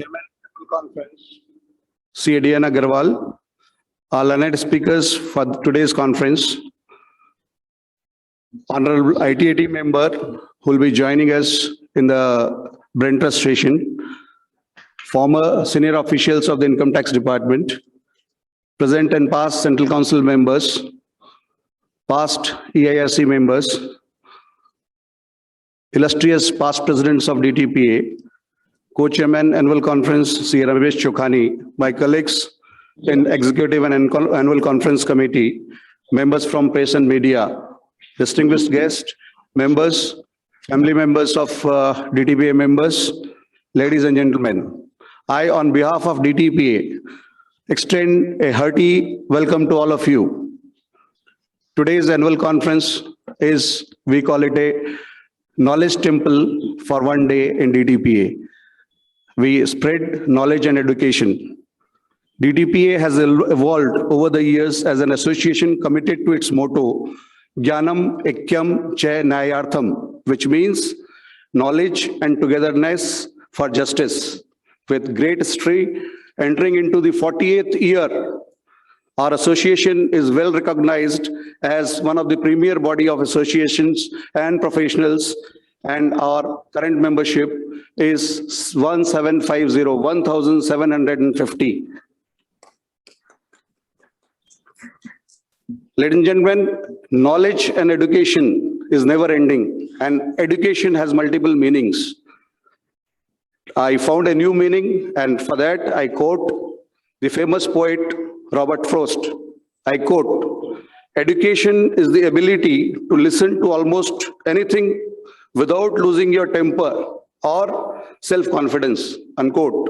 Chairman of the Conference, C.A.D.N. Agarwal, our learned speakers for today's conference, Honorable ITAT member who will be joining us in the brain trust session, former senior officials of the Income Tax Department, present and past Central Council members, past EIRC members, illustrious past presidents of DTPA, Co-Chairman Annual Conference, C. Ramesh Chokhani, my colleagues in Executive and Annual Conference Committee, members from press and media, distinguished guests, members, family members of DTPA members, ladies and gentlemen. I, on behalf of DTPA, extend a hearty welcome to all of you. Today's annual conference is, we call it a knowledge temple for one day in DTPA. We spread knowledge and education. DTPA has evolved over the years as an association committed to its motto, Jnanam Ekyam Cha Nyayartham, which means knowledge and togetherness for justice. With great history, entering into the 48th year, our association is well recognized as one of the premier body of associations and professionals, and our current membership is 1750. Ladies and gentlemen, knowledge and education is never ending, and education has multiple meanings. I found a new meaning, and for that I quote the famous poet Robert Frost. I quote, "Education is the ability to listen to almost anything without losing your temper or self-confidence," unquote.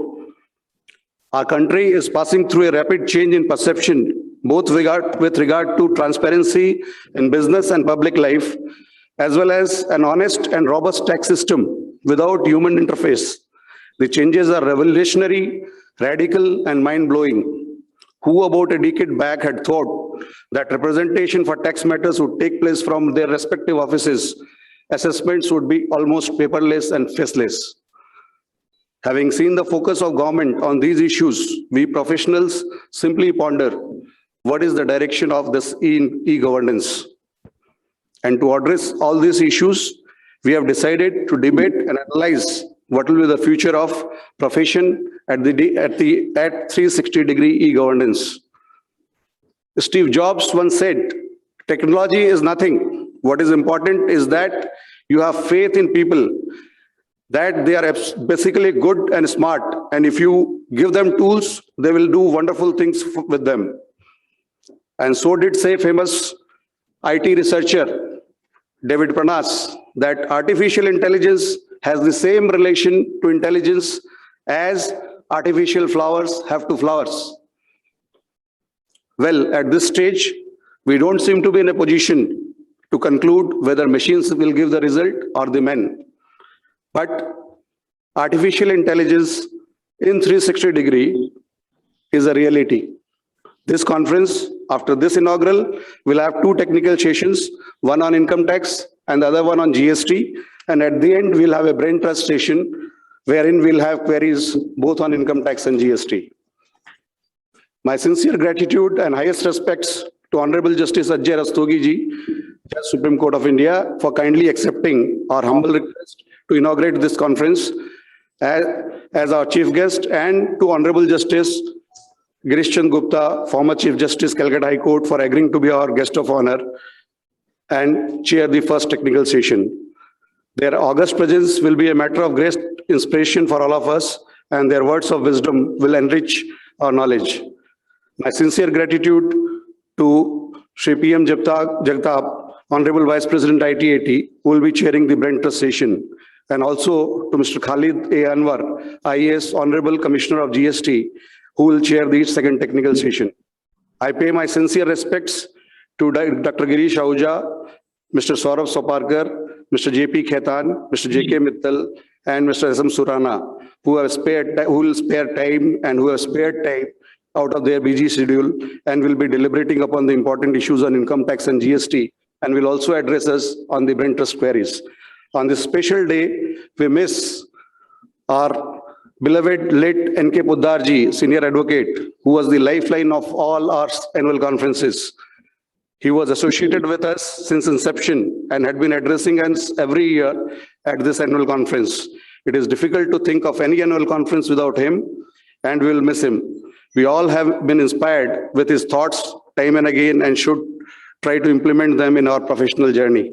Our country is passing through a rapid change in perception, both with regard to transparency in business and public life, as well as an honest and robust tax system without human interface. The changes are revolutionary, radical, and mind-blowing. Who about a decade back had thought that representation for tax matters would take place from their respective offices? Assessments would be almost paperless and faceless. Having seen the focus of government on these issues, we professionals simply ponder, what is the direction of this e-governance? And to address all these issues, we have decided to debate and analyze what will be the future of profession at 360-degree e-governance. Steve Jobs once said, "Technology is nothing. What is important is that you have faith in people, that they are basically good and smart, and if you give them tools, they will do wonderful things with them." And so did say famous IT researcher David Pranas, that artificial intelligence has the same relation to intelligence as artificial flowers have to flowers. Well, at this stage, we don't seem to be in a position to conclude whether machines will give the result or the men. But artificial intelligence in 360-degree is a reality. This conference, after this inaugural, will have two technical sessions, one on income tax and the other one on GST. And at the end, we'll have a brain trust session wherein we'll have queries both on income tax and GST. My sincere gratitude and highest respects to Honorable Justice Ajay Rastogi ji, Judge Supreme Court of India, for kindly accepting our humble request to inaugurate this conference as our chief guest, and to Honorable Justice Girish Chand Gupta, former Chief Justice, Calcutta High Court, for agreeing to be our guest of honor and chair the first technical session. Their august presence will be a matter of great inspiration for all of us, and their words of wisdom will enrich our knowledge. My sincere gratitude to Shri P.M. Jagtap, Honorable Vice President ITAT, who will be chairing the brain trust session, and also to Mr. Khalid A. Anwar, IAS, Honorable Commissioner of GST, who will chair the second technical session. I pay my sincere respects to Dr. Girish Ahuja, Mr. Saurabh Soparkar, Mr. J.P. Khaitan, Mr. J.K. Mittal, and Mr. S.M. Surana, who will spare time out of their busy schedule and will be deliberating upon the important issues on income tax and GST, and will also address us on the brain trust queries. On this special day, we miss our Beloved late N.K. Poddarji, senior advocate, who was the lifeline of all our annual conferences. He was associated with us since inception and had been addressing us every year at this annual conference. It is difficult to think of any annual conference without him, and we will miss him. We all have been inspired with his thoughts time and again and should try to implement them in our professional journey.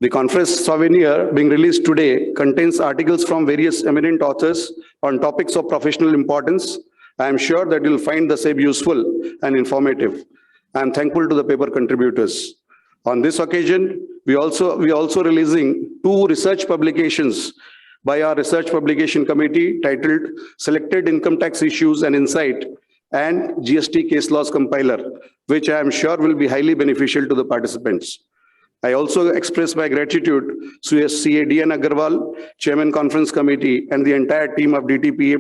The conference souvenir being released today contains articles from various eminent authors on topics of professional importance. I am sure that you'll find the same useful and informative. I am thankful to the paper contributors. On this occasion, we also releasing 2 research publications by our research publication committee titled Selected Income Tax Issues and Insight and GST Case Laws Compiler, which I am sure will be highly beneficial to the participants. I also express my gratitude to CA D.N. Agarwal, Chairman Conference Committee, and the entire team of DTPA,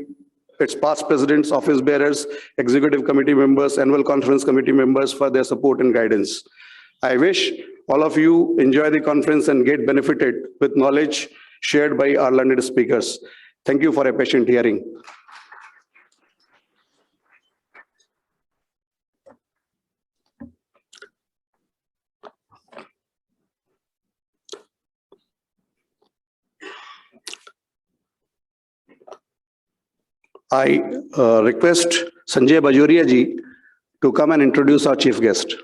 its past presidents, office bearers, executive committee members, annual conference committee members for their support and guidance. I wish all of you enjoy the conference and get benefited with knowledge shared by our learned speakers. Thank you for a patient hearing. I request Sanjay Bajoria ji to come and introduce our chief guest.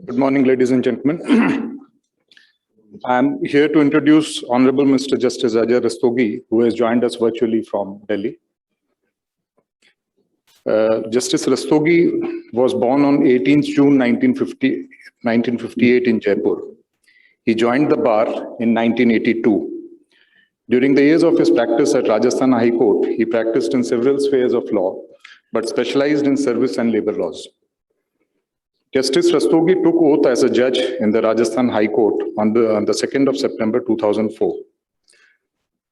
Good morning, ladies and gentlemen. I am here to introduce Honorable Mr. Justice Ajay Rastogi, who has joined us virtually from Delhi. Justice Rastogi was born on 18th June 1958 in Jaipur. He joined the bar in 1982. During the years of his practice at Rajasthan High Court, he practiced in several spheres of law, but specialized in service and labor laws. Justice Rastogi took oath as a judge in the Rajasthan High Court on the 2nd of September 2004.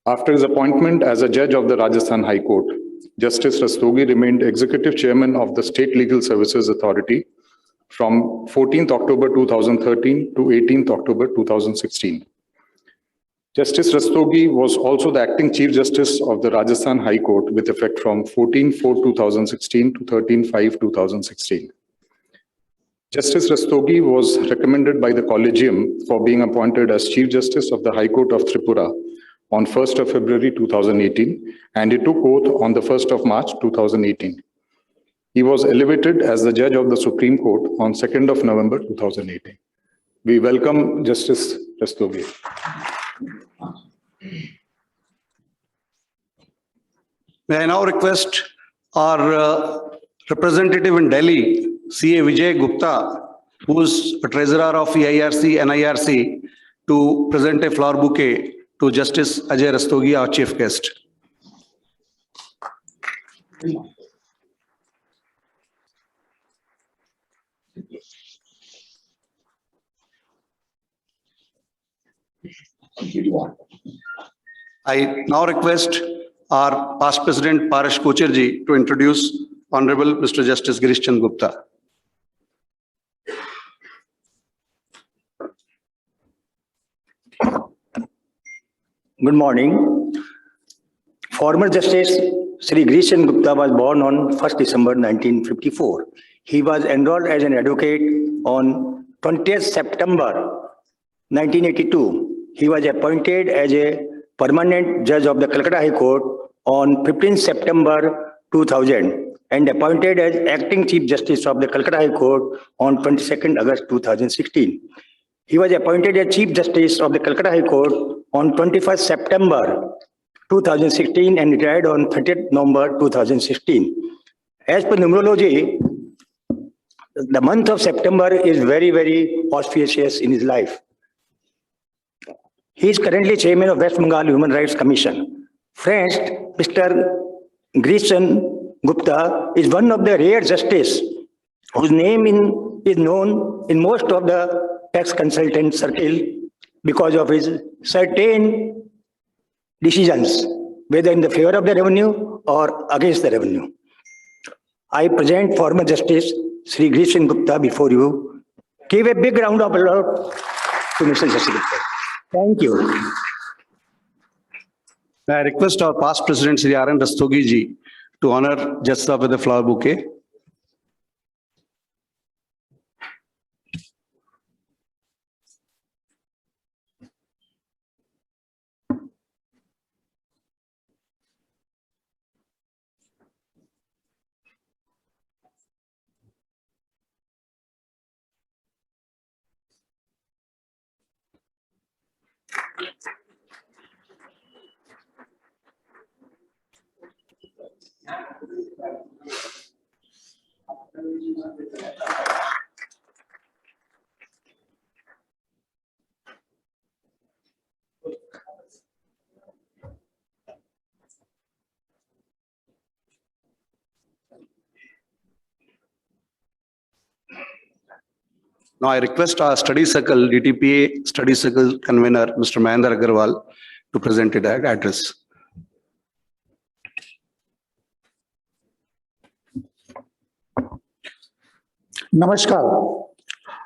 After his appointment as a judge of the Rajasthan High Court, Justice Rastogi remained Executive Chairman of the State Legal Services Authority from 14th October 2013 to 18th October 2016. Justice Rastogi was also the Acting Chief Justice of the Rajasthan High Court with effect from 14/4/2016 to 13/5/2016. Justice Rastogi was recommended by the Collegium for being appointed as Chief Justice of the High Court of Tripura on 1st of February 2018, and he took oath on the 1st of March 2018. He was elevated as the Judge of the Supreme Court on 2nd of November 2018. We welcome Justice Rastogi. May I now request our representative in Delhi, CA Vijay Gupta, who is a treasurer of EIRC and IRC, to present a flower bouquet to Justice Ajay Rastogi, our chief guest. I now request our past president Paresh Kocherji to introduce Honorable Mr. Justice Girish Chand Gupta. Good morning. Former Justice Sri Girish Chand Gupta was born on 1st December 1954. He was enrolled as an advocate on 20th September 1982. He was appointed as a permanent judge of the Calcutta High Court on 15th September 2000 and appointed as acting Chief Justice of the Calcutta High Court on 22nd August 2016. He was appointed as Chief Justice of the Calcutta High Court on 21st September 2016 and retired on 30th November 2016. As per numerology, the month of September is very, very auspicious in his life. He is currently chairman of West Bengal Human Rights Commission. Friends, Mr. Girish Chand Gupta is one of the rare justices whose name is known in most of the tax consultant circle because of his certain decisions, whether in the favor of the revenue or against the revenue. I present former Justice Sri Girish Singh Gupta before you. Give a big round of applause to Mr. Justice Gupta. Thank you. May I request our past president, Sri R.N. Rastogi ji, to honor Jessica with a flower bouquet. Now I request our study circle, DTPA study circle convener, Mr. Mahendra Agarwal, to present it address. Namaskar.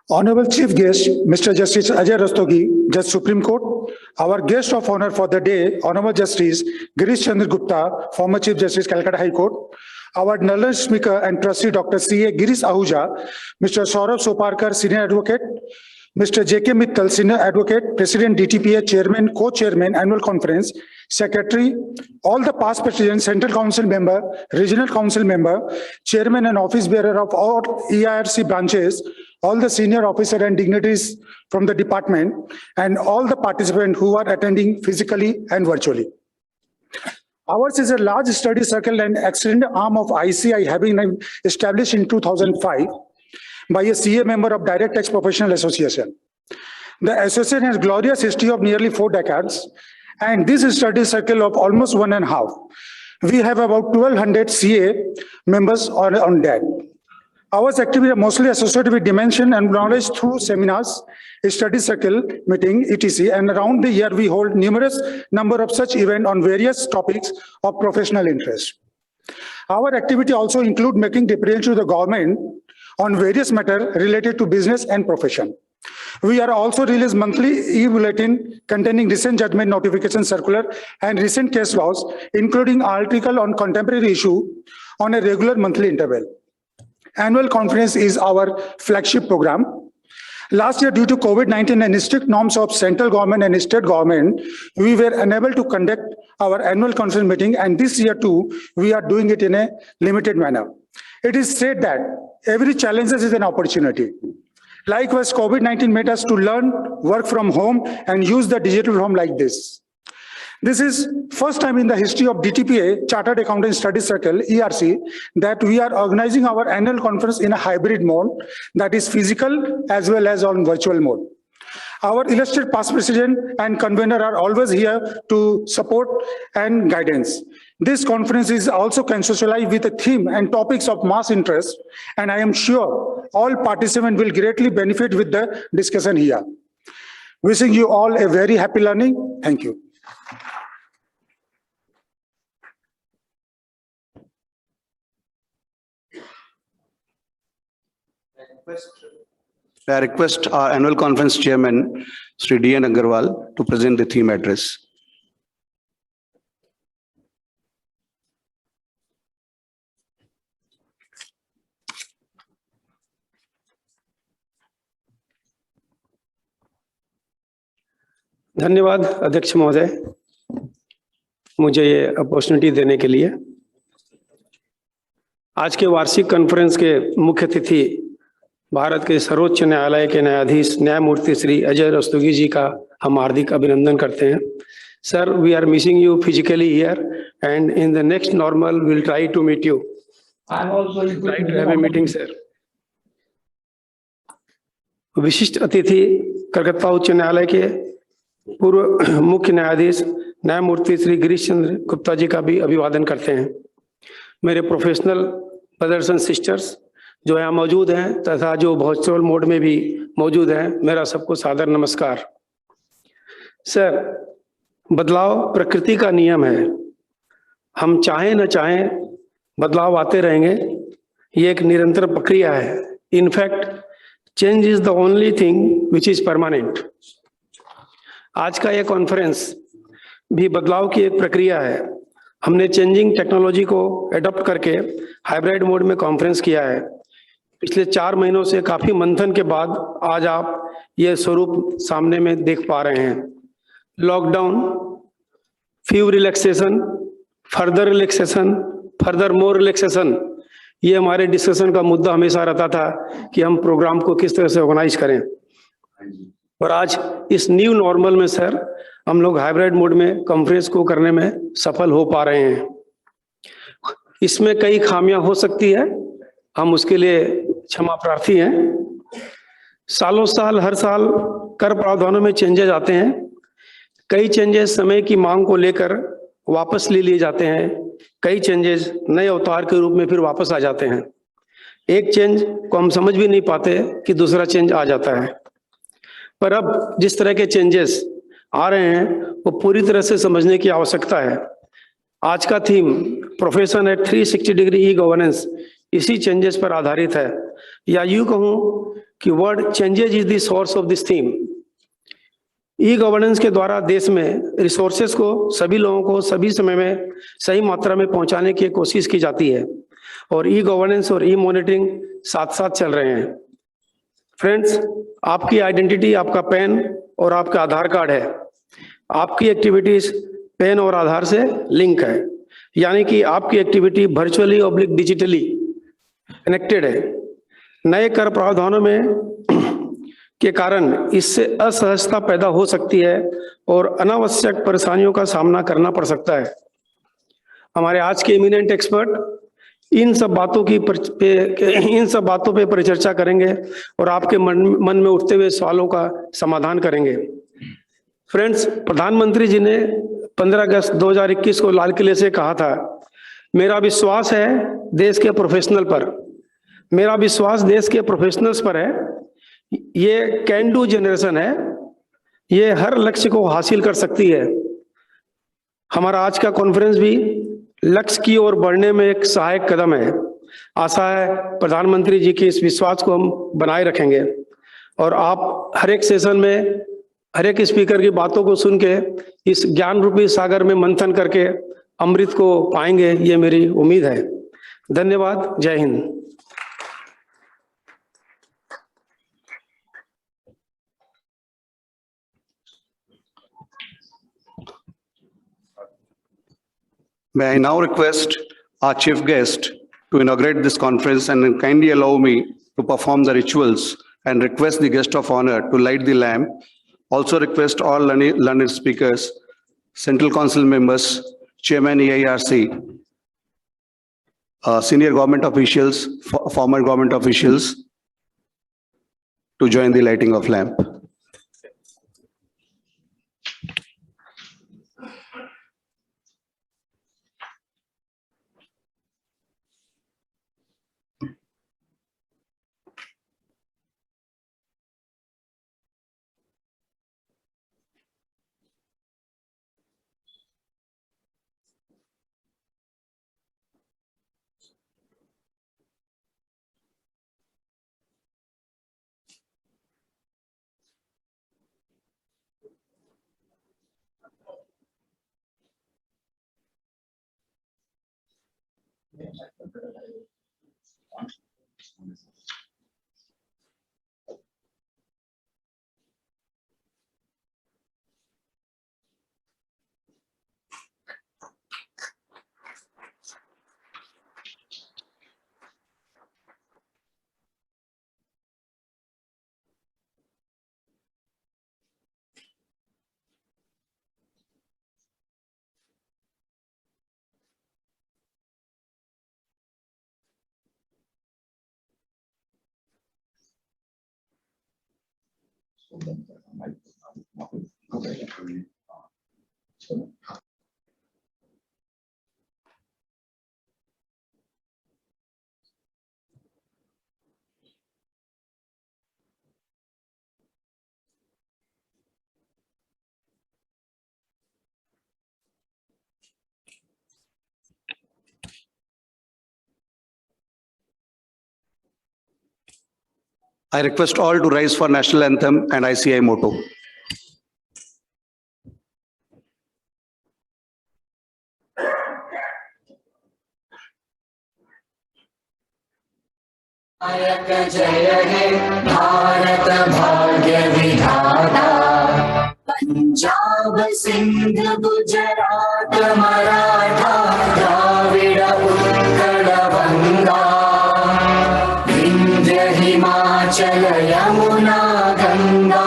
Honorable Chief Guest, Mr. Justice Ajay Rastogi, Judge Supreme Court. Our guest of honor for the day, Honorable Justice Girish Chandra Gupta, former Chief Justice, Calcutta High Court. Our knowledge speaker and trustee, Dr. C.A. Girish Ahuja, Mr. Saurabh Soparkar, Senior Advocate, Mr. J.K. Mittal, Senior Advocate, President, DTPA, Chairman, Co-Chairman, Annual Conference, Secretary, all the past presidents, Central Council member, Regional Council member, Chairman and Office Bearer of all EIRC branches, all the senior officers and dignitaries from the department, and all the participants who are attending physically and virtually. Ours is a large study circle and extended arm of ICI having been established in 2005 by a CA member of Direct Tax Professional Association. The association has glorious history of nearly 4 decades, and this study circle of almost 1.5. We have about 1,200 CA members on that. Our activities are mostly associated with dimension and knowledge through seminars, study circle meeting, etc. And around the year, we hold numerous number of such events on various topics of professional interest. Our activity also include making representation to the government on various matters related to business and profession. We are also release monthly e-bulletin containing recent judgment notification circular and recent case laws, including article on contemporary issue on a regular monthly interval. Annual conference is our flagship program. Last year, due to COVID-19 and strict norms of central government and state government, we were unable to conduct our annual conference meeting, and this year too, we are doing it in a limited manner. It is said that every challenge is an opportunity. Likewise, COVID-19 made us to learn, work from home, and use the digital form like this. This is first time in the history of DTPA, Chartered Accountant Study Circle, ERC, that we are organizing our annual conference in a hybrid mode, that is physical as well as on virtual mode. Our illustrious past president and convener are always here to support and guidance. This conference is also conceptualized with a theme and topics of mass interest, and I am sure all participants will greatly benefit with the discussion here. Wishing you all a very happy learning. Thank you. I request our annual conference chairman, Sri D.N. Agarwal, to present the theme address. धन्यवाद अध्यक्ष महोदय, मुझे ये opportunity देने के लिए। आज के वार्षिक कॉन्फ्रेंस के मुख्य अतिथि भारत के सर्वोच्च न्यायालय के न्यायाधीश न्यायमूर्ति श्री अजय रस्तोगी जी का हम हार्दिक अभिनंदन करते हैं। Sir, we are missing you physically here and in the next normal will try to meet you. Try to have a meeting sir. विशिष्ट अतिथि कलकत्ता उच्च न्यायालय के पूर्व मुख्य न्यायाधीश न्यायमूर्ति श्री गिरीश चंद्र गुप्ता जी का भी अभिवादन करते हैं। मेरे प्रोफेशनल ब्रदर्स एंड सिस्टर्स जो यहाँ मौजूद हैं तथा जो वर्चुअल मोड में भी मौजूद हैं, मेरा सबको सादर नमस्कार। सर, बदलाव प्रकृति का नियम है, हम चाहें न चाहें बदलाव आते रहेंगे, ये एक निरंतर प्रक्रिया है। In fact, change is the only thing which is permanent. आज का ये कॉन्फ्रेंस भी बदलाव की एक प्रक्रिया है। हमने चेंजिंग टेक्नोलॉजी को एडॉप्ट करके हाइब्रिड मोड में कॉन्फ्रेंस किया है। पिछले 4 महीनों से काफी मंथन के बाद आज आप ये स्वरूप सामने में देख पा रहे हैं। Lockdown, few relaxation, further more relaxation, ये हमारे डिस्कशन का मुद्दा हमेशा रहता था कि हम प्रोग्राम को किस तरह से ऑर्गेनाइज करें। और आज इस न्यू नॉर्मल में सर हम लोग हाइब्रिड मोड में कॉन्फ्रेंस को करने में सफल हो पा रहे हैं। इसमें कई खामियां हो सकती है, हम उसके लिए क्षमा प्रार्थी हैं। सालों साल हर साल कर प्रावधानों में चेंजेस आते हैं। कई चेंजेस समय की मांग को लेकर वापस ले लिए जाते हैं, कई चेंजेस नए अवतार के रूप में फिर वापस आ जाते हैं। एक चेंज को हम समझ भी नहीं पाते कि दूसरा चेंज आ जाता है। पर अब जिस तरह के चेंजेस आ रहे हैं वो पूरी तरह से समझने की आवश्यकता है। आज का theme profession at 360 degree e governance इसी चेंजेस पर आधारित है, या यूं कहूं कि word changes is the source of this theme. E governance के द्वारा देश में रिसोर्सेस को सभी लोगों को सभी समय में सही मात्रा में पहुंचाने की कोशिश की जाती है और ई गवर्नेंस और ई मॉनिटरिंग साथ साथ चल रहे हैं। फ्रेंड्स, आपकी आइडेंटिटी आपका पैन और आपका आधार कार्ड है। आपकी एक्टिविटीज पैन और आधार से लिंक है, यानी कि आपकी activity virtually oblique digitally connected है। नए कर प्रावधानों में के कारण इससे असहजता पैदा हो सकती है और अनावश्यक परेशानियों का सामना करना पड़ सकता है। हमारे आज के इमिनेंट एक्सपर्ट इन सब बातों पे परिचर्चा करेंगे और आपके मन में उठते हुए सवालों का समाधान करेंगे। फ्रेंड्स, प्रधानमंत्री जी ने 15 अगस्त 2021 को लाल किले से कहा था, मेरा विश्वास है देश के प्रोफेशनल पर, मेरा विश्वास देश के प्रोफेशनल्स पर है। ये कैन डू जनरेशन है, ये हर लक्ष्य को हासिल कर सकती है। हमारा आज का कॉन्फ्रेंस भी लक्ष्य की ओर बढ़ने में एक सहायक कदम है। आशा है प्रधानमंत्री जी के इस विश्वास को हम बनाए रखेंगे और आप हर एक सेशन में हर एक स्पीकर की बातों को सुन के इस ज्ञान रूपी सागर में मंथन करके अमृत को पाएंगे, ये मेरी उम्मीद है। धन्यवाद। जय Hind. May I now request our chief guest to inaugurate this conference and kindly allow me to perform the rituals and request the guest of honor to light the lamp. Also request all learned speakers, Central Council members, Chairman EIRC, senior government officials, former government officials to join the lighting of lamp. I request all to rise for national anthem and ICI motto. नायक जय हे भारत भाग्य विधाता, पंजाब सिंध गुजरात मराठा द्राविड़ उत्कल बंगा, विंध्य हिमाचल यमुना गंगा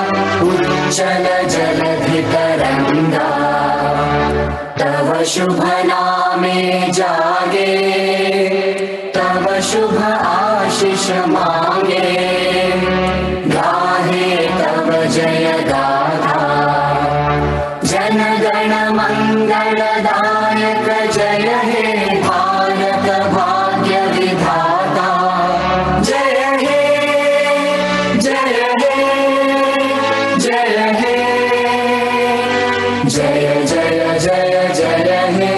उच्चल जलधि तरंगा, तव शुभ नामे जागे, तव शुभ आशीष मांगे, गाहे तव जय गाथा, जन गण मंगल दायक जय हे भारत भाग्य विधाता, जय हे जय हे जय हे जय जय जय जय हे।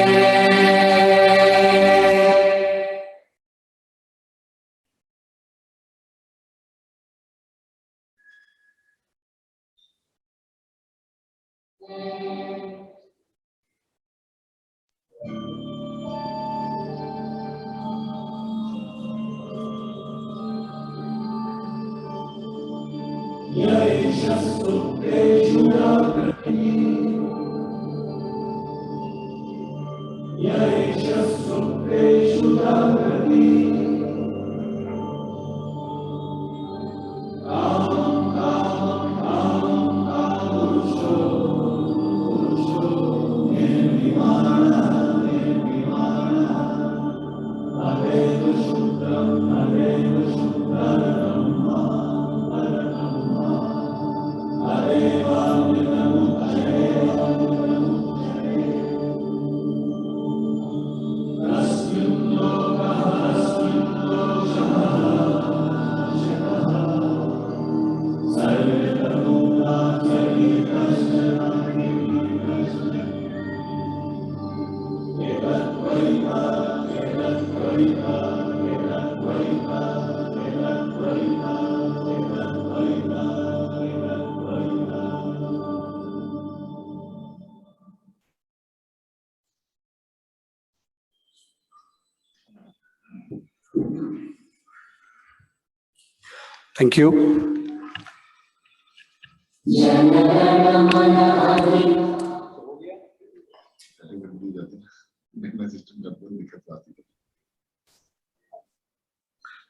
Thank you.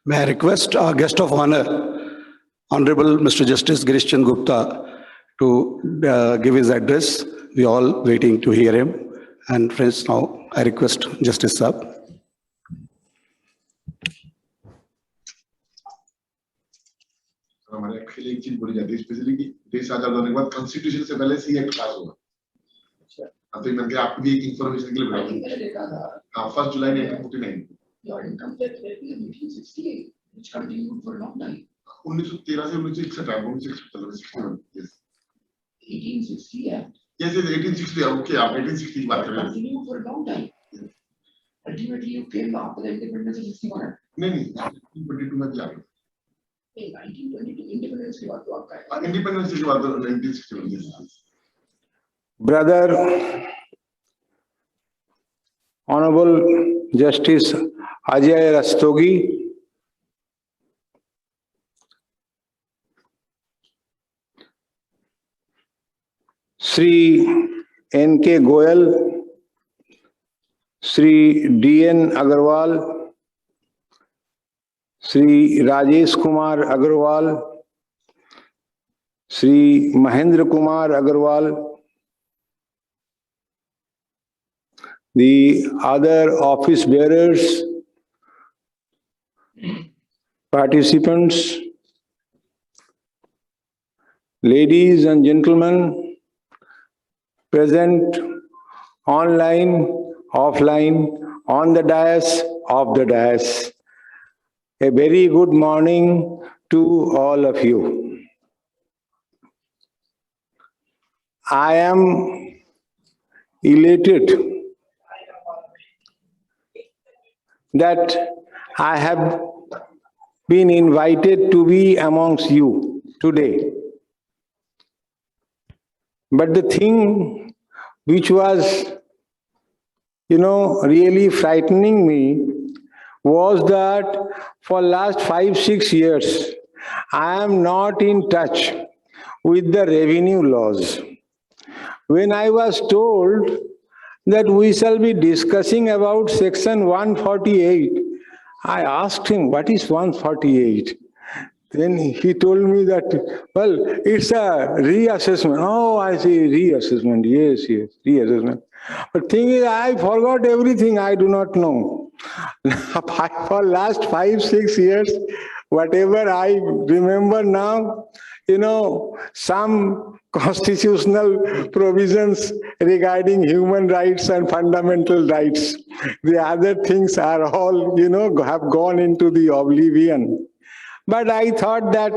May I request our guest of honor, Honorable Mr. Justice Girish Chandra Gupta, to give his address. We all waiting to hear him. And friends, now I request Justice Saab. हमारे खेल एक चीज बोली जाती है specially कि देश आजाद होने के बाद कॉन्स्टिट्यूशन से पहले से एक्ट पास हुआ। अच्छा तो मैंने आपको भी एक इंफॉर्मेशन के लिए बताऊं। हाँ 1 जुलाई 1949 Your income tax rate is 1868, which continued for a long time. 1913 से 1961 है 1961 yes 1860 Act. yes 1860 okay आप 1860 की बात कर रहे हैं। Continued for a long time. Ultimately, you came after the independence of 61 Act. नहीं 1922 में भी आ गए। 1922 independence के बाद तो आपका है। इंडिपेंडेंस के बाद 1961 yes Brother, Honorable Justice Ajay Rastogi, Sri N.K. Goyal, Sri D.N. Agarwal, Sri Rajesh Kumar Agarwal, Sri Mahendra Kumar Agarwal, the other office bearers, participants, ladies and gentlemen, present online, offline, on the dais, off the dais. A very good morning to all of you. I am elated that I have been invited to be amongst you today. But the thing which was, really frightening me was that for last 5-6 years, I am not in touch with the revenue laws. When I was told that we shall be discussing about section 148, I asked him, what is 148? Then he told me that, well, it's a reassessment. Oh, I see, reassessment. Yes, reassessment. But thing is, I forgot everything. I do not know. For last 5-6 years, whatever I remember now, some constitutional provisions regarding human rights and fundamental rights. The other things are all, have gone into the oblivion. But I thought that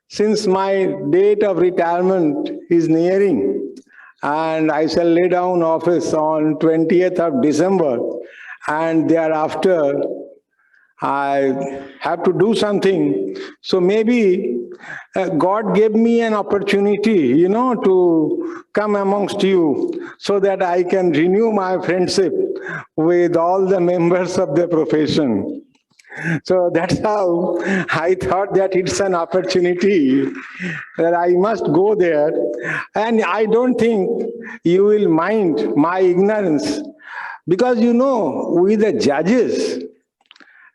since my date of retirement is nearing, and I shall lay down office on 20th of December, and thereafter I have to do something. So maybe God gave me an opportunity, to come amongst you so that I can renew my friendship with all the members of the profession. So that's how I thought that it's an opportunity that I must go there. And I don't think you will mind my ignorance, because we the judges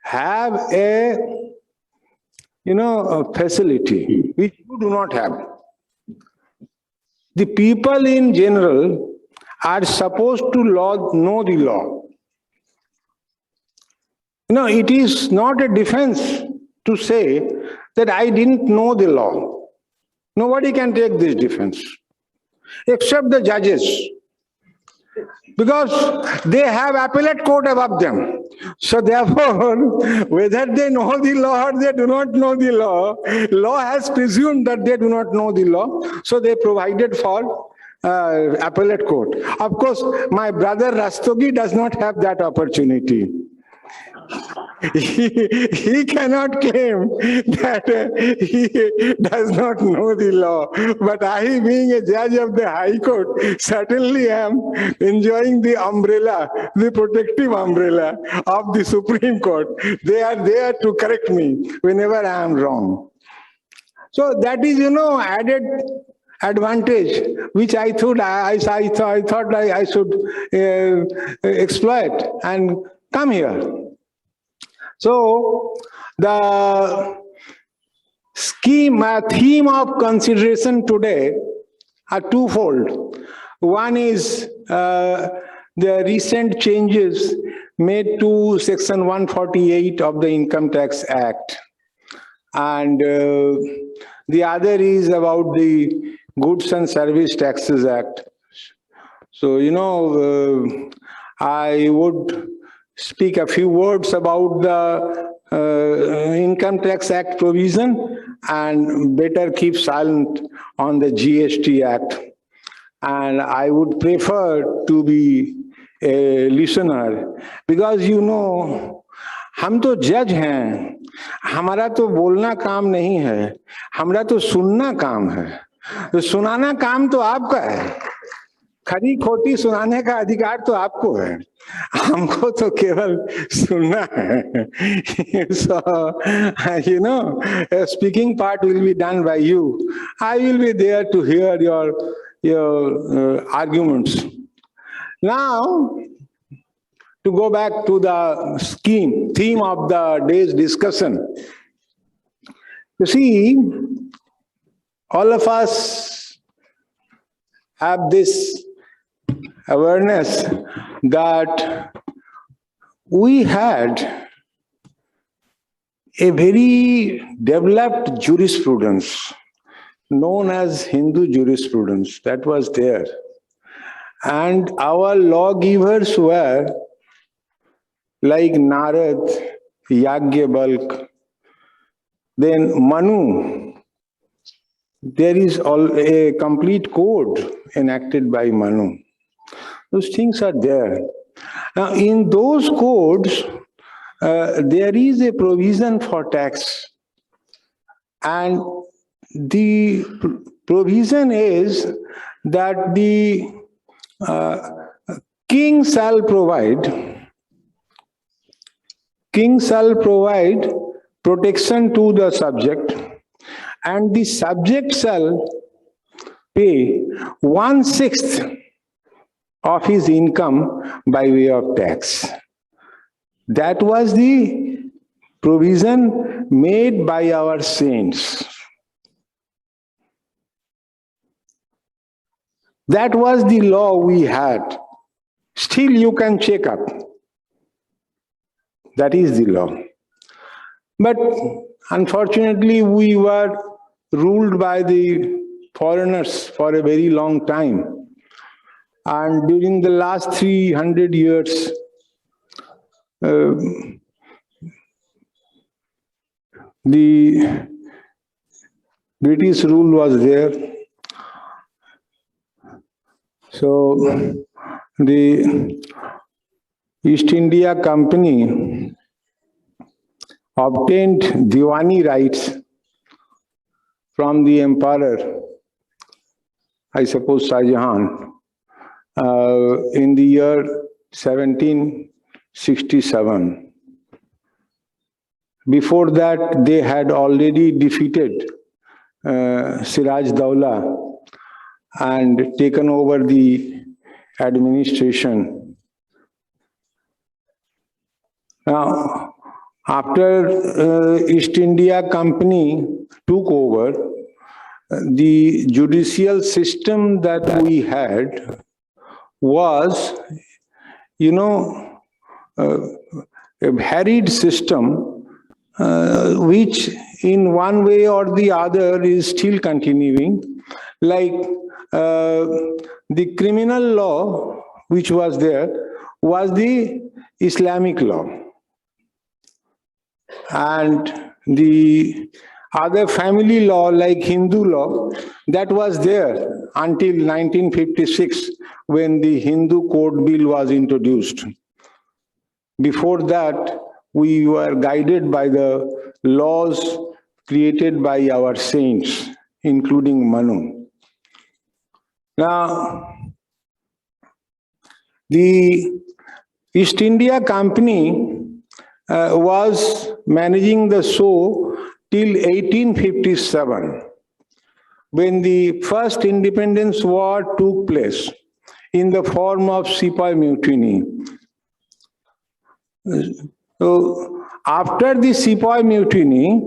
have a facility which you do not have. The people in general are supposed to know the law. It is not a defense to say that I didn't know the law. Nobody can take this defense, except the judges, because they have appellate court above them. So therefore, whether they know the law or they do not know the law has presumed that they do not know the law, so they provided for appellate court. Of course, my brother Rastogi does not have that opportunity. He cannot claim that he does not know the law. But I, being a judge of the High Court, certainly am enjoying the umbrella, the protective umbrella of the Supreme Court. They are there to correct me whenever I am wrong. So that is, added advantage which I thought I should exploit and come here. So the theme of consideration today are twofold. One is the recent changes made to Section 148 of the Income Tax Act, and the other is about the Goods and Service Taxes Act. So, I would speak a few words about the Income Tax Act provision and better keep silent on the GST Act. And I would prefer to be a listener, because हम तो जज हैं, हमारा तो बोलना काम नहीं है, हमारा तो सुनना काम है, तो सुनाना काम तो आपका है, खरी खोटी सुनाने का अधिकार तो आपको है, हमको तो केवल सुनना है. So, speaking part will be done by you. I will be there to hear your arguments. Now, to go back to the theme of the day's discussion. You see, all of us have this awareness that we had a very developed jurisprudence known as Hindu jurisprudence that was there. And our lawgivers were like Narad, Yagyavalk, then Manu. There is a complete code enacted by Manu. Those things are there. Now, in those codes, there is a provision for tax. And the provision is that the king shall provide protection to the subject, and the subject shall pay 1/6 of his income by way of tax. That was the provision made by our saints. That was the law we had. Still you can check up. That is the law. But unfortunately, we were ruled by the foreigners for a very long time. And during the last 300 years, the British rule was there. So the East India Company obtained Diwani rights from the emperor, I suppose Shah Jahan, in the year 1767. Before that, they had already defeated Siraj Dawla and taken over the administration. Now, after East India Company took over, the judicial system that we had was, a varied system, which in one way or the other is still continuing. Like the criminal law, which was there, was the Islamic law. And the other family law, like Hindu law, that was there until 1956, when the Hindu Code Bill was introduced. Before that, we were guided by the laws created by our saints, including Manu. Now, the East India Company was managing the show till 1857, when the first independence war took place in the form of Sepoy Mutiny. So, after the Sepoy Mutiny,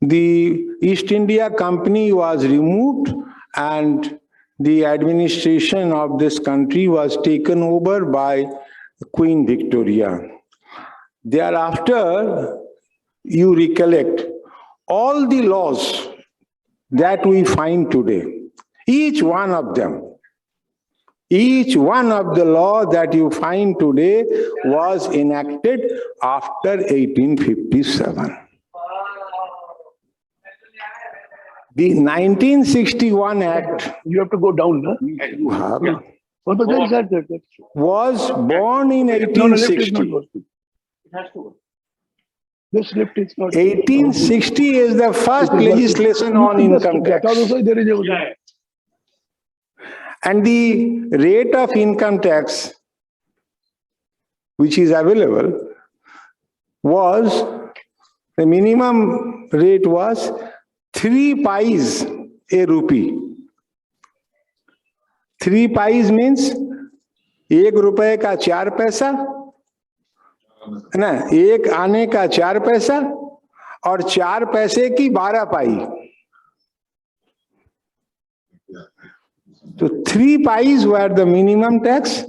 the East India Company was removed and the administration of this country was taken over by Queen Victoria. Thereafter, you recollect, all the laws that we find today, each one of them, each one of the law that you find today was enacted after 1857. The 1961 Act You have to go down, no? you have, Oh, but that is that. was born in No, lift is not 1860. working. It has to work. This lift is not. 1860 is the first legislation on income tax. Also, there is a. And the rate of income tax which is available was, the minimum rate was 3 paise a rupee. 3 paise means 1 रुपए का 4 पैसा, ना 1 आने का 4 पैसा और 4 पैसे की 12 पाई. So 3 paise were the minimum tax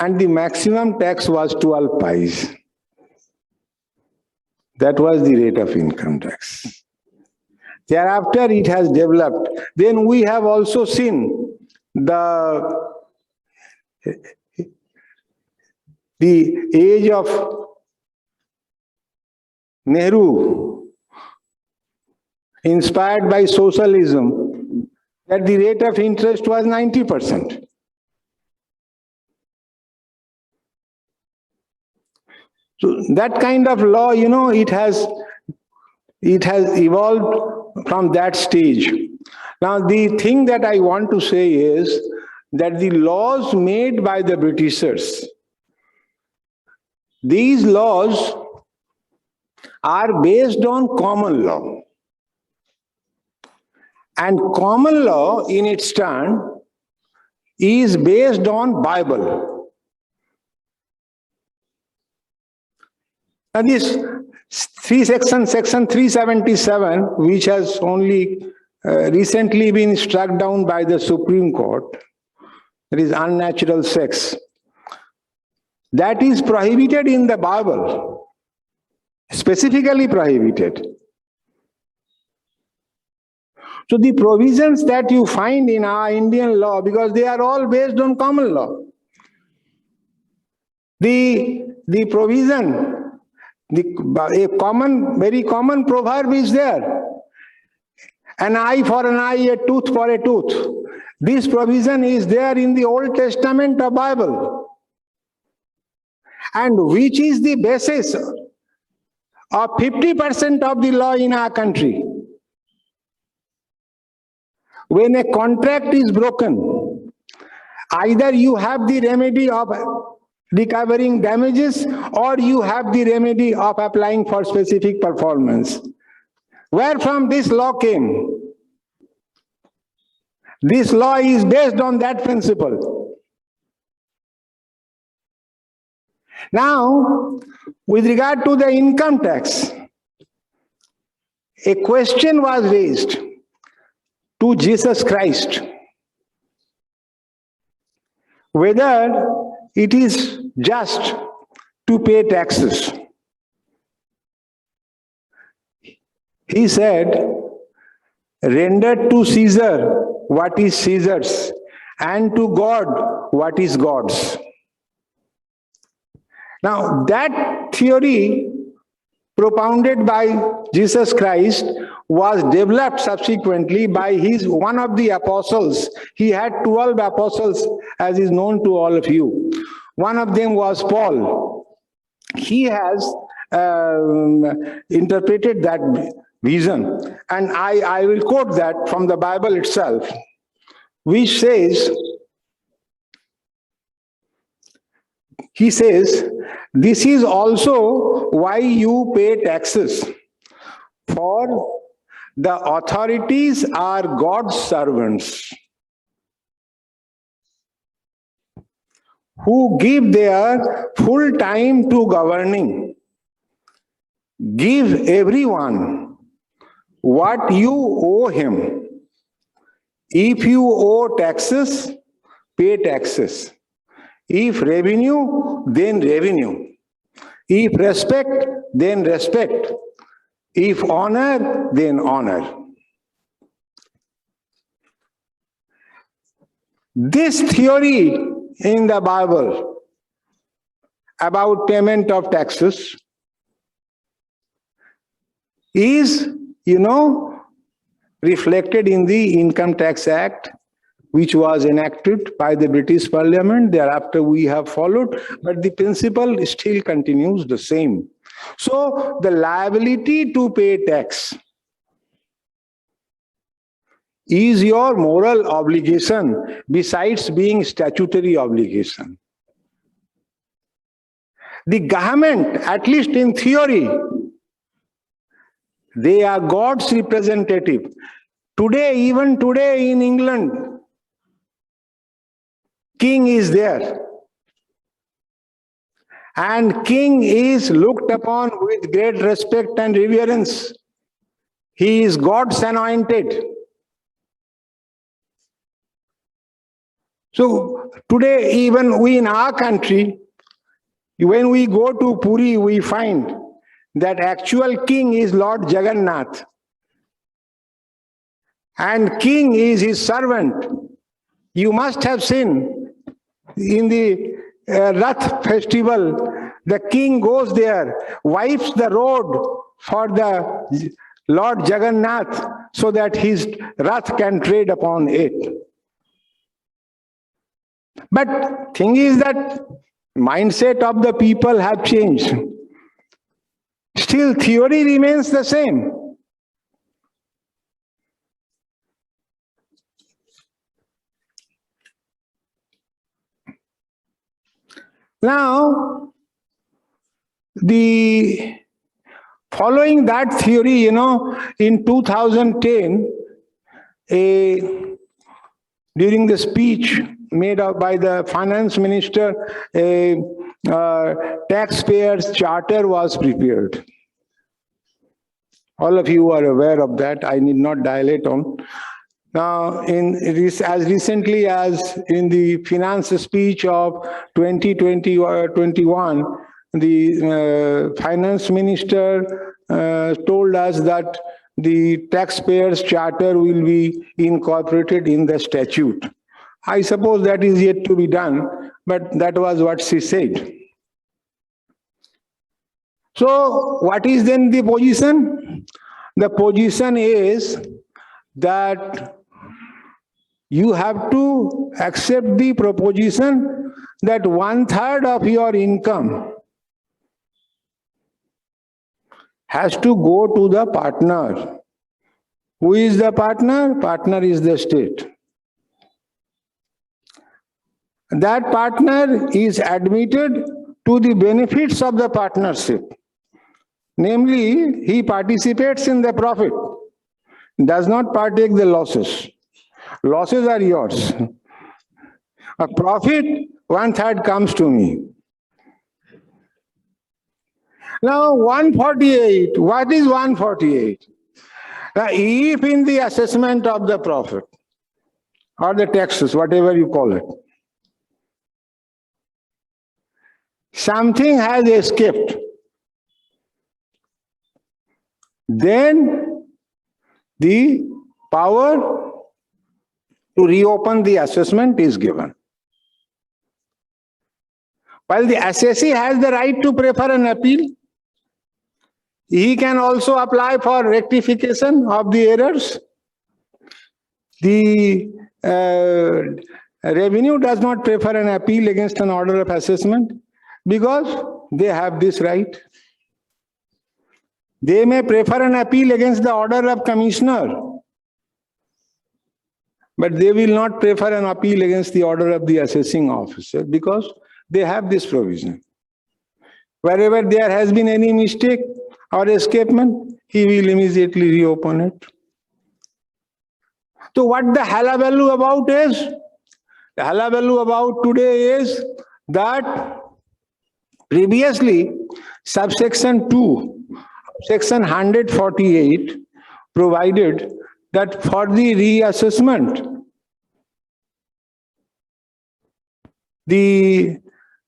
and the maximum tax was 12 paise. That was the rate of income tax. Thereafter it has developed. Then we have also seen the age of Nehru, inspired by socialism, that the rate of interest was 90%. So that kind of law, it has evolved from that stage. Now, the thing that I want to say is that the laws made by the Britishers, these laws are based on common law. And common law in its turn is based on Bible. And this section 377, which has only recently been struck down by the Supreme Court, that is unnatural sex, that is prohibited in the Bible, specifically prohibited. So the provisions that you find in our Indian law, because they are all based on common law, the provision, very common proverb is there. An eye for an eye, a tooth for a tooth. This provision is there in the Old Testament of Bible. And which is the basis of 50% of the law in our country. When a contract is broken, either you have the remedy of recovering damages or you have the remedy of applying for specific performance. Where from this law came? This law is based on that principle. Now, with regard to the income tax, a question was raised to Jesus Christ, whether it is just to pay taxes. He said, render to Caesar what is Caesar's, and to God what is God's. Now, that theory propounded by Jesus Christ was developed subsequently by one of the apostles. He had 12 apostles, as is known to all of you. One of them was Paul. He has interpreted that vision, and I will quote that from the Bible itself, which says, he says, this is also why you pay taxes, for the authorities are God's servants who give their full time to governing. Give everyone what you owe him. If you owe taxes, pay taxes. If revenue, then revenue. If respect, then respect. If honor, then honor. This theory in the Bible about payment of taxes is, reflected in the Income Tax Act, which was enacted by the British Parliament. Thereafter we have followed, but the principle still continues the same. So the liability to pay tax is your moral obligation besides being statutory obligation. The government, at least in theory, they are God's representative. Today, even today in England, king is there. And king is looked upon with great respect and reverence. He is God's anointed. So today, even we in our country, when we go to Puri, we find that actual king is Lord Jagannath. And king is his servant. You must have seen in the Rath festival, the king goes there, wipes the road for the Lord Jagannath so that his Rath can tread upon it. But thing is that mindset of the people have changed. Still, theory remains the same. Now, following that theory, in 2010, during the speech made up by the finance minister, a taxpayers charter was prepared. All of you are aware of that. I need not dilate on. Now, as recently as in the finance speech of 2020-21, the finance minister told us that the taxpayers charter will be incorporated in the statute. I suppose that is yet to be done, but that was what she said. So what is then the position? The position is that you have to accept the proposition that 1/3 of your income has to go to the partner. Who is the partner? Partner is the state. That partner is admitted to the benefits of the partnership. Namely, he participates in the profit, does not partake the losses. Losses are yours. A profit, 1/3 comes to me. Now, 148, what is 148? Now, if in the assessment of the profit, or the taxes, whatever you call it, something has escaped, then the power to reopen the assessment is given. While the assessee has the right to prefer an appeal, he can also apply for rectification of the errors. The revenue does not prefer an appeal against an order of assessment because they have this right. They may prefer an appeal against the order of commissioner, but they will not prefer an appeal against the order of the assessing officer because they have this provision. Wherever there has been any mistake or escapement, he will immediately reopen it. So what the hullabaloo about is? The hullabaloo about today is that previously subsection 2, section 148 provided that for the reassessment, the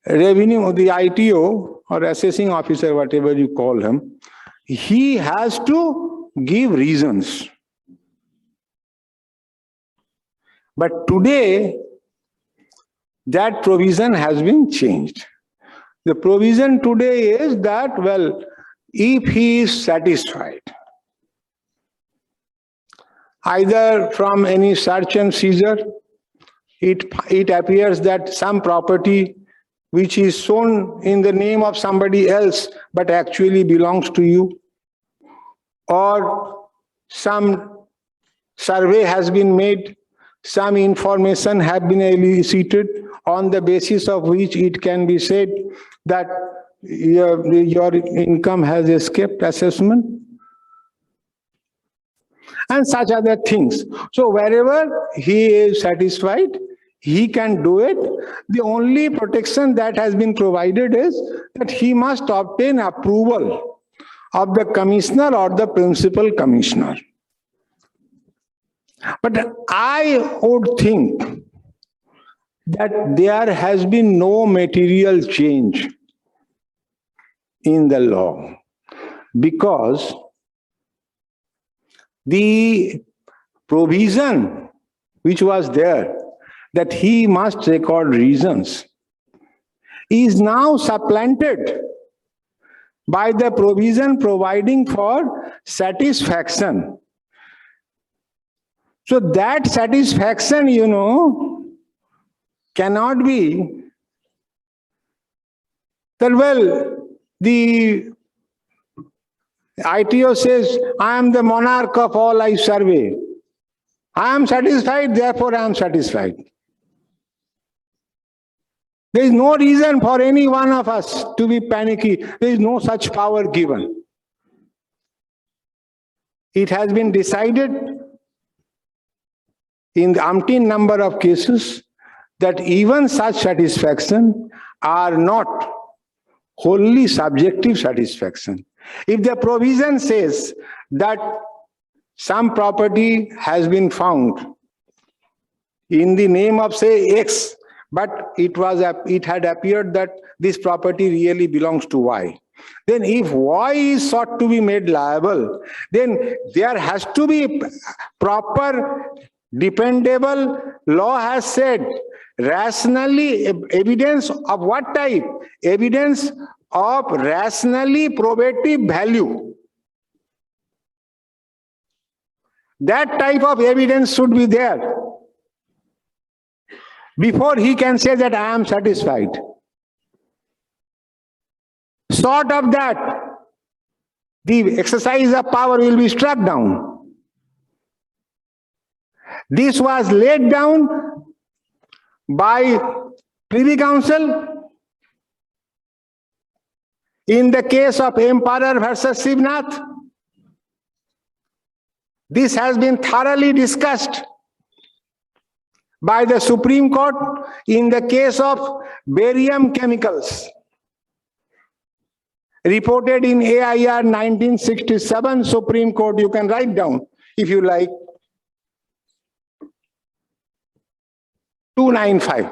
revenue, the ITO or assessing officer, whatever you call him, he has to give reasons. But today, that provision has been changed. The provision today is that, well, if he is satisfied, either from any search and seizure, it appears that some property which is shown in the name of somebody else but actually belongs to you, or some survey has been made, some information have been elicited on the basis of which it can be said that your income has escaped assessment, and such other things. So wherever he is satisfied, he can do it. The only protection that has been provided is that he must obtain approval of the commissioner or the principal commissioner. But I would think that there has been no material change in the law, because the provision which was there that he must record reasons is now supplanted by the provision providing for satisfaction. So that satisfaction, cannot be that, well, the ITO says, I am the monarch of all I survey. I am satisfied, therefore I am satisfied. There is no reason for any one of us to be panicky. There is no such power given. It has been decided in the umpteen number of cases that even such satisfaction are not wholly subjective satisfaction. If the provision says that some property has been found in the name of, say, X, but it had appeared that this property really belongs to Y. Then if Y is sought to be made liable, then there has to be proper, dependable, law has said, rationally, evidence of what type? Evidence of rationally probative value. That type of evidence should be there before he can say that I am satisfied. Short of that, the exercise of power will be struck down. This was laid down by Privy Council in the case of Emperor versus Shivnath. This has been thoroughly discussed by the Supreme Court in the case of barium chemicals, reported in AIR 1967 Supreme Court. You can write down if you like. 295.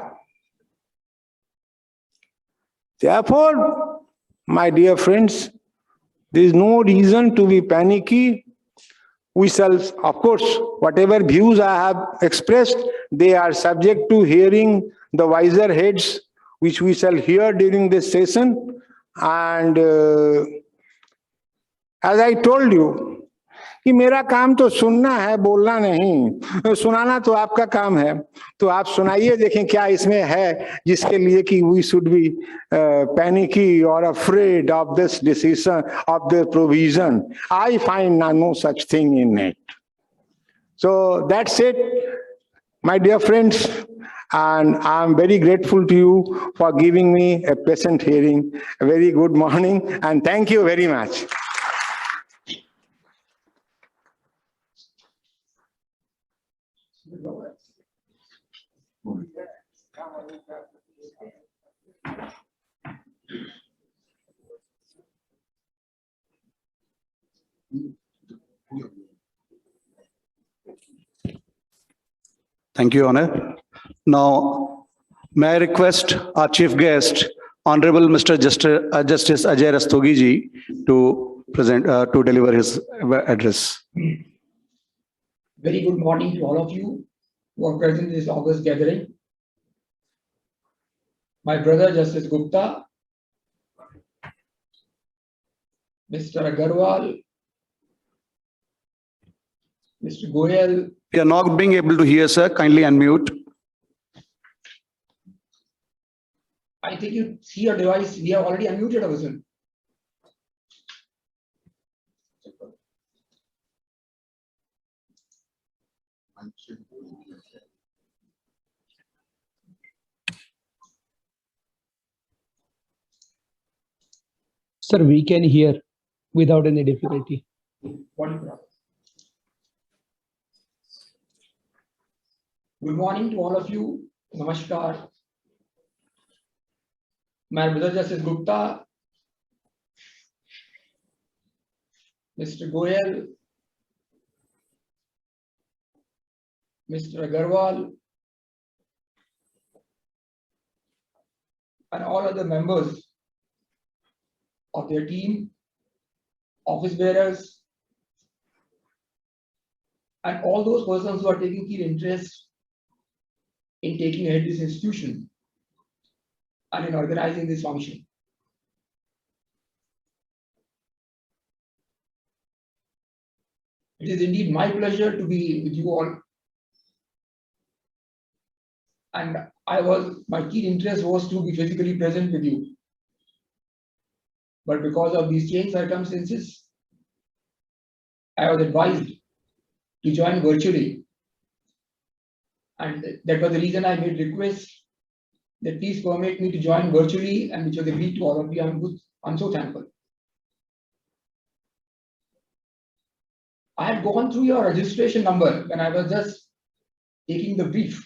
Therefore, my dear friends, there is no reason to be panicky. We shall, of course, whatever views I have expressed, they are subject to hearing the wiser heads, which we shall hear during this session. And as I told you, कि मेरा काम तो सुनना है, बोलना नहीं, सुनाना तो आपका काम है. तो आप सुनाइए, देखें क्या इसमें है जिसके लिए कि we should be panicky or afraid of this decision, of the provision. I find no such thing in it. So that's it, my dear friends, and I am very grateful to you for giving me a patient hearing. A very good morning, and thank you very much. Thank you, Honor. Now, may I request our chief guest, Honorable Mr. Justice Ajay Rastogi ji, to present, to deliver his address. Very good morning to all of you who are present in this August gathering. My brother Justice Gupta, Mr. Agarwal, Mr. Goyal. We are not being able to hear, sir. Kindly unmute. I think you see your device. We have already unmuted ourselves. Sir, we can hear without any difficulty. Wonderful. Good morning to all of you. Namaskar. My brother Justice Gupta, Mr. Goyal, Mr. Agarwal, and all other members of their team, office bearers, and all those persons who are taking keen interest in taking ahead this institution and in organizing this function. It is indeed my pleasure to be with you all. And my keen interest was to be physically present with you. But because of these changed circumstances, I was advised to join virtually. And that was the reason I made request that please permit me to join virtually, and which was agreed to all of you. I'm so thankful. I had gone through your registration number when I was just taking the brief.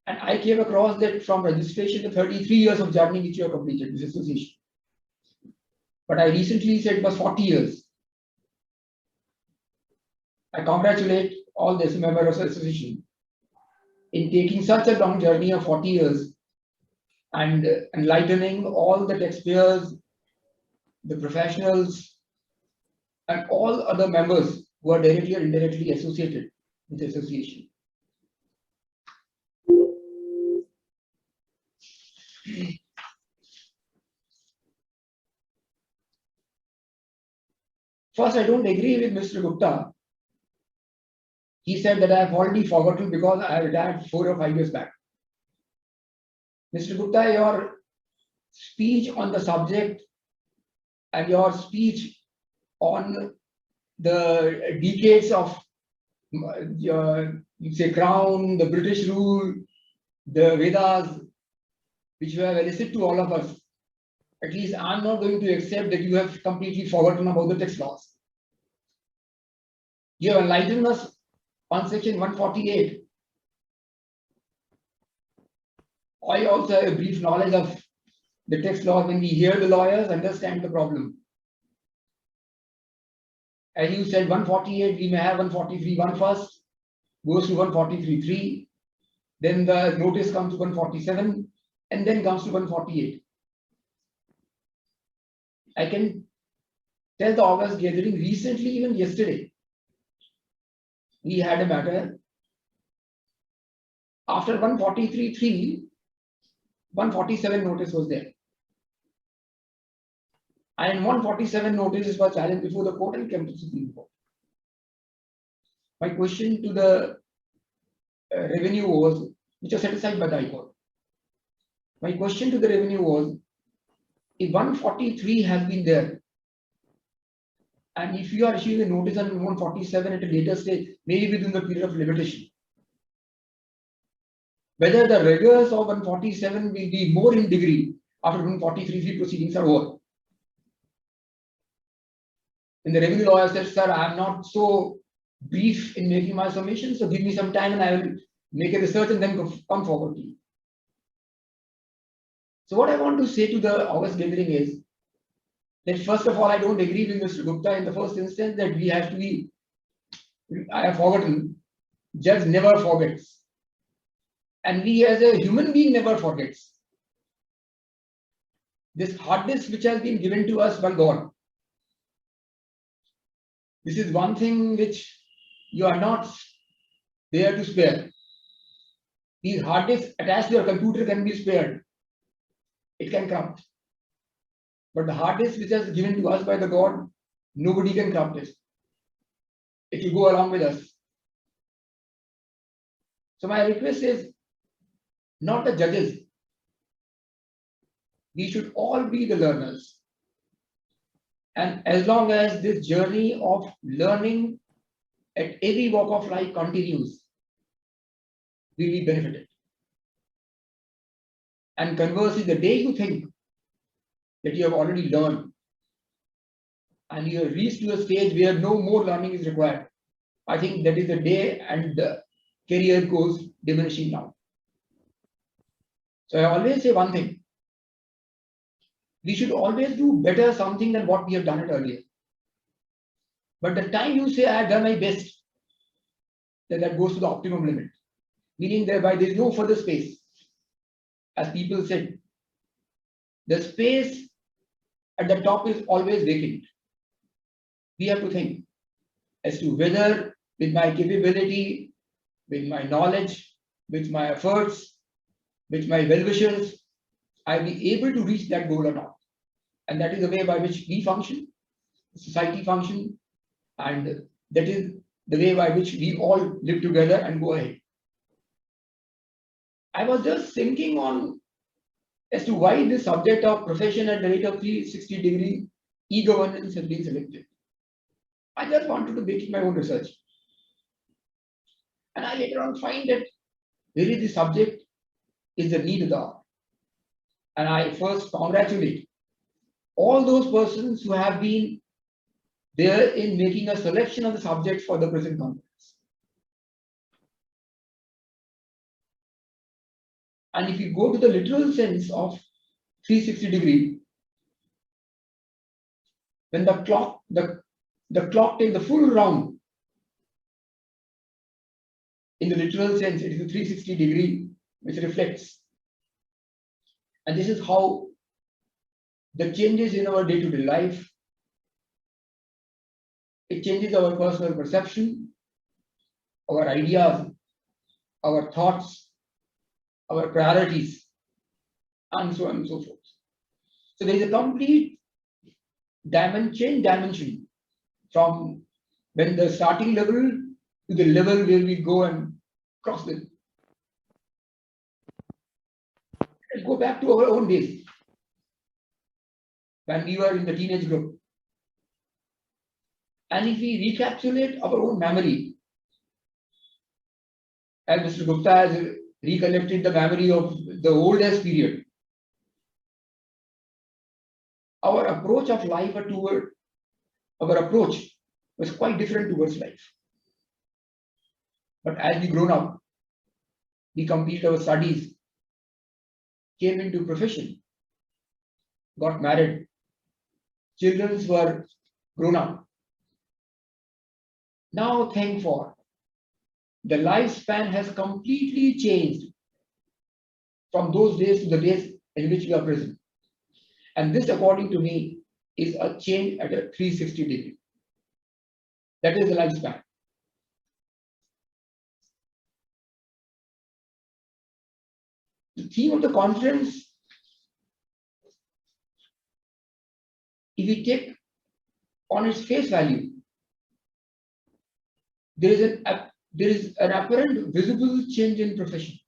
And I came across that from registration to 33 years of journey which you have completed, this association. But I recently said it was 40 years. I congratulate all the members of the association in taking such a long journey of 40 years and enlightening all the taxpayers, the professionals, and all other members who are directly or indirectly associated with the association. First, I don't agree with Mr. Gupta. He said that I have already forgotten because I retired 4 or 5 years back. Mr. Gupta, your speech on the subject and your speech on the decades of you say crown, the British rule, the Vedas, which you have elicited to all of us. At least I'm not going to accept that you have completely forgotten about the tax laws. You have enlightened us on section 148. I also have a brief knowledge of the tax law. When we hear the lawyers, understand the problem. As you said, 148, we may have 143.1 first, goes to 143.3, then the notice comes to 147, and then comes to 148. I can tell the August gathering recently, even yesterday, we had a matter. After 143.3, 147 notice was there. And 147 notices were challenged before the court and came to the Supreme Court. My question to the revenue was, which was set aside by the High Court. My question to the revenue was, if 143 has been there, and if you are issuing a notice on 147 at a later stage, maybe within the period of limitation, whether the rigors of 147 will be more in degree after 143 proceedings are over. And the revenue lawyer said, sir, I am not so brief in making my submission, so give me some time and I will make a research and then come forward to you. So what I want to say to the August gathering is that first of all, I don't agree with Mr. Gupta in the first instance that we have to be, I have forgotten, judge never forgets. And we as a human being never forgets. This hard disk which has been given to us by God, this is one thing which you are not there to spare. These hard disks attached to your computer can be spared. It can corrupt. But the hard disk which is given to us by the God, nobody can corrupt it. It will go along with us. So my request is not the judges. We should all be the learners. And as long as this journey of learning at every walk of life continues, we will be benefited. And conversely, the day you think that you have already learned and you have reached to a stage where no more learning is required, I think that is the day and the career goes diminishing down. So I always say one thing. We should always do better something than what we have done it earlier. But the time you say I have done my best, then that goes to the optimum limit. Meaning thereby there is no further space. As people said, the space at the top is always vacant. We have to think as to whether with my capability, with my knowledge, with my efforts, with my well-wishers, I'll be able to reach that goal or not. And that is the way by which we function, society function, and that is the way by which we all live together and go ahead. I was just thinking on as to why this subject of profession at the rate of 360-degree e-governance has been selected. I just wanted to make it my own research. And I later on find that really the subject is the need of the hour. And I first congratulate all those persons who have been there in making a selection of the subject for the present conference. And if you go to the literal sense of 360-degree, when the clock takes the full round, in the literal sense, it is a 360-degree which reflects. And this is how the changes in our day-to-day life, it changes our personal perception, our ideas, our thoughts, our priorities, and so on and so forth. So there is a complete dimension from when the starting level to the level where we go and cross it. Let's go back to our own days when we were in the teenage group. And if we recapitulate our own memory, as Mr. Gupta has recollected the memory of the oldest period, our approach of life was quite different towards life. But as we grown up, we completed our studies, came into profession, got married, children were grown up. Now, thank God, the lifespan has completely changed from those days to the days in which we are present. And this, according to me, is a change at a 360-degree. That is the lifespan. The theme of the conference, if we take on its face value, there is an apparent visible change in profession.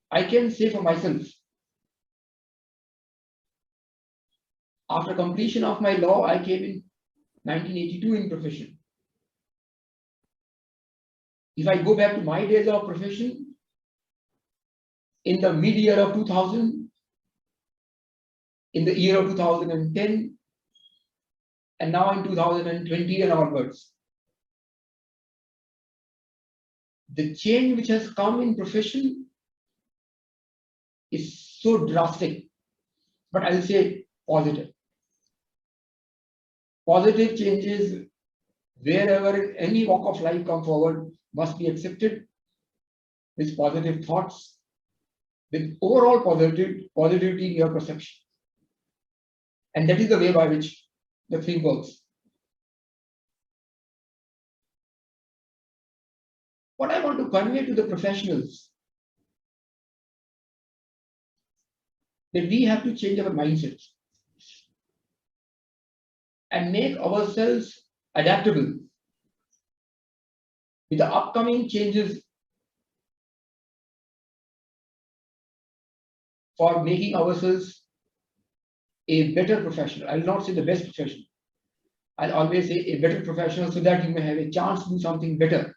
I can say for myself, after completion of my law, I came in 1982 in profession. If I go back to my days of profession, in the mid-year of 2000, in the year of 2010, and now in 2020 and onwards, the change which has come in profession is so drastic, but I'll say positive. Positive changes wherever any walk of life come forward must be accepted with positive thoughts, with overall positivity in your perception. And that is the way by which the thing works. What I want to convey to the professionals, that we have to change our mindsets and make ourselves adaptable with the upcoming changes for making ourselves a better professional. I will not say the best professional. I'll always say a better professional, so that you may have a chance to do something better.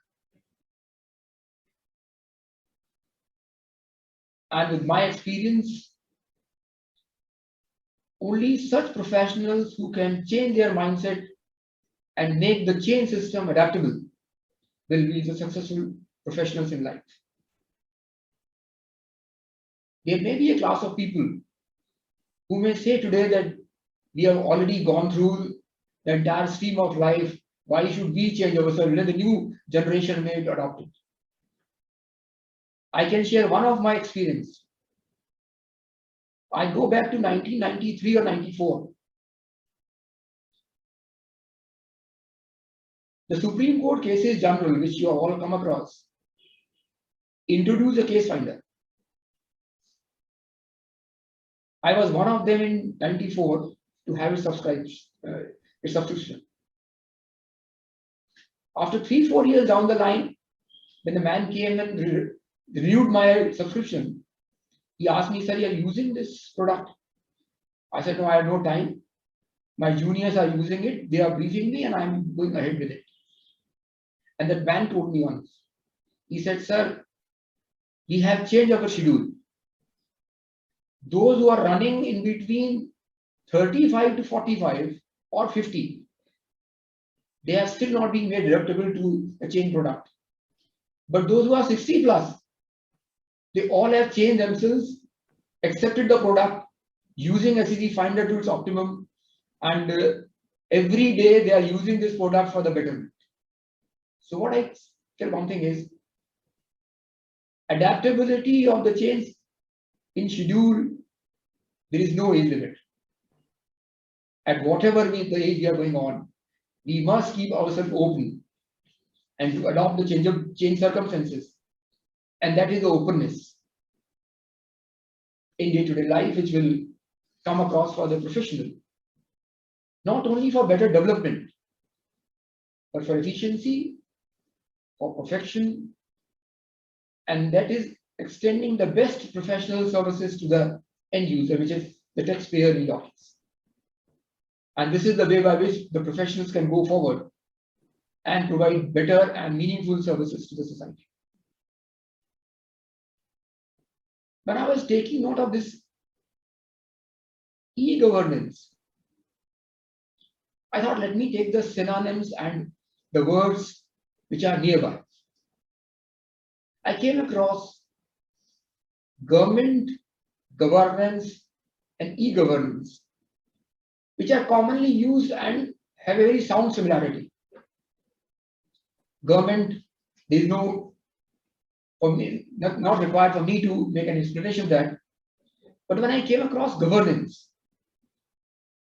And with my experience, only such professionals who can change their mindset and make the change system adaptable will be the successful professionals in life. There may be a class of people who may say today that we have already gone through the entire stream of life. Why should we change ourselves? Let the new generation may adopt it. I can share one of my experience. I go back to 1993 or 94. The Supreme Court cases general, which you have all come across, introduced a case finder. I was one of them in 94 to have it subscribed, its subscription. After 3-4 years down the line, when the man came and renewed my subscription, he asked me, "Sir, are you using this product?" I said, "No, I have no time." My juniors are using it, they are briefing me and I'm going ahead with it. And that man told me once, he said, sir, we have changed our schedule. Those who are running in between 35 to 45 or 50, they are still not being made deductible to a chain product. But those who are 60 plus, they all have changed themselves, accepted the product, using SEC Finder to its optimum, and every day they are using this product for the betterment. So what I tell one thing is, adaptability of the chains in schedule, there is no age limit. At whatever the age we are going on, we must keep ourselves open and to adopt the change circumstances. And that is the openness in day-to-day life, which will come across for the professional. Not only for better development, but for efficiency, for perfection, and that is extending the best professional services to the end user, which is the taxpayer in the office. And this is the way by which the professionals can go forward and provide better and meaningful services to the society. When I was taking note of this e-governance, I thought, let me take the synonyms and the words which are nearby. I came across government, governance, and e-governance, which are commonly used and have a very sound similarity. Government, there is no, for me, not required for me to make an explanation of that. But when I came across governance,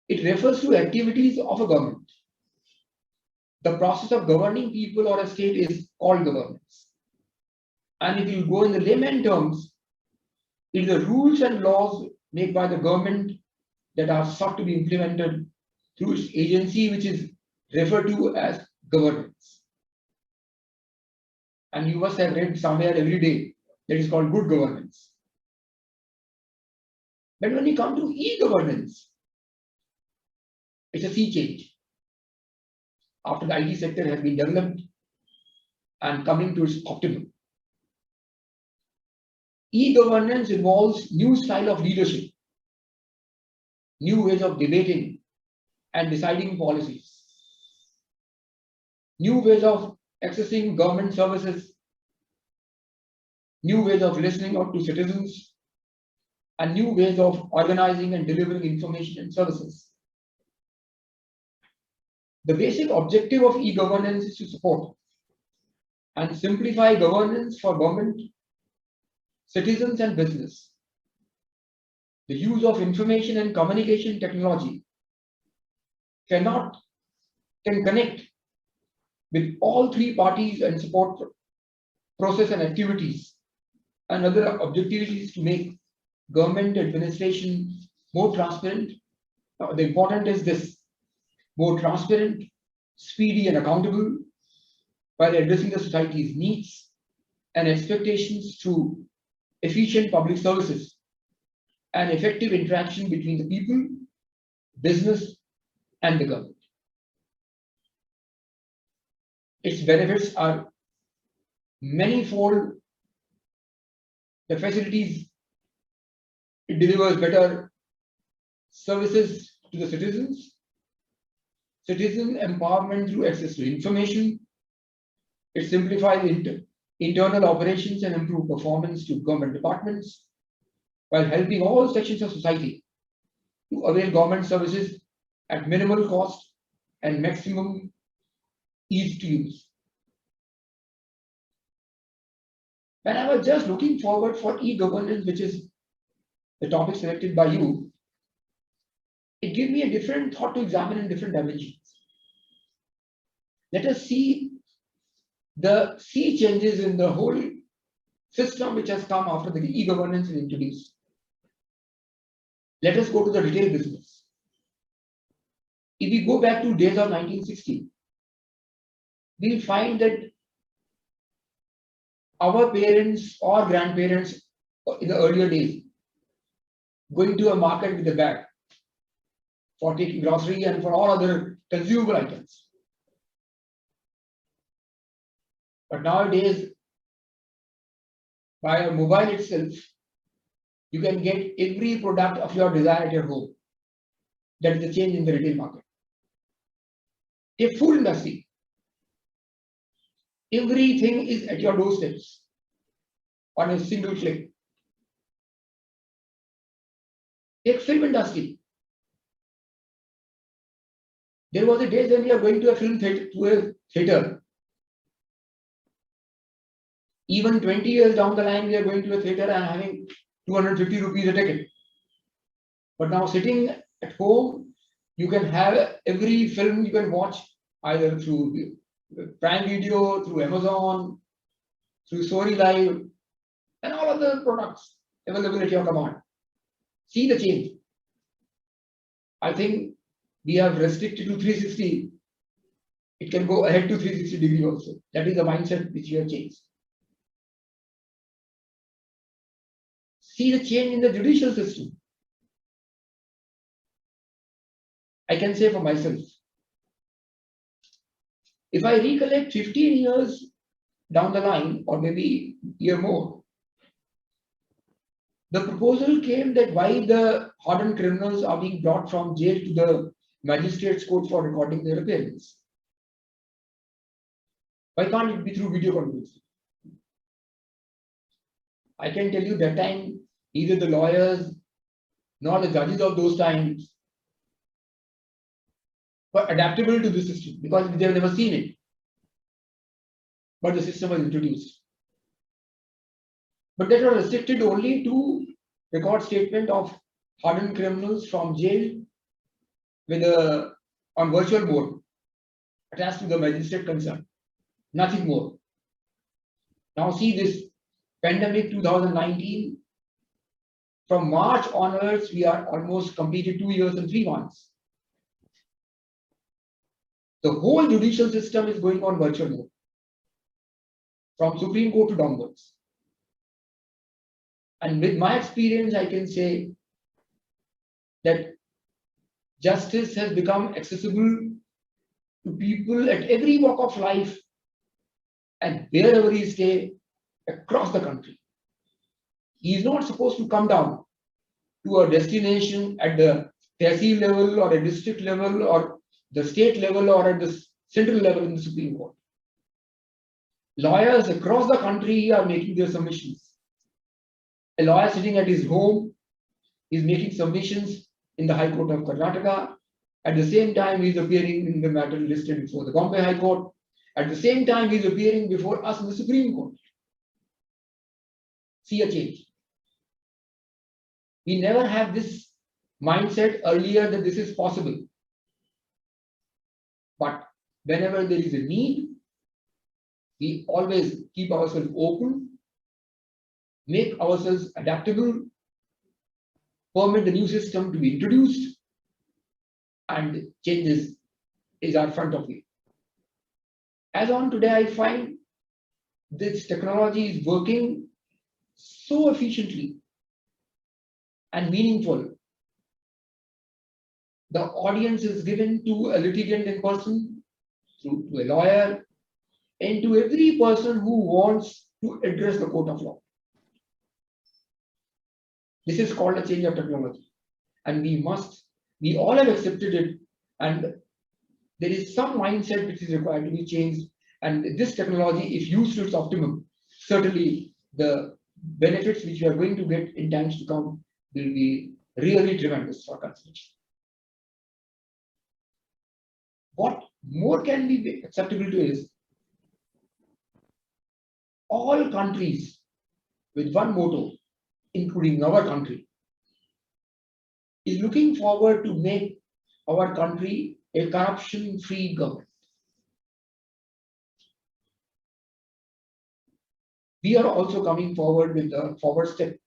it refers to activities of a government. The process of governing people or a state is called governance. And if you go in the layman terms, it is the rules and laws made by the government that are sought to be implemented through its agency, which is referred to as governance. And you must have read somewhere every day that is called good governance. But when you come to e-governance, it's a sea change. After the IT sector has been developed and coming to its optimum. E-governance involves new style of leadership, new ways of debating and deciding policies, new ways of accessing government services, new ways of listening out to citizens, and new ways of organizing and delivering information and services. The basic objective of e-governance is to support and simplify governance for government, citizens, and business. The use of information and communication technology can connect with all three parties and support process and activities and other objectives to make government administration more transparent. Now, the important is this: more transparent, speedy, and accountable, while addressing the society's needs and expectations through efficient public services and effective interaction between the people, business, and the government. Its benefits are manifold. The facilities, it delivers better services to the citizens, citizen empowerment through access to information. It simplifies internal operations and improve performance to government departments, while helping all sections of society to avail government services at minimal cost and maximum ease to use. When I was just looking forward for e-governance, which is the topic selected by you, it gave me a different thought to examine in different dimensions. Let us see the sea changes in the whole system which has come after the e-governance is introduced. Let us go to the retail business. If we go back to days of 1960, we'll find that our parents or grandparents in the earlier days going to a market with a bag, for taking grocery and for all other consumable items. But nowadays, by a mobile itself, you can get every product of your desire at your home. That is the change in the retail market. A food industry, everything is at your doorsteps on a single click. Take film industry. There was a day when we are going to a film theater. Even 20 years down the line, we are going to a theater and having 250 rupees a ticket. But now sitting at home, you can have every film you can watch either through Prime Video, through Amazon, through Sony Live, and all other products available at your command. See the change. I think we have restricted to 360. It can go ahead to 360 degree also. That is the mindset which we have changed. See the change in the judicial system. I can say for myself, if I recollect 15 years down the line, or maybe a year more, the proposal came that why the hardened criminals are being brought from jail to the magistrate's court for recording their appearance. Why can't it be through video conferencing? I can tell you that time, neither the lawyers nor the judges of those times were adaptable to the system because they have never seen it. But the system was introduced. But that was restricted only to record statement of hardened criminals from jail with on virtual mode attached to the magistrate concerned. Nothing more. Now see this pandemic 2019. From March onwards, we are almost completed 2 years and 3 months. The whole judicial system is going on virtual mode. From Supreme Court to downwards. And with my experience, I can say that justice has become accessible to people at every walk of life and wherever he stay across the country. He is not supposed to come down to a destination at the tehsil level or a district level or the state level or at the central level in the Supreme Court. Lawyers across the country are making their submissions. A lawyer sitting at his home is making submissions in the High Court of Karnataka. At the same time, he is appearing in the matter listed before the Bombay High Court. At the same time, he is appearing before us in the Supreme Court. See a change. We never have this mindset earlier that this is possible. But whenever there is a need, we always keep ourselves open, make ourselves adaptable, permit the new system to be introduced, and changes is our front of view. As on today, I find this technology is working so efficiently and meaningful. The audience is given to a litigant in person, to a lawyer, and to every person who wants to address the court of law. This is called a change of technology, and we all have accepted it, and there is some mindset which is required to be changed, and this technology, if used to its optimum, certainly the benefits which we are going to get in times to come will be really tremendous for consideration. What more can be acceptable to is all countries with one motto, including our country, is looking forward to make our country a corruption-free government. We are also coming forward with a forward step,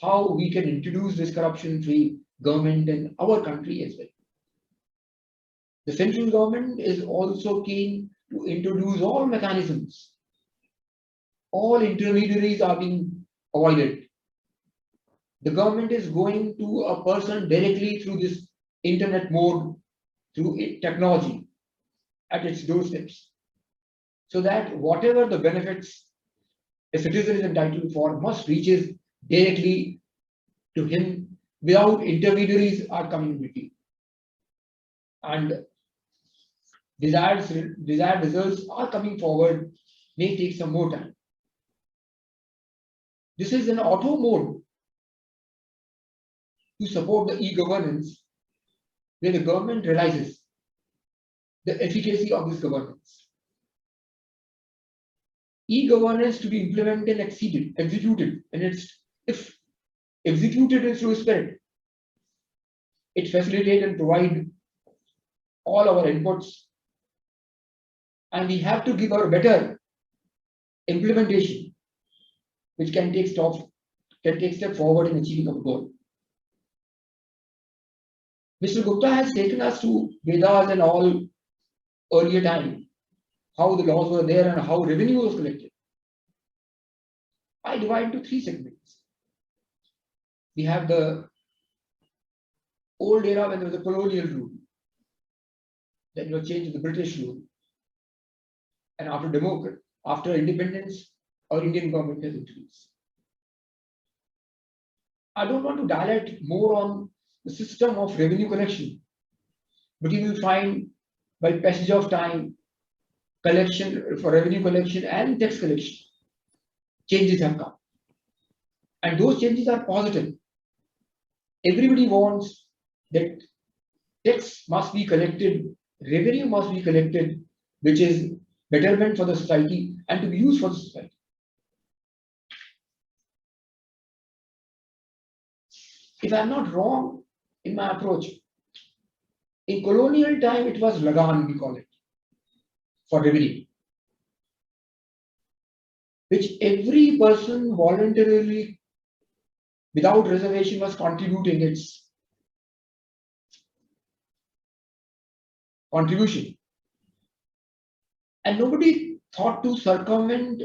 how we can introduce this corruption-free government in our country as well. The central government is also keen to introduce all mechanisms. All intermediaries are being avoided. The government is going to a person directly through this internet mode through technology at its doorsteps, so that whatever the benefits a citizen is entitled for must reaches directly to him without intermediaries or community. And desired results are coming forward, may take some more time. This is an auto mode to support the e-governance, where the government realizes the efficacy of this governance. E-governance to be implemented and executed, and if executed in true spirit, it facilitate and provide all our inputs, and we have to give our better implementation, which can take step forward in achieving our goal. Mr. Gupta has taken us to Vedas and all earlier time, how the laws were there and how revenue was collected. I divide into three segments. We have the old era when there was a colonial rule, then it was changed to the British rule, and after independence, our Indian government has introduced. I don't want to dilate more on the system of revenue collection, but you will find by passage of time, collection for revenue collection and tax collection, changes have come. And those changes are positive. Everybody wants that tax must be collected, revenue must be collected, which is betterment for the society and to be used for the society. If I'm not wrong in my approach, in colonial time it was lagan, we call it, for revenue, which every person voluntarily, without reservation, was contributing its contribution. And nobody thought to circumvent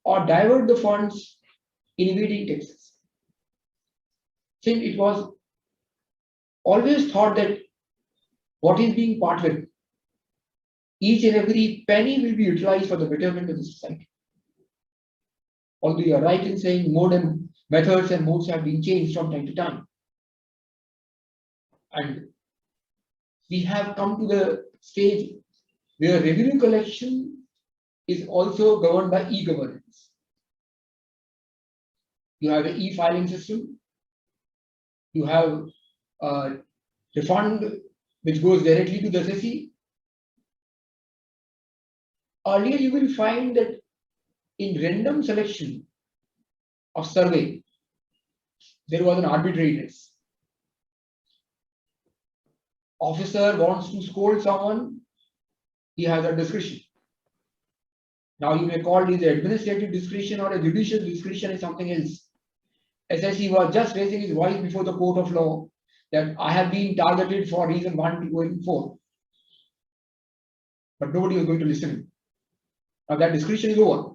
or divert the funds in evading taxes. Since it was always thought that what is being parted, each and every penny will be utilized for the betterment of the society. Although you are right in saying modern methods and modes have been changed from time to time. And we have come to the stage where revenue collection is also governed by e-governance. You have an e-filing system. You have a refund which goes directly to the assessee. Earlier, you will find that in random selection of survey, there was an arbitrariness. Officer wants to scold someone, he has a discretion. Now you may call it administrative discretion or a judicial discretion is something else. SSC was just raising his voice before the court of law that I have been targeted for reason 1, 2, and 4. But nobody was going to listen. Now that discretion is over.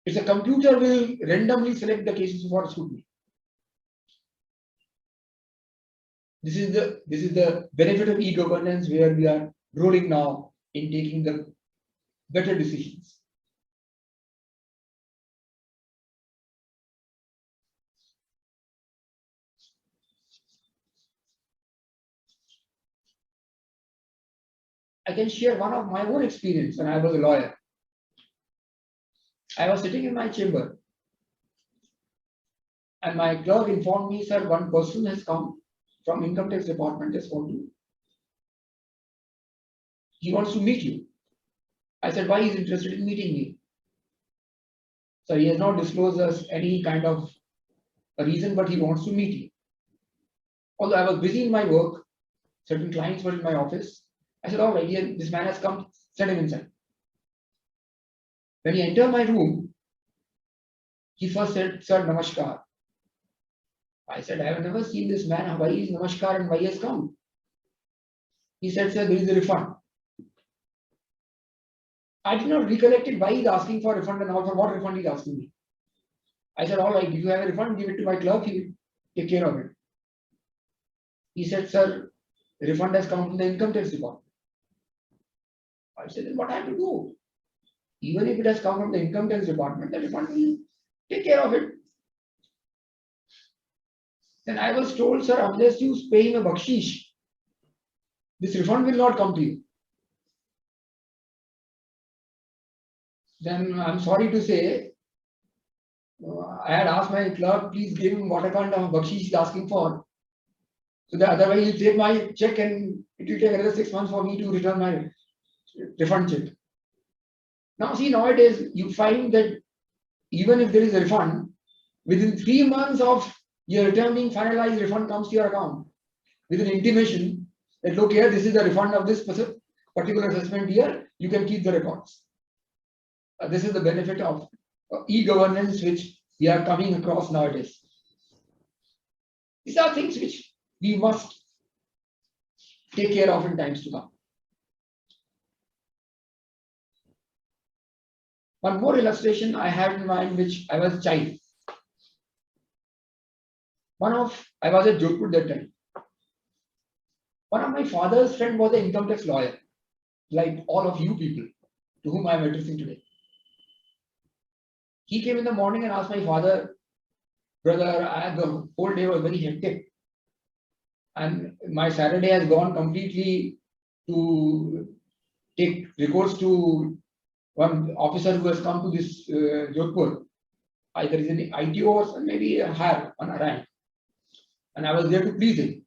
It's a computer will randomly select the cases for scrutiny. This is the benefit of e-governance where we are rolling now in taking the better decisions. I can share one of my own experience when I was a lawyer. I was sitting in my chamber and my clerk informed me, sir, one person has come from income tax department, he wants to meet you. I said, why he is interested in meeting me? So he has not disclosed us any kind of a reason, but he wants to meet you. Although I was busy in my work, certain clients were in my office. I said, all right, here, this man has come, send him inside. When he entered my room, he first said, sir, namaskar. I said, I have never seen this man, why is namaskar and why he has come? He said, sir, there is a refund. I did not recollect it why he is asking for refund and for what refund he is asking me. I said, all right, if you have a refund, give it to my clerk, he will take care of it. He said, sir, the refund has come from the income tax department. I said, then what I have to do? Even if it has come from the income tax department, the refund will take care of it. Then I was told, sir, unless you pay him a bakshish, this refund will not come to you. Then I'm sorry to say, I had asked my clerk, please give him what kind of bakshish he's asking for. So that otherwise he'll take my check and it will take another 6 months for me to return my refund check. Now see, nowadays you find that even if there is a refund, within 3 months of your return being finalized, refund comes to your account with an intimation that look here, this is the refund of this particular assessment year, you can keep the records. This is the benefit of e-governance which we are coming across nowadays. These are things which we must take care of in times to come. One more illustration I have in mind, which I was a child. I was at Jodhpur that time. One of my father's friend was an income tax lawyer, like all of you people to whom I am addressing today. He came in the morning and asked my father, brother, the whole day was very hectic. And my Saturday has gone completely to take recourse to one officer who has come to this Jodhpur. Either is an ITO or maybe a higher on a rank. And I was there to please him.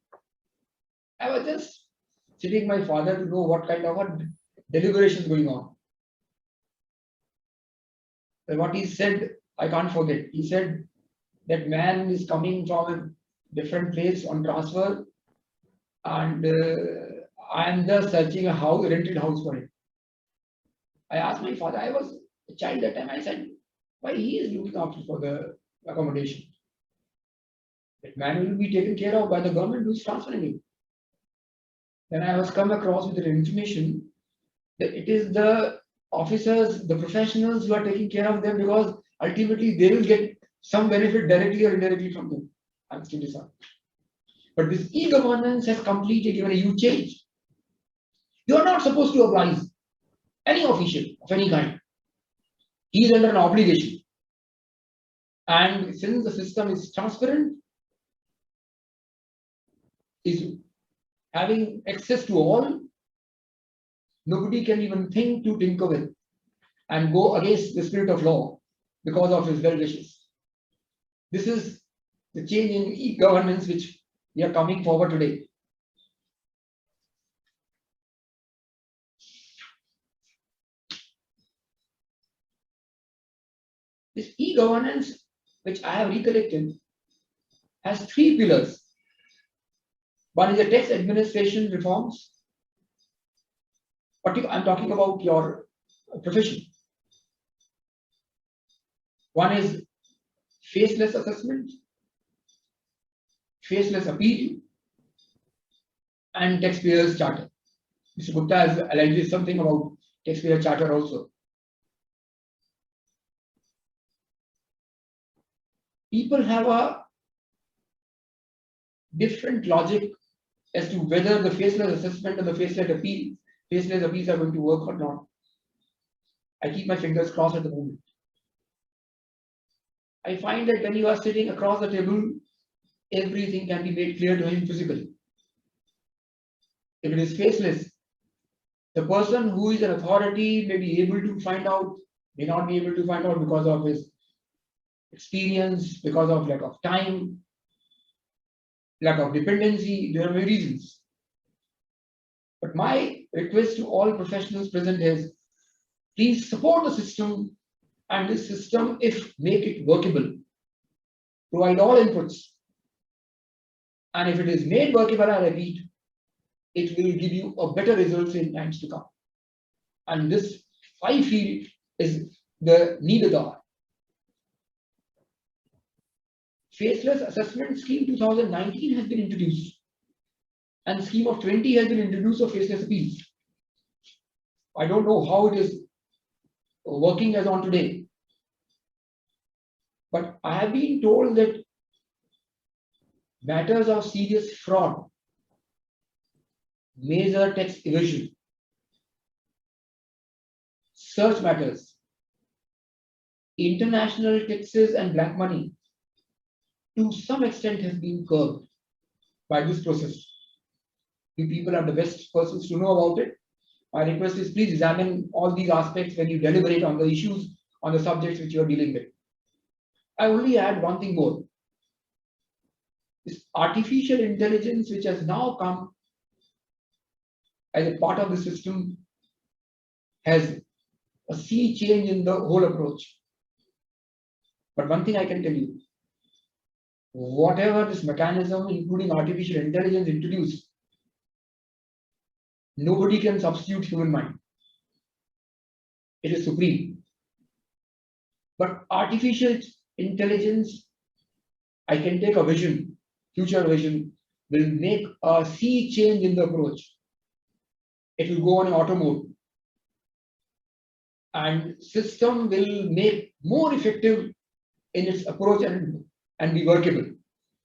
I was just sitting my father to know what kind of a deliberation is going on. And what he said, I can't forget. He said that man is coming from a different place on transfer and I am just searching a house, rented house for him. I asked my father, I was a child that time, I said, why he is looking after for the accommodation? That man will be taken care of by the government who is transferring him. Then I was come across with the information that it is the officers, the professionals who are taking care of them because ultimately they will get some benefit directly or indirectly from them. I'm still sorry. But this e-governance has completely given a huge change. You are not supposed to oblige any official of any kind. He is under an obligation. And since the system is transparent, is having access to all, nobody can even think to tinker with and go against the spirit of law because of his well wishes. This is the change in e-governance which we are coming forward today. This e-governance, which I have recollected, has 3 pillars. One is the tax administration reforms. I'm talking about your profession. One is faceless assessment, faceless appeal, and taxpayers charter. Mr. Gupta has alleged something about taxpayer charter also. People have a different logic as to whether the faceless assessment and the faceless appeals are going to work or not. I keep my fingers crossed at the moment. I find that when you are sitting across the table, everything can be made clear to him physically. If it is faceless, the person who is an authority may be able to find out, may not be able to find out because of his experience, because of lack of time, lack of dependency. There are many reasons. But my request to all professionals present is, please support the system, and this system, if make it workable, provide all inputs. And if it is made workable, I repeat, it will give you a better results in times to come. And this, I feel, is the need of the hour. Faceless assessment scheme 2019 has been introduced, and scheme of 20 has been introduced of faceless appeals. I don't know how it is working as on today, but I have been told that matters of serious fraud major tax evasion, search matters, international taxes and black money to some extent has been curbed by this process. You people are the best persons to know about it. My request is please examine all these aspects when you deliberate on the issues, on the subjects which you are dealing with. I only add one thing more. This artificial intelligence which has now come as a part of the system has a sea change in the whole approach. But one thing I can tell you, whatever this mechanism, including artificial intelligence introduced, nobody can substitute human mind. It is supreme. But artificial intelligence, I can take a vision, future vision, will make a sea change in the approach. It will go on an auto mode. And system will make more effective in its approach and be workable.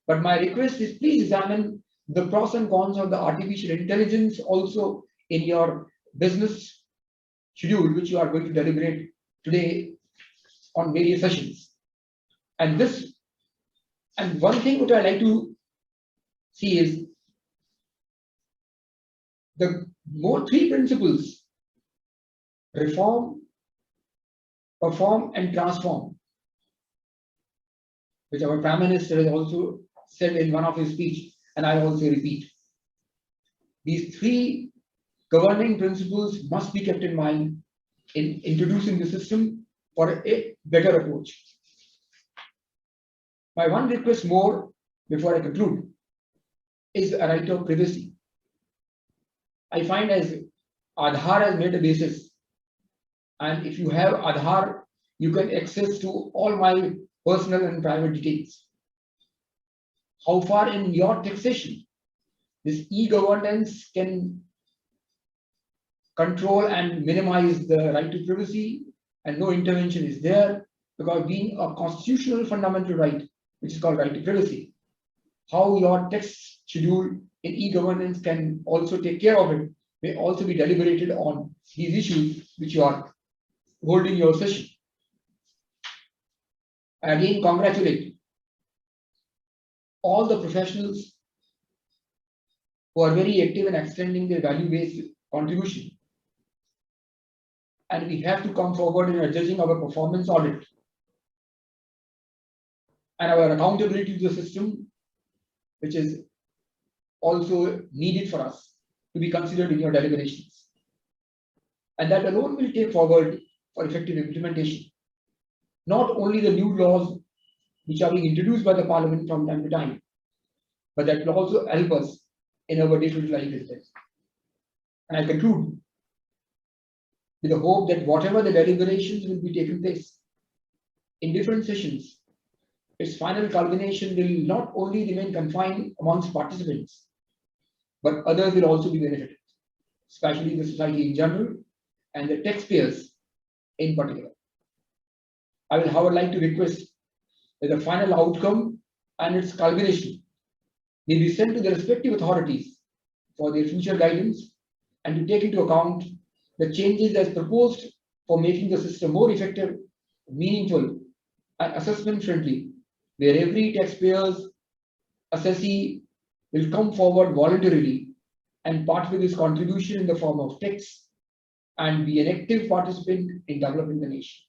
But my request is please examine the pros and cons of the artificial intelligence also in your business schedule, which you are going to deliberate today on various sessions. And one thing which I like to see is the more three principles: reform, perform, and transform, which our Prime Minister has also said in one of his speech, and I also repeat. These three governing principles must be kept in mind in introducing the system for a better approach. My one request more before I conclude is a right of privacy. I find as Aadhaar has made a basis, and if you have Aadhaar, you can access to all my personal and private details. How far in your taxation this e-governance can control and minimize the right to privacy, and no intervention is there, because being a constitutional fundamental right, which is called right to privacy, how your tax schedule in e-governance can also take care of it may also be deliberated on these issues which you are holding your session. I again congratulate all the professionals who are very active in extending their value-based contribution. And we have to come forward in judging our performance audit and our accountability to the system, which is also needed for us to be considered in your deliberations. And that alone will take forward for effective implementation. Not only the new laws which are being introduced by the Parliament from time to time, but that will also help us in our day-to-day life itself. And I conclude with the hope that whatever the deliberations will be taking place in different sessions, its final culmination will not only remain confined amongst participants, but others will also be benefited, especially the society in general and the taxpayers in particular. I will, however, like to request that the final outcome and its culmination may be sent to the respective authorities for their future guidance and to take into account the changes as proposed for making the system more effective, meaningful, and assessment friendly, where every taxpayer's assessee will come forward voluntarily and part with his contribution in the form of tax and be an active participant in developing the nation.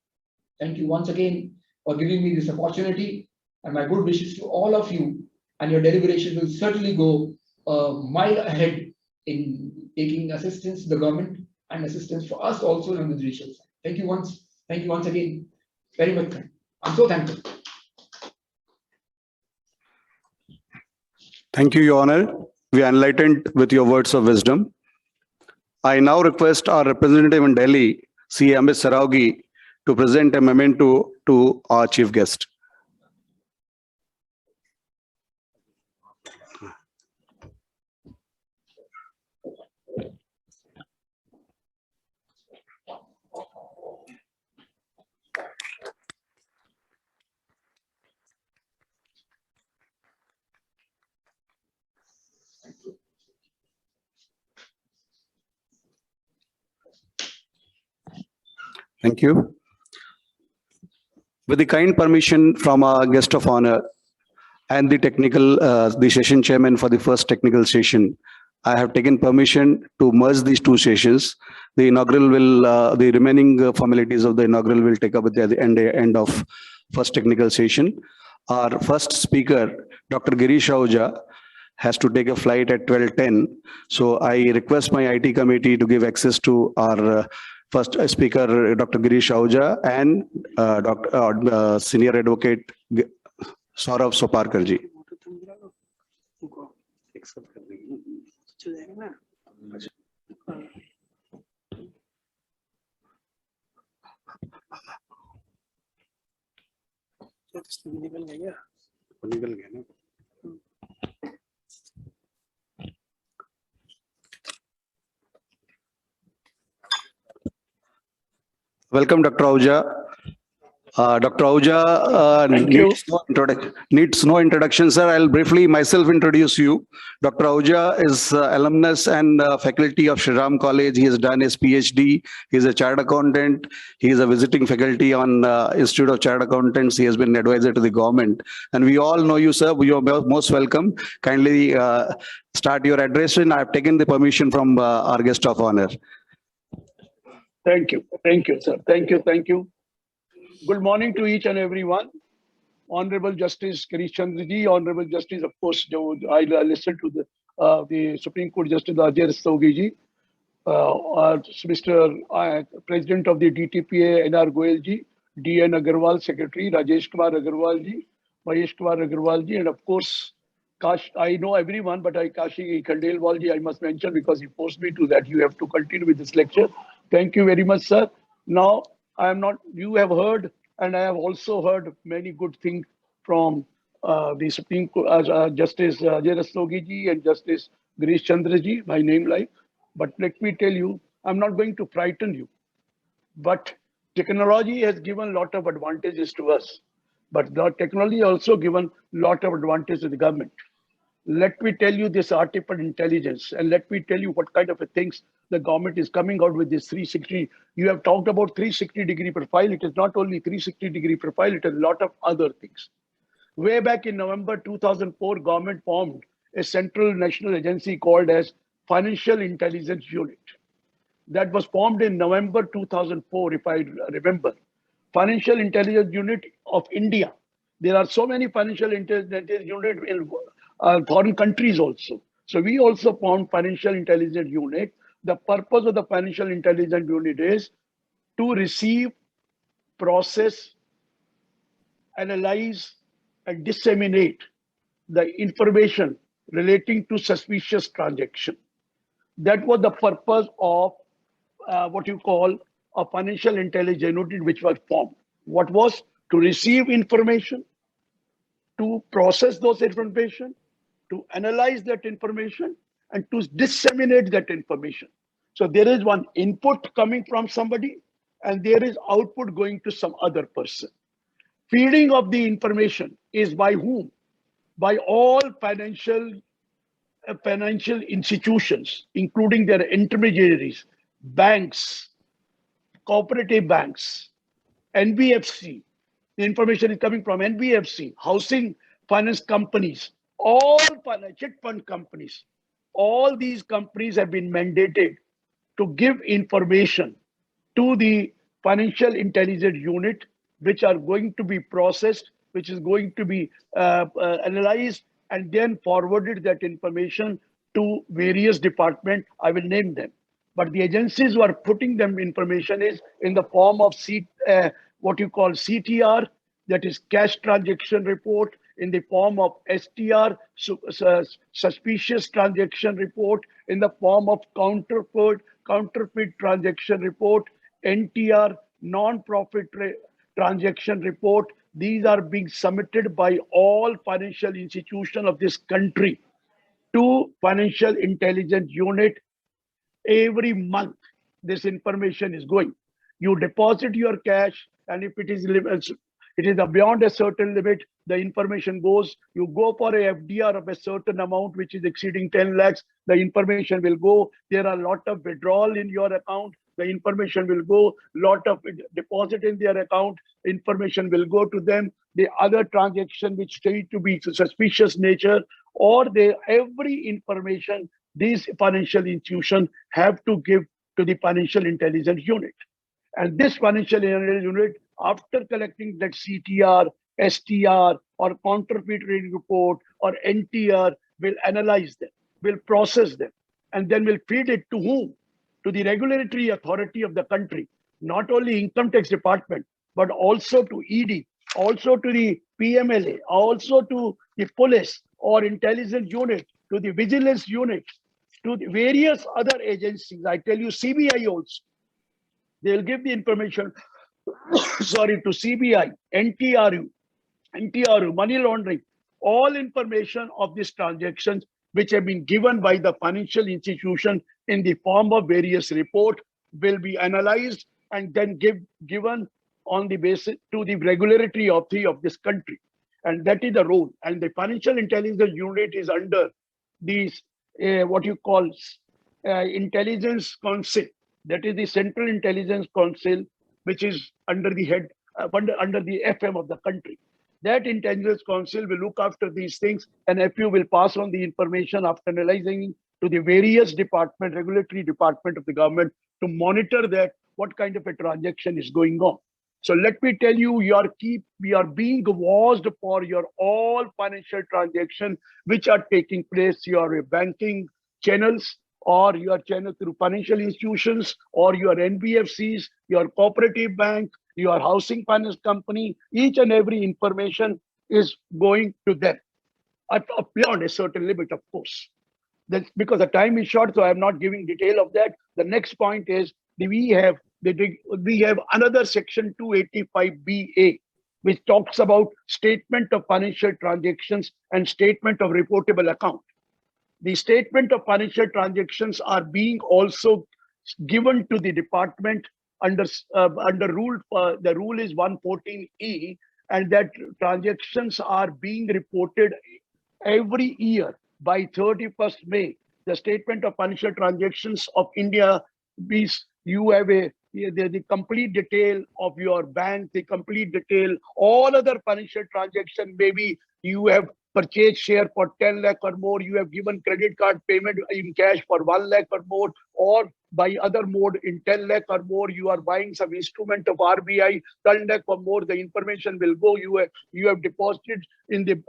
Thank you once again for giving me this opportunity, and my good wishes to all of you, and your deliberation will certainly go a mile ahead in taking assistance to the government and assistance for us also on the judicial side. Thank you once again very much. I'm so thankful. Thank you, Your Honor. We are enlightened with your words of wisdom. I now request our representative in Delhi, C. Amit Saraugi, to present a memento to our chief guest. Thank you. With the kind permission from our guest of honor and the session chairman for the first technical session, I have taken permission to merge these two sessions. The remaining formalities of the inaugural will take up at the end of first technical session. Our first speaker, Dr. Girish Ahuja, has to take a flight at 12:10. So I request my IT committee to give access to our first speaker, Dr. Girish Ahuja, and Senior Advocate Saurav Soparkar ji. निकल गया ना. Welcome, Dr. Ahuja. Dr. Ahuja needs no introduction, sir. I'll briefly myself introduce you. Dr. Ahuja is alumnus and faculty of Shri Ram College. He has done his PhD. He is a chartered accountant. He is a visiting faculty on Institute of Chartered Accountants. He has been an advisor to the government. And we all know you, sir. You are most welcome. Kindly start your address. And I have taken the permission from our guest of honor. Thank you. Thank you, sir. Thank you. Thank you. Good morning to each and everyone. Honorable Justice Girish Chandra ji, Honorable Justice, of course, I listened to the Supreme Court Justice Ajay Rastogi ji, Mr. President of the DTPA, N.R. Goyal ji, D.N. Agarwal, Secretary, Rajesh Kumar Agarwal ji, Mahesh Kumar Agarwal ji, and of course, I know everyone, but Kashi Khandelwal ji, I must mention because he forced me to that. You have to continue with this lecture. Thank you very much, sir. Now, you have heard, and I have also heard many good things from the Supreme Court, Justice Ajay Rastogi ji and Justice Girish Chandra ji, my name like. But let me tell you, I'm not going to frighten you. But technology has given a lot of advantages to us. But the technology also given a lot of advantage to the government. Let me tell you this artificial intelligence, and let me tell you what kind of things the government is coming out with this 360. You have talked about 360-degree profile. It is not only 360-degree profile, it is a lot of other things. Way back in November 2004, government formed a central national agency called as Financial Intelligence Unit. That was formed in November 2004, if I remember. Financial Intelligence Unit of India. There are so many financial intelligence units in foreign countries also. So we also formed Financial Intelligence Unit. The purpose of the Financial Intelligence Unit is to receive, process, analyze, and disseminate the information relating to suspicious transaction. That was the purpose of what you call a Financial Intelligence Unit which was formed. What was? To receive information, to process those information, to analyze that information, and to disseminate that information. So there is one input coming from somebody, and there is output going to some other person. Feeding of the information is by whom? By all financial institutions, including their intermediaries, banks, cooperative banks, NBFC. The information is coming from NBFC, housing finance companies, all chit fund companies. All these companies have been mandated to give information to the Financial Intelligence Unit, which are going to be processed, which is going to be analyzed, and then forwarded that information to various departments. I will name them. But the agencies who are putting them information is in the form of what you call CTR, that is cash transaction report, in the form of STR, suspicious transaction report, in the form of counterfeit transaction report, NTR, non-profit transaction report. These are being submitted by all financial institutions of this country to Financial Intelligence Unit. Every month, this information is going. You deposit your cash, and if it is beyond a certain limit, the information goes. You go for a FDR of a certain amount, which is exceeding 10 lakhs, the information will go. There are a lot of withdrawal in your account. the information will go, lot of deposit in their account, information will go to them. The other transaction which need to be suspicious nature, or every information these financial institutions have to give to the financial intelligence unit. And this financial intelligence unit, after collecting that CTR, STR, or counterfeit trading report, or NTR, will analyze them, will process them, and then will feed it to whom? To the regulatory authority of the country, not only income tax department, but also to ED, also to the PMLA, also to the police or intelligence unit, to the vigilance unit, to the various other agencies. I tell you, CBI also. They'll give the information, sorry, to CBI, NTRU, money laundering, all information of these transactions which have been given by the financial institution in the form of various report will be analyzed and then given on the basis to the regulatory authority of this country. And that is the role. And the financial intelligence unit is under these, what you call intelligence council. That is the Central Intelligence Council, which is under the head, under the FM of the country. That intelligence council will look after these things, and FU will pass on the information after analyzing to the various department, regulatory department of the government to monitor that what kind of a transaction is going on. So let me tell you, we are being watched for your all financial transactions which are taking place, your banking channels, or your channel through financial institutions, or your NBFCs, your cooperative bank, your housing finance company. Each and every information is going to them beyond a certain limit, of course. That's because the time is short, so I'm not giving detail of that. The next point is we have another section 285BA, which talks about statement of financial transactions and statement of reportable account. The statement of financial transactions are being also given to the department under rule. The rule is 114E, and that transactions are being reported every year by 31st May. The statement of financial transactions of India, you have the complete detail of your bank, the complete detail, all other financial transactions. Maybe you have purchased share for 10 lakh or more, you have given credit card payment in cash for 1 lakh or more, or by other mode in 10 lakh or more, you are buying some instrument of RBI, 10 lakh or more, the information will go. You have deposited in the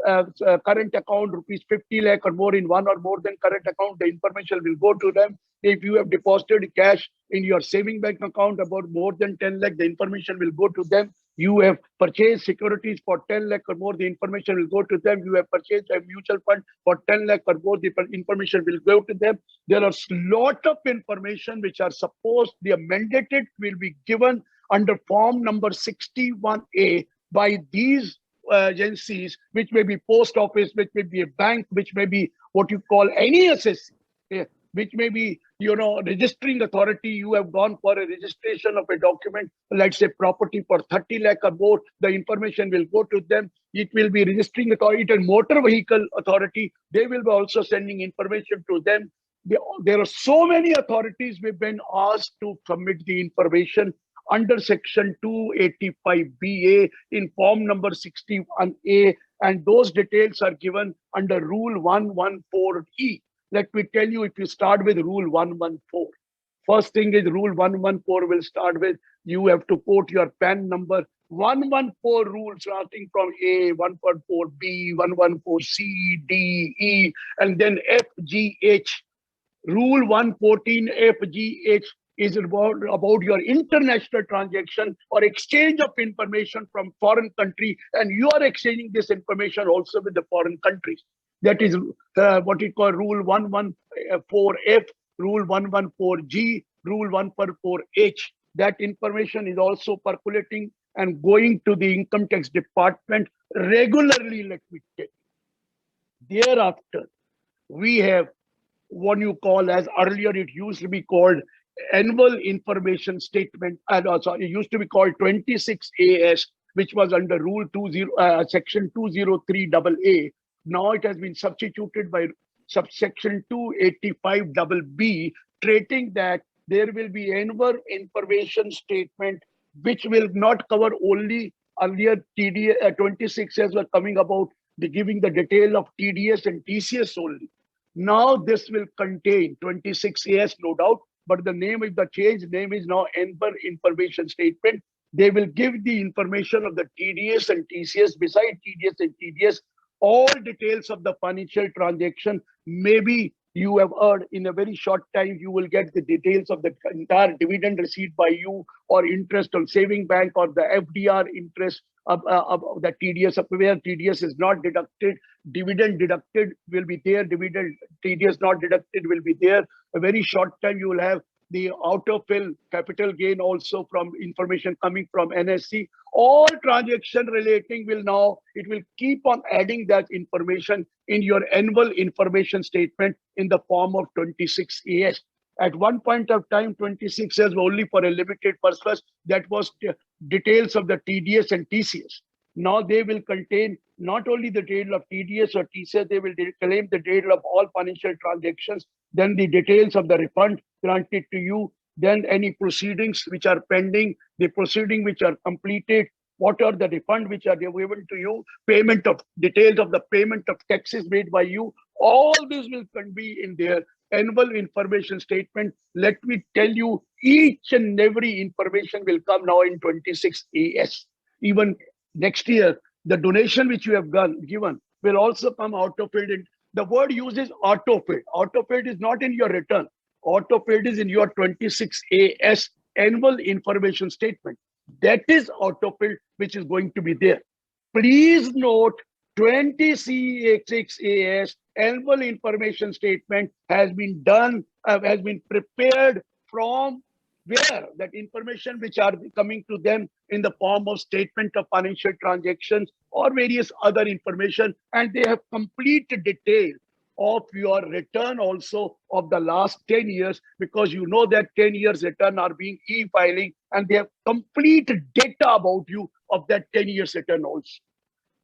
current account rupees 50 lakh or more in one or more than current account, the information will go to them. If you have deposited cash in your saving bank account about more than 10 lakh, the information will go to them. You have purchased securities for 10 lakh or more, the information will go to them. You have purchased a mutual fund for 10 lakh or more, the information will go to them. There are a lot of information which are supposed, they are mandated, will be given under form number 61A by these agencies, which may be post office, which may be a bank, which may be what you call any assessee, which may be, registering authority. You have gone for a registration of a document, let's say property for 30 lakh or more, the information will go to them. It will be registering authority and motor vehicle authority. They will be also sending information to them. There are so many authorities we've been asked to submit the information under section 285BA in form number 61A, and those details are given under rule 114E. Let me tell you, if you start with rule 114, first thing is rule 114 will start with, you have to quote your PAN number. 114 rules starting from A, 114B, 114C, D, E, and then F, G, H. Rule 114 F, G, H is about your international transaction or exchange of information from foreign country, and you are exchanging this information also with the foreign countries. That is what we call rule 114F, rule 114G, rule 114H. That information is also percolating and going to the income tax department regularly, let me tell you. Thereafter, we have what you call, as earlier it used to be called annual information statement, and also it used to be called 26AS, which was under rule section 203AA. Now it has been substituted by subsection 285BB, stating that there will be annual information statement, which will not cover only earlier TDS, 26 years were coming about the giving the detail of TDS and TCS only. Now this will contain 26 years, no doubt, but the name of the change name is now annual information statement. They will give the information of the TDS and TCS, beside TDS and TDS, all details of the financial transaction. Maybe you have heard in a very short time, you will get the details of the entire dividend received by you, or interest on saving bank, or the FDR interest of the TDS, of where TDS is not deducted, dividend deducted will be there, dividend TDS not deducted will be there. A very short time you will have the autofill capital gain also from information coming from NSC. All transaction relating will now, it will keep on adding that information in your annual information statement in the form of 26 AS. At one point of time, 26 AS were only for a limited purpose. That was details of the TDS and TCS. Now they will contain not only the detail of TDS or TCS, they will claim the detail of all financial transactions, then the details of the refund granted to you, then any proceedings which are pending, the proceeding which are completed, what are the refund which are given to you, payment of details of the payment of taxes made by you. All this will be in their annual information statement. Let me tell you, each and every information will come now in 26 AS. Even next year, the donation which you have given will also come auto-filled in. The word used is auto-filled. Auto-filled is not in your return. Auto-filled is in your 26 AS annual information statement. That is auto-filled, which is going to be there. Please note, 26 AS annual information statement has been done, has been prepared from where that information which are coming to them in the form of statement of financial transactions or various other information, and they have complete detail of your return also of the last 10 years, because you know that 10 years return are being e-filing, and they have complete data about you of that 10 years return also.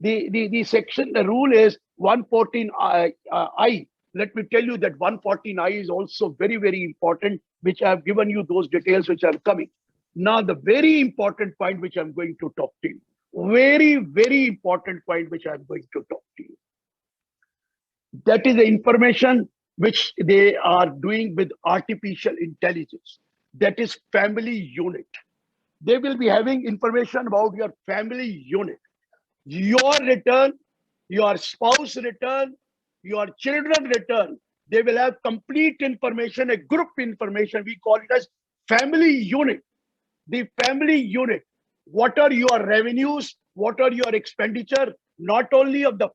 The section, the rule is 114I. Let me tell you that 114I is also very, very important, which I have given you those details which are coming. Now, the very important point which I'm going to talk to you, very, very important point which I'm going to talk to you. That is the information which they are doing with artificial intelligence. That is family unit. They will be having information about your family unit, your return, your spouse return, your children return. They will have complete information, a group information. We call it as family unit. The family unit. What are your revenues? What are your expenditure? Not only of the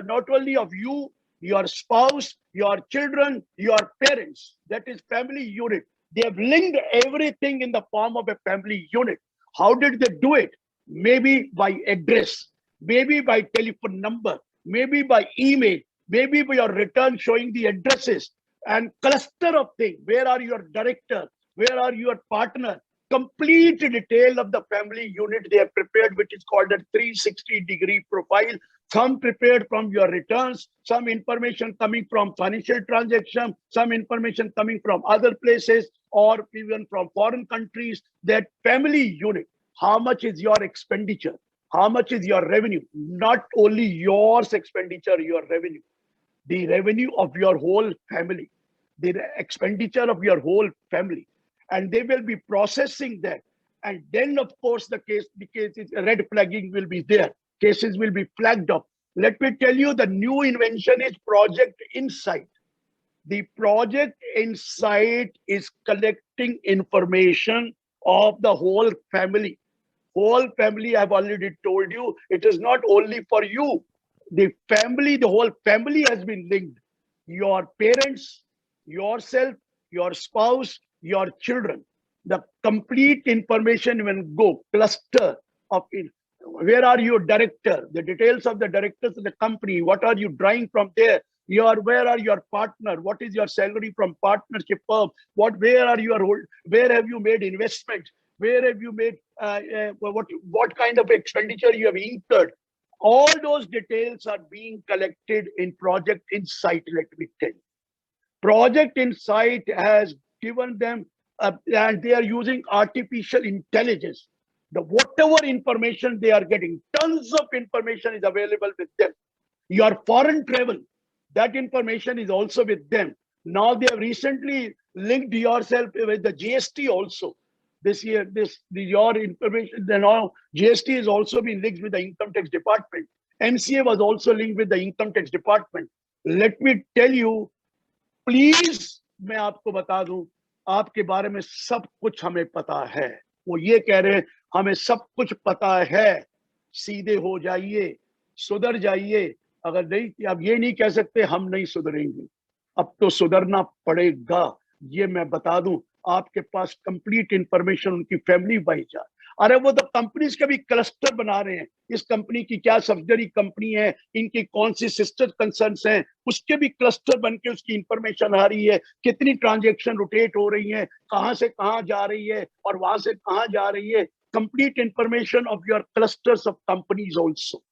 not only of you, your spouse, your children, your parents. That is family unit. They have linked everything in the form of a family unit. How did they do it? Maybe by address, maybe by telephone number, maybe by email, maybe by your return showing the addresses and cluster of things. Where are your director? Where are your partner? Complete detail of the family unit they have prepared, which is called a 360-degree profile. Some prepared from your returns, some information coming from financial transaction, some information coming from other places or even from foreign countries. That family unit, how much is your expenditure? How much is your revenue? Not only yours expenditure, your revenue, the revenue of your whole family, the expenditure of your whole family. And they will be processing that. And then, of course, the case is red flagging will be there. Cases will be flagged up. Let me tell you, the new invention is Project Insight. The Project Insight is collecting information of the whole family. Whole family, I've already told you, it is not only for you. The family, the whole family has been linked. Your parents, yourself, your spouse, your children. The complete information will go cluster of it. Where are your director? The details of the directors of the company. What are you drawing from there? Where are your partner? What is your salary from partnership firm? Where are your where have you made investments? Where have you made what kind of expenditure you have incurred? All those details are being collected in Project Insight. Let me tell you, Project Insight has given them and they are using artificial intelligence. The whatever information they are getting, tons of information is available with them. Your foreign travel, that information is also with them. Now they have recently linked yourself with the GST also. This year, your information, now GST is also being linked with the income tax department. MCA was also linked with the income tax department. Let me tell you, please मैं आपको बता दूं, आपके बारे में सब कुछ हमें पता है. वो ये कह रहे हैं हमें सब कुछ पता है, सीधे हो जाइए, सुधर जाइए. अगर नहीं, अब ये नहीं कह सकते हम नहीं सुधरेंगे, अब तो सुधरना पड़ेगा. ये मैं बता दूं, आपके पास कंप्लीट इंफॉर्मेशन उनकी फैमिली वाइज है. अरे वो तो कंपनीज का भी क्लस्टर बना रहे हैं. इस कंपनी की क्या सब्सिडरी कंपनी है, इनकी कौन सी सिस्टर कंसर्न्स हैं, उसके भी क्लस्टर बन के उसकी इंफॉर्मेशन आ रही है. कितनी ट्रांजैक्शन रोटेट हो रही है, कहां से कहां जा रही है और वहां से कहां जा रही है. Complete information of your clusters of companies also,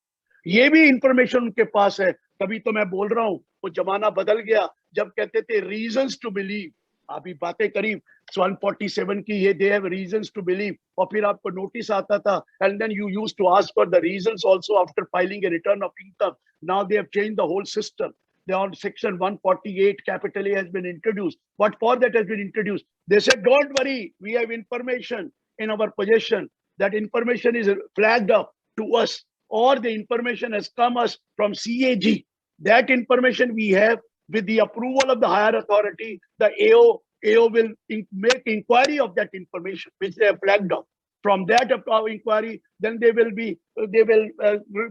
ये भी इंफॉर्मेशन उनके पास है. तभी तो मैं बोल रहा हूं, वो जमाना बदल गया जब कहते थे रीजंस टू बिलीव. अभी बातें करीब 147 की, ये they have reasons to believe, और फिर आपको नोटिस आता था and then you used to ask for the reasons also after filing a return of income. Now they have changed the whole system. They on section 148 capital A has been introduced. What for that has been introduced? They said, don't worry, we have information in our possession. That information is flagged up to us, or the information has come us from CAG. That information we have with the approval of the higher authority. The AO will make inquiry of that information which they have flagged up. From that inquiry, then they will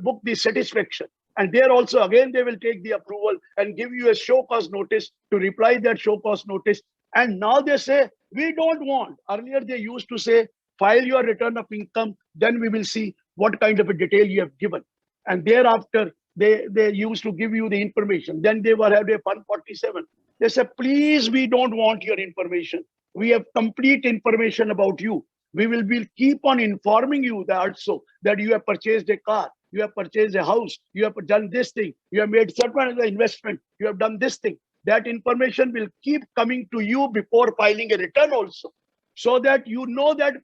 book the satisfaction. And there also again they will take the approval and give you a show cause notice to reply that show cause notice. And now they say we don't want. Earlier they used to say file your return of income, then we will see what kind of a detail you have given. And thereafter they used to give you the information. Then they were having 147. They said, please, we don't want your information. We have complete information about you. We will keep on informing you that also that you have purchased a car, you have purchased a house, you have done this thing, you have made certain investment, you have done this thing. That information will keep coming to you before filing a return also, so that you know that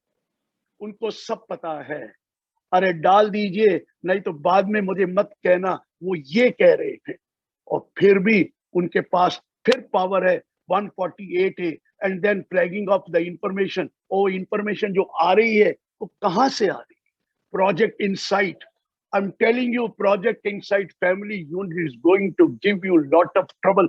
उनको सब पता है. अरे डाल दीजिए, नहीं तो बाद में मुझे मत कहना वो ये कह रहे थे. और फिर भी उनके पास फिर पावर है 148A and then flagging of the information. वो information जो आ रही है वो कहां से आ रही है? Project Insight. I'm telling you, Project Insight Family Unit is going to give you lot of trouble.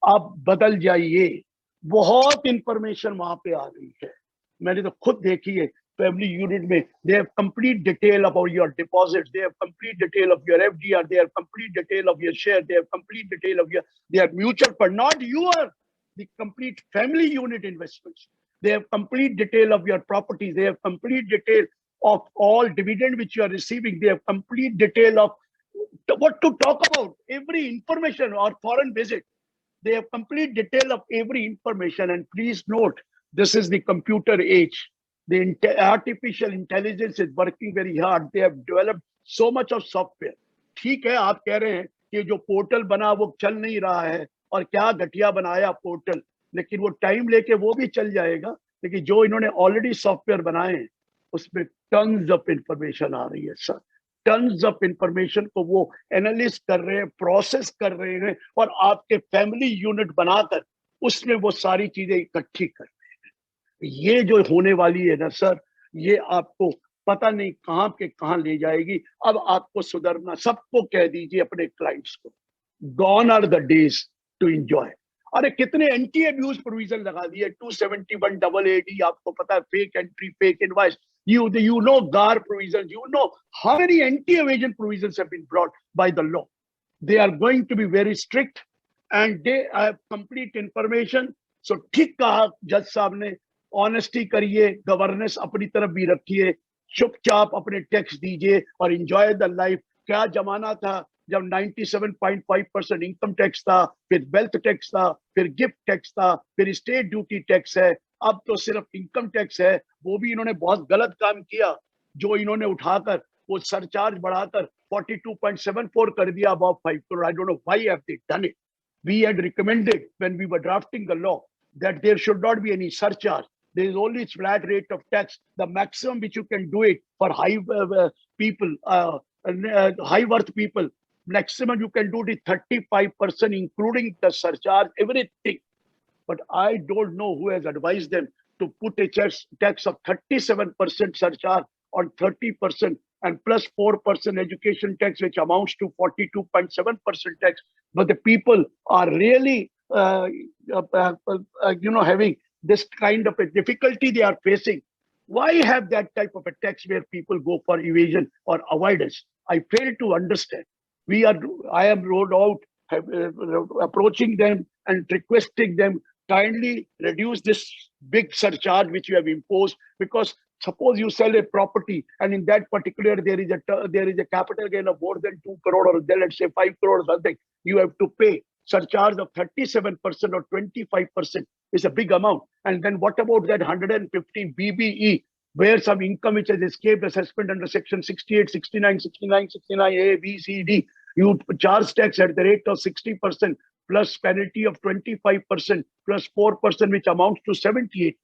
आप बदल जाइए, बहुत इंफॉर्मेशन वहां पे आ रही है. मैंने तो खुद देखी है. Family unit में they have complete detail about your deposits, they have complete detail of your FDR, they have complete detail of your share, they have complete detail of their mutual fund, not the complete family unit investments. They have complete detail of your properties, they have complete detail of all dividend which you are receiving, they have complete detail of what to talk about, every information or foreign visit. They have complete detail of every information. And please note, this is the computer age. The artificial intelligence is working very hard. They have developed so much of software. ठीक है, आप कह रहे हैं कि जो portal बना वो चल नहीं रहा है और क्या घटिया बनाया पोर्टल, लेकिन वो टाइम लेके वो भी चल जाएगा. लेकिन जो इन्होंने ऑलरेडी सॉफ्टवेयर बनाए हैं उसमें टन्स ऑफ इंफॉर्मेशन आ रही है सर. टन्स ऑफ इंफॉर्मेशन को वो एनालिस्ट कर रहे हैं, प्रोसेस कर रहे हैं और आपके फैमिली यूनिट बनाकर उसमें वो सारी चीजें इकट्ठी कर. ये जो होने वाली है ना सर, ये आपको पता नहीं कहां के कहां ले जाएगी. अब आपको सुधरना, सबको कह दीजिए अपने क्लाइंट्स को, gone are the days to enjoy. अरे कितने एंटी अब्यूज प्रोविजन लगा दिए, 271 डबल AD, आपको पता है, fake entry, fake invoice, you know GAR provisions, you know how many anti-evasion provisions have been brought by the law. They are going to be very strict and they have complete information. So ठीक कहा जज साहब ने, honesty करिए, governance अपनी तरफ भी रखिए, चुपचाप अपने टैक्स दीजिए और एंजॉय द लाइफ. क्या जमाना था जब 97.5% इनकम टैक्स था, फिर वेल्थ टैक्स था, फिर गिफ्ट टैक्स था, फिर स्टेट ड्यूटी टैक्स है, अब तो सिर्फ इनकम टैक्स है. वो भी इन्होंने बहुत गलत काम किया जो इन्होंने उठाकर वो सरचार्ज बढ़ाकर 42.74 कर दिया above 5 crore. I don't know why have they done it. We had recommended when we were drafting the law that there should not be any surcharge. there is only flat rate of tax. The maximum which you can do it for high people, high worth people, maximum you can do it 35%, including the surcharge, everything. But I don't know who has advised them to put a tax of 37% surcharge on 30% and plus 4% education tax, which amounts to 42.7% tax. But the people are really, having this kind of a difficulty they are facing. Why have that type of a tax where people go for evasion or avoidance? I fail to understand. I am rolled out, approaching them and requesting them kindly reduce this big surcharge which you have imposed, because suppose you sell a property and in that particular there is a capital gain of more than 2 crore, or then let's say 5 crore or something, you have to pay surcharge of 37% or 25%. Is a big amount. And then what about that 150 BBE, where some income which has escaped assessment under section 68, 69, 69, 69A, B, C, D, you charge tax at the rate of 60% plus penalty of 25% plus 4%, which amounts to 78%.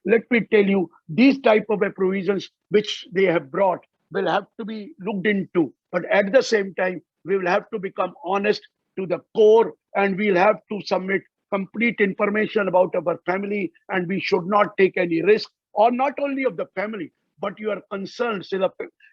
Let me tell you, these type of provisions which they have brought will have to be looked into. But at the same time, we will have to become honest to the core, and we'll have to submit complete information about our family, and we should not take any risk, or not only of the family, but your concerns,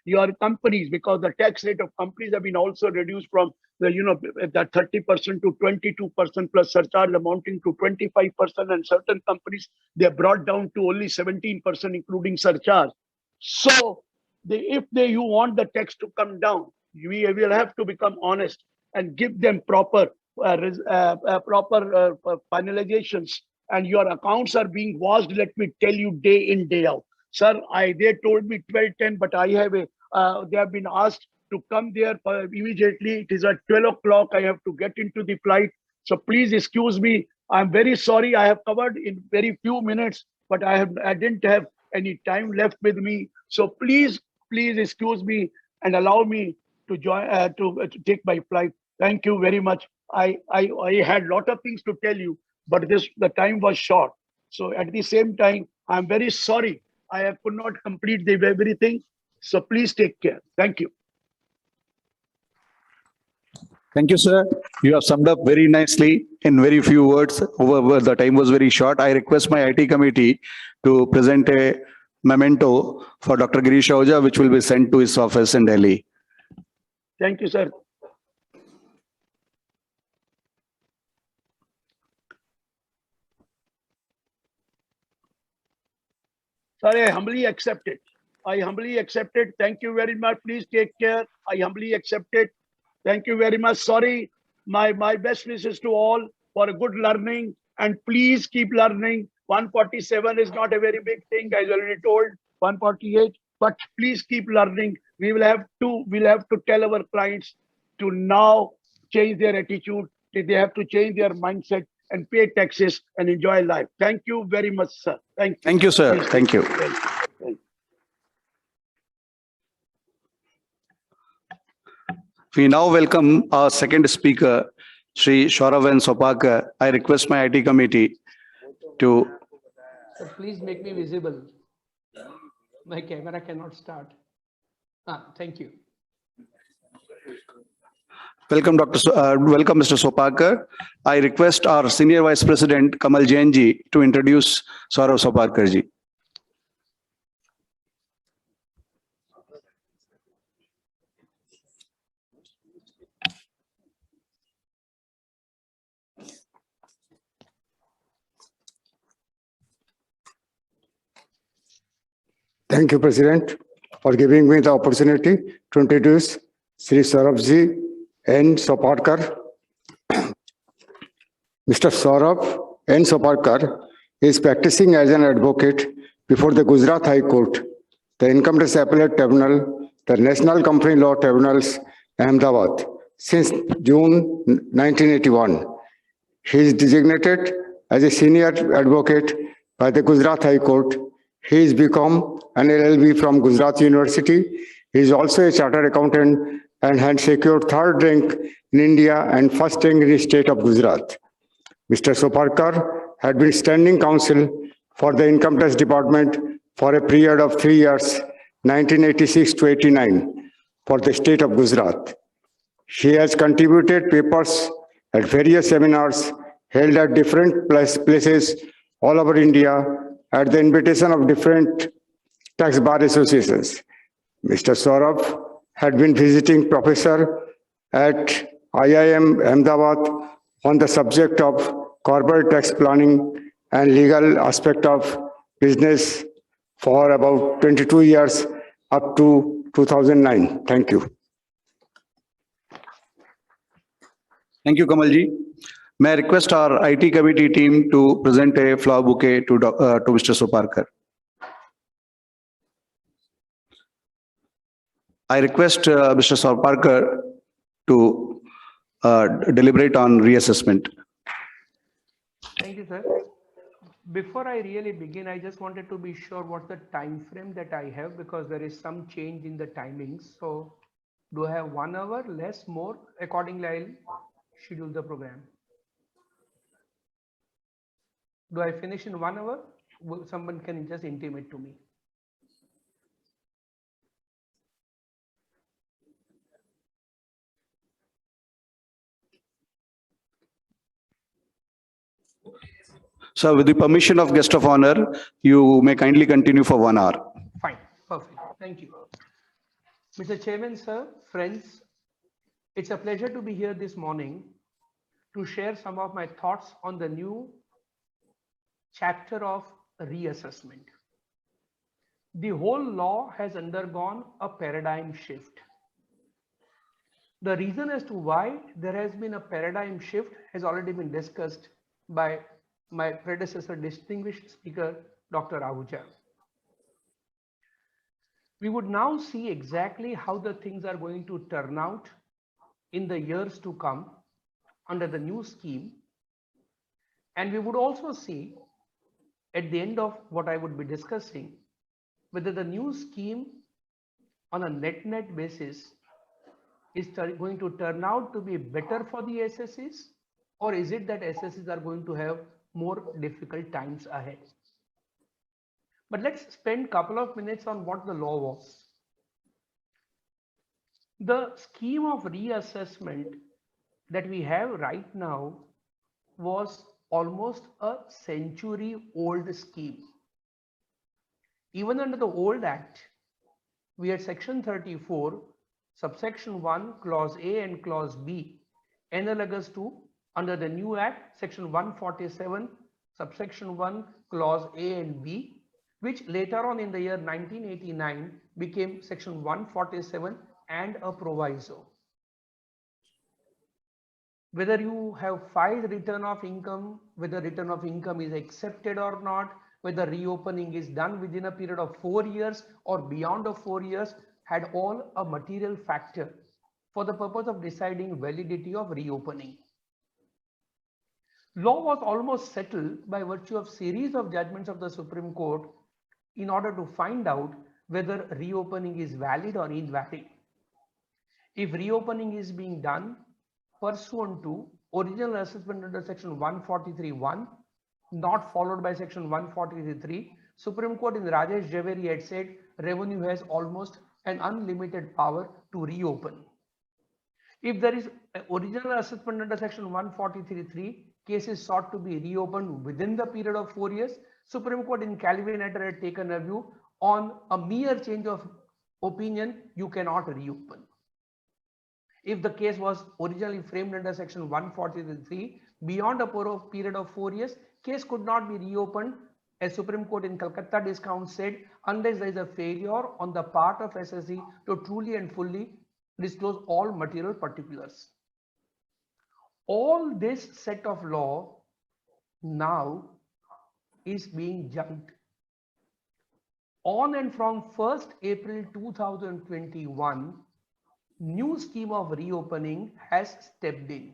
your companies, because the tax rate of companies have been also reduced from that 30% to 22% plus surcharge amounting to 25%, and certain companies they are brought down to only 17%, including surcharge. So if you want the tax to come down, we will have to become honest and give them proper finalizations, and your accounts are being washed, let me tell you, day in, day out. Sir, they told me 12:10, but I have they have been asked to come there immediately. It is at 12 o'clock. I have to get into the flight. So please excuse me. I'm very sorry. I have covered in very few minutes, but I didn't have any time left with me. So please excuse me and allow me to join to take my flight. Thank you very much. I had a lot of things to tell you, but the time was short. So at the same time, I'm very sorry I could not complete everything. So please take care. Thank you. Thank you, sir. You have summed up very nicely in very few words. However, the time was very short. I request my IT committee to present a memento for Dr. Girish Ahuja, which will be sent to his office in Delhi. Thank you, sir. Sir, I humbly accept it. I humbly accept it. Thank you very much. Please take care. I humbly accept it. Thank you very much. Sorry. My best wishes to all for a good learning, and please keep learning. 147 is not a very big thing, as already told. 148, but please keep learning. We'll have to tell our clients to now change their attitude. They have to change their mindset and pay taxes and enjoy life. Thank you very much, sir. Thank you. Thank you, sir. Please Thank you. Thank you. We now welcome our second speaker, Sri Saurav N. Sopakar. I request my IT committee to... So please make me visible. My camera cannot start. Thank you. Welcome, welcome, Mr. Sopakar. I request our Senior Vice President, Kamal Jain ji, to introduce Saurav Sopakar ji. Thank you, President, for giving me the opportunity to introduce Sri Saurabh N. Sopakar. Mr. Saurabh N. Sopakar is practicing as an advocate before the Gujarat High Court, the Income Tax Appellate Tribunal, the National Company Law Tribunals, Ahmedabad, since June 1981. He is designated as a senior advocate by the Gujarat High Court. He has become an LLB from Gujarat University. He is also a chartered accountant and had secured third rank in India and first rank in the state of Gujarat. Mr. Sopakar had been standing counsel for the Income Tax Department for a period of 3 years, 1986 to 89, for the state of Gujarat. She has contributed papers at various seminars held at different places all over India at the invitation of different tax bar associations. Mr. Saurabh had been visiting professor at IIM Ahmedabad on the subject of corporate tax planning and legal aspect of business for about 22 years up to 2009. Thank you. Thank you, Kamalji. May I request our IT committee team to present a flower bouquet to Mr. Soparkar. I request Mr. Soparkar to deliberate on reassessment. Thank you, sir. Before I really begin, I just wanted to be sure what's the time frame that I have, because there is some change in the timings. So do I have 1 hour, less, more? Accordingly, I'll schedule the program. Do I finish in 1 hour? Someone can just intimate to me. So with the permission of guest of honor, you may kindly continue for 1 hour. Fine, perfect. Thank you. Mr. Chairman, sir, friends, it's a pleasure to be here this morning to share some of my thoughts on the new chapter of reassessment. The whole law has undergone a paradigm shift. The reason as to why there has been a paradigm shift has already been discussed by my predecessor, distinguished speaker, Dr. Ahuja. We would now see exactly how the things are going to turn out in the years to come under the new scheme. And we would also see at the end of what I would be discussing, whether the new scheme on a net basis is going to turn out to be better for the SSEs, or is it that SSEs are going to have more difficult times ahead? But let's spend a couple of minutes on what the law was. The scheme of reassessment that we have right now was almost a century-old scheme. Even under the old Act, we had Section 34, subsection 1, Clause A and Clause B, analogous to, under the new Act, Section 147, subsection 1, Clause A and B, which later on in the year 1989 became Section 147 and a proviso. Whether you have filed return of income, whether return of income is accepted or not, whether reopening is done within a period of 4 years or beyond of 4 years, had all a material factor for the purpose of deciding validity of reopening. Law was almost settled by virtue of series of judgments of the Supreme Court in order to find out whether reopening is valid or invalid. If reopening is being done pursuant to original assessment under Section 143(1), not followed by Section 143(3), Supreme Court in Rajesh Javeri had said revenue has almost an unlimited power to reopen. If there is original assessment under Section 143(3), cases sought to be reopened within the period of 4 years, Supreme Court in Calvinator had taken a view on a mere change of opinion, you cannot reopen. If the case was originally framed under Section 143(3), beyond a period of 4 years, case could not be reopened, as Supreme Court in Calcutta discount said, unless there is a failure on the part of SSE to truly and fully disclose all material particulars. All this set of law now is being junked. On and from 1st April 2021, new scheme of reopening has stepped in.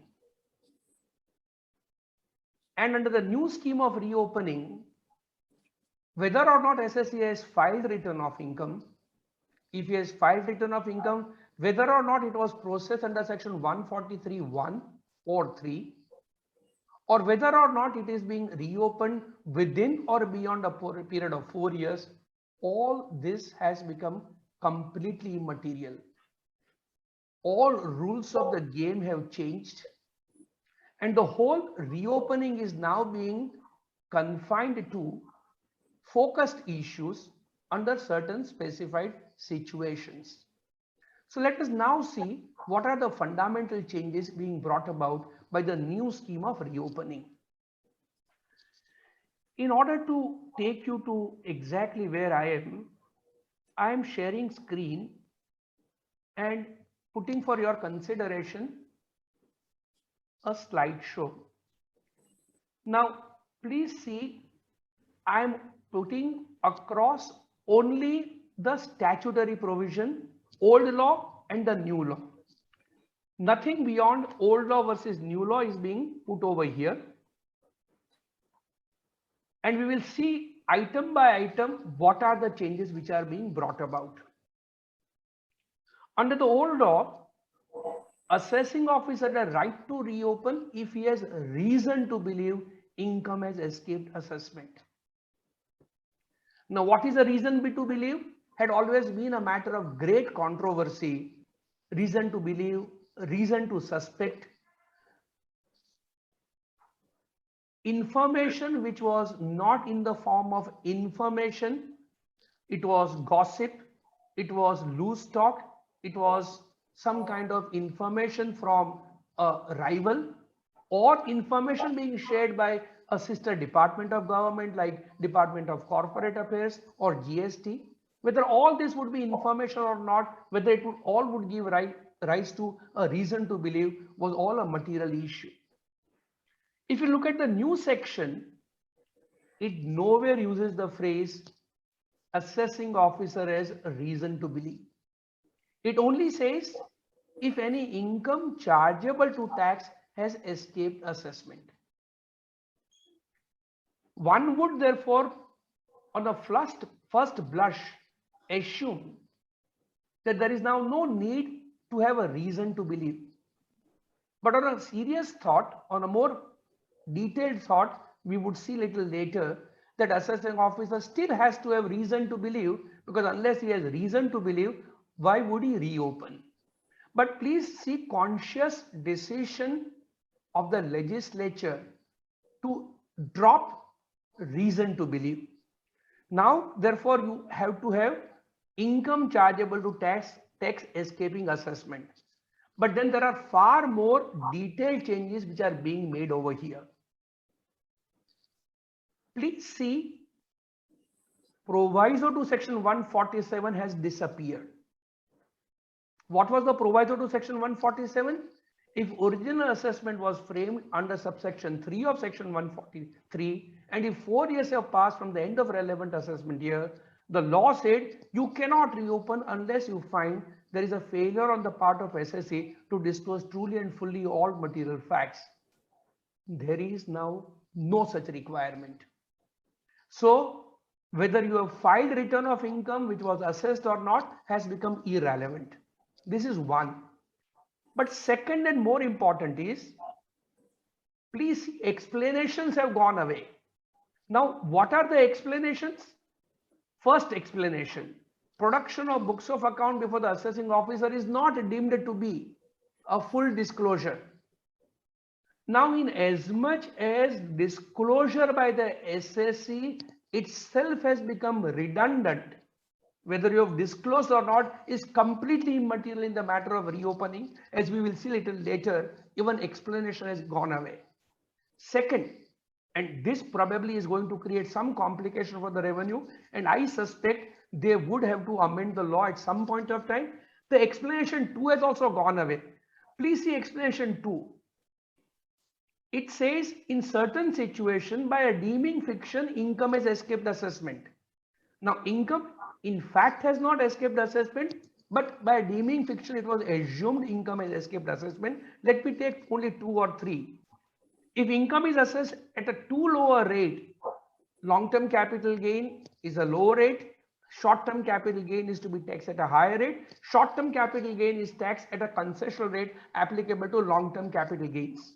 And under the new scheme of reopening, whether or not SSE has filed return of income, if he has filed return of income, whether or not it was processed under Section 143(1) or 3, or whether or not it is being reopened within or beyond a period of 4 years, all this has become completely immaterial. All rules of the game have changed, and the whole reopening is now being confined to focused issues under certain specified situations. So let us now see what are the fundamental changes being brought about by the new scheme of reopening. In order to take you to exactly where I am sharing screen and putting for your consideration a slideshow. Now, please see, I am putting across only the statutory provision, old law and the new law. Nothing beyond old law versus new law is being put over here. And we will see item by item what are the changes which are being brought about. Under the old law, assessing officer had a right to reopen if he has reason to believe income has escaped assessment. Now, what is the reason to believe had always been a matter of great controversy. Reason to believe, reason to suspect, information which was not in the form of information, it was gossip, it was loose talk, it was some kind of information from a rival, or information being shared by a sister department of government like Department of Corporate Affairs or GST. Whether all this would be information or not, whether it would all would give rise to a reason to believe, was all a material issue. If you look at the new section, it nowhere uses the phrase assessing officer as a reason to believe. It only says if any income chargeable to tax has escaped assessment. One would therefore, on a first blush, assume that there is now no need to have a reason to believe. But on a serious thought, on a more detailed thought, we would see little later that assessing officer still has to have reason to believe, because unless he has reason to believe, why would he reopen? But please see conscious decision of the legislature to drop reason to believe. Now, therefore, you have to have income chargeable to tax escaping assessment. But then there are far more detailed changes which are being made over here. Please see, proviso to section 147 has disappeared. What was the proviso to section 147? If original assessment was framed under subsection 3 of section 143, and if 4 years have passed from the end of relevant assessment year, the law said you cannot reopen unless you find there is a failure on the part of SSC to disclose truly and fully all material facts. There is now no such requirement. So whether you have filed return of income which was assessed or not has become irrelevant. This is one. But second and more important is, please see, explanations have gone away. Now, what are the explanations? First explanation, production of books of account before the assessing officer is not deemed to be a full disclosure. Now, in as much as disclosure by the SSC itself has become redundant, whether you have disclosed or not is completely immaterial in the matter of reopening. As we will see little later, even explanation has gone away. Second, and this probably is going to create some complication for the revenue, and I suspect they would have to amend the law at some point of time. The explanation 2 has also gone away. Please see explanation 2. It says in certain situation by a deeming fiction, income has escaped assessment. Now, income in fact has not escaped assessment, but by deeming fiction it was assumed income has escaped assessment. Let me take only 2 or 3. If income is assessed at a too low a rate, long-term capital gain is a low rate, short-term capital gain is to be taxed at a higher rate, short-term capital gain is taxed at a concessional rate applicable to long-term capital gains.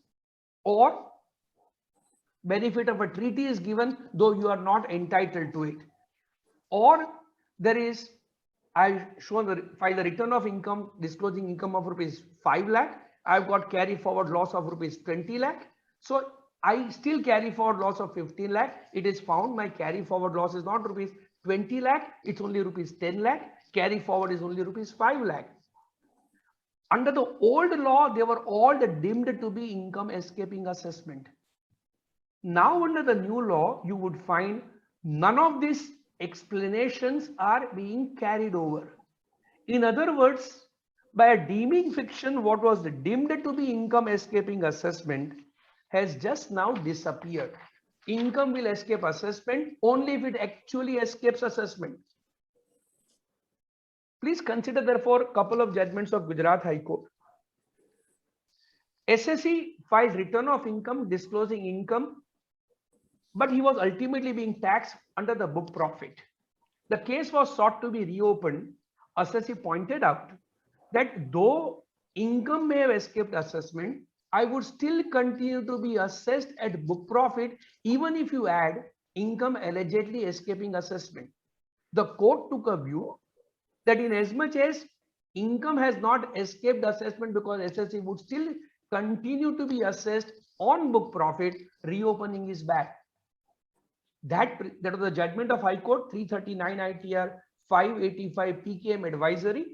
Or benefit of a treaty is given, though you are not entitled to it. Or there is, I've shown filed a return of income disclosing income of rupees 5 lakh. I've got carry forward loss of rupees 20 lakh. So I still carry forward loss of 15 lakh. It is found my carry forward loss is not rupees 20 lakh. It's only rupees 10 lakh. Carry forward is only rupees 5 lakh. Under the old law, they were all deemed to be income escaping assessment. Now under the new law, you would find none of these explanations are being carried over. In other words, by a deeming fiction, what was deemed to be income escaping assessment has just now disappeared. Income will escape assessment only if it actually escapes assessment. Please consider therefore a couple of judgments of Gujarat High Court. SSE filed return of income disclosing income, but he was ultimately being taxed under the book profit. The case was sought to be reopened. Assessee pointed out that though income may have escaped assessment, I would still continue to be assessed at book profit even if you add income allegedly escaping assessment. The court took a view that in as much as income has not escaped assessment because SSE would still continue to be assessed on book profit, reopening is back. That was the judgment of High Court 339 ITR 585 PKM advisory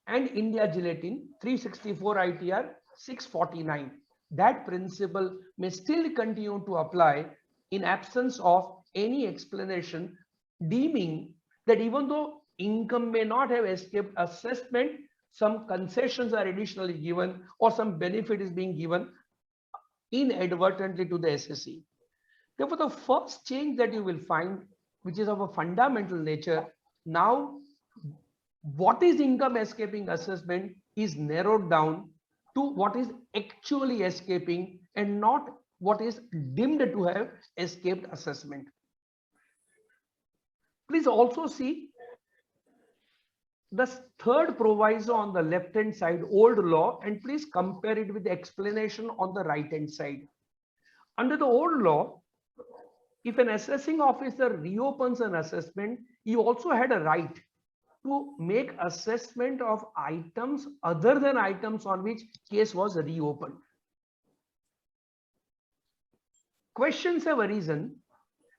and India Gelatin 364 ITR 649. That principle may still continue to apply in absence of any explanation deeming that even though income may not have escaped assessment, some concessions are additionally given or some benefit is being given inadvertently to the SSE. Therefore, the first change that you will find, which is of a fundamental nature, now what is income escaping assessment is narrowed down to what is actually escaping and not what is deemed to have escaped assessment. Please also see the third proviso on the left hand side, old law, and please compare it with the explanation on the right hand side. Under the old law, if an assessing officer reopens an assessment, he also had a right to make assessment of items other than items on which case was reopened. Questions have arisen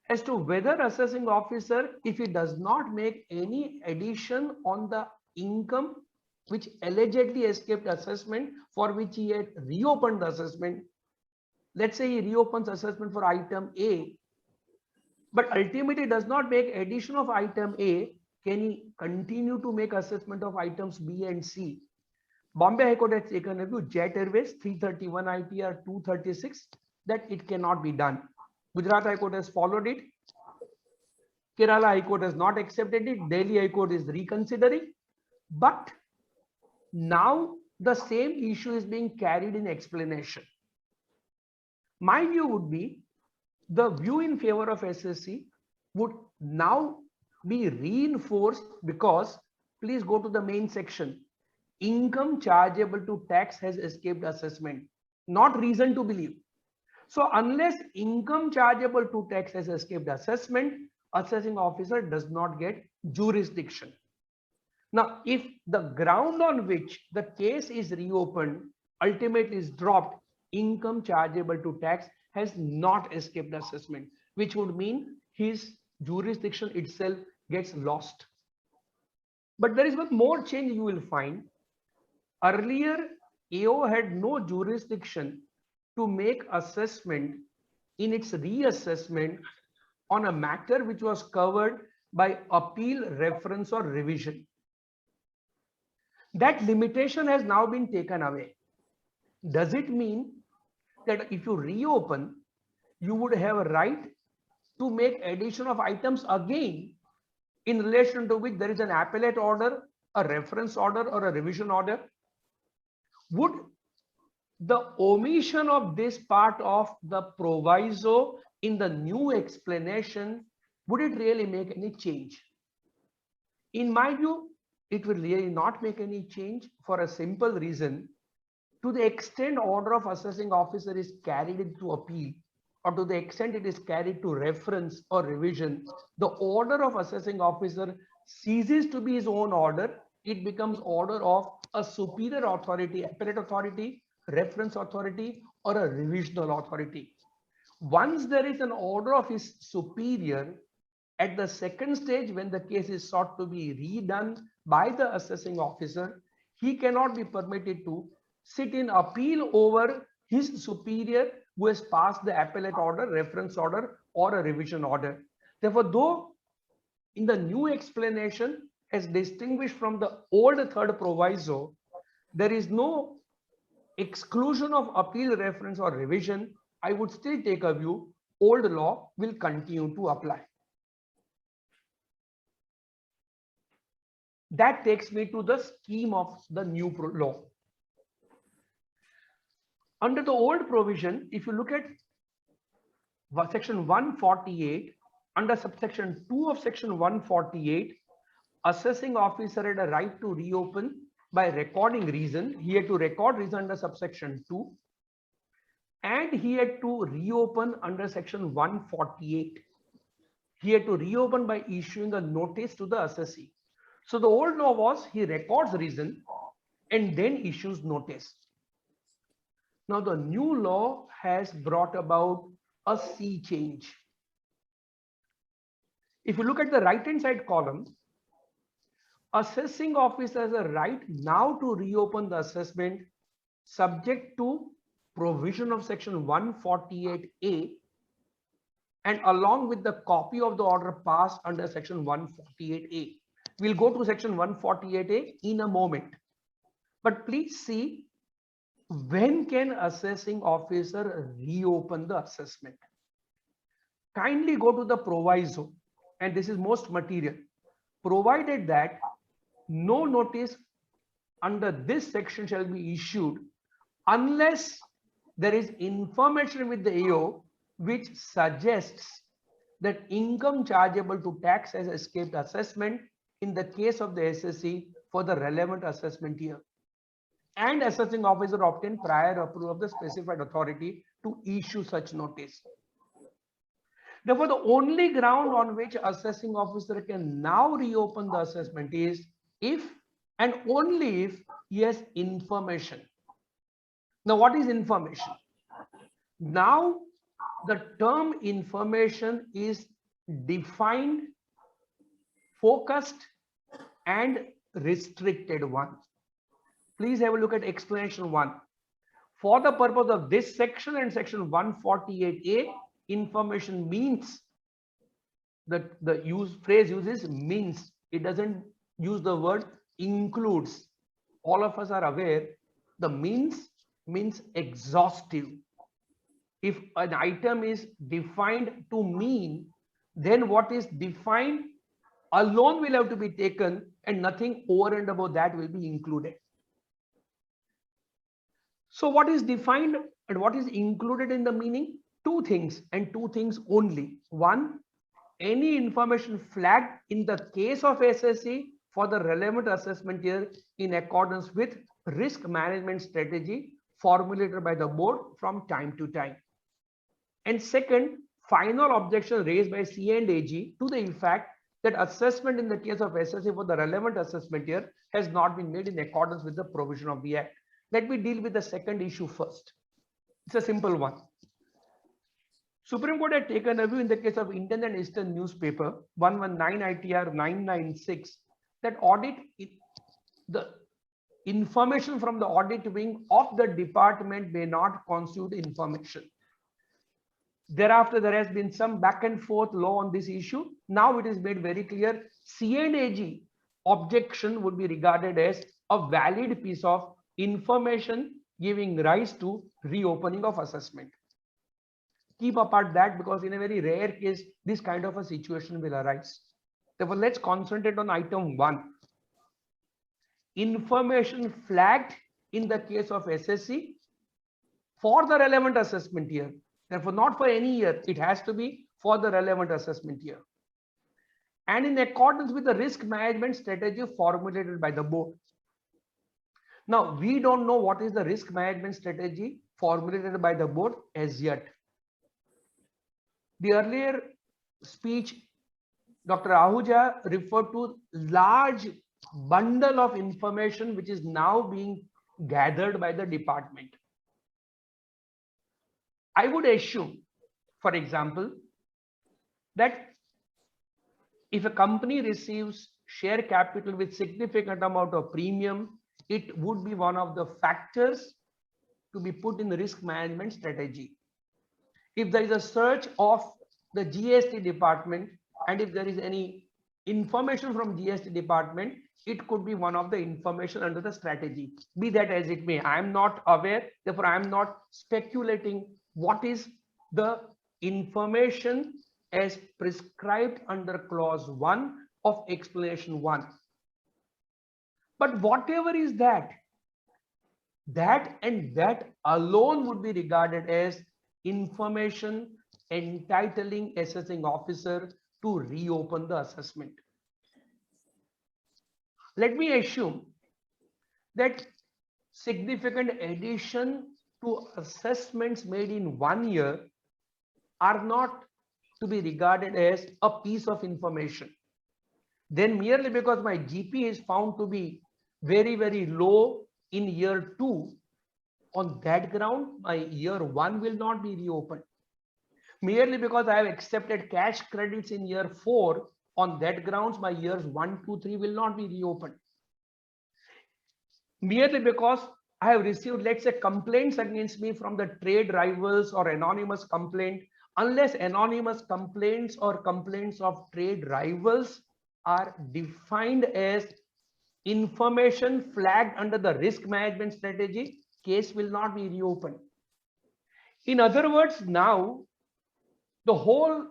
as to whether assessing officer, if he does not make any addition on the income which allegedly escaped assessment for which he had reopened the assessment, let's say he reopens assessment for item A, but ultimately does not make addition of item A, can he continue to make assessment of items B and C? Bombay High Court has taken a view, Jet Airways 331 ITR 236, that it cannot be done. Gujarat High Court has followed it. Kerala High Court has not accepted it. Delhi High Court is reconsidering. But now the same issue is being carried in explanation. My view would be the view in favor of SSC would now be reinforced because, please go to the main section, income chargeable to tax has escaped assessment, not reason to believe. So unless income chargeable to tax has escaped assessment, assessing officer does not get jurisdiction. Now, if the ground on which the case is reopened ultimately is dropped, income chargeable to tax has not escaped assessment, which would mean his jurisdiction itself gets lost. But there is one more change you will find. Earlier, AO had no jurisdiction to make assessment in its reassessment on a matter which was covered by appeal, reference, or revision. That limitation has now been taken away. Does it mean that if you reopen, you would have a right to make addition of items again in relation to which there is an appellate order, a reference order, or a revision order? Would the omission of this part of the proviso in the new explanation, would it really make any change? In my view, it will really not make any change for a simple reason. To the extent order of assessing officer is carried into appeal, or to the extent it is carried to reference or revision, the order of assessing officer ceases to be his own order. It becomes order of a superior authority, appellate authority, reference authority, or a revisional authority. Once there is an order of his superior, at the second stage, when the case is sought to be redone by the assessing officer, he cannot be permitted to sit in appeal over his superior who has passed the appellate order, reference order, or a revision order. Therefore, though in the new explanation, as distinguished from the old third proviso, there is no exclusion of appeal, reference, or revision, I would still take a view old law will continue to apply. That takes me to the scheme of the new law. Under the old provision, if you look at section 148, under subsection 2 of section 148, assessing officer had a right to reopen by recording reason. He had to record reason under subsection 2, and he had to reopen under section 148. He had to reopen by issuing a notice to the assessee. So the old law was he records reason and then issues notice. Now the new law has brought about a sea change. If you look at the right hand side column, assessing officer has a right now to reopen the assessment subject to provision of section 148A and along with the copy of the order passed under section 148A. We'll go to section 148A in a moment. But please see, when can assessing officer reopen the assessment? Kindly go to the proviso, and this is most material. Provided that no notice under this section shall be issued unless there is information with the AO which suggests that income chargeable to tax has escaped assessment in the case of the SSC for the relevant assessment year, and assessing officer obtain prior approval of the specified authority to issue such notice. Therefore, the only ground on which assessing officer can now reopen the assessment is if and only if he has information. Now, what is information? Now, the term information is defined, focused, and restricted one. Please have a look at explanation 1. For the purpose of this section and section 148A, information means the phrase uses means. It doesn't use the word includes. All of us are aware the means exhaustive. If an item is defined to mean, then what is defined alone will have to be taken and nothing over and above that will be included. So what is defined and what is included in the meaning? Two things and two things only. One, any information flagged in the case of SSC for the relevant assessment year in accordance with risk management strategy formulated by the board from time to time. And second, final objection raised by CA and AG to the effect that assessment in the case of SSC for the relevant assessment year has not been made in accordance with the provision of the Act. Let me deal with the second issue first. It's a simple one. Supreme Court had taken a view in the case of Indian and Eastern newspaper 119 ITR 996 that the information from the audit wing of the department may not constitute information. Thereafter, there has been some back and forth law on this issue. Now it is made very clear CA and AG objection would be regarded as a valid piece of information giving rise to reopening of assessment. Keep apart that because in a very rare case, this kind of a situation will arise. Therefore, let's concentrate on item 1. Information flagged in the case of SSC for the relevant assessment year. Therefore, not for any year, it has to be for the relevant assessment year. And in accordance with the risk management strategy formulated by the board. Now, we don't know what is the risk management strategy formulated by the board as yet. The earlier speech, Dr. Ahuja referred to large bundle of information which is now being gathered by the department. I would assume, for example, that if a company receives share capital with significant amount of premium, it would be one of the factors to be put in the risk management strategy. If there is a search of the GST department, and if there is any information from GST department, it could be one of the information under the strategy. Be that as it may, I am not aware, therefore I am not speculating what is the information as prescribed under clause 1 of explanation 1. But whatever is that and that alone would be regarded as information entitling assessing officer to reopen the assessment. Let me assume that significant addition to assessments made in 1 year are not to be regarded as a piece of information. Then merely because my GP is found to be very, very low in year 2, on that ground, my year 1 will not be reopened. Merely because I have accepted cash credits in year 4, on that grounds, my years 1, 2, 3 will not be reopened. Merely because I have received, let's say, complaints against me from the trade rivals or anonymous complaint, unless anonymous complaints or complaints of trade rivals are defined as information flagged under the risk management strategy, case will not be reopened. In other words, now the whole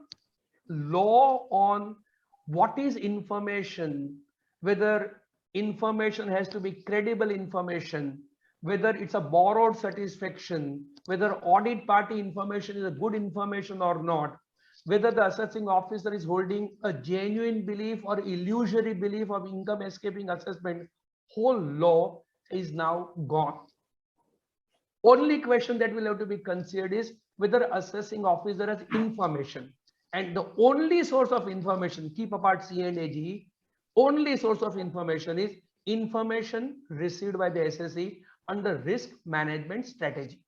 law on what is information, whether information has to be credible information, whether it's a borrowed satisfaction, whether audit party information is a good information or not, whether the assessing officer is holding a genuine belief or illusory belief of income escaping assessment, whole law is now gone. Only question that will have to be considered is whether assessing officer has information. And the only source of information, keep apart C and AG, only source of information is information received by the SSE under risk management strategy.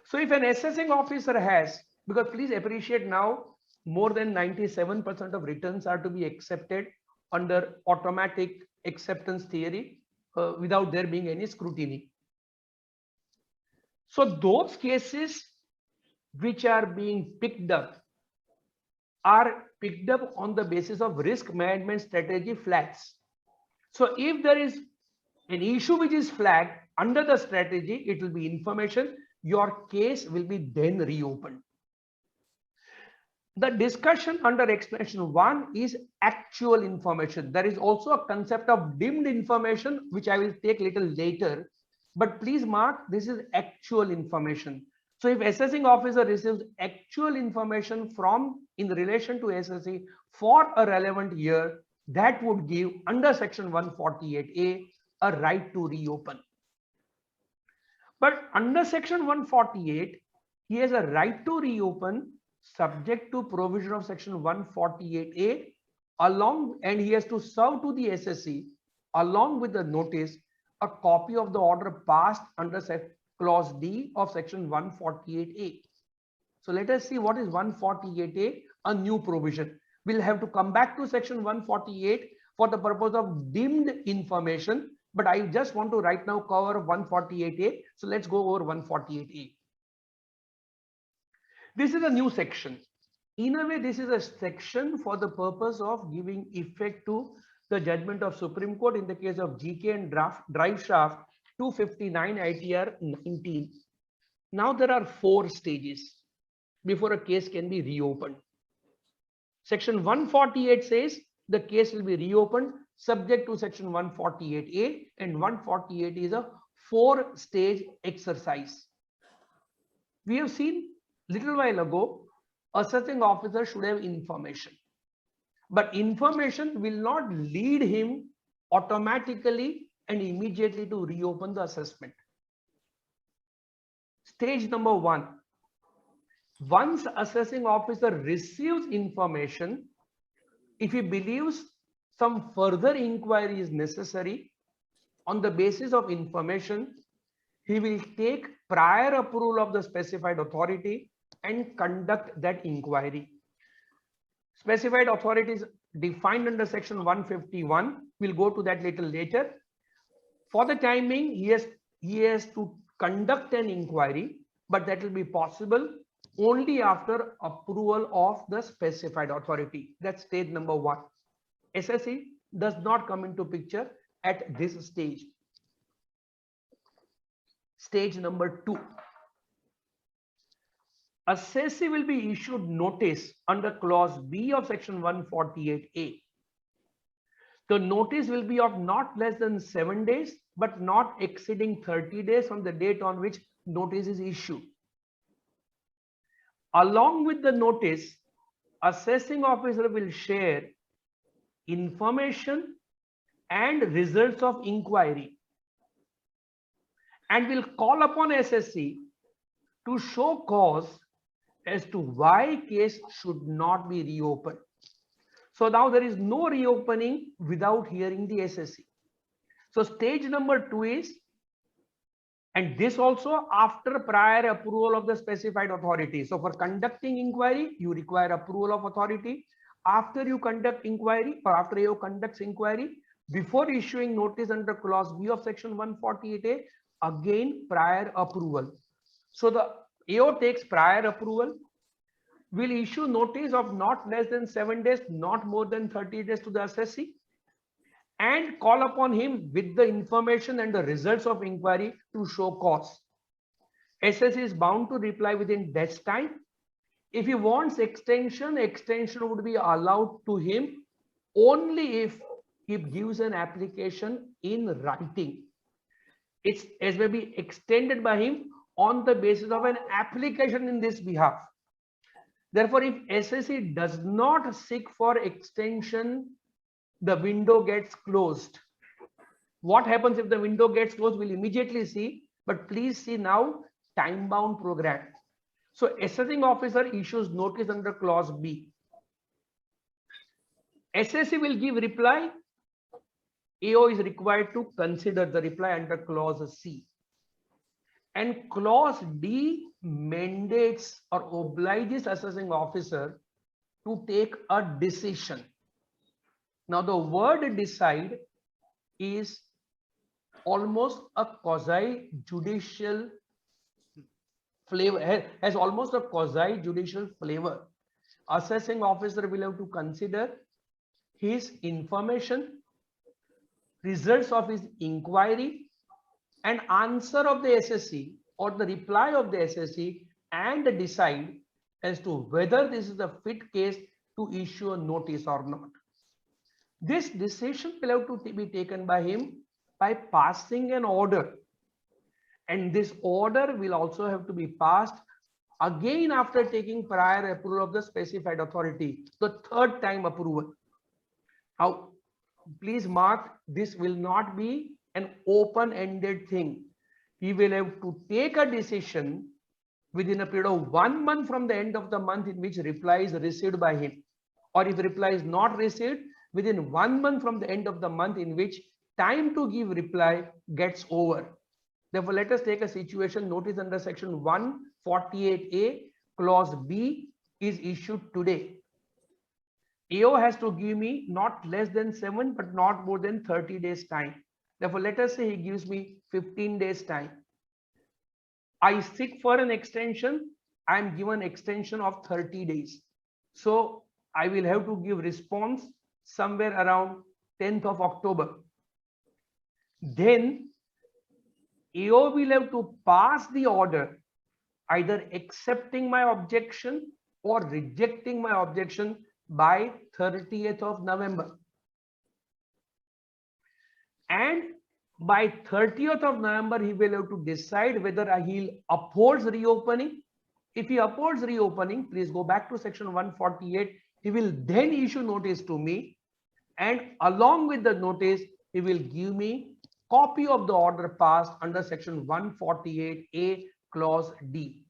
So if an assessing officer has, because please appreciate now, more than 97% of returns are to be accepted under automatic acceptance theory without there being any scrutiny. So those cases which are being picked up are picked up on the basis of risk management strategy flags. So if there is an issue which is flagged under the strategy, it will be information, your case will be then reopened. The discussion under explanation 1 is actual information. There is also a concept of dimmed information, which I will take little later. But please mark, this is actual information. So if assessing officer receives actual information in relation to SSE for a relevant year, that would give under section 148A a right to reopen. But under section 148, he has a right to reopen subject to provision of section 148A and he has to serve to the SSE along with the notice a copy of the order passed under clause D of section 148A. So let us see what is 148A, a new provision. We'll have to come back to section 148 for the purpose of dimmed information, but I just want to right now cover 148A. So let's go over 148A. This is a new section. In a way, this is a section for the purpose of giving effect to the judgment of Supreme Court in the case of GK and drive shaft 259 ITR 19. Now there are 4 stages before a case can be reopened. Section 148 says the case will be reopened subject to section 148A, and 148 is a 4-stage exercise. We have seen little while ago, assessing officer should have information, but information will not lead him automatically and immediately to reopen the assessment. Stage number 1, Once assessing officer receives information, if he believes some further inquiry is necessary, on the basis of information, he will take prior approval of the specified authority and conduct that inquiry. Specified authorities defined under section 151. We'll go to that little later. For the time being, he has to conduct an inquiry, but that will be possible only after approval of the specified authority. That's stage number 1. SSE does not come into picture at this stage. Stage number 2. Assessee will be issued notice under clause B of section 148A. The notice will be of not less than 7 days, but not exceeding 30 days from the date on which notice is issued. Along with the notice, assessing officer will share information and results of inquiry and will call upon SSC to show cause as to why case should not be reopened. So now there is no reopening without hearing the SSC. So stage number 2 is, and this also after prior approval of the specified authority. So for conducting inquiry, you require approval of authority. After you conduct inquiry, or after AO conducts inquiry, before issuing notice under clause B of section 148A, again prior approval. So the AO takes prior approval, will issue notice of not less than 7 days, not more than 30 days to the assessee, and call upon him with the information and the results of inquiry to show cause. SSE is bound to reply within that time. If he wants extension, extension would be allowed to him only if he gives an application in writing. It may be extended by him on the basis of an application in this behalf. Therefore, if SSE does not seek for extension, the window gets closed. What happens if the window gets closed? We'll immediately see, but please see now time-bound program. So assessing officer issues notice under clause B. SSE will give reply. AO is required to consider the reply under clause C. And clause D mandates or obliges assessing officer to take a decision. Now the word decide is almost a quasi-judicial flavor, has almost a quasi-judicial flavor. Assessing officer will have to consider his information, results of his inquiry, and answer of the SSC or the reply of the SSC, and decide as to whether this is a fit case to issue a notice or not. This decision will have to be taken by him by passing an order, and this order will also have to be passed again after taking prior approval of the specified authority, the third time approval. Now, please mark, this will not be an open-ended thing. He will have to take a decision within a period of 1 month from the end of the month in which reply is received by him, or if reply is not received, within 1 month from the end of the month in which time to give reply gets over. Therefore, let us take a situation. Notice under section 148A, clause B is issued today. AO has to give me not less than 7, but not more than 30 days time. Therefore, let us say he gives me 15 days time. I seek for an extension. I am given extension of 30 days. So I will have to give response somewhere around 10th of October. Then AO will have to pass the order, either accepting my objection or rejecting my objection by 30th of November. And by 30th of November, he will have to decide whether he upholds reopening. If he upholds reopening, please go back to section 148. He will then issue notice to me, and along with the notice, he will give me copy of the order passed under section 148A clause D.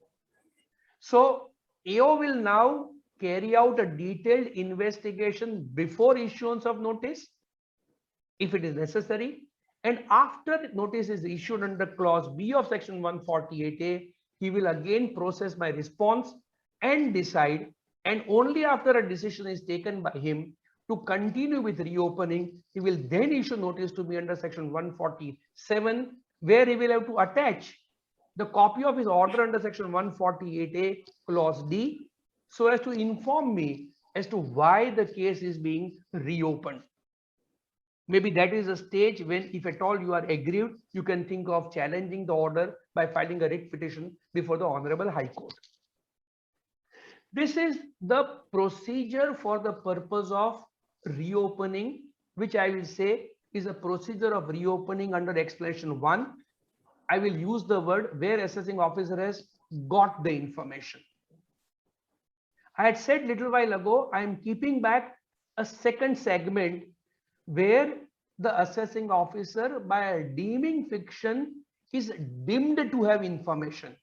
So AO will now carry out a detailed investigation before issuance of notice, if it is necessary, and after notice is issued under clause B of section 148A, he will again process my response and decide, and only after a decision is taken by him to continue with reopening, he will then issue notice to me under section 147, where he will have to attach the copy of his order under section 148A clause D, so as to inform me as to why the case is being reopened. Maybe that is a stage when, if at all you are aggrieved, you can think of challenging the order by filing a writ petition before the Honorable High Court. This is the procedure for the purpose of reopening, which I will say is a procedure of reopening under explanation 1. I will use the word where assessing officer has got the information. I had said little while ago, I am keeping back a second segment where the assessing officer, by a deeming fiction, is deemed to have information.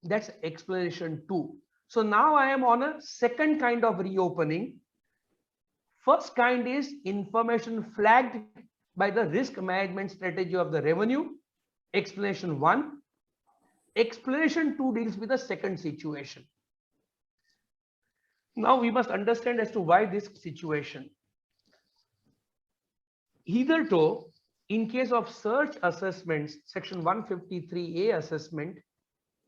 That's explanation 2. So now I am on a second kind of reopening. First kind is information flagged by the risk management strategy of the revenue, explanation 1. Explanation 2 deals with the second situation. Now we must understand as to why this situation. Hitherto, in case of search assessments, section 153A assessment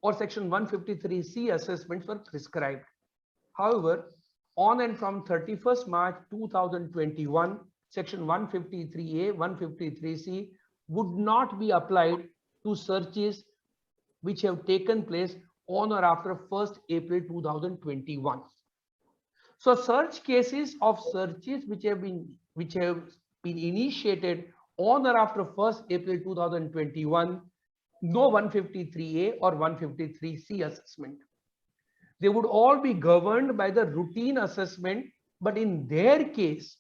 or section 153C assessments were prescribed. However, on and from 31st March 2021, section 153A, 153C would not be applied to searches which have taken place on or after 1st April 2021. So search cases of searches which have been initiated on or after 1st April 2021, no 153A or 153C assessment. They would all be governed by the routine assessment, but in their case,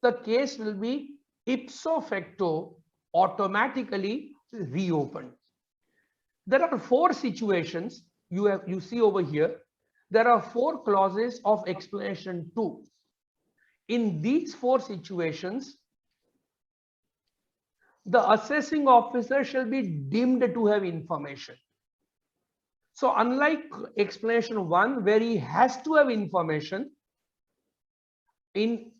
the case will be ipso facto automatically reopened. There are 4 situations you see over here. There are 4 clauses of explanation 2. In these 4 situations, the assessing officer shall be deemed to have information. So unlike explanation 1, where he has to have information, in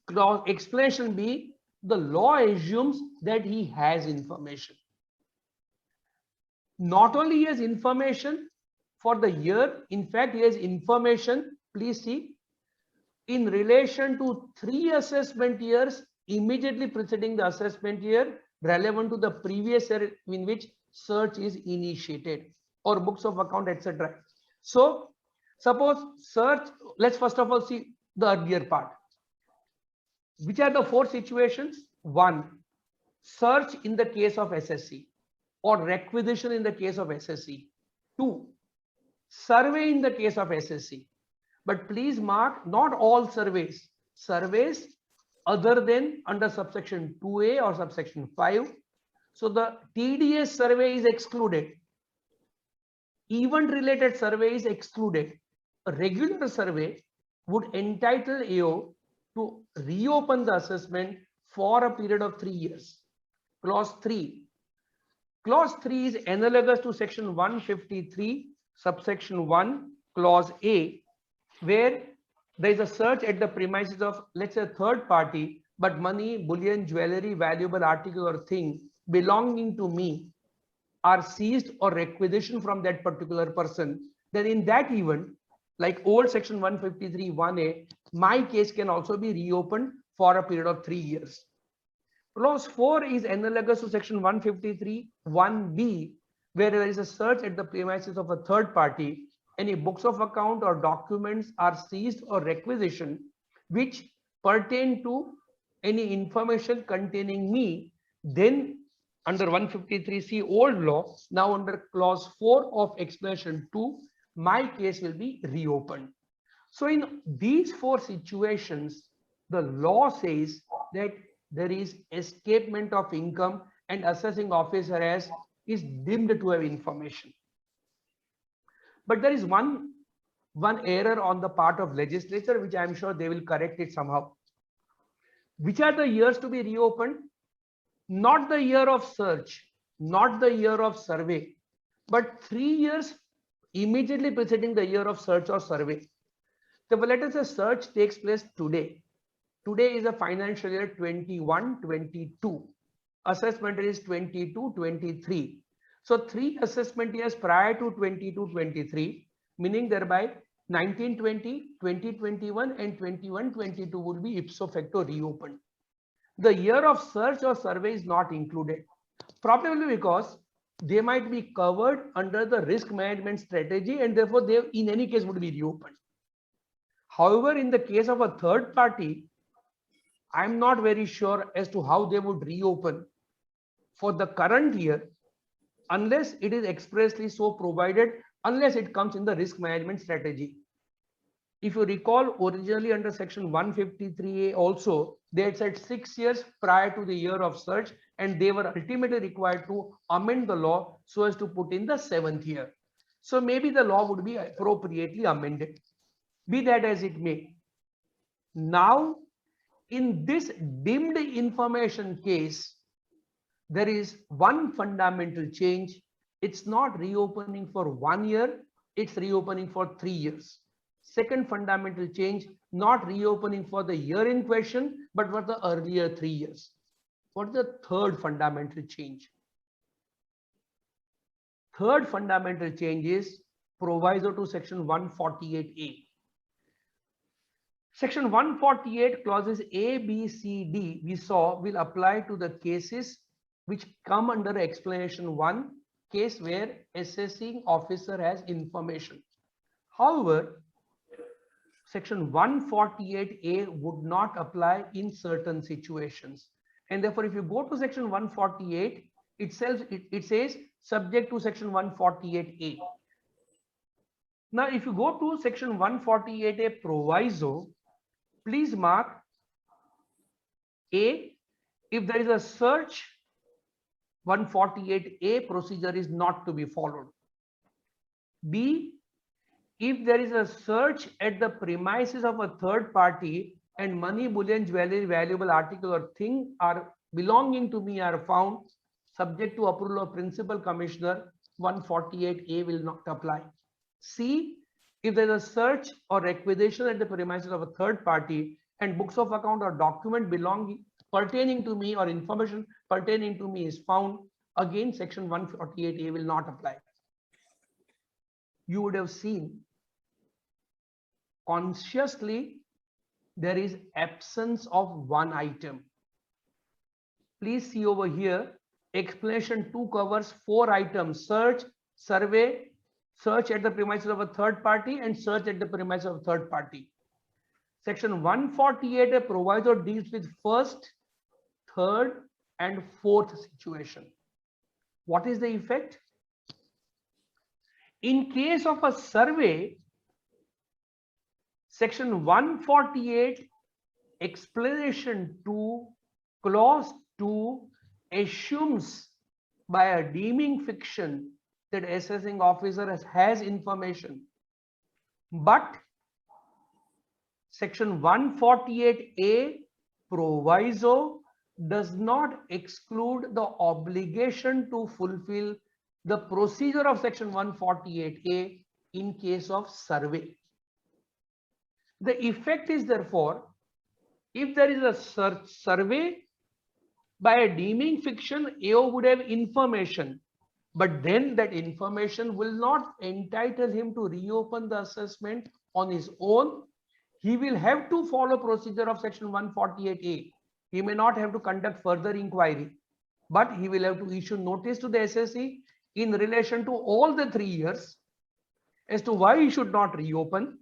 explanation B, the law assumes that he has information. Not only he has information for the year, in fact, he has information, please see, in relation to 3 assessment years immediately preceding the assessment year relevant to the previous year in which search is initiated, or books of account, etc. So suppose search, let's first of all see the earlier part. Which are the 4 situations? 1, search in the case of SSC or requisition in the case of SSC. 2, survey in the case of SSC. But please mark, not all surveys. Surveys other than under subsection 2A or subsection 5. So the TDS survey is excluded. Event related survey is excluded. A regular survey would entitle AO to reopen the assessment for a period of 3 years. Clause 3. Clause 3 is analogous to section 153, subsection 1, clause A, where there is a search at the premises of, let's say, a third party, but money, bullion, jewelry, valuable article or thing belonging to me are seized or requisitioned from that particular person. Then in that event, like old section 153 1A, my case can also be reopened for a period of 3 years. Clause 4 is analogous to section 153 1B, where there is a search at the premises of a third party. Any books of account or documents are seized or requisitioned which pertain to any information containing me, then under 153C old law, now under clause 4 of explanation 2, my case will be reopened. So in these 4 situations, the law says that there is escapement of income and assessing officer is deemed to have information. But there is one one error on the part of legislature, which I am sure they will correct it somehow. Which are the years to be reopened? Not the year of search, not the year of survey, but 3 years immediately preceding the year of search or survey. So let us say search takes place today. Today is a financial year 21-22. Assessment is 22-23. So 3 assessment years prior to 22-23, meaning thereby 19-20, 20-21 and 21-22 would be ipso facto reopened. The year of search or survey is not included, probably because they might be covered under the risk management strategy and therefore they in any case would be reopened. However, in the case of a third party, I'm not very sure as to how they would reopen for the current year unless it is expressly so provided, unless it comes in the risk management strategy. If you recall, originally under section 153A also, they had said 6 years prior to the year of search, and they were ultimately required to amend the law so as to put in the 7th year. So maybe the law would be appropriately amended. Be that as it may. Now, in this dimmed information case, there is one fundamental change. It's not reopening for 1 year, it's reopening for 3 years. Second fundamental change, not reopening for the year in question, but for the earlier 3 years. What is the third fundamental change? Third fundamental change is proviso to section 148A. Section 148 clauses A, B, C, D, we saw will apply to the cases which come under explanation 1, case where assessing officer has information. However, section 148A would not apply in certain situations. And therefore, if you go to section 148 itself, it says subject to section 148A. Now, if you go to section 148A proviso, please mark A, if there is a search, 148A procedure is not to be followed. B, if there is a search at the premises of a third party and money, bullion, jewelry, valuable article or thing are belonging to me are found, subject to approval of principal commissioner, 148A will not apply. C, if there is a search or requisition at the premises of a third party and books of account or document belonging pertaining to me or information pertaining to me is found, again section 148A will not apply. You would have seen consciously there is absence of one item. Please see over here, explanation 2 covers 4 items: search, survey, search at the premises of a third party and search at the premises of a third party. Section 148 a proviso deals with first, third and fourth situation. What is the effect? In case of a survey, section 148 explanation 2 clause 2 assumes by a deeming fiction that assessing officer has information, but section 148A proviso does not exclude the obligation to fulfill the procedure of section 148A in case of survey. The effect is therefore, if there is a survey by a deeming fiction, AO would have information, but then that information will not entitle him to reopen the assessment on his own. He will have to follow procedure of section 148A. He may not have to conduct further inquiry, but he will have to issue notice to the SSE in relation to all the 3 years as to why he should not reopen.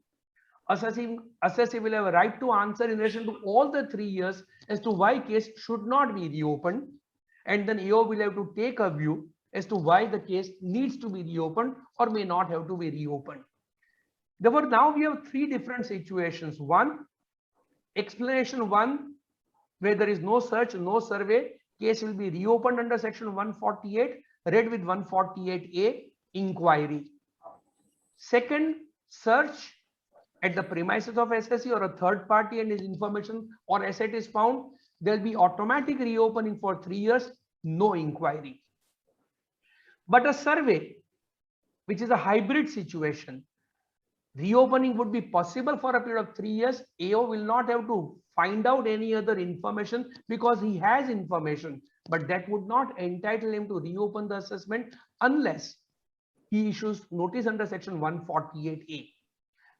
Assessee will have a right to answer in relation to all the 3 years as to why case should not be reopened, and then AO will have to take a view as to why the case needs to be reopened or may not have to be reopened. Therefore, now we have 3 different situations. One, explanation 1, where there is no search, no survey, case will be reopened under section 148, read with 148A inquiry. Second, search at the premises of SSC or a third party and his information or asset is found, there'll be automatic reopening for 3 years, no inquiry. But a survey, which is a hybrid situation, reopening would be possible for a period of 3 years. AO will not have to find out any other information because he has information, but that would not entitle him to reopen the assessment unless he issues notice under section 148A.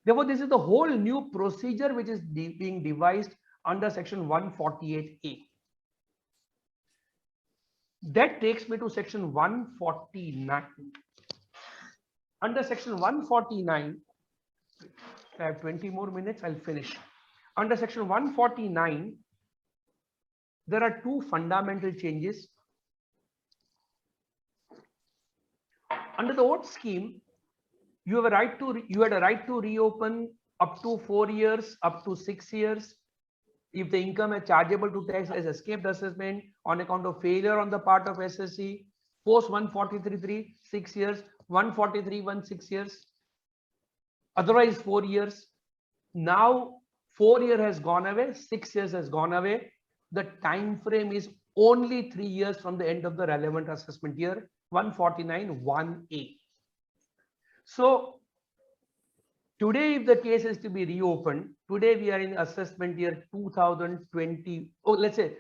Therefore, this is the whole new procedure which is being devised under section 148A. That takes me to section 149. Under section 149, I have 20 more minutes, I'll finish. Under section 149, there are two fundamental changes. Under the old scheme, you had a right to reopen up to 4 years, up to 6 years, if the income is chargeable to tax has escaped assessment on account of failure on the part of SSC. Post 143.3, 6 years, 143.1, 6 years. Otherwise 4 years. Now 4 years has gone away, 6 years has gone away. The time frame is only 3 years from the end of the relevant assessment year, 149.1A. So today, if the case is to be reopened, today we are in assessment year 2020. Oh, let's say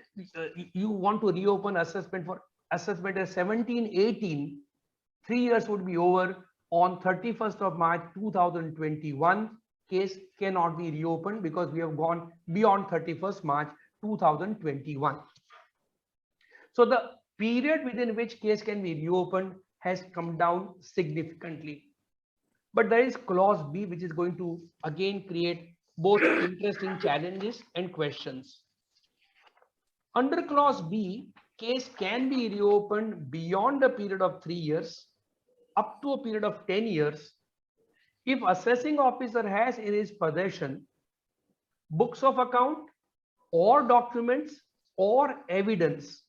you want to reopen assessment for assessment year 17-18, 3 years would be over on 31st of March 2021. Case cannot be reopened because we have gone beyond 31st March 2021. So the period within which case can be reopened has come down significantly. But there is clause B, which is going to again create both interesting challenges and questions. Under clause B, case can be reopened beyond a period of 3 years up to a period of 10 years if assessing officer has in his possession books of account or documents or evidence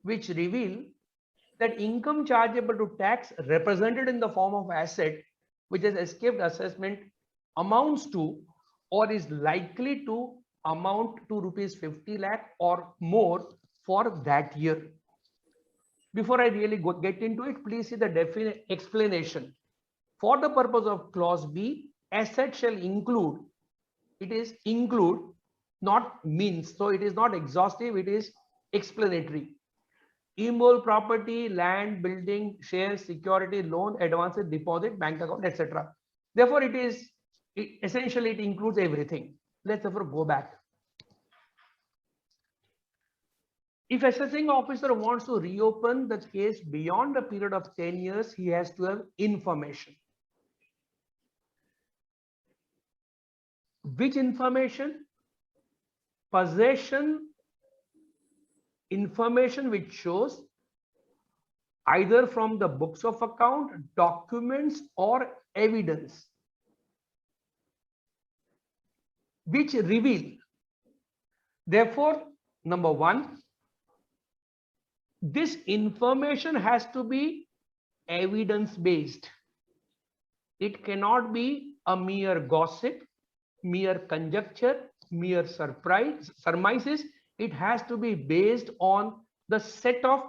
which reveal that income chargeable to tax represented in the form of asset which has escaped assessment amounts to or is likely to amount to rupees 50 lakh or more for that year. Before I really get into it, please see the explanation. For the purpose of clause B, asset shall include, it is include, not means. So it is not exhaustive, it is explanatory. Immovable property, land, building, shares, security, loan, advances, deposit, bank account, etc. Therefore, essentially it includes everything. Let's therefore go back. If assessing officer wants to reopen the case beyond a period of 10 years, he has to have information. Which information? Possession information which shows either from the books of account, documents or evidence which reveal. Therefore, number one, this information has to be evidence based. It cannot be a mere gossip, mere conjecture, mere surmises. It has to be based on the set of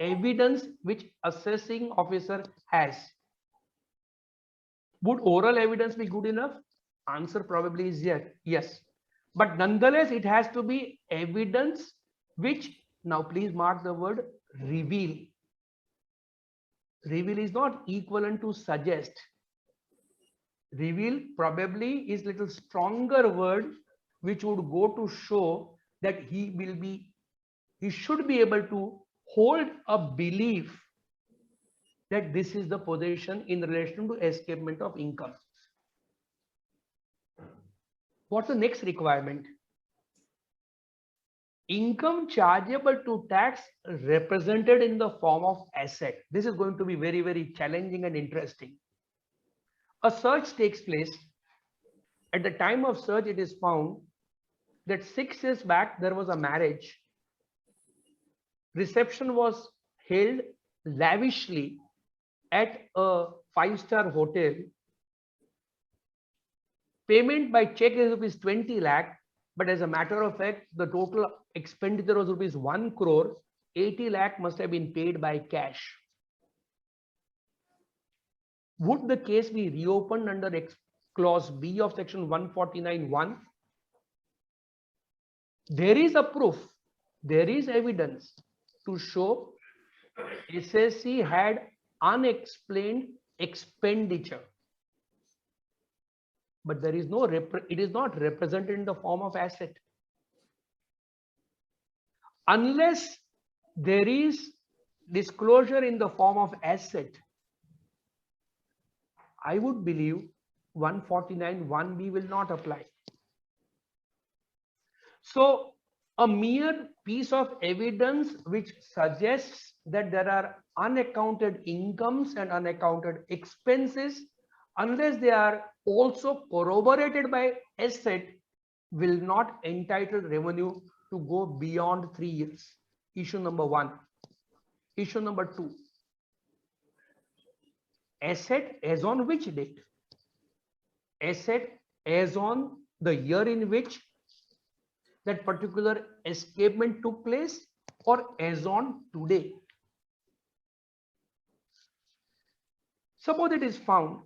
evidence which assessing officer has. Would oral evidence be good enough? Answer probably is yes. But nonetheless, it has to be evidence which, now please mark the word reveal. Reveal is not equivalent to suggest. Reveal probably is little stronger word which would go to show that he should be able to hold a belief that this is the position in relation to escapement of income. What's the next requirement? Income chargeable to tax represented in the form of asset. This is going to be very, very challenging and interesting. A search takes place. At the time of search, it is found that 6 years back, there was a marriage. Reception was held lavishly at a 5-star hotel. payment by check is rupees 20 lakh, but as a matter of fact, the total expenditure was rupees 1 crore, 80 lakh must have been paid by cash. Would the case be reopened under clause B of section 149(1)? There is a proof, there is evidence to show SSC had unexplained expenditure, but there is no it is not represented in the form of asset. Unless there is disclosure in the form of asset, I would believe 149(1)B will not apply. So a mere piece of evidence which suggests that there are unaccounted incomes and unaccounted expenses, unless they are also corroborated by asset, will not entitle revenue to go beyond 3 years. Issue number 1. Issue number 2. Asset as on which date? Asset as on the year in which that particular escapement took place, or as on today. Suppose it is found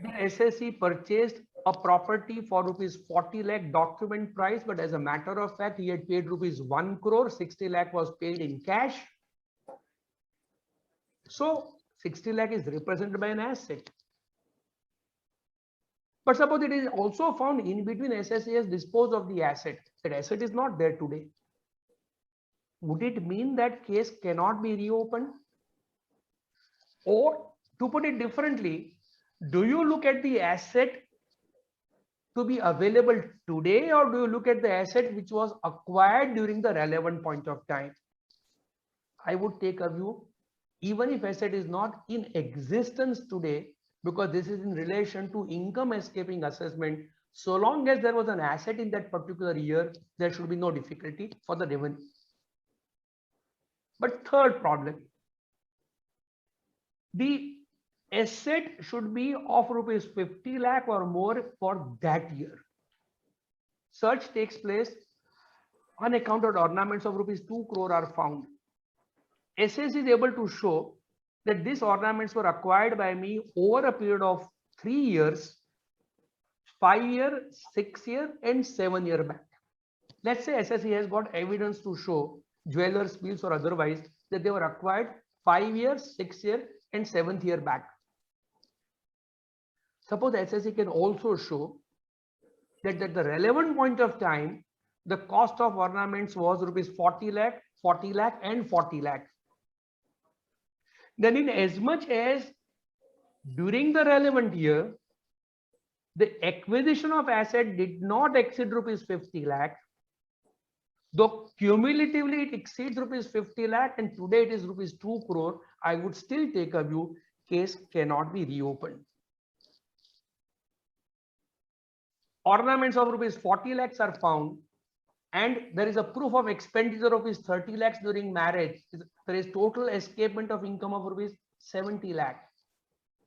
that SSC purchased a property for rupees 40 lakh document price, but as a matter of fact, he had paid rupees 1 crore, 60 lakh was paid in cash. So 60 lakh is represented by an asset. But suppose it is also found in between SSC has disposed of the asset, that asset is not there today. Would it mean that case cannot be reopened? Or to put it differently, do you look at the asset to be available today, or do you look at the asset which was acquired during the relevant point of time? I would take a view, even if asset is not in existence today, because this is in relation to income escaping assessment, so long as there was an asset in that particular year, there should be no difficulty for the revenue. But third problem, the asset should be of rupees 50 lakh or more for that year. Search takes place, unaccounted ornaments of rupees 2 crore are found. SS is able to show that these ornaments were acquired by me over a period of 3 years, 5 year, 6 year and 7 year back. Let's say SSC has got evidence to show, jewelers, bills or otherwise, that they were acquired 5 years, 6 year and 7th year back. Suppose SSC can also show that at the relevant point of time, the cost of ornaments was rupees 40 lakh, 40 lakh and 40 lakh. Then in as much as during the relevant year, the acquisition of asset did not exceed rupees 50 lakh, though cumulatively it exceeds rupees 50 lakh and today it is rupees 2 crore, I would still take a view, case cannot be reopened. Ornaments of rupees 40 lakhs are found and there is a proof of expenditure of rupees 30 lakhs during marriage. There is total escapement of income of rupees 70 lakh.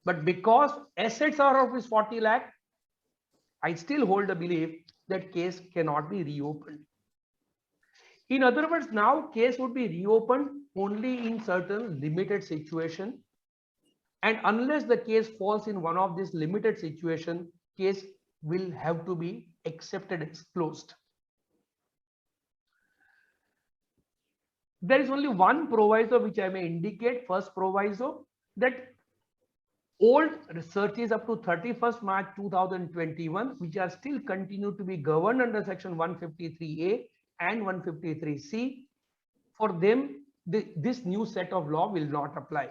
But because assets are rupees 40 lakh, I still hold the belief that case cannot be reopened. In other words, now case would be reopened only in certain limited situation, and unless the case falls in one of these limited situation, case will have to be accepted as closed. There is only one proviso which I may indicate. First proviso, that old researches up to 31st March 2021, which are still continue to be governed under section 153A and 153C, for them this new set of law will not apply.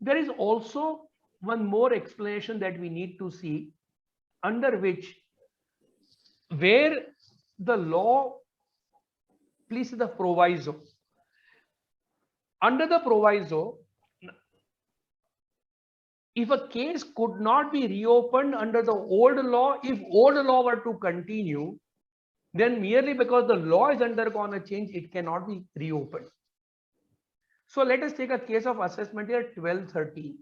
There is also one more explanation that we need to see, under which, where the law, please see the proviso. Under the proviso, if a case could not be reopened under the old law, if old law were to continue, then merely because the law has undergone a change, it cannot be reopened. So let us take a case of assessment year 12-13.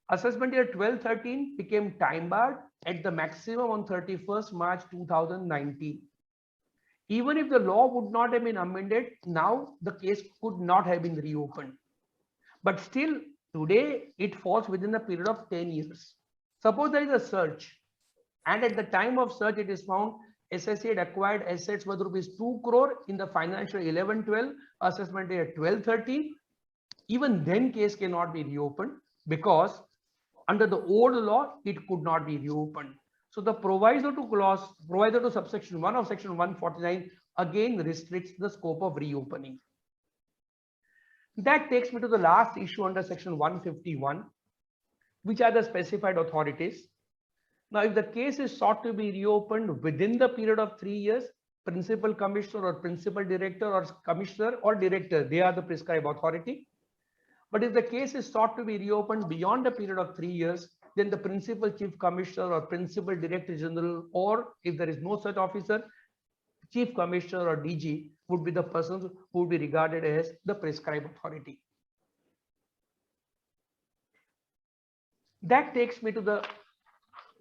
Assessment year 12-13 became time barred at the maximum on 31st March 2019. Even if the law would not have been amended, now the case could not have been reopened. But still, today it falls within a period of 10 years. Suppose there is a search, and at the time of search, it is found SSC had acquired assets worth rupees 2 crore in the financial 11-12, assessment year 12-13. Even then, case cannot be reopened because under the old law, it could not be reopened. So the proviso to subsection 1 of section 149 again restricts the scope of reopening. That takes me to the last issue under section 151, which are the specified authorities. Now, if the case is sought to be reopened within the period of 3 years, principal commissioner or principal director or commissioner or director, they are the prescribed authority. But if the case is sought to be reopened beyond a period of 3 years, then the principal chief commissioner or principal director general, or if there is no such officer, chief commissioner or DG would be the persons who would be regarded as the prescribed authority. That takes me to the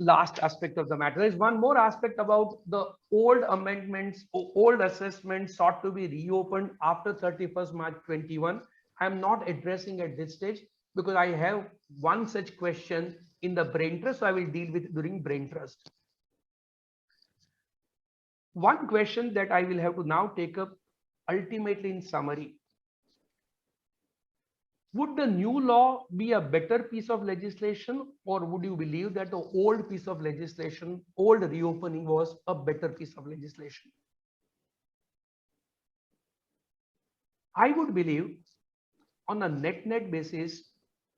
last aspect of the matter. There is one more aspect about the old amendments, old assessments sought to be reopened after 31st March 21. I am not addressing at this stage because I have one such question in the brain trust, so I will deal with during brain trust. One question that I will have to now take up ultimately in summary. Would the new law be a better piece of legislation, or would you believe that the old piece of legislation, old reopening was a better piece of legislation? I would believe on a net basis,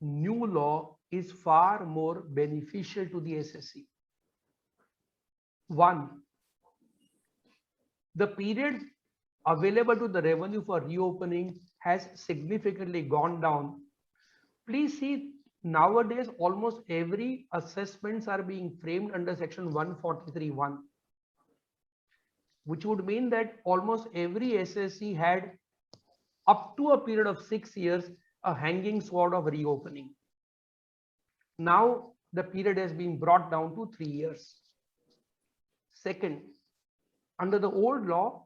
new law is far more beneficial to the SSC. One, the period available to the revenue for reopening has significantly gone down. Please see, nowadays almost every assessments are being framed under section 143(1), which would mean that almost every SSC had up to a period of 6 years a hanging sword of reopening. Now the period has been brought down to 3 years. Second, under the old law,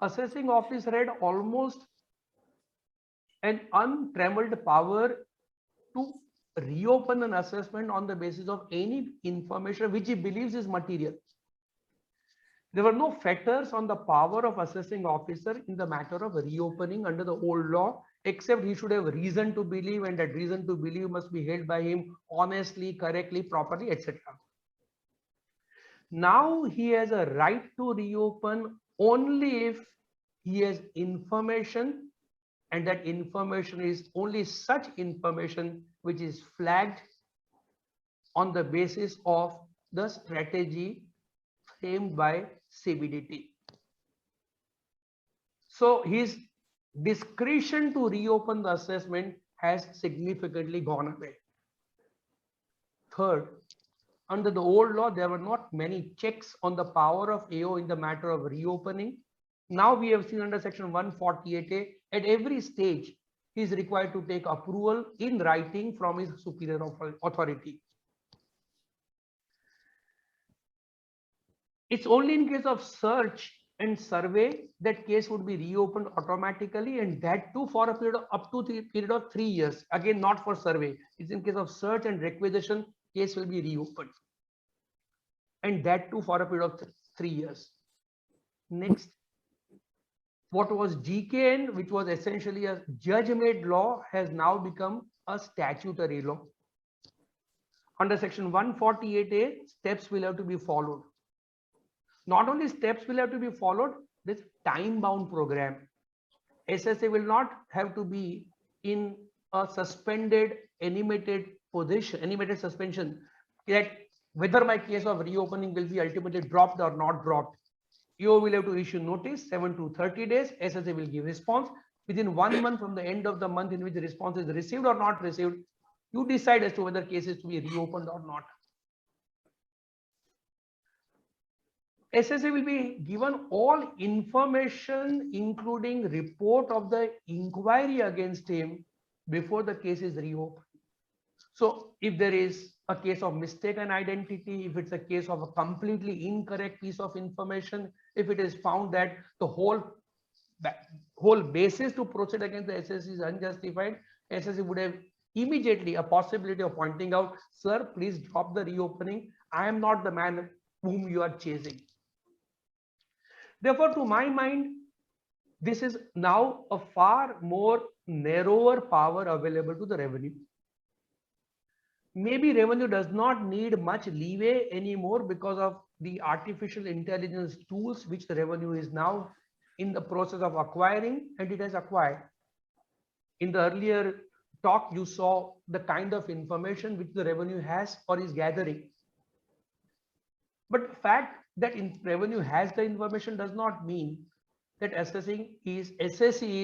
assessing officer had almost an untrammeled power to reopen an assessment on the basis of any information which he believes is material. There were no fetters on the power of assessing officer in the matter of reopening under the old law, except he should have reason to believe, and that reason to believe must be held by him honestly, correctly, properly, etc. Now he has a right to reopen only if he has information, and that information is only such information which is flagged on the basis of the strategy framed by CBDT. So his discretion to reopen the assessment has significantly gone away. Third, under the old law, there were not many checks on the power of AO in the matter of reopening. Now we have seen under section 148A, at every stage, he is required to take approval in writing from his superior authority. It's only in case of search and survey that case would be reopened automatically, and that too for a period of up to period of 3 years. Again, not for survey. It's in case of search and requisition, case will be reopened, and that too for a period of 3 years. Next, what was GKN, which was essentially a judge-made law, has now become a statutory law. Under section 148A, steps will have to be followed. Not only steps will have to be followed, this time-bound program. SSA will not have to be in a suspended, animated position, animated suspension, that whether my case of reopening will be ultimately dropped or not dropped. You will have to issue notice 7 to 30 days. SSA will give response within 1 month from the end of the month in which the response is received or not received. You decide as to whether case is to be reopened or not. SSA will be given all information, including report of the inquiry against him, before the case is reopened. So if there is a case of mistaken identity, if it's a case of a completely incorrect piece of information, if it is found that the whole basis to proceed against the SSC is unjustified, SSC would have immediately a possibility of pointing out, sir, please drop the reopening. I am not the man whom you are chasing. Therefore, to my mind, this is now a far more narrower power available to the revenue. Maybe revenue does not need much leeway anymore because of the artificial intelligence tools which the revenue is now in the process of acquiring, and it has acquired. In the earlier talk, you saw the kind of information which the revenue has or is gathering. But the fact that revenue has the information does not mean that SSC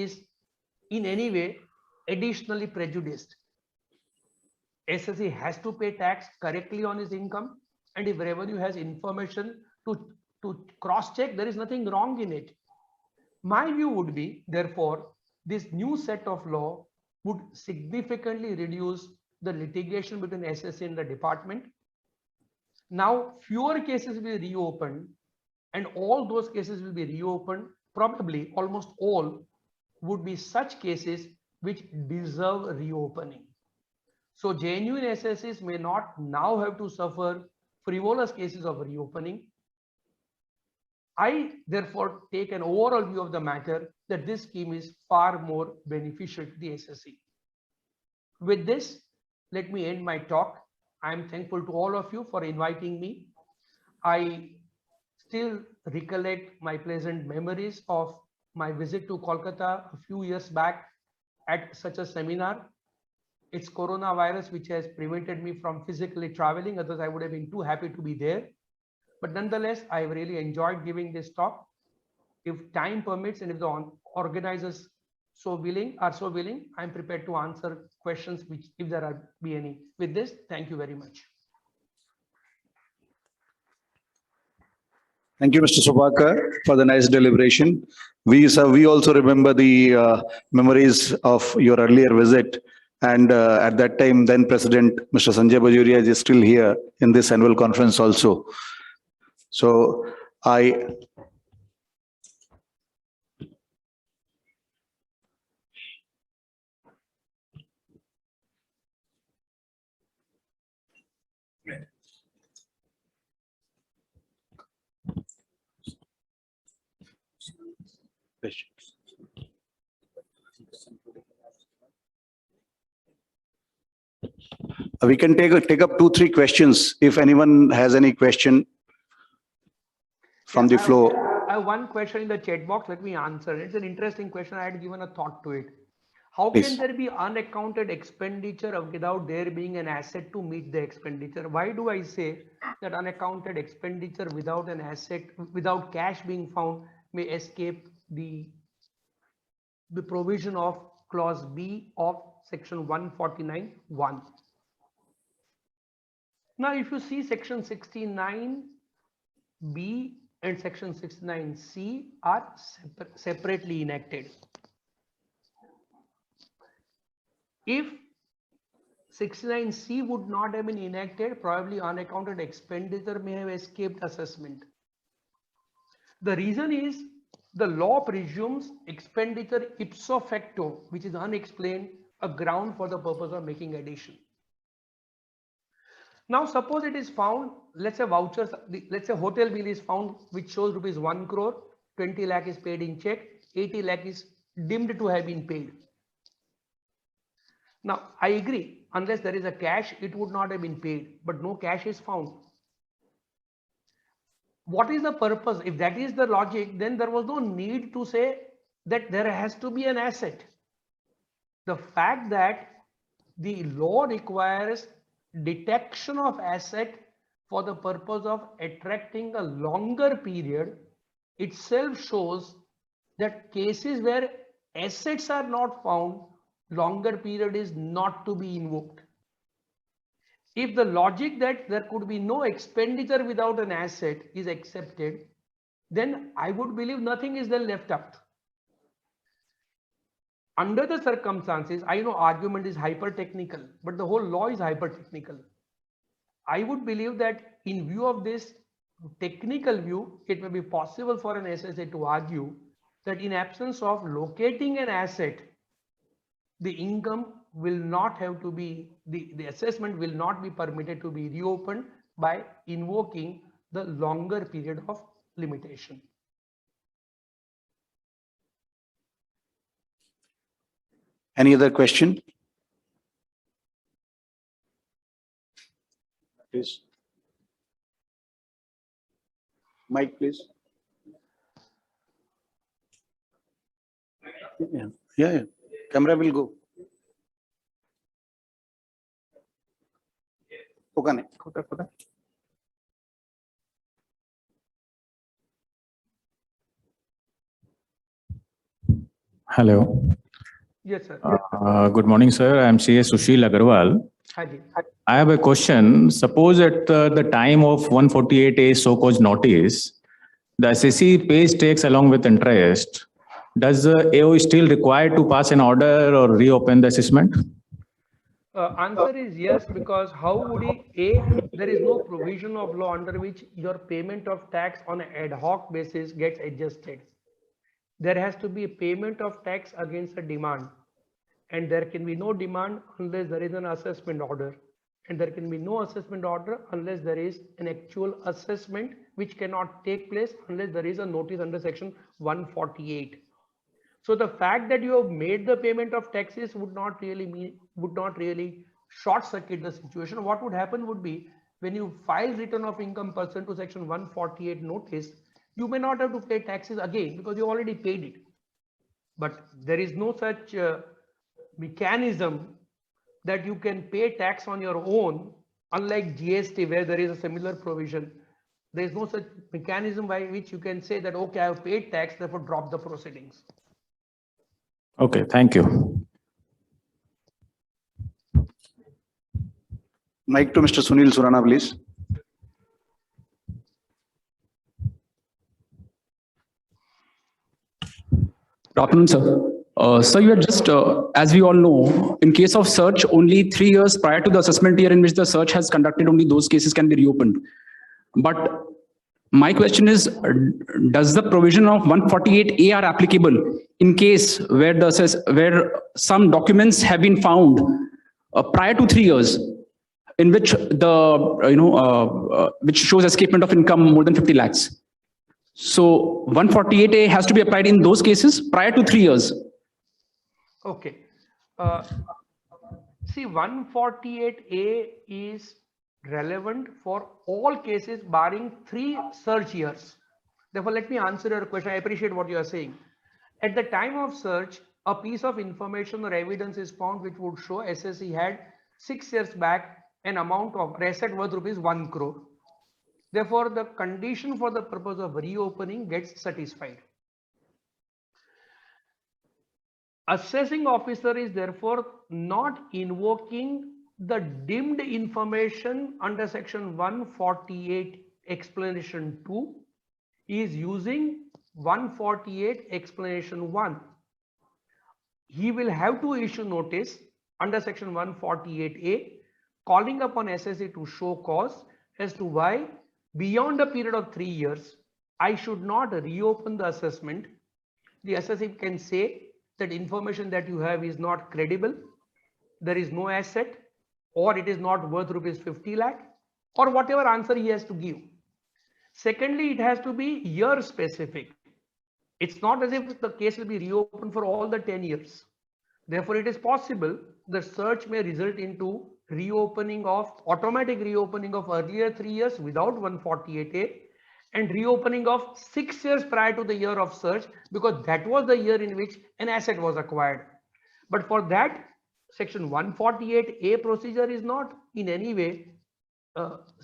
is in any way additionally prejudiced. SSC has to pay tax correctly on his income, and if revenue has information to cross-check, there is nothing wrong in it. My view would be, therefore, this new set of law would significantly reduce the litigation between SSC and the department. Now, fewer cases will be reopened, and all those cases will be reopened. Probably almost all would be such cases which deserve reopening. So genuine SSCs may not now have to suffer frivolous cases of reopening. I therefore take an overall view of the matter that this scheme is far more beneficial to the SSC. With this, let me end my talk. I am thankful to all of you for inviting me. I still recollect my pleasant memories of my visit to Kolkata a few years back at such a seminar. It's coronavirus which has prevented me from physically traveling, otherwise I would have been too happy to be there. But nonetheless, I really enjoyed giving this talk. If time permits and if the organizers are so willing, I'm prepared to answer questions which, if there be any. With this, thank you very much. Thank you, Mr. Subhakar, for the nice deliberation. We also remember the memories of your earlier visit. And at that time, then President Mr. Sanjay Bajoria is still here in this annual conference also. So we can take up 2-3 questions if anyone has any question from the floor. I have one question in the chat box. Let me answer. It's an interesting question. I had given a thought to it. How can there be unaccounted expenditure without there being an asset to meet the expenditure? Why do I say that unaccounted expenditure without an asset, without cash being found, may escape the provision of clause B of section 149(1). Now, if you see section 69B and section 69C are separately enacted. If 69C would not have been enacted, probably unaccounted expenditure may have escaped assessment. The reason is the law presumes expenditure ipso facto, which is unexplained, a ground for the purpose of making addition. Now, suppose it is found, let's say vouchers, let's say hotel bill is found which shows rupees 1 crore, 20 lakh is paid in check, 80 lakh is deemed to have been paid. Now, I agree, unless there is a cash, it would not have been paid, but no cash is found. What is the purpose? If that is the logic, then there was no need to say that there has to be an asset. The fact that the law requires detection of asset for the purpose of attracting a longer period itself shows that cases where assets are not found, longer period is not to be invoked. If the logic that there could be no expenditure without an asset is accepted, then I would believe nothing is then left out. Under the circumstances, I know argument is hyper technical, but the whole law is hyper technical. I would believe that in view of this technical view, it may be possible for an SSA to argue that in absence of locating an asset, the income will not have to be, the assessment will not be permitted to be reopened by invoking the longer period of limitation. Any other question? Please. Mike, please. Yeah. Camera will go. Okay. Hello. Yes, sir. Good morning, sir. I am CS Sushil Agarwal. Hi, ji. I have a question. Suppose at the time of 148A so-called notice, the assessee pays tax along with interest. Does the AO still required to pass an order or reopen the assessment? Answer is yes, because how would there is no provision of law under which your payment of tax on an ad hoc basis gets adjusted. There has to be a payment of tax against a demand, and there can be no demand unless there is an assessment order, and there can be no assessment order unless there is an actual assessment, which cannot take place unless there is a notice under section 148. So the fact that you have made the payment of taxes would not really short circuit the situation. What would happen would be, when you file return of income pursuant to section 148 notice, you may not have to pay taxes again because you already paid it. But there is no such mechanism that you can pay tax on your own, unlike GST where there is a similar provision. There is no such mechanism by which you can say that, okay, I have paid tax, therefore drop the proceedings. Okay, thank you. Mic to Mr. Sunil Surana, please. Good afternoon, sir. Sir, you are just, as we all know, in case of search, only 3 years prior to the assessment year in which the search has conducted, only those cases can be reopened. But my question is, does the provision of 148A are applicable in case where some documents have been found prior to 3 years, in which which shows escapement of income more than 50 lakhs? So 148A has to be applied in those cases prior to 3 years. Okay. See, 148A is relevant for all cases barring 3 search years. Therefore, let me answer your question. I appreciate what you are saying. At the time of search, a piece of information or evidence is found which would show SSE had 6 years back an amount of asset worth ₹1 crore. Therefore, the condition for the purpose of reopening gets satisfied. Assessing officer is therefore not invoking the dimmed information under section 148 explanation 2. He is using 148 explanation 1. He will have to issue notice under section 148A calling upon SSE to show cause as to why beyond a period of 3 years I should not reopen the assessment. The SSE can say that information that you have is not credible, there is no asset, or it is not worth ₹50 lakh, or whatever answer he has to give. Secondly, it has to be year specific. It's not as if the case will be reopened for all the 10 years. Therefore, it is possible the search may result into automatic reopening of earlier 3 years without 148A, and reopening of 6 years prior to the year of search, because that was the year in which an asset was acquired. But for that, section 148A procedure is not in any way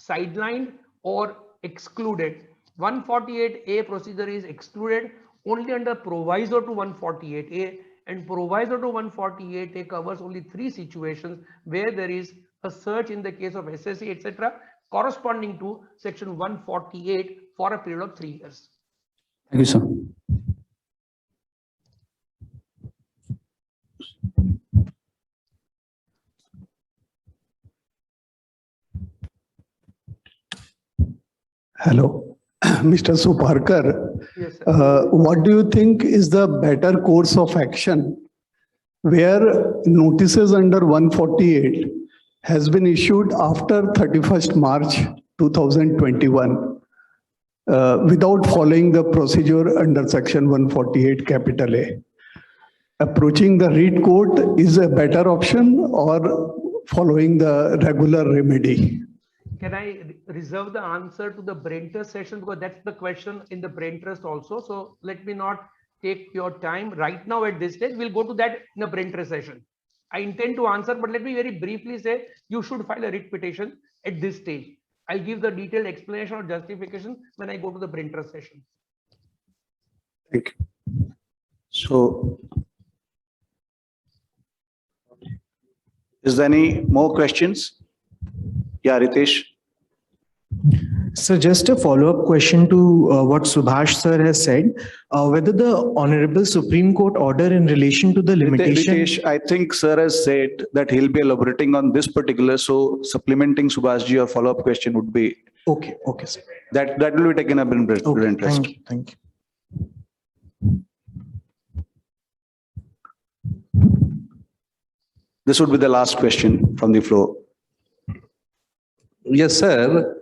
sidelined or excluded. 148A procedure is excluded only under proviso to 148A, and proviso to 148A covers only 3 situations where there is a search in the case of SSE, etc., corresponding to section 148 for a period of 3 years. Thank you, sir. Hello, Mr. Suparkar. Yes, sir. What do you think is the better course of action where notices under 148 has been issued after 31st March 2021 without following the procedure under section 148 capital A? Approaching the read court is a better option or following the regular remedy? Can I reserve the answer to the brain trust session, because that's the question in the brain trust also. So let me not take your time right now at this stage. We'll go to that in the brain trust session. I intend to answer, but let me very briefly say you should file a writ petition at this stage. I'll give the detailed explanation or justification when I go to the brain trust session. Thank you. So, is there any more questions? Yeah, Ritesh. So just a follow-up question to what Subhash sir has said, whether the Honorable Supreme Court order in relation to the limitation. Ritesh, I think sir has said that he'll be elaborating on this particular, so supplementing Subhashji, or follow-up question would be. Okay, okay, sir. That will be taken up in Okay, interest. thank you, thank you. This would be the last question from the floor. Yes, sir.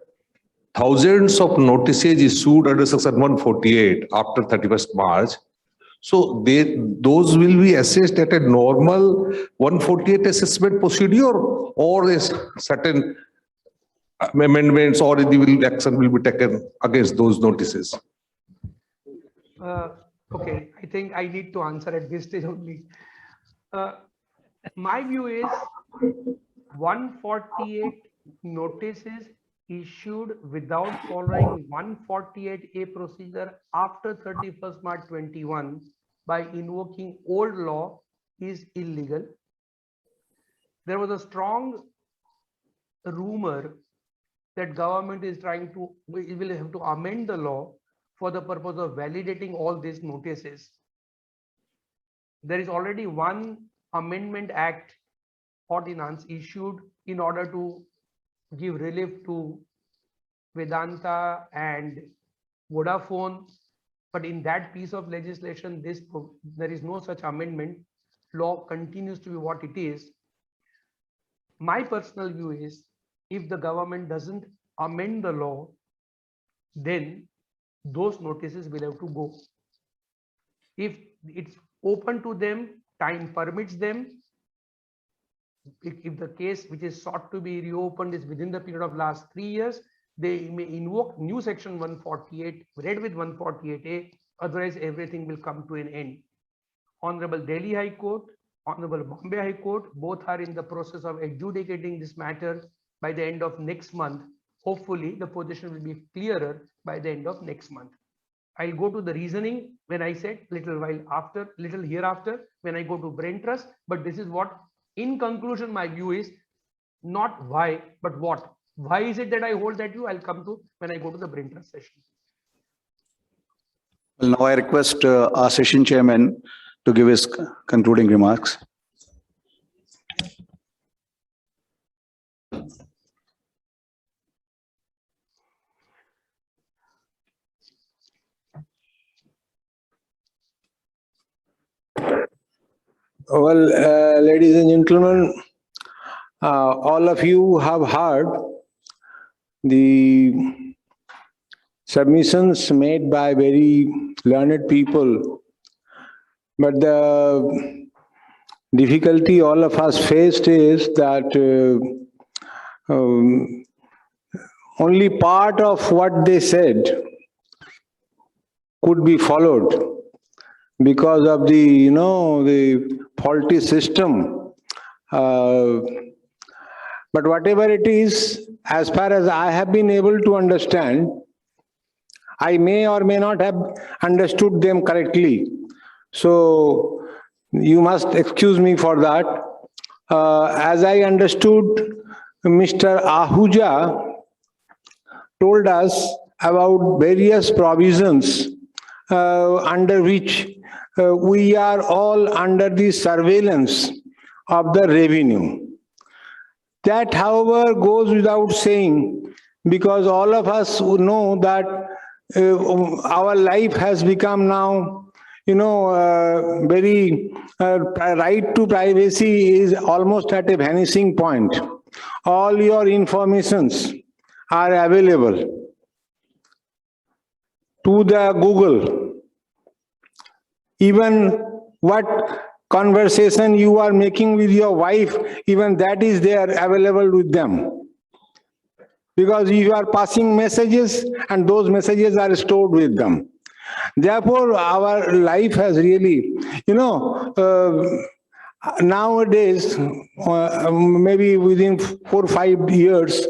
Thousands of notices issued under section 148 after 31st March. So those will be assessed at a normal 148 assessment procedure, or is certain amendments or the action will be taken against those notices? Okay, I think I need to answer at this stage only. My view is 148 notices issued without following 148A procedure after 31st March 21 by invoking old law is illegal. There was a strong rumor that government is trying to, will have to amend the law for the purpose of validating all these notices. There is already one Amendment Act ordinance issued in order to give relief to Vedanta and Vodafone, but in that piece of legislation, there is no such amendment. Law continues to be what it is. My personal view is, if the government doesn't amend the law, then those notices will have to go. If it's open to them, time permits them. If the case which is sought to be reopened is within the period of last 3 years, they may invoke new section 148, read with 148A, otherwise everything will come to an end. Honorable Delhi High Court, Honorable Bombay High Court, both are in the process of adjudicating this matter by the end of next month. Hopefully, the position will be clearer by the end of next month. I'll go to the reasoning when I said little hereafter, when I go to brain trust, but this is what, in conclusion, my view is not why, but what. Why is it that I hold that view? I'll come to when I go to the brain trust session. Well, now I request our session chairman to give his concluding remarks. Well, ladies and gentlemen, all of you have heard the submissions made by very learned people, but the difficulty all of us faced is that only part of what they said could be followed because of the, the faulty system. But whatever it is, as far as I have been able to understand, I may or may not have understood them correctly. So you must excuse me for that. As I understood, Mr. Ahuja told us about various provisions under which we are all under the surveillance of the revenue. That, however, goes without saying because all of us know that our life has become now, very right to privacy is almost at a vanishing point. All your informations are available to the Google. Even what conversation you are making with your wife, even that is there available with them. Because you are passing messages and those messages are stored with them. Therefore, our life has really, nowadays, maybe within 4 or 5 years,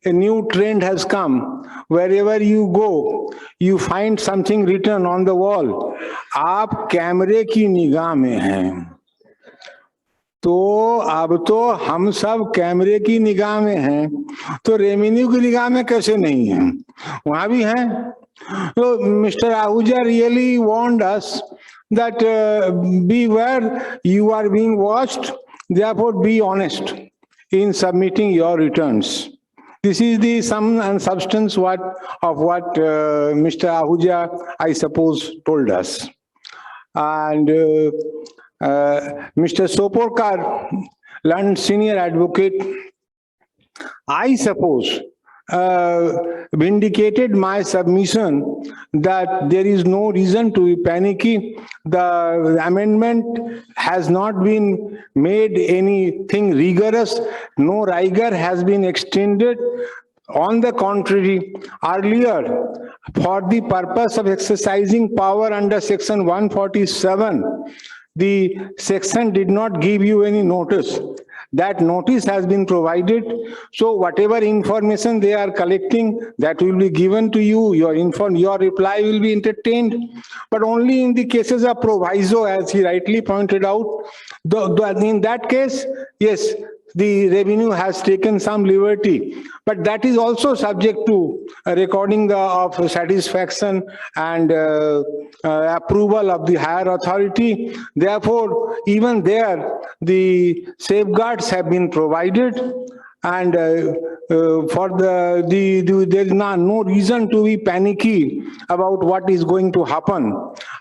a new trend has come. Wherever you go, you find something written on the wall. आप कैमरे की निगाह में हैं. तो अब तो हम सब कैमरे की निगाह में हैं, तो रेवेन्यू की निगाह में कैसे नहीं हैं? वहां भी हैं. So Mr. Ahuja really warned us that beware, you are being watched, therefore be honest in submitting your returns. This is the sum and substance of what Mr. Ahuja, I suppose, told us. And Mr. Soporkar, learned senior advocate, I suppose, vindicated my submission that there is no reason to be panicky. The amendment has not been made anything rigorous. No rigor has been extended. On the contrary, earlier, for the purpose of exercising power under Section 147, the section did not give you any notice. That notice has been provided. So whatever information they are collecting, that will be given to you. Your reply will be entertained. But only in the cases of proviso, as he rightly pointed out, in that case, yes, the revenue has taken some liberty, but that is also subject to recording of satisfaction and approval of the higher authority. Therefore, even there, the safeguards have been provided, and for there is no reason to be panicky about what is going to happen.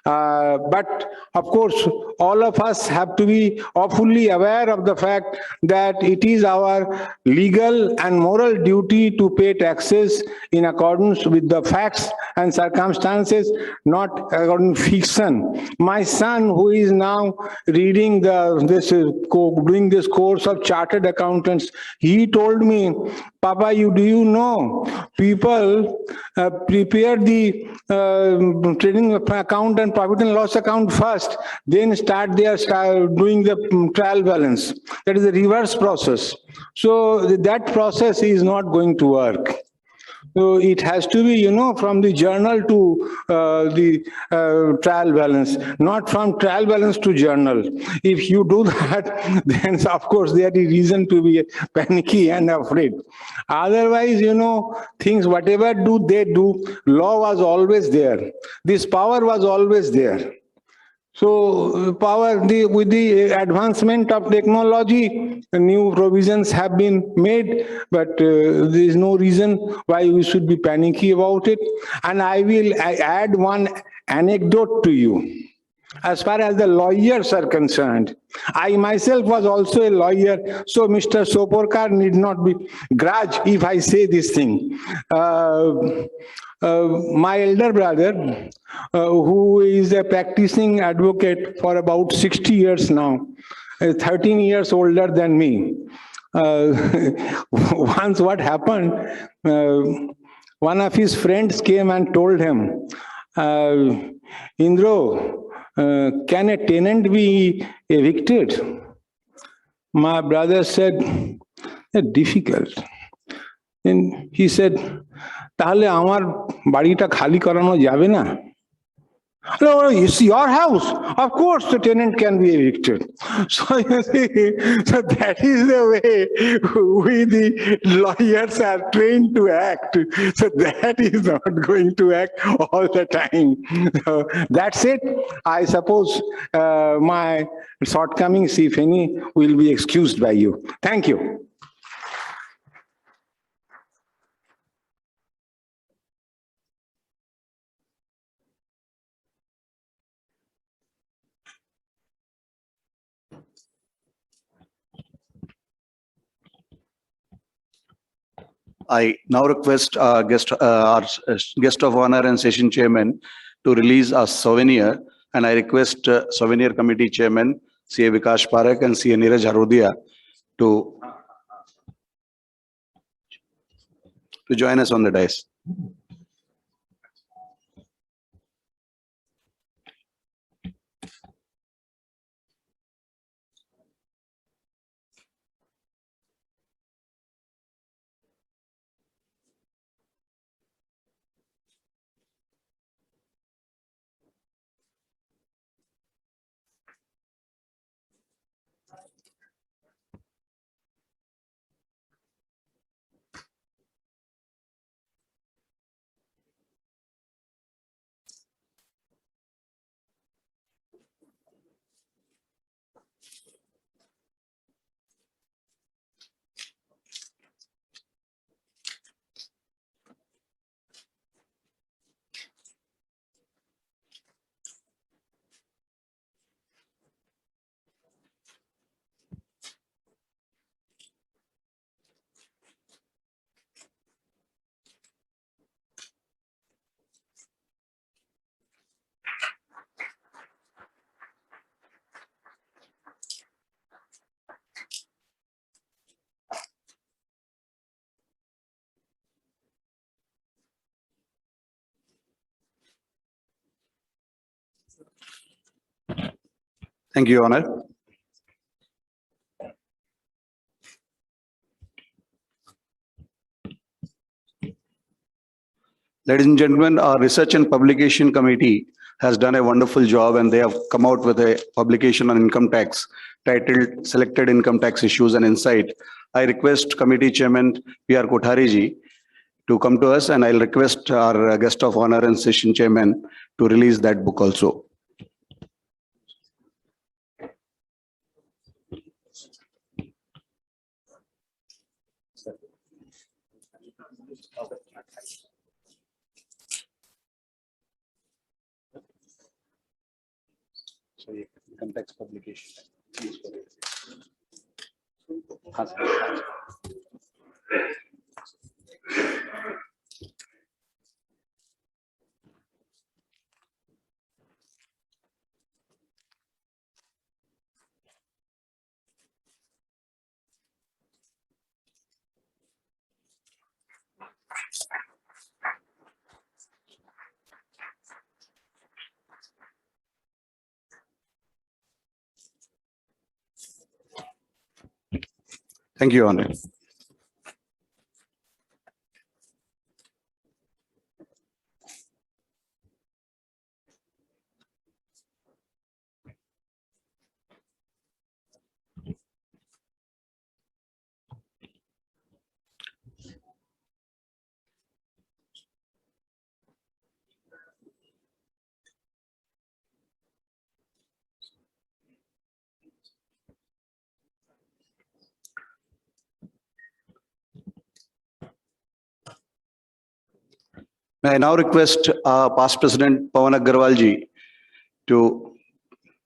But of course, all of us have to be fully aware of the fact that it is our legal and moral duty to pay taxes in accordance with the facts and circumstances, not according to fiction. My son, who is now reading doing this course of chartered accountants, he told me, Papa, do you know, people prepare the trading account and profit and loss account first, then start doing the trial balance. That is the reverse process. So that process is not going to work. So it has to be, from the journal to the trial balance, not from trial balance to journal. If you do that, then of course there is reason to be panicky and afraid. Otherwise, things, whatever they do, law was always there. This power was always there. So with the advancement of technology, new provisions have been made, but there is no reason why we should be panicky about it. And I will add one anecdote to you. As far as the lawyers are concerned, I myself was also a lawyer, so Mr. Soporkar need not be grudge if I say this thing. My elder brother, who is a practicing advocate for about 60 years now, 13 years older than me. Once what happened, one of his friends came and told him, Indro, can a tenant be evicted? My brother said, difficult. Then he said, তাহলে আমার বাড়িটা খালি করানো যাবে না? No, it's your house. Of course, the tenant can be evicted. So you see, so that is the way we, the lawyers, are trained to act. So that is not going to act all the time. So that's it. I suppose my shortcomings, if any, will be excused by you. Thank you. I now request our guest of honor and session chairman to release a souvenir, and I request souvenir committee chairman CA Vikash Parak and CA Neeraj Harodia to join us on the dais. Thank you, Your Honor. Ladies and gentlemen, our Research and Publication Committee has done a wonderful job, and they have come out with a publication on income tax titled Selected Income Tax Issues and Insight. I request Committee Chairman P.R. Kothari ji to come to us, and I'll request our guest of honor and session chairman to release that book also. Income tax publication. Thank you, Your Honor. May I now request past President Pawan Agarwal ji to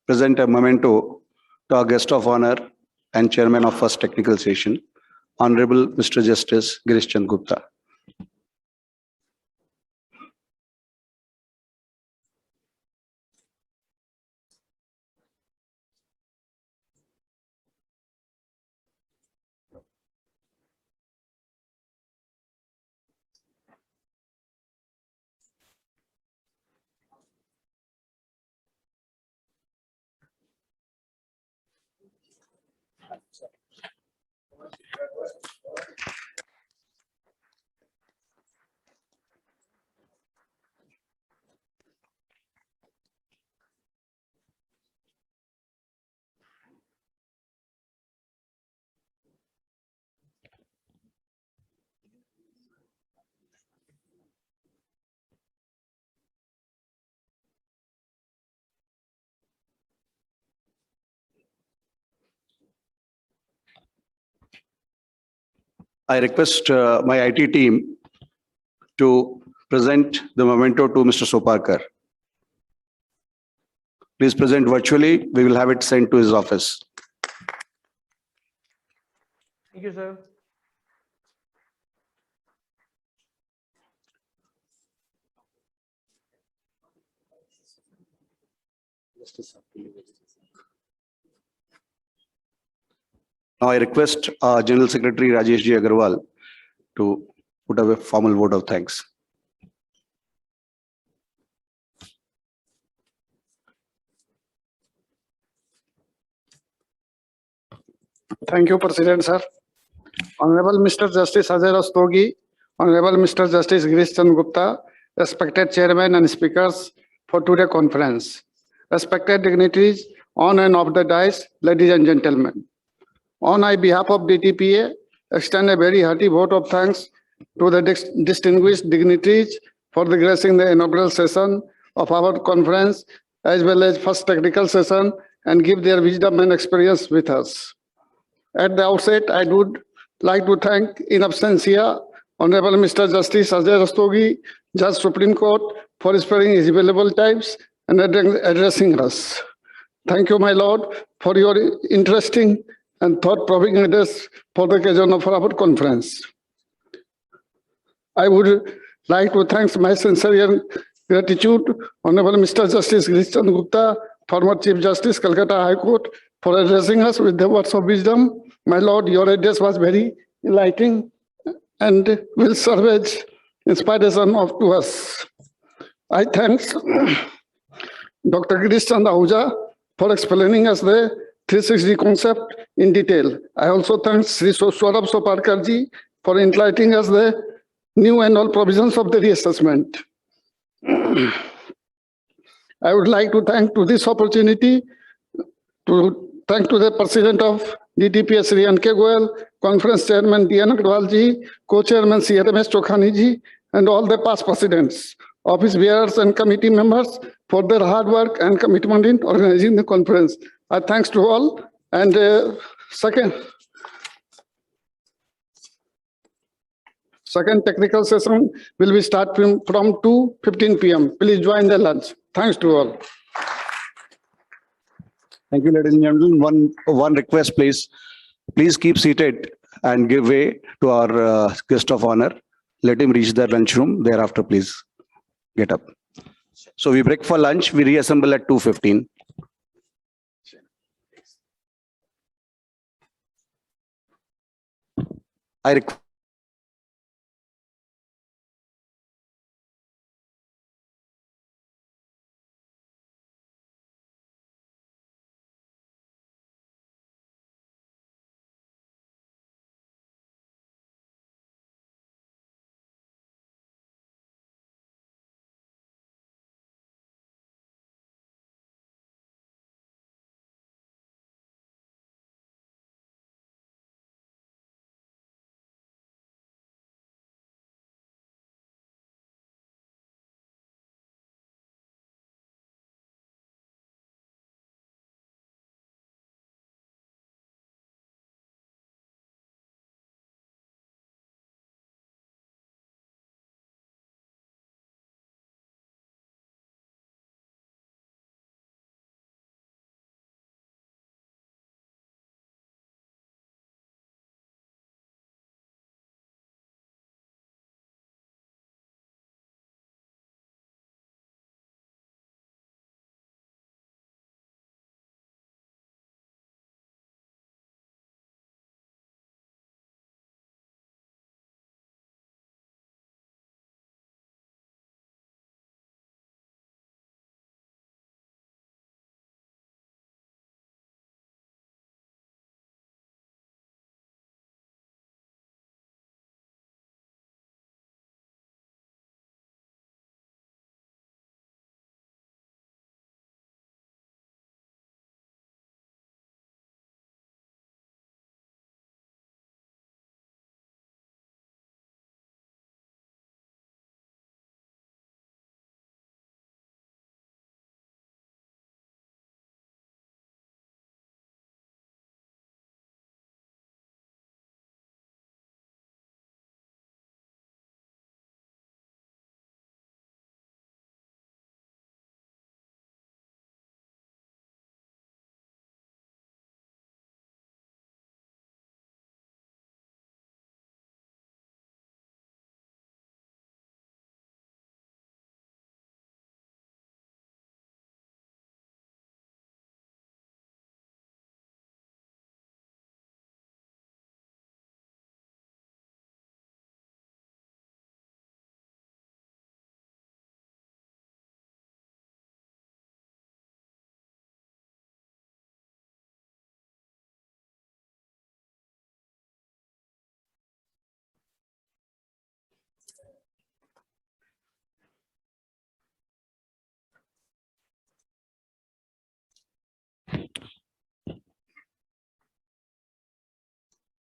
present a memento to our guest of honor and chairman of first technical session, Honorable Mr. Justice Girish Chandra Gupta. I request my IT team to present the memento to Mr. Soparkar. Please present virtually. We will have it sent to his office. Thank you, sir. Now I request General Secretary Rajesh Ji Agarwal to put up a formal vote of thanks. Thank you, President, sir. Honorable Mr. Justice Ajay Rastogi, Honorable Mr. Justice Girish Chandra Gupta, respected Chairman and Speakers for today's conference, respected dignitaries on and off the dais, ladies and gentlemen. On behalf of DTPA, extend a very hearty vote of thanks to the distinguished dignitaries for gracing the inaugural session of our conference, as well as first technical session, and give their wisdom and experience with us. At the outset, I would like to thank in absentia Honorable Mr. Justice Ajay Rastogi, Judge Supreme Court, for sparing his valuable times and addressing us. Thank you, my Lord, for your interesting and thought-provoking address for the occasion of our conference. I would like to thank my sincere gratitude, Honorable Mr. Justice Girish Chandra Gupta, former Chief Justice, Calcutta High Court, for addressing us with the words of wisdom. My Lord, your address was very enlightening and will serve as inspiration to us. I thank Dr. Girish Chandra Ahuja for explaining us the 360 concept in detail. I also thank Sri Swarab Soparkarji for enlightening us the new and all provisions of the reassessment. I would like to thank to this opportunity to thank to the President of DTPA Sri N.K. Goyal, Conference Chairman D.N. Agarwal ji, Co-Chairman C. R.M.S. Chokhani ji, and all the past presidents, office bearers and committee members for their hard work and commitment in organizing the conference. Thanks to all. And second technical session will be start from 2:15 p.m. Please join the lunch. Thanks to all. Thank you, ladies and gentlemen. One request, please. Please keep seated and give way to our guest of honor. Let him reach the lunchroom. Thereafter, please get up. So we break for lunch. We reassemble at 2:15. I request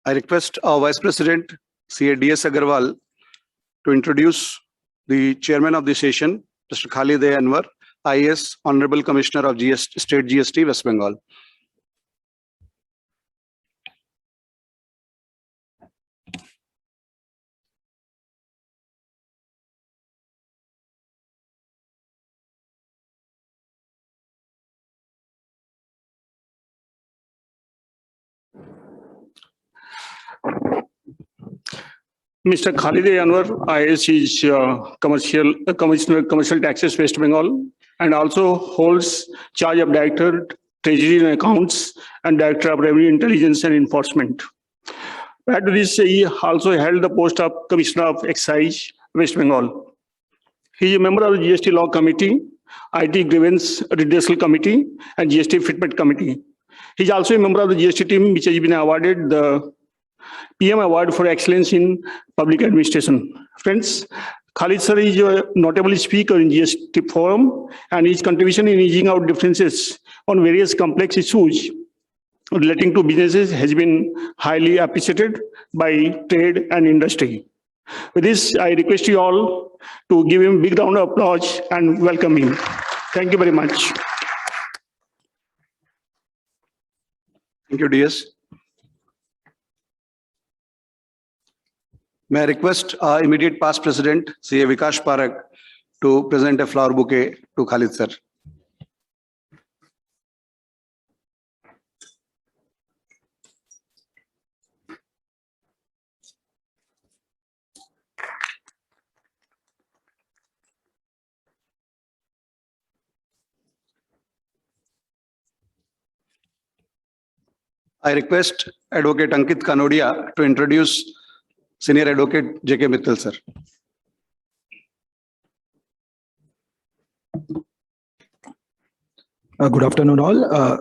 I request our Vice President, CA DS Agarwal, to introduce the Chairman of the session, Mr. Khalid Anwar, IAS, Honorable Commissioner of State GST, West Bengal. Mr. Khalid Anwar, IAS is Commissioner Taxes West Bengal and also holds charge of Director Treasury and Accounts and Director of Revenue Intelligence and Enforcement. Prior to this, he also held the post of Commissioner of Excise West Bengal. He is a member of the GST Law Committee, IT Grievance Redressal Committee, and GST Fitment Committee. He is also a member of the GST team, which has been awarded the PM Award for Excellence in Public Administration. Friends, Khalid sir is a notable speaker in GST forum, and his contribution in easing out differences on various complex issues relating to businesses has been highly appreciated by trade and industry. With this, I request you all to give him a big round of applause and welcome him. Thank you very much. Thank you, DS. May I request our immediate past president, CA Vikash Parak, to present a flower bouquet to Khalid sir. I request Advocate Ankit Kanodia to introduce Senior Advocate J.K. Mittal, sir. Good afternoon, all.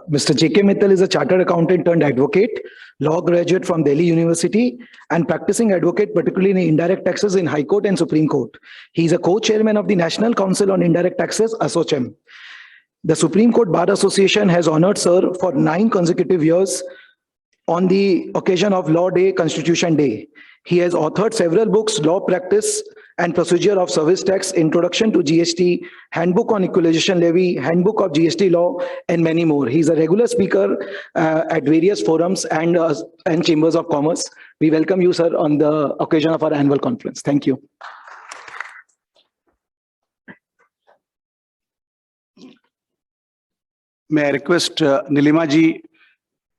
Mr. J.K. Mittal is a chartered accountant turned advocate, law graduate from Delhi University, and practicing advocate, particularly in indirect taxes in High Court and Supreme Court. He is a co-chairman of the National Council on Indirect Taxes, ASSOCHAM. The Supreme Court Bar Association has honored sir for 9 consecutive years on the occasion of Law Day, Constitution Day. He has authored several books, Law Practice and Procedure of Service Tax, Introduction to GST, Handbook on Equalization Levy, Handbook of GST Law, and many more. He is a regular speaker at various forums and chambers of commerce. We welcome you, sir, on the occasion of our annual conference. Thank you. May I request Nilima ji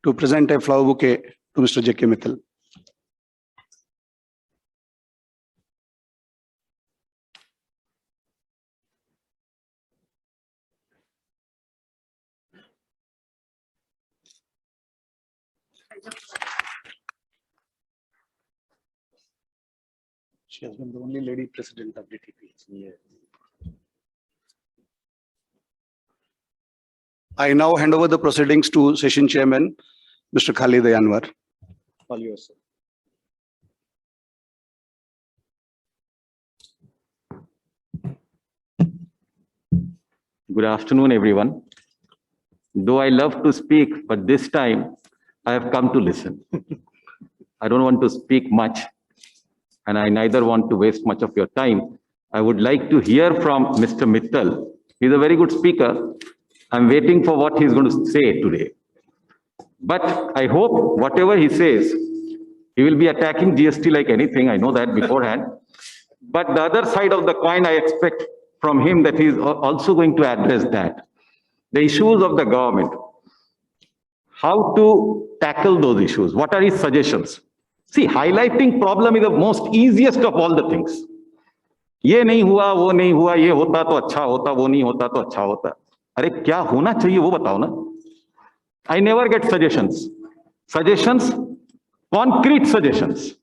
to present a flower bouquet to Mr. J.K. Mittal. She has been the only lady president of DTPA. I now hand over the proceedings to Session Chairman, Mr. Khalid Anwar. All yours, sir. Good afternoon, everyone. Though I love to speak, but this time I have come to listen. I don't want to speak much, and I neither want to waste much of your time. I would like to hear from Mr. Mittal. He's a very good speaker. I'm waiting for what he's going to say today. But I hope whatever he says, he will be attacking GST like anything. I know that beforehand. But the other side of the coin, I expect from him that he's also going to address that. The issues of the government. How to tackle those issues? What are his suggestions? See, highlighting problem is the most easiest of all the things. ये नहीं हुआ, वो नहीं हुआ, ये होता तो अच्छा होता, वो नहीं होता तो अच्छा होता. अरे क्या होना चाहिए वो बताओ ना. I never get suggestions. Suggestions, concrete suggestions.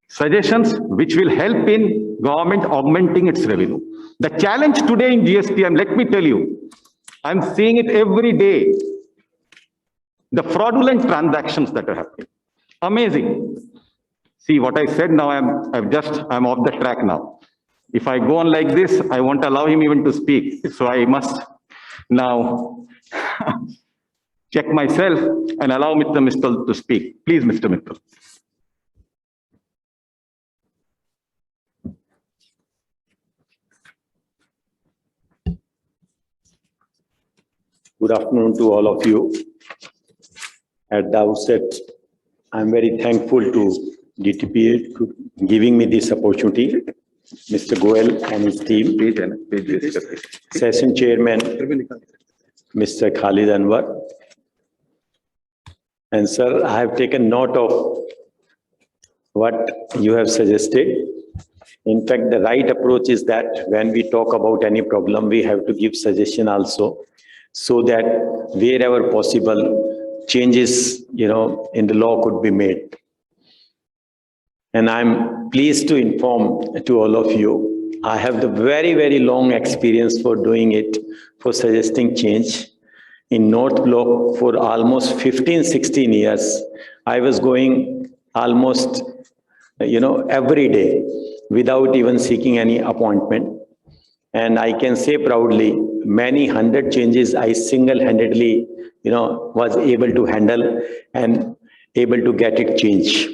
Suggestions which will help in government augmenting its revenue. The challenge today in GST, and let me tell you, I'm seeing it every day. The fraudulent transactions that are happening. Amazing. See what I said now, I'm off the track now. If I go on like this, I won't allow him even to speak. So I must now check myself and allow Mr. Mittal to speak. Please, Mr. Mittal. Good afternoon to all of you. At the outset, I'm very thankful to DTPA to giving me this opportunity. Mr. Goel and his team, Session Chairman, Mr. Khalid Anwar. And sir, I have taken note of what you have suggested. In fact, the right approach is that when we talk about any problem, we have to give suggestion also, so that wherever possible, changes, in the law could be made. And I'm pleased to inform to all of you, I have the very, very long experience for doing it, for suggesting change. In North Block for almost 15, 16 years, I was going almost, every day without even seeking any appointment. And I can say proudly, many hundred changes I single-handedly, was able to handle and able to get it changed.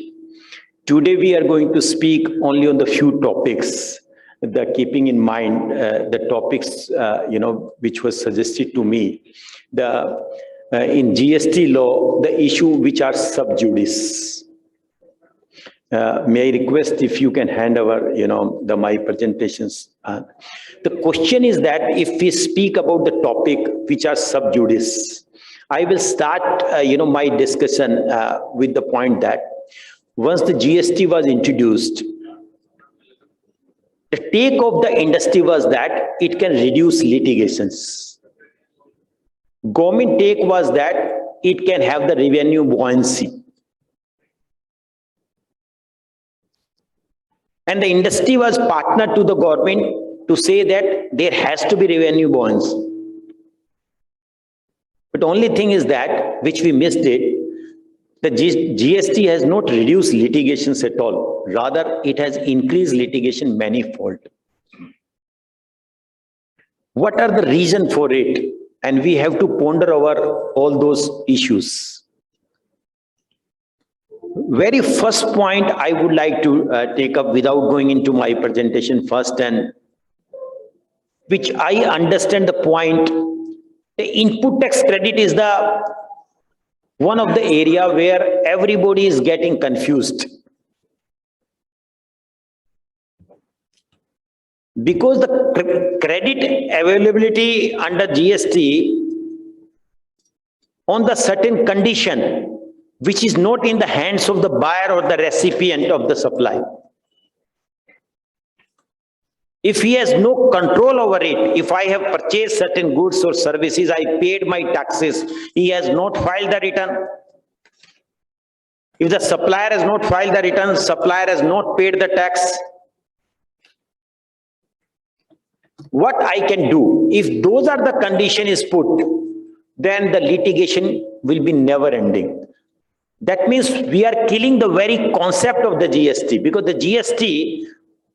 Today, we are going to speak only on the few topics, keeping in mind the topics, which was suggested to me. In GST law, the issue which are sub judice. May I request if you can hand over, my presentations. The question is that if we speak about the topic which are sub judice, I will start, my discussion with the point that once the GST was introduced, the take of the industry was that it can reduce litigations. Government take was that it can have the revenue buoyancy. And the industry was partner to the government to say that there has to be revenue buoyancy. But only thing is that, which we missed it, the GST has not reduced litigations at all. Rather, it has increased litigation manifold. What are the reasons for it? And we have to ponder over all those issues. Very first point I would like to take up without going into my presentation first, and which I understand the point, the input tax credit is the one of the area where everybody is getting confused. Because the credit availability under GST on the certain condition, which is not in the hands of the buyer or the recipient of the supply. If he has no control over it, if I have purchased certain goods or services, I paid my taxes, he has not filed the return. If the supplier has not filed the return, supplier has not paid the tax. What I can do, if those are the conditions put, then the litigation will be never ending. That means we are killing the very concept of the GST, because the GST,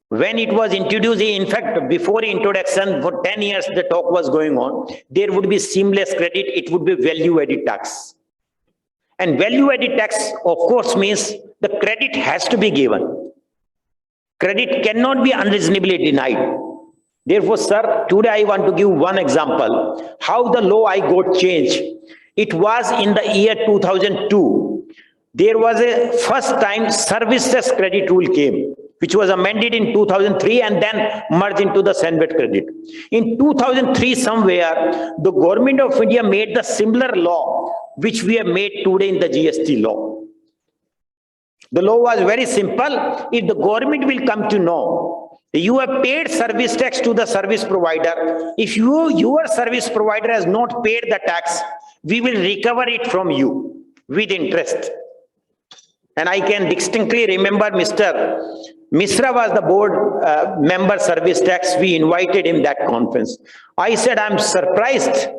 when it was introduced, in fact, before introduction, for 10 years, the talk was going on. There would be seamless credit. It would be value-added tax. And value-added tax, of course, means the credit has to be given. Credit cannot be unreasonably denied. Therefore, sir, today I want to give one example, how the law I got changed. It was in the year 2002. There was a first time services credit rule came, which was amended in 2003 and then merged into the Senvet credit. In 2003 somewhere, the government of India made the similar law, which we have made today in the GST law. The law was very simple. If the government will come to know, you have paid service tax to the service provider. If your service provider has not paid the tax, we will recover it from you with interest. And I can distinctly remember Mr. Misra was the board member service tax. We invited him that conference. I said, I'm surprised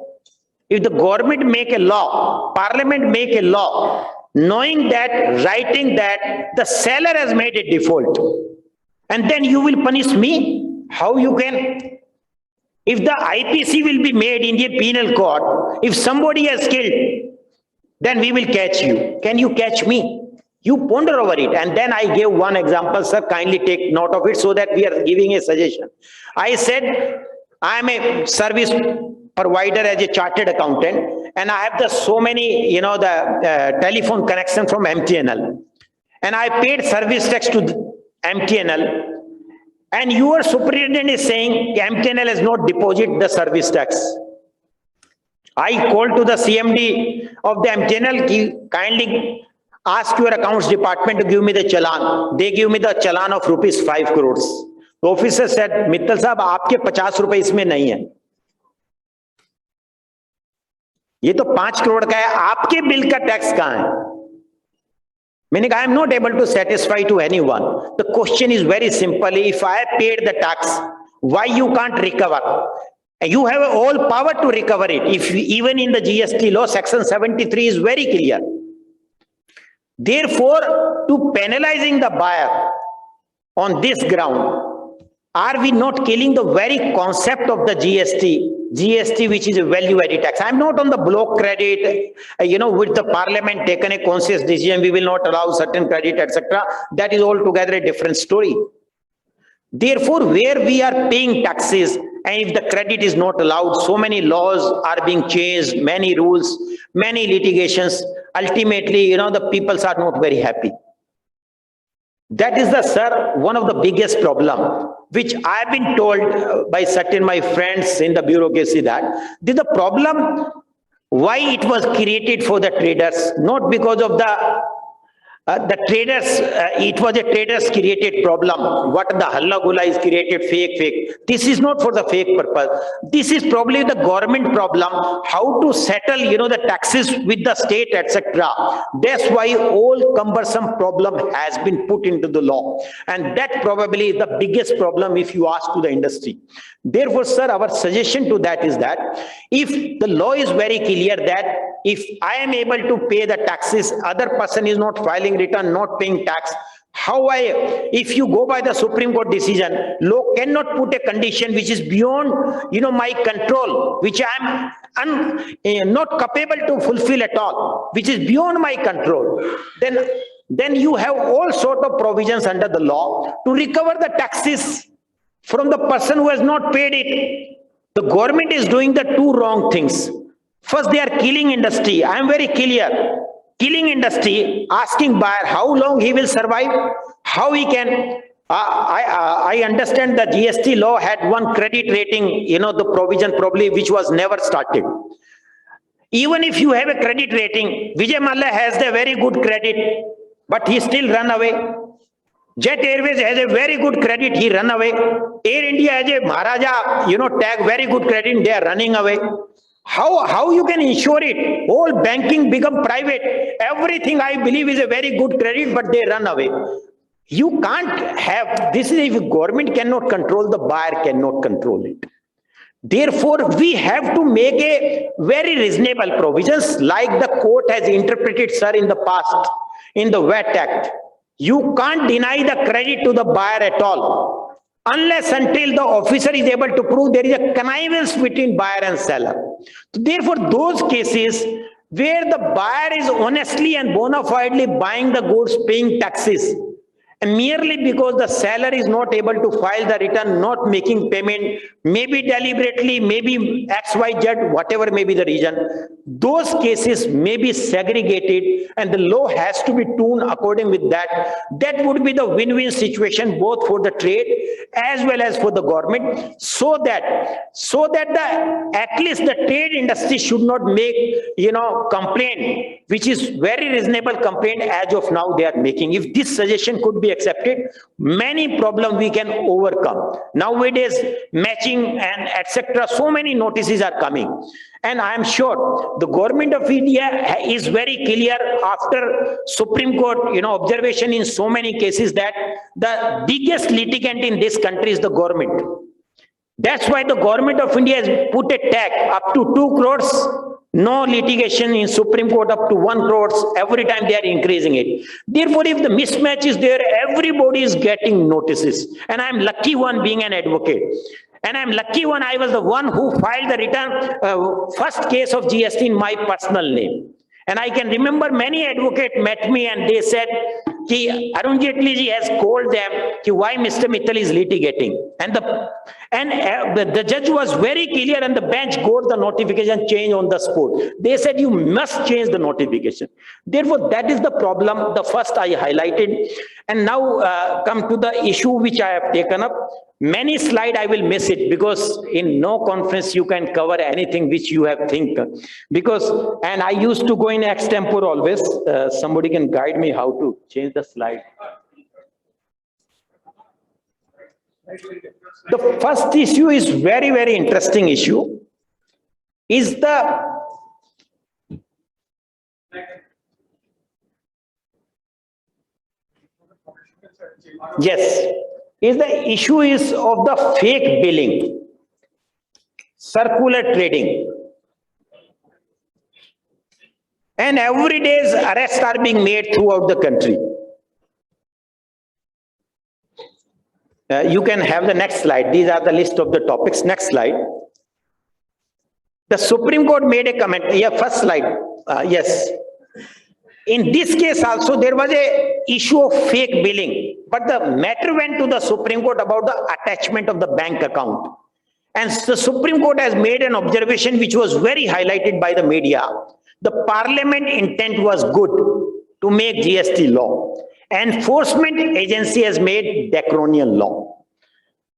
if the government make a law, parliament make a law, knowing that, writing that the seller has made a default. And then you will punish me? How you can? If the IPC will be made in the penal code, if somebody has killed, then we will catch you. Can you catch me? You ponder over it. And then I gave one example, sir, kindly take note of it so that we are giving a suggestion. I said, I am a service provider as a chartered accountant, and I have the so many, the telephone connection from MTNL, and I paid service tax to MTNL, and your superintendent is saying MTNL has not deposited the service tax. I called to the CMD of the MTNL, kindly ask your accounts department to give me the challan. They give me the challan of rupees 5 crores. The officer said, Mittal साहब आपके 50 रुपए इसमें नहीं है, ये तो 5 करोड़ का है, आपके बिल का टैक्स कहां है? मैंने कहा, I am not able to satisfy to anyone. The question is very simple. If I paid the tax, why you can't recover? You have all power to recover it. If even in the GST law, section 73 is very clear. Therefore, to penalizing the buyer on this ground, are we not killing the very concept of the GST, which is a value-added tax? I'm not on the block credit, with the parliament taken a conscious decision, we will not allow certain credit, etc. That is altogether a different story. Therefore, where we are paying taxes, and if the credit is not allowed, so many laws are being changed, many rules, many litigations. Ultimately, the people are not very happy. That is one of the biggest problem, which I've been told by certain my friends in the bureaucracy, that this is the problem why it was created for the traders, not because of the traders, it was a traders created problem. What the halla gula is created fake. This is not for the fake purpose. This is probably the government problem, how to settle, the taxes with the state, etc. That's why all cumbersome problem has been put into the law. And that probably is the biggest problem if you ask to the industry. Therefore, sir, our suggestion to that is that if the law is very clear that if I am able to pay the taxes, other person is not filing return, not paying tax, if you go by the Supreme Court decision, law cannot put a condition which is beyond, my control, which I am not capable to fulfill at all, which is beyond my control. Then you have all sort of provisions under the law to recover the taxes from the person who has not paid it. The government is doing the two wrong things. First, they are killing industry. I am very clear. Killing industry, asking buyer how long he will survive, how he can. I understand the GST law had one credit rating, the provision probably which was never started. Even if you have a credit rating, Vijay Mallya has the very good credit, but he still run away. Jet Airways has a very good credit, he run away. Air India has a Maharaja, tag very good credit, they are running away. How you can insure it? All banking become private. Everything I believe is a very good credit, but they run away. You can't have this. If government cannot control, the buyer cannot control it. Therefore, we have to make a very reasonable provisions like the court has interpreted, sir, in the past, in the VAT Act. You can't deny the credit to the buyer at all, unless until the officer is able to prove there is a connivance between buyer and seller. Therefore, those cases where the buyer is honestly and bona fidely buying the goods, paying taxes, and merely because the seller is not able to file the return, not making payment, maybe deliberately, maybe XYZ, whatever may be the reason, those cases may be segregated and the law has to be tuned according with that. That would be the win-win situation both for the trade as well as for the government, so that at least the trade industry should not make, complaint, which is very reasonable complaint as of now they are making. If this suggestion could be accepted, many problems we can overcome. Nowadays, matching and etc., so many notices are coming. And I am sure the government of India is very clear after Supreme Court, observation in so many cases that the biggest litigant in this country is the government. That's why the government of India has put a tag up to 2 crores. No litigation in Supreme Court up to 1 crores. Every time they are increasing it. Therefore, if the mismatch is there, everybody is getting notices. And I'm lucky one being an advocate. And I'm lucky one, I was the one who filed the return, first case of GST in my personal name. And I can remember many advocates met me and they said, कि Arun Jaitley ji has called them कि why Mr. Mittal is litigating, and the judge was very clear, and the bench got the notification change on the spot. They said you must change the notification. Therefore, that is the problem. The first I highlighted, and now come to the issue which I have taken up. Many slide I will miss it because in no conference you can cover anything which you have think, because, and I used to go in extempore always. Somebody can guide me how to change the slide. The first issue is very, very interesting issue. Is the the issue is of the fake billing, circular trading, and every day's arrests are being made throughout the country. You can have the next slide. These are the list of the topics. Next slide. The Supreme Court made a comment. Yeah, first slide. Yes. In this case also, there was a issue of fake billing, but the matter went to the Supreme Court about the attachment of the bank account. And the Supreme Court has made an observation which was very highlighted by the media. The Parliament intent was good to make GST law. Enforcement agency has made draconian law.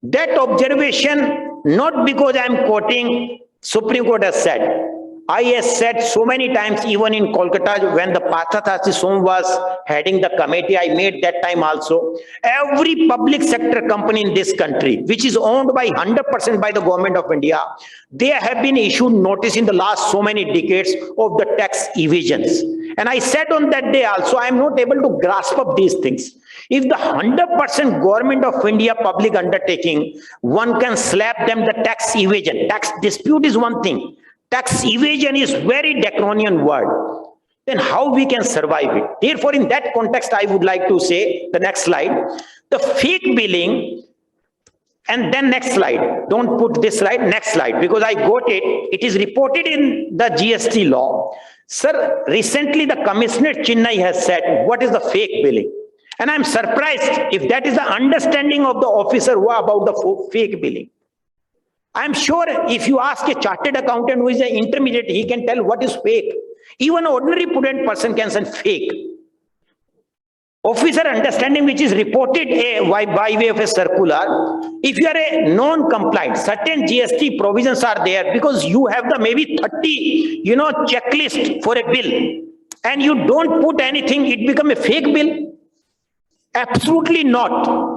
That observation, not because I am quoting, Supreme Court has said. I have said so many times, even in Kolkata, when the Partha Som was heading the committee, I made that time also. Every public sector company in this country, which is owned by 100% by the government of India, they have been issued notice in the last so many decades of the tax evasions. And I said on that day also, I am not able to grasp up these things. If the 100% government of India public undertaking, one can slap them the tax evasion. Tax dispute is one thing. Tax evasion is very draconian word. Then how we can survive it? Therefore, in that context, I would like to say, the next slide, the fake billing, and then next slide. Don't put this slide, next slide, because I got it. It is reported in the GST law. Sir, recently the Commissioner Chennai has said, what is the fake billing? And I'm surprised if that is the understanding of the officer who are about the fake billing. I'm sure if you ask a chartered accountant who is an intermediate, he can tell what is fake. Even an ordinary prudent person can say fake. Officer understanding which is reported by way of a circular, if you are a non-compliant, certain GST provisions are there because you have the maybe 30, checklist for a bill and you don't put anything, it become a fake bill. Absolutely not.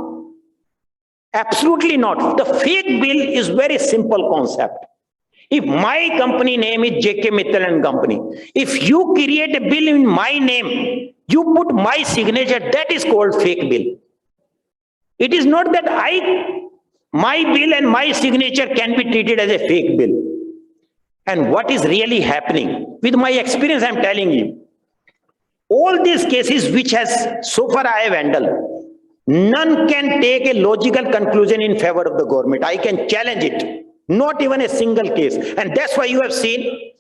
Absolutely not. The fake bill is very simple concept. If my company name is JK Mittal and Company, if you create a bill in my name, you put my signature, that is called fake bill. It is not that my bill and my signature can be treated as a fake bill. And what is really happening? With my experience, I'm telling you, all these cases which has so far I have handled, none can take a logical conclusion in favor of the government. I can challenge it. Not even a single case. And that's why you have seen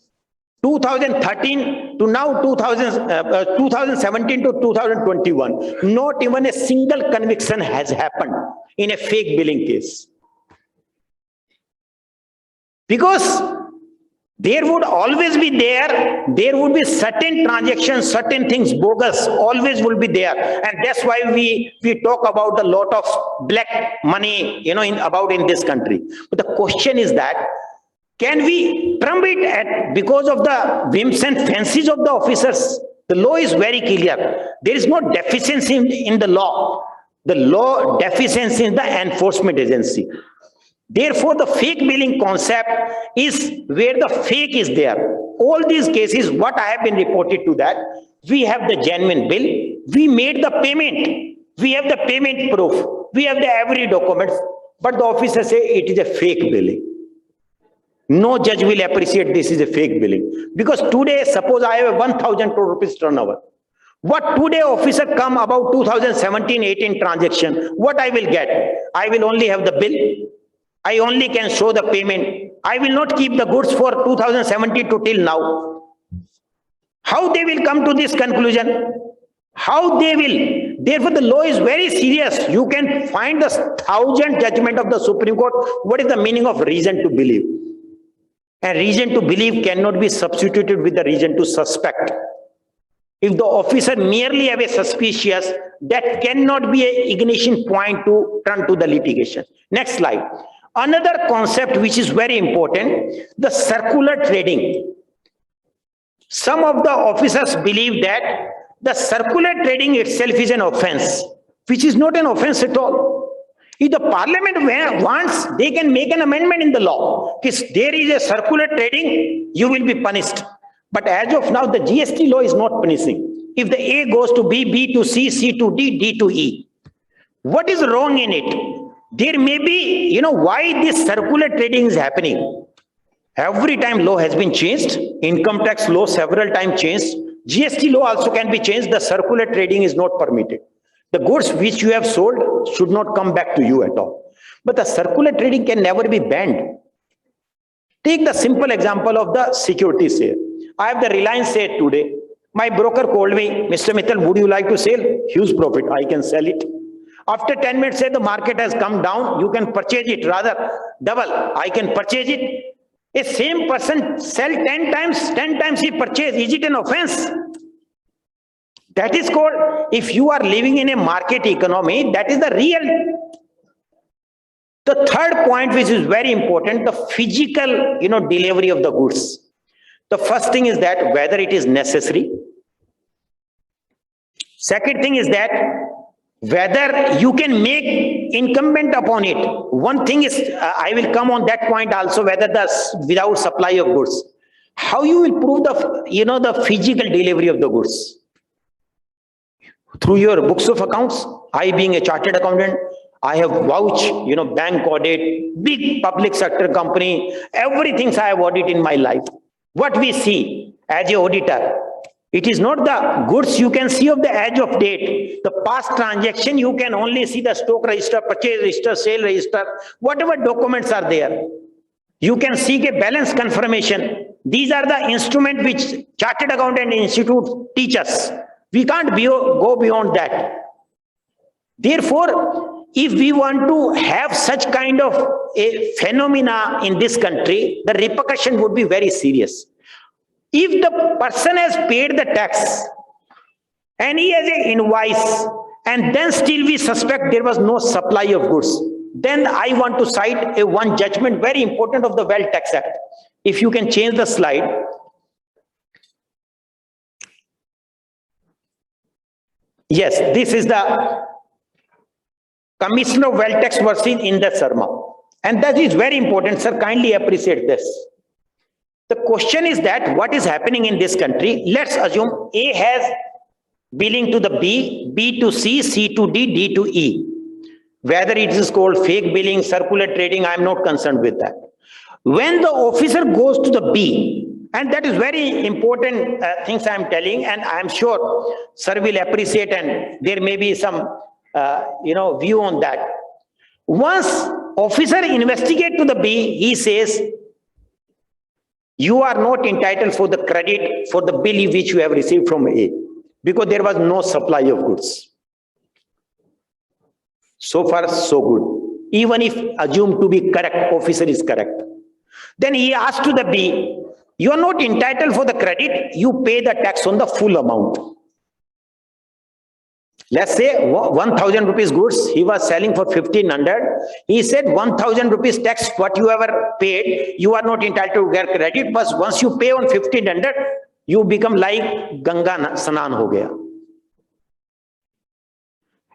2013 to now 2017 to 2021. Not even a single conviction has happened in a fake billing case. Because there would always be there would be certain transactions, certain things bogus, always will be there. And that's why we talk about a lot of black money, in this country. But the question is that, can we trump it because of the whims and fancies of the officers? The law is very clear. There is no deficiency in the law. The law deficiency in the enforcement agency. Therefore, the fake billing concept is where the fake is there. All these cases, what I have been reported to that, we have the genuine bill, we made the payment, we have the payment proof, we have the every document, but the officer say it is a fake billing. No judge will appreciate this is a fake billing. Because today, suppose I have a 1,000 crore rupees turnover. What today officer come about 2017-18 transaction, what I will get? I will only have the bill. I only can show the payment. I will not keep the goods for 2017 to till now. How they will come to this conclusion? How they will? Therefore, the law is very serious. You can find the 1,000 judgment of the Supreme Court. What is the meaning of reason to believe? And reason to believe cannot be substituted with the reason to suspect. If the officer merely have a suspicious, that cannot be an ignition point to turn to the litigation. Next slide. Another concept which is very important, the circular trading. Some of the officers believe that the circular trading itself is an offense, which is not an offense at all. If the parliament wants, they can make an amendment in the law. If there is a circular trading, you will be punished. But as of now, the GST law is not punishing. If the A goes to B, B to C, C to D, D to E. What is wrong in it? There may be, why this circular trading is happening. Every time law has been changed, income tax law several times changed, GST law also can be changed, the circular trading is not permitted. The goods which you have sold should not come back to you at all. But the circular trading can never be banned. Take the simple example of the security sale. I have the Reliance sale today. My broker called me, Mr. Mittal, would you like to sell? Huge profit, I can sell it. After 10 minutes, say the market has come down, you can purchase it, rather double, I can purchase it. A same person sell 10 times he purchase. Is it an offense? That is called, if you are living in a market economy, that is the real. The third point, which is very important, the physical, delivery of the goods. The first thing is that whether it is necessary. Second thing is that whether you can make incumbent upon it. One thing is, I will come on that point also, whether without supply of goods. How you will prove the physical delivery of the goods? Through your books of accounts. I being a chartered accountant, I have vouched, bank audit, big public sector company, everything I have audited in my life. What we see as a auditor, it is not the goods you can see of the edge of date. The past transaction, you can only see the stock register, purchase register, sale register, whatever documents are there. You can seek a balance confirmation. These are the instruments which Chartered Accountant Institute teach us. We can't go beyond that. Therefore, if we want to have such kind of a phenomena in this country, the repercussion would be very serious. If the person has paid the tax and he has an invoice and then still we suspect there was no supply of goods, then I want to cite one judgment very important of the Wealth Tax Act. If you can change the slide. Yes, this is the Commissioner of Wealth Tax versus Inder Sharma. And that is very important, sir. Kindly appreciate this. The question is that what is happening in this country? Let's assume A has billing to the B, B to C, C to D, D to E. Whether it is called fake billing, circular trading, I am not concerned with that. When the officer goes to the B, and that is very important things I am telling, and I am sure sir will appreciate, and there may be some view on that. Once officer investigate to the B, he says, you are not entitled for the credit for the bill which you have received from A, because there was no supply of goods. So far, so good. Even if assumed to be correct, officer is correct. Then he asked to the B, you are not entitled for the credit, you pay the tax on the full amount. Let's say 1,000 rupees goods, he was selling for 1,500. He said 1,000 rupees tax, what you ever paid, you are not entitled to get credit, but once you pay on 1,500, you become like Ganga Sanan ho gaya.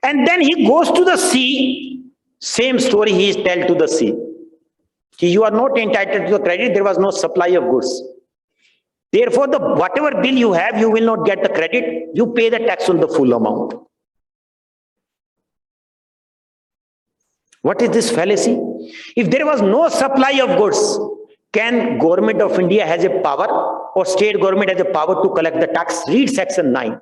And then he goes to the C, same story he is tell to the C. You are not entitled to the credit, there was no supply of goods. Therefore, whatever bill you have, you will not get the credit, you pay the tax on the full amount. What is this fallacy? If there was no supply of goods, can government of India has a power or state government has a power to collect the tax? Read section 9.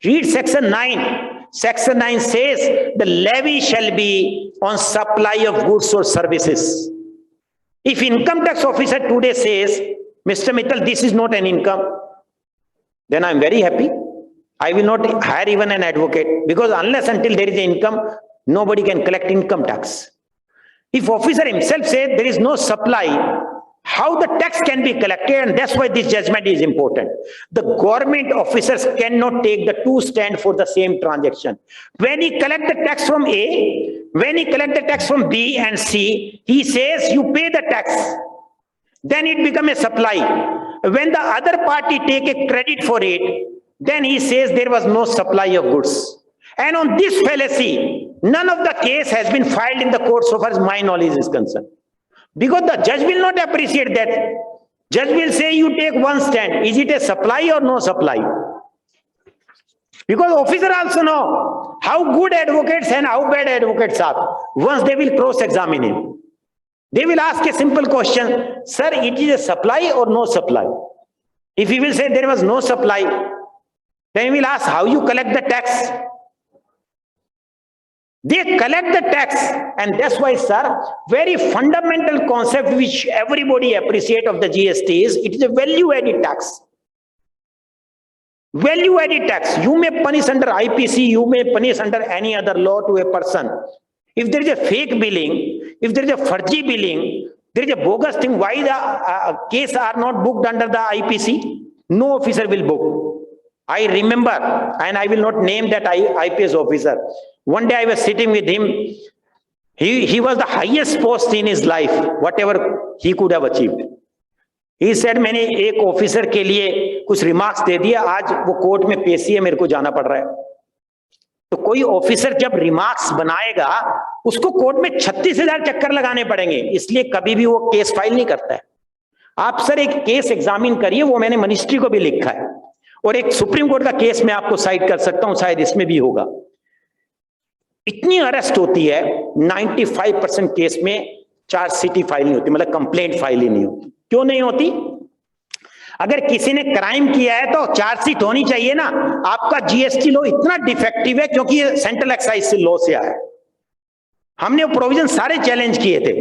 Read section 9. Section 9 says the levy shall be on supply of goods or services. If income tax officer today says, Mr. Mittal, this is not an income, then I'm very happy. I will not hire even an advocate, because unless until there is income, nobody can collect income tax. If officer himself says there is no supply, how the tax can be collected? And that's why this judgment is important. The government officers cannot take the two stand for the same transaction. When he collect the tax from A, when he collect the tax from B and C, he says you pay the tax. Then it becomes a supply. When the other party take a credit for it, then he says there was no supply of goods. And on this fallacy, none of the case has been filed in the court so far as my knowledge is concerned. Because the judge will not appreciate that. Judge will say you take one stand. Is it a supply or no supply? Because officer also know how good advocates and how bad advocates are. Once they will cross-examine him. They will ask a simple question, sir, it is a supply or no supply? If he will say there was no supply, then we will ask how you collect the tax. They collect the tax, and that's why, sir, very fundamental concept which everybody appreciate of the GST is, it is a value-added tax. Value-added tax. You may punish under IPC, you may punish under any other law to a person. If there is a fake billing, if there is a furgy billing, there is a bogus thing, why the case are not booked under the IPC? No officer will book. I remember, and I will not name that IPS officer. One day I was sitting with him. He was the highest post in his life, whatever he could have achieved. He said, मैंने एक officer के लिए कुछ remarks दे दिया, आज वो court में पेशी है, मेरे को जाना पड़ रहा है. तो कोई ऑफिसर जब रिमार्क्स बनाएगा, उसको कोर्ट में 36,000 चक्कर लगाने पड़ेंगे, इसलिए कभी भी वो केस फाइल नहीं करता है. आप सर एक केस एग्जामिन करिए, वो मैंने मिनिस्ट्री को भी लिखा है, और एक सुप्रीम कोर्ट का केस मैं आपको साइट कर सकता हूं, शायद इसमें भी होगा. इतनी अरेस्ट होती है, 95% केस में चार्जशीट ही फाइल नहीं होती, मतलब कंप्लेंट फाइल ही नहीं होती. क्यों नहीं होती? अगर किसी ने क्राइम किया है तो चार्जशीट होनी चाहिए ना. आपका जीएसटी लॉ इतना डिफेक्टिव है क्योंकि ये सेंट्रल एक्साइज लॉ से आया है. हमने वो प्रोविजन सारे चैलेंज किए थे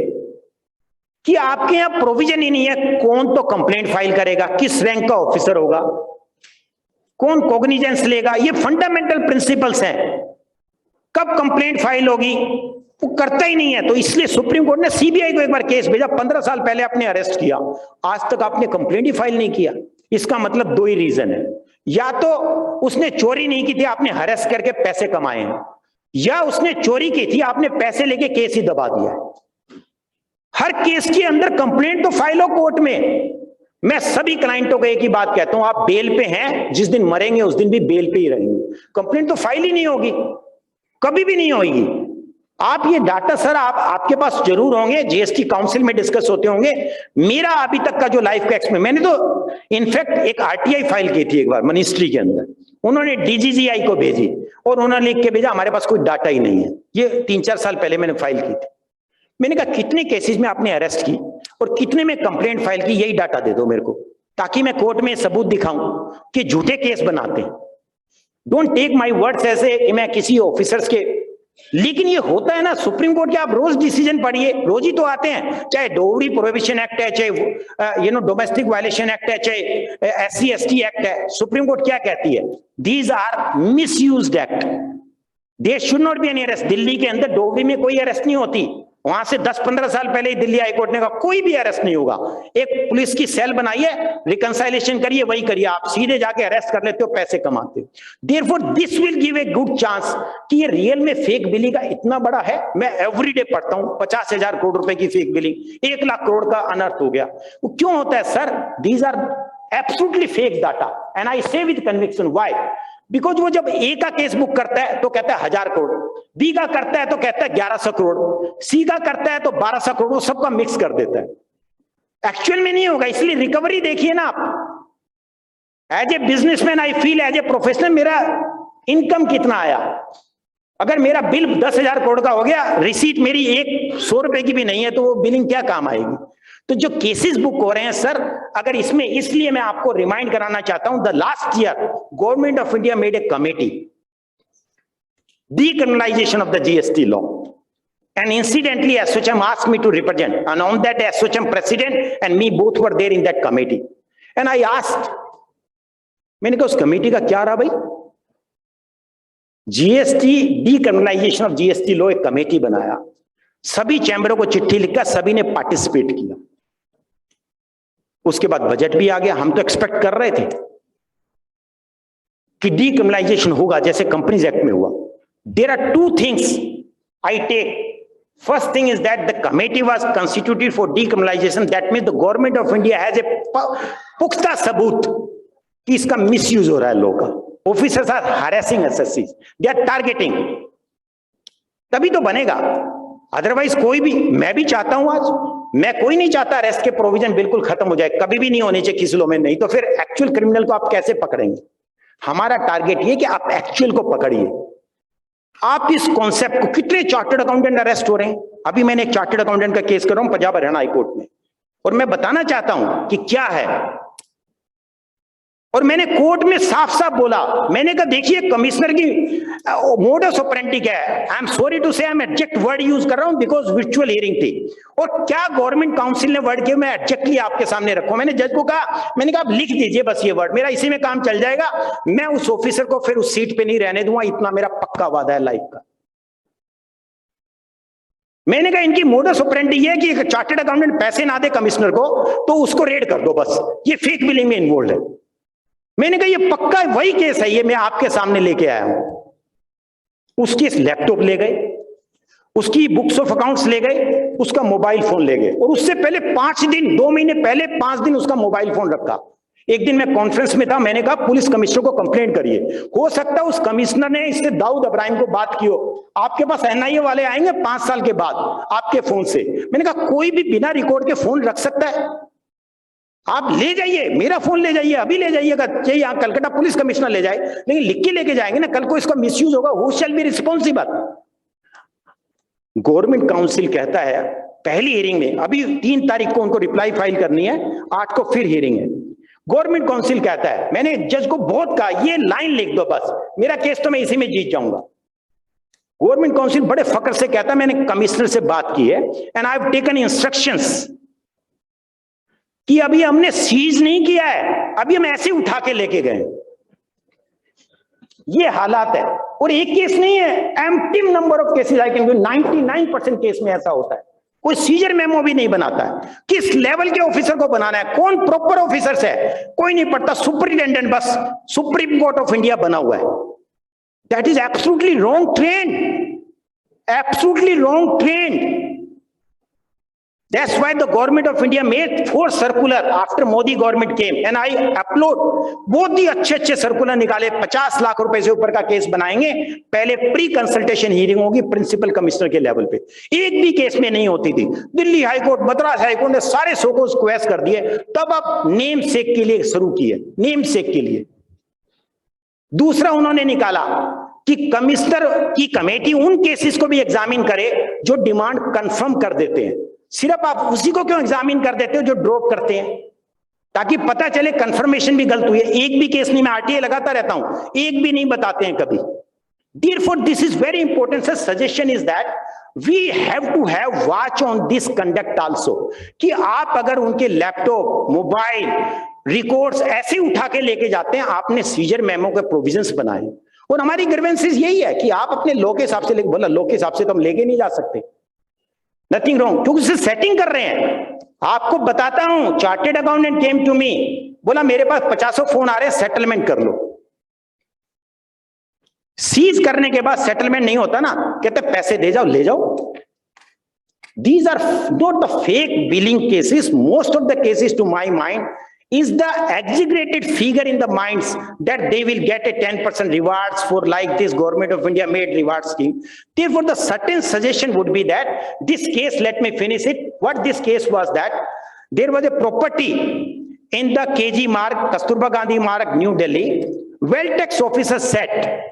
कि आपके यहां प्रोविजन ही नहीं है. कौन तो कंप्लेंट फाइल करेगा, किस रैंक का ऑफिसर होगा, कौन कॉग्निजेंस लेगा, ये फंडामेंटल प्रिंसिपल्स हैं. कब कंप्लेंट फाइल होगी, वो करता ही नहीं है. तो इसलिए सुप्रीम कोर्ट ने सीबीआई को एक बार केस भेजा, 15 साल पहले आपने अरेस्ट किया, आज तक आपने कंप्लेंट ही फाइल नहीं किया. इसका मतलब दो ही रीजन है, या तो उसने चोरी नहीं की थी, आपने हरेस करके पैसे कमाए हैं, या उसने चोरी की थी, आपने पैसे लेके केस ही दबा दिया. हर केस के अंदर कंप्लेंट तो फाइल हो कोर्ट में. मैं सभी क्लाइंटों को एक ही बात कहता हूं, आप बेल पे हैं, जिस दिन मरेंगे उस दिन भी बेल पे ही रहेंगे. कंप्लेंट तो फाइल ही नहीं होगी, कभी भी नहीं होगी. आप ये डाटा सर आपके पास जरूर होंगे, जीएसटी काउंसिल में डिस्कस होते होंगे. मेरा अभी तक का जो लाइफ का एक्सपीरियंस, मैंने तो इनफैक्ट एक आरटीआई फाइल की थी एक बार मिनिस्ट्री के अंदर. उन्होंने डीजीजीआई को भेजी और उन्होंने लिख के भेजा हमारे पास कोई डाटा ही नहीं है. ये 3-4 साल पहले मैंने फाइल की थी. मैंने कहा कितने केसेस में आपने अरेस्ट की और कितने में कंप्लेंट फाइल की, यही डाटा दे दो मेरे को, ताकि मैं कोर्ट में सबूत दिखाऊं कि झूठे केस बनाते हैं. डोंट टेक माई वर्ड्स ऐसे कि मैं किसी ऑफिसर्स के. लेकिन ये होता है ना, सुप्रीम कोर्ट के आप रोज डिसीजन पढ़िए, रोज ही तो आते हैं. चाहे डोवरी प्रोहिबिशन एक्ट है, चाहे डोमेस्टिक वायलेशन एक्ट है, चाहे SC/ST एक्ट है. सुप्रीम कोर्ट क्या कहती है? These are misused act, there should not be any arrest. Delhi के अंदर डोवरी में कोई अरेस्ट नहीं होती. वहां से 10-15 साल पहले ही दिल्ली हाईकोर्ट ने कहा कोई भी अरेस्ट नहीं होगा. एक पुलिस की सेल बनाइए, रिकंसाइलेशन करिए, वही करिए, आप सीधे जाके अरेस्ट कर लेते हो, पैसे कमाते हो. Therefore this will give a good chance कि ये रियल में फेक बिलिंग का इतना बड़ा है. मैं एवरीडे पढ़ता हूं 50,000 करोड़ रुपए की फेक बिलिंग, 1 लाख करोड़ का अनर्थ हो गया. वो क्यों होता है sir? These are absolutely fake data, and I say with conviction. Why? Because वो जब ए का केस बुक करता है तो कहता है 1000 करोड़, बी का करता है तो कहता है 1100 करोड़, सी का करता है तो 1200 करोड़, सबका मिक्स कर देता है. एक्चुअल में नहीं होगा. इसलिए रिकवरी देखिए ना आप. As a businessman I feel, as a professional, मेरा इनकम कितना आया. अगर मेरा बिल 10,000 करोड़ का हो गया, रिसीट मेरी 100 रुपए की भी नहीं है, तो वो बिलिंग क्या काम आएगी. तो जो केसेस बुक हो रहे हैं सर, अगर इसमें, इसलिए मैं आपको रिमाइंड कराना चाहता हूं, the last year government of India made a committee, decriminalization of the GST law, and incidentally ASSOCHAM asked me to represent, and on that ASSOCHAM president and me both were there in that committee, and I asked, मैंने कहा उस committee का क्या रहा भाई? GST decriminalisation of GST law एक committee बनाया, सभी चैम्बरों को चिट्ठी लिखकर सभी ने पार्टिसिपेट किया। उसके बाद बजट भी आ गया। हम तो एक्सपेक्ट कर रहे थे कि डीक्रिमिनलाइजेशन होगा जैसे कंपनीज एक्ट में हुआ। There are two things I take. First thing is that the committee was constituted for decriminalisation. That means the government of India has a पुख्ता सबूत कि इसका मिसयूज हो रहा है लॉ का। Officers are harassing SSC, they are targeting, तभी तो बनेगा। अदरवाइज कोई भी, मैं भी चाहता हूं, आज मैं कोई नहीं चाहता अरेस्ट के प्रोविजन बिल्कुल खत्म हो जाए, कभी भी नहीं होने चाहिए किसी लॉ में। नहीं तो फिर एक्चुअल क्रिमिनल को आप कैसे पकड़ेंगे? हमारा टारगेट ये कि आप एक्चुअल को पकड़िए। आप इस कॉन्सेप्ट को, कितने चार्टर्ड अकाउंटेंट अरेस्ट हो रहे हैं? अभी मैंने एक चार्टर्ड अकाउंटेंट का केस कर रहा हूं पंजाब हरियाणा हाईकोर्ट में, और मैं बताना चाहता हूं कि क्या है। और मैंने कोर्ट में साफ साफ बोला, मैंने कहा देखिए कमिश्नर की मोडस ऑपरेंडी क्या है। आई एम सॉरी टू से, आई एम एडजेक्ट वर्ड यूज कर रहा हूं बिकॉज वर्चुअल हियरिंग थी। और क्या गवर्नमेंट काउंसिल ने वर्ड किया, मैं एडजेक्टली आपके सामने रखूं। मैंने जज को कहा, मैंने कहा आप लिख दीजिए बस ये वर्ड, मेरा इसी में काम चल जाएगा। मैं उस ऑफिसर को फिर उस सीट पे नहीं रहने दूंगा, इतना मेरा पक्का वादा है लाइफ का। मैंने कहा इनकी मोडस ऑपरेंडी ये है कि एक चार्टर्ड अकाउंटेंट पैसे ना दे कमिश्नर को तो उसको रेड कर दो, बस ये फेक बिलिंग में इन्वॉल्व है। मैंने कहा ये पक्का वही केस है, ये मैं आपके सामने लेके आया हूं। उसकी लैपटॉप ले गए, उसकी बुक्स ऑफ अकाउंट्स ले गए, उसका मोबाइल फोन ले गए, और उससे पहले 5 दिन, 2 महीने पहले 5 दिन उसका मोबाइल फोन रखा। एक दिन मैं कॉन्फ्रेंस में था, मैंने कहा पुलिस कमिश्नर को कंप्लेंट करिए, हो सकता है उस कमिश्नर ने इससे दाऊद इब्राहिम को बात की हो। आपके पास एनआईए वाले आएंगे 5 साल के बाद आपके फोन से। मैंने कहा कोई भी बिना रिकॉर्ड के फोन रख सकता है? आप ले जाइए, मेरा फोन ले जाइए, अभी ले जाइएगा, चाहिए यहाँ कलकत्ता पुलिस कमिश्नर ले जाए, लेकिन लिख के लेके जाएंगे ना, कल को इसका मिसयूज होगा, who shall be responsible? Government council कहता है पहली हियरिंग में, अभी 3 तारीख को उनको रिप्लाई फाइल करनी है, 8 को फिर हियरिंग है। गवर्नमेंट काउंसिल कहता है, मैंने जज को बहुत कहा ये लाइन लिख दो बस, मेरा केस तो मैं इसी में जीत जाऊंगा। गवर्नमेंट काउंसिल बड़े फक्र से कहता है मैंने कमिश्नर से बात की है and I have taken instructions कि अभी हमने सीज नहीं किया है, अभी हम ऐसे उठा के लेके गए। ये हालात है, और एक केस नहीं है, empty number of cases I can do. 99% case में ऐसा होता है, कोई सीजर मेमो भी नहीं बनाता है। किस लेवल के ऑफिसर को बनाना है, कौन प्रॉपर ऑफिसर्स है, कोई नहीं पढ़ता। सुपरिटेंडेंट बस सुप्रीम कोर्ट ऑफ इंडिया बना हुआ है। That is absolutely wrong trend, absolutely wrong trend. That's why the government of India made 4 circular after Modi government came, and I upload बहुत ही अच्छे सर्कुलर निकाले। 50 लाख रुपए से ऊपर का केस बनाएंगे, पहले प्री कंसल्टेशन हियरिंग होगी प्रिंसिपल कमिश्नर के लेवल पे। एक भी केस में नहीं होती थी। दिल्ली हाईकोर्ट, मद्रास हाईकोर्ट ने सारे शो को स्क्वैश कर दिए, तब अब नेम सेक के लिए शुरू किए, नेम सेक के लिए। दूसरा उन्होंने निकाला कि कमिश्नर की कमेटी उन केसेस को भी एग्जामिन करे जो डिमांड कंफर्म कर देते हैं। सिर्फ आप उसी को क्यों एग्जामिन कर देते हो जो ड्रॉप करते हैं, ताकि पता चले कंफर्मेशन भी गलत हुई है। एक भी केस नहीं, मैं आरटीए लगाता रहता हूं, एक भी नहीं बताते हैं कभी। Therefore, this is very important. Sir, suggestion is that we have to have watch on this conduct also, कि आप अगर उनके लैपटॉप, मोबाइल, रिकॉर्ड्स ऐसे उठा के लेके जाते हैं, आपने सीजर मेमो के प्रोविजंस बनाए। और हमारी ग्रीवेंसेस यही है कि आप अपने लॉ के हिसाब से लेके, बोला लॉ के हिसाब से तो हम लेके नहीं जा सकते, नथिंग रॉन्ग, क्योंकि उसे सेटिंग कर रहे हैं। आपको बताता हूं, chartered accountant came to me, बोला मेरे पास 50 फोन आ रहे हैं, सेटलमेंट कर लो। सीज करने के बाद सेटलमेंट नहीं होता ना, कहते पैसे दे जाओ, ले जाओ। These are not the fake billing cases. Most of the cases to my mind is the exaggerated figure in the minds that they will get a 10% rewards for, like this government of India made reward scheme. Therefore, the certain suggestion would be that this case, let me finish it. What this case was that there was a property in the KG Marg, Kasturba Gandhi Marg, New Delhi. Wealth tax officer said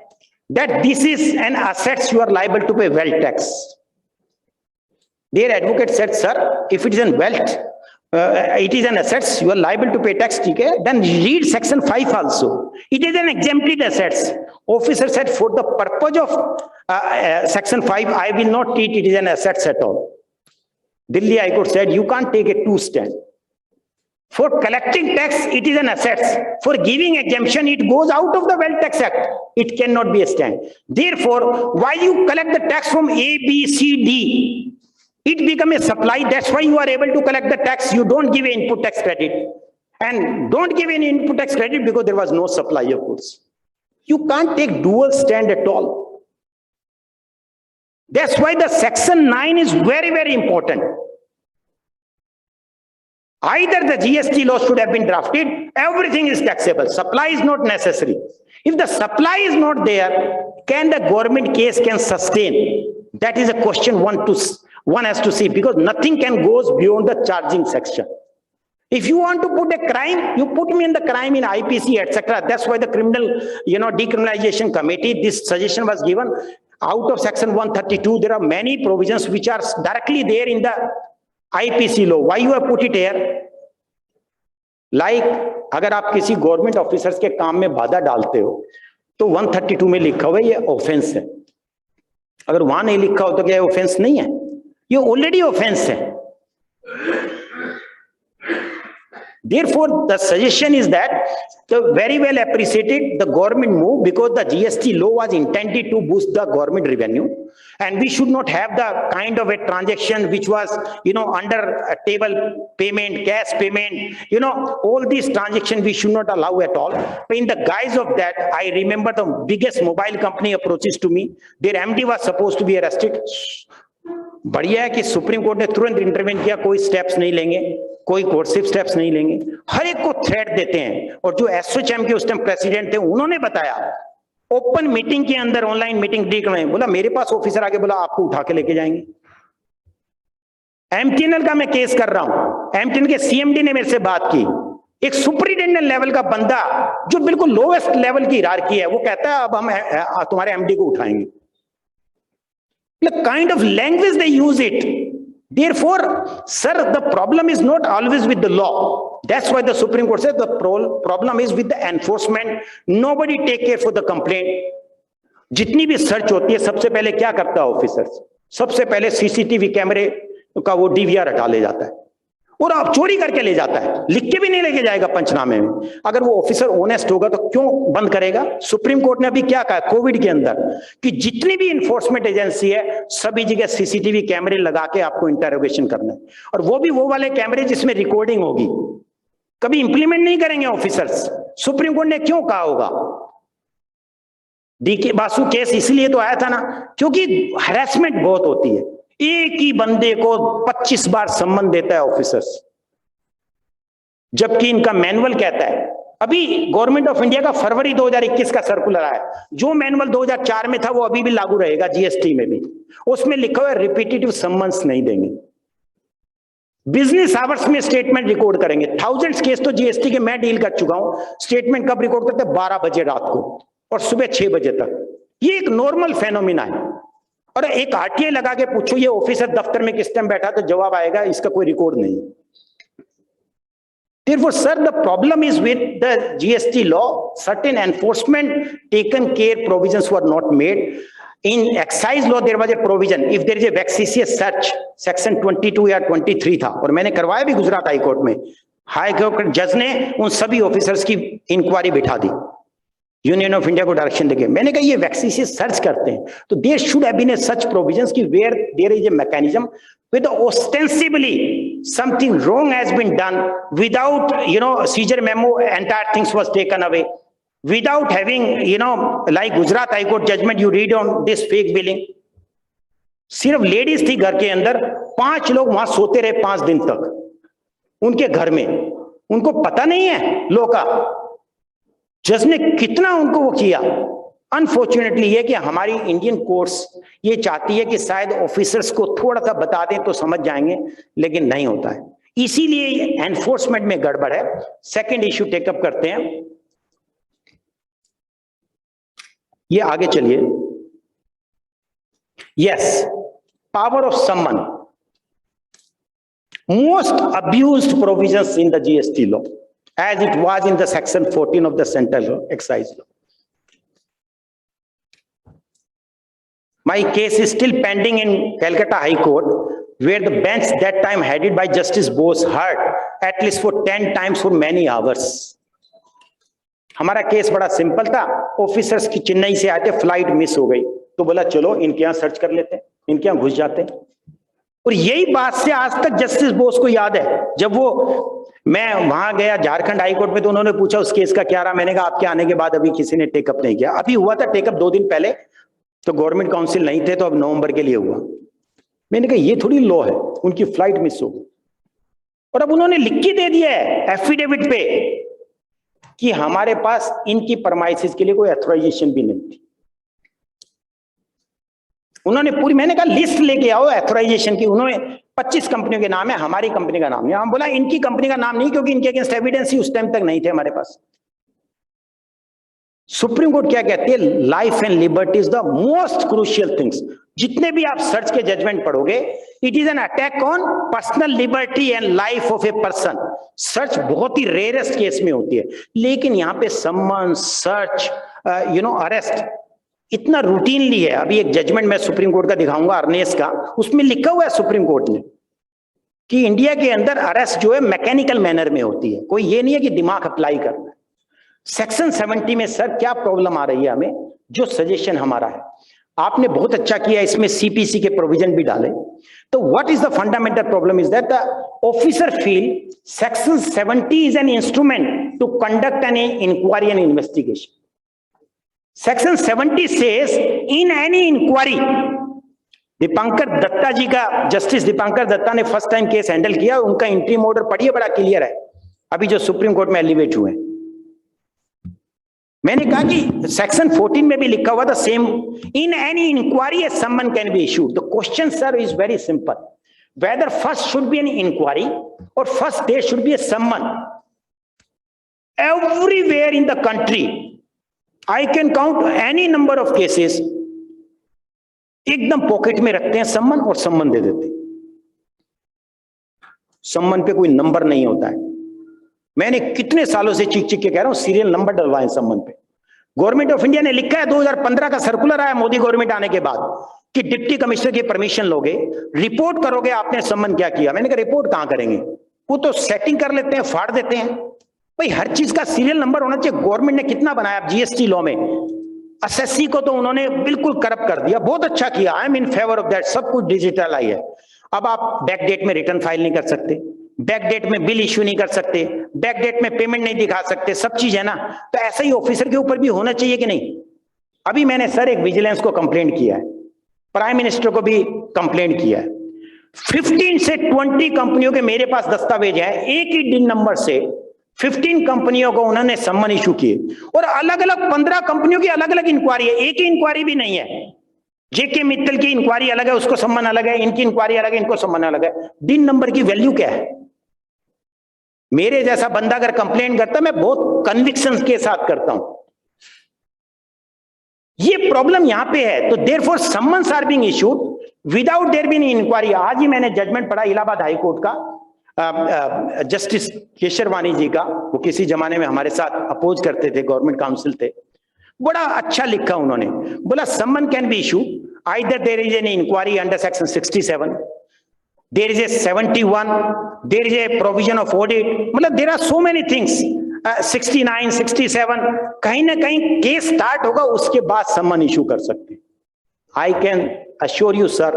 that this is an assets, you are liable to pay wealth tax. Their advocate said, sir, if it is an wealth, it is an assets, you are liable to pay tax, okay? Then read section 5 also. It is an exempted assets. Officer said, for the purpose of section 5, I will not treat it as an assets at all. Delhi High Court said, you can't take a 2 stand. For collecting tax, it is an asset. For giving exemption, it goes out of the Wealth Tax Act. It cannot be a stand. Therefore, while you collect the tax from A, B, C, D, it becomes a supply. That's why you are able to collect the tax. You don't give an input tax credit. And don't give any input tax credit because there was no supply of goods. You can't take dual stand at all. That's why the section 9 is very, very important. Either the GST law should have been drafted, everything is taxable. Supply is not necessary. If the supply is not there, can the government case can sustain? That is a question one has to see, because nothing can goes beyond the charging section. If you want to put a crime, you put me in the crime in IPC, etc. That's why the criminal, decriminalization committee, this suggestion was given. Out of section 132, there are many provisions which are directly there in the IPC law. Why you have put it here? Like, अगर आप किसी government officers के काम में बाधा डालते हो, तो 132 में लिखा हुआ है ये ऑफेंस है. अगर वहां नहीं लिखा हो तो क्या ऑफेंस नहीं है? ये ऑलरेडी ऑफेंस है. Therefore, the suggestion is that the very well appreciated the government move, because the GST law was intended to boost the government revenue, and we should not have the kind of a transaction which was, under a table payment, cash payment, all these transactions we should not allow at all. But in the guise of that, I remember the biggest mobile company approaches to me. Their MD was supposed to be arrested. बढ़िया है कि supreme court ने तुरंत intervene किया, कोई steps नहीं लेंगे, कोई कोर्सिव स्टेप्स नहीं लेंगे, हर एक को थ्रेट देते हैं. और जो एसोचैम के उस टाइम प्रेसिडेंट थे, उन्होंने बताया ओपन मीटिंग के अंदर, ऑनलाइन मीटिंग डी करवाएं, बोला मेरे पास ऑफिसर आके बोला आपको उठा के लेके जाएंगे. एमटीएनएल का मैं केस कर रहा हूं, एमटीएनएल के सीएमडी ने मेरे से बात की, एक सुपरिटेंडेंट लेवल का बंदा जो बिल्कुल लोवेस्ट लेवल की हिरार्की है, वो कहता है अब हम तुम्हारे एमडी को उठाएंगे. The kind of language they use it. Therefore, sir, the problem is not always with the law. That's why the Supreme Court said the problem is with the enforcement. Nobody take care for the complaint. जितनी भी search होती है, सबसे पहले क्या करता है officer? सबसे पहले सीसीटीवी कैमरे का वो डीवीआर हटा ले जाता है, और आप चोरी करके ले जाता है, लिख के भी नहीं लेके जाएगा पंचनामे में. अगर वो ऑफिसर ऑनेस्ट होगा तो क्यों बंद करेगा? सुप्रीम कोर्ट ने अभी क्या कहा कोविड के अंदर, कि जितनी भी इन्फोर्समेंट एजेंसी है सभी जगह सीसीटीवी कैमरे लगा के आपको इंटरोगेशन करना है, और वो भी वो वाले कैमरे जिसमें रिकॉर्डिंग होगी. कभी इंप्लीमेंट नहीं करेंगे ऑफिसर्स. सुप्रीम कोर्ट ने क्यों कहा होगा? डीके बासु केस इसलिए तो आया था ना, क्योंकि हैरेसमेंट बहुत होती है. एक ही बंदे को 25 बार सम्मन देता है ऑफिसर्स, जबकि इनका मैनुअल कहता है. अभी गवर्नमेंट ऑफ इंडिया का फरवरी 2021 का सर्कुलर आया, जो मैनुअल 2004 में था वो अभी भी लागू रहेगा जीएसटी में भी. उसमें लिखा हुआ है रिपीटेटिव सम्मन्स नहीं देंगे, बिजनेस आवर्स में स्टेटमेंट रिकॉर्ड करेंगे. थाउजेंड्स केस तो जीएसटी के मैं डील कर चुका हूं. स्टेटमेंट कब रिकॉर्ड करते हैं? 12 बजे रात को और सुबह 6 बजे तक. ये एक नॉर्मल फेनोमिना है. और एक आरटीआई लगा के पूछो ये ऑफिसर दफ्तर में किस टाइम बैठा, तो जवाब आएगा इसका कोई रिकॉर्ड नहीं. Therefore, sir, the problem is with the GST law. Certain enforcement taken care provisions were not made. In excise law, there was a provision. If there is a vexatious search, section 22 या 23 था, और मैंने करवाया भी Gujarat high court में. High court जज ने उन सभी ऑफिसर्स की इंक्वायरी बिठा दी, यूनियन ऑफ इंडिया को डायरेक्शन देके. मैंने कहा ये वैक्सीसियस सर्च करते हैं, तो there should have been such provisions कि where there is a mechanism with ostensibly something wrong has been done, without seizure memo, entire things was taken away, without having like Gujarat High Court judgment you read on this fake billing. सिर्फ ladies थी घर के अंदर, 5 लोग वहां सोते रहे 5 दिन तक उनके घर में. उनको पता नहीं है लॉ का. जज ने कितना उनको वो किया. अनफॉर्चुनेटली ये कि हमारी इंडियन कोर्ट्स ये चाहती है कि शायद ऑफिसर्स को थोड़ा सा बता दें तो समझ जाएंगे, लेकिन नहीं होता है. इसीलिए एनफोर्समेंट में गड़बड़ है. सेकंड इश्यू टेकअप करते हैं, ये आगे चलिए. Yes, power of summon, most abused provisions in the GST law as it was in the section 14 of the central excise law. My case is still pending in Calcutta High Court. where the bench that time headed by Justice Bose heard at least for 10 times for many hours. हमारा case बड़ा simple था, officers की चेन्नई से आए थे, flight miss हो गई, तो बोला चलो इनके यहाँ सर्च कर लेते हैं, इनके यहाँ घुस जाते हैं। और यही बात से आज तक जस्टिस बोस को याद है, जब वो मैं वहां गया झारखंड हाई कोर्ट में, तो उन्होंने पूछा उस केस का क्या रहा, मैंने कहा आपके आने के बाद अभी किसी ने टेकअप नहीं किया, अभी हुआ था टेकअप 2 दिन पहले, तो गवर्नमेंट काउंसिल नहीं थे, तो अब नवंबर के लिए हुआ। मैंने कहा ये थोड़ी लॉ है, उनकी फ्लाइट मिस हो गई, और अब उन्होंने लिख के दे दिया है एफिडेविट पे कि हमारे पास इनकी परमाइसिस के लिए कोई अथोराइजेशन भी नहीं थी। उन्होंने पूरी, मैंने कहा लिस्ट लेके आओ अथोराइजेशन की, उन्होंने 25 कंपनियों के नाम है, हमारी कंपनी का नाम नहीं। हम बोला इनकी कंपनी का नाम नहीं, क्योंकि इनके अगेंस्ट एविडेंस ही उस टाइम तक नहीं थे हमारे पास। सुप्रीम कोर्ट क्या कहती है, life and liberty is the most crucial things. जितने भी आप सर्च के जजमेंट पढ़ोगे, it is an attack on personal liberty and life of a person. Search बहुत ही रेयरेस्ट केस में होती है, लेकिन यहाँ पे समन, सर्च, अरेस्ट इतना रूटीनली है। अभी एक जजमेंट मैं सुप्रीम कोर्ट का दिखाऊंगा, अर्नेस का, उसमें लिखा हुआ है सुप्रीम कोर्ट ने कि इंडिया के अंदर अरेस्ट जो है मैकेनिकल मैनर में होती है, कोई ये नहीं है कि दिमाग अप्लाई करना है। सेक्शन 70 में सर क्या प्रॉब्लम आ रही है हमें, जो सजेशन हमारा है, आपने बहुत अच्छा किया, इसमें सीपीसी के प्रोविजन भी डाले। तो what is the fundamental problem is that the officer feel section 70 is an instrument to conduct an inquiry and investigation. Section 70 says in any inquiry, Deepankar Datta ji का, जस्टिस दीपांकर दत्ता ने फर्स्ट टाइम केस हैंडल किया, उनका interim order पढ़िए, बड़ा clear है, अभी जो supreme court में एलिवेट हुए। मैंने कहा कि सेक्शन 14 में भी लिखा हुआ था same, in any inquiry a summon can be issued. The question sir is very simple, whether first should be an inquiry और first day should be a summon. Everywhere in the country I can count any number of cases, एकदम pocket में रखते हैं सम्मन और सम्मन दे देते हैं। सम्मन पे कोई नंबर नहीं होता है। मैंने कितने सालों से चीख चीख के कह रहा हूं सीरियल नंबर डलवाएं सम्मन पे। गवर्नमेंट ऑफ इंडिया ने लिखा है, 2015 का सर्कुलर आया मोदी गवर्नमेंट आने के बाद, कि डिप्टी कमिश्नर की परमिशन लोगे, रिपोर्ट करोगे आपने सम्मन क्या किया। मैंने कहा रिपोर्ट कहां करेंगे, वो तो सेटिंग कर लेते हैं, फाड़ देते हैं। भाई हर चीज का सीरियल नंबर होना चाहिए। गवर्नमेंट ने कितना बनाया जीएसटी लॉ में, एसएससी को तो उन्होंने बिल्कुल करप्ट कर दिया, बहुत अच्छा किया, I am in favour of that, सब कुछ डिजिटल आई है। अब आप बैक डेट में रिटर्न फाइल नहीं कर सकते, बैक डेट में बिल इश्यू नहीं कर सकते, बैक डेट में पेमेंट नहीं दिखा सकते, सब चीज है ना। तो ऐसा ही ऑफिसर के ऊपर भी होना चाहिए कि नहीं। अभी मैंने सर एक विजिलेंस को कंप्लेंट किया है, प्राइम मिनिस्टर को भी कंप्लेंट किया है। 15 से 20 कंपनियों के मेरे पास दस्तावेज है, एक ही दिन नंबर से 15 कंपनियों को उन्होंने सम्मन इशू किए, और अलग अलग 15 कंपनियों की अलग अलग इंक्वायरी है, एक ही इंक्वायरी भी नहीं है। जेके मित्तल की इंक्वायरी अलग है, उसको सम्मन अलग है, इनकी इंक्वायरी अलग है, इनको सम्मन अलग है। दिन नंबर की वैल्यू क्या है। मेरे जैसा बंदा अगर कंप्लेंट करता, मैं बहुत कन्विक्शन के साथ करता हूं। ये प्रॉब्लम यहां पे है। तो therefore summons are being issued without there being inquiry. आज ही मैंने जजमेंट पढ़ा इलाहाबाद हाई कोर्ट का, जस्टिस केशरवानी जी का, वो किसी जमाने में हमारे साथ अपोज करते थे, गवर्नमेंट काउंसिल थे। बड़ा अच्छा लिखा उन्होंने, बोला summon can be issue either there is an inquiry under section 67, there is a 71, there is a provision of audit, मतलब there are so many things, 69, 67, कहीं ना कहीं केस स्टार्ट होगा, उसके बाद सम्मन इशू कर सकते हैं। I can assure you sir,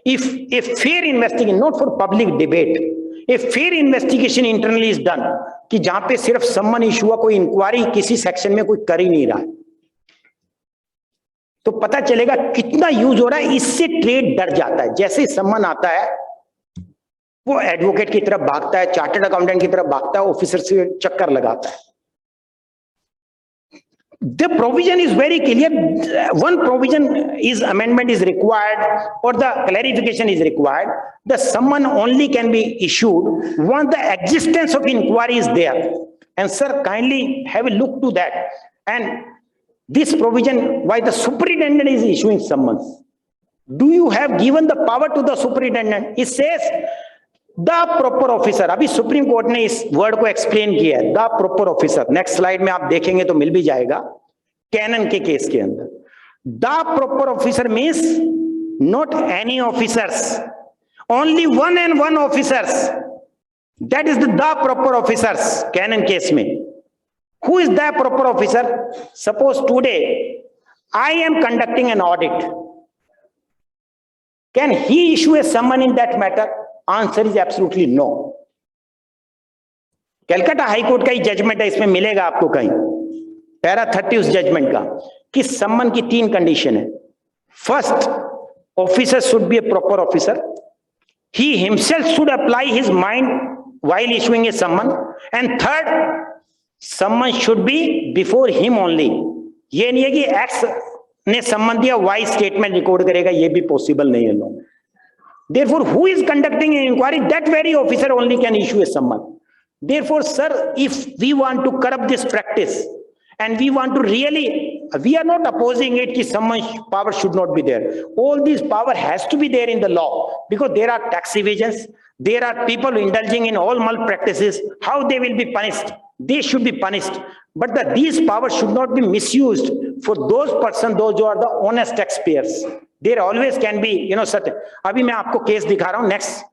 if a fair investigation, not for public debate, a fair investigation internally is done, कि जहां पे सिर्फ सम्मन इशू हुआ, कोई इंक्वायरी किसी सेक्शन में कोई कर ही नहीं रहा है, तो पता चलेगा कितना यूज हो रहा है। इससे ट्रेड डर जाता है। जैसे ही सम्मन आता है वो एडवोकेट की तरफ भागता है, चार्टर्ड अकाउंटेंट की तरफ भागता है, ऑफिसर से चक्कर लगाता है। The provision is very clear. One provision is amendment is required or the clarification is required. The summon only can be issued once the existence of inquiry is there. And sir, kindly have a look to that. And this provision, why the superintendent is issuing summons. Do you have given the power to the superintendent? It says the proper officer. अभी supreme court ने इस word को explain किया है, the proper officer. Next slide में आप देखेंगे तो मिल भी जाएगा, कैनन के केस के अंदर। The proper officer means not any officers, Only one and one officers, that is the proper officers canon case में. Who is the proper officer? Suppose today I am conducting an audit. Can he issue a summon in that matter? Answer is absolutely no. Calcutta high court का ही judgement है, इसमें मिलेगा आपको कहीं para 30 उस judgement का कि सम्मन की 3 कंडीशन है. First, officer should be a proper officer. He himself should apply his mind while issuing a summon. And third, summon should be before him only. ये नहीं है कि एक्स ने सम्मन दिया वाई स्टेटमेंट रिकॉर्ड करेगा, ये भी पॉसिबल नहीं है लॉ में. Therefore, who is conducting an inquiry? That very officer only can issue a summon. Therefore, sir, if we want to curb this practice and we want to really, we are not opposing it, that summon power should not be there. All this power has to be there in the law because there are tax evasions, there are people indulging in all malpractices. How they will be punished? They should be punished. But these powers should not be misused for those persons, those who are the honest taxpayers. There always can be, certain. अभी मैं आपको case दिखा रहा हूं. Next,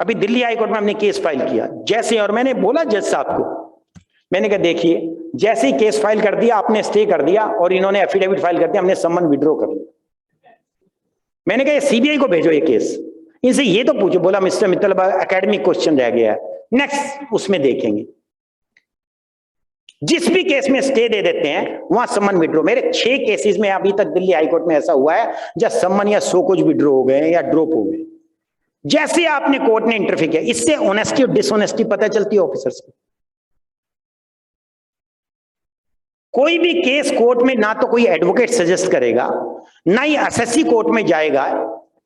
अभी Delhi high court में हमने case file किया जैसे, और मैंने बोला जज साहब को, मैंने कहा देखिए जैसे ही केस फाइल कर दिया आपने स्टे कर दिया और इन्होंने एफिडेविट फाइल कर दिया, हमने सम्मन विड्रॉ कर लिया. मैंने कहा सीबीआई को भेजो ये केस, इनसे ये तो पूछो. बोला मिस्टर मित्तल एकेडमिक क्वेश्चन रह गया है, नेक्स्ट उसमें देखेंगे. जिस भी केस में स्टे दे देते हैं वहां सम्मन विड्रॉ. मेरे 6 केसेस में अभी तक दिल्ली हाईकोर्ट में ऐसा हुआ है जब सम्मन या सो कुछ विड्रॉ हो गए या ड्रॉप हो गए जैसे आपने कोर्ट ने इंटरफेयर किया. इससे ऑनेस्टी और डिसऑनेस्टी पता चलती है ऑफिसर्स को. कोई भी केस कोर्ट में ना तो कोई एडवोकेट सजेस्ट करेगा ना ही एसएससी कोर्ट में जाएगा.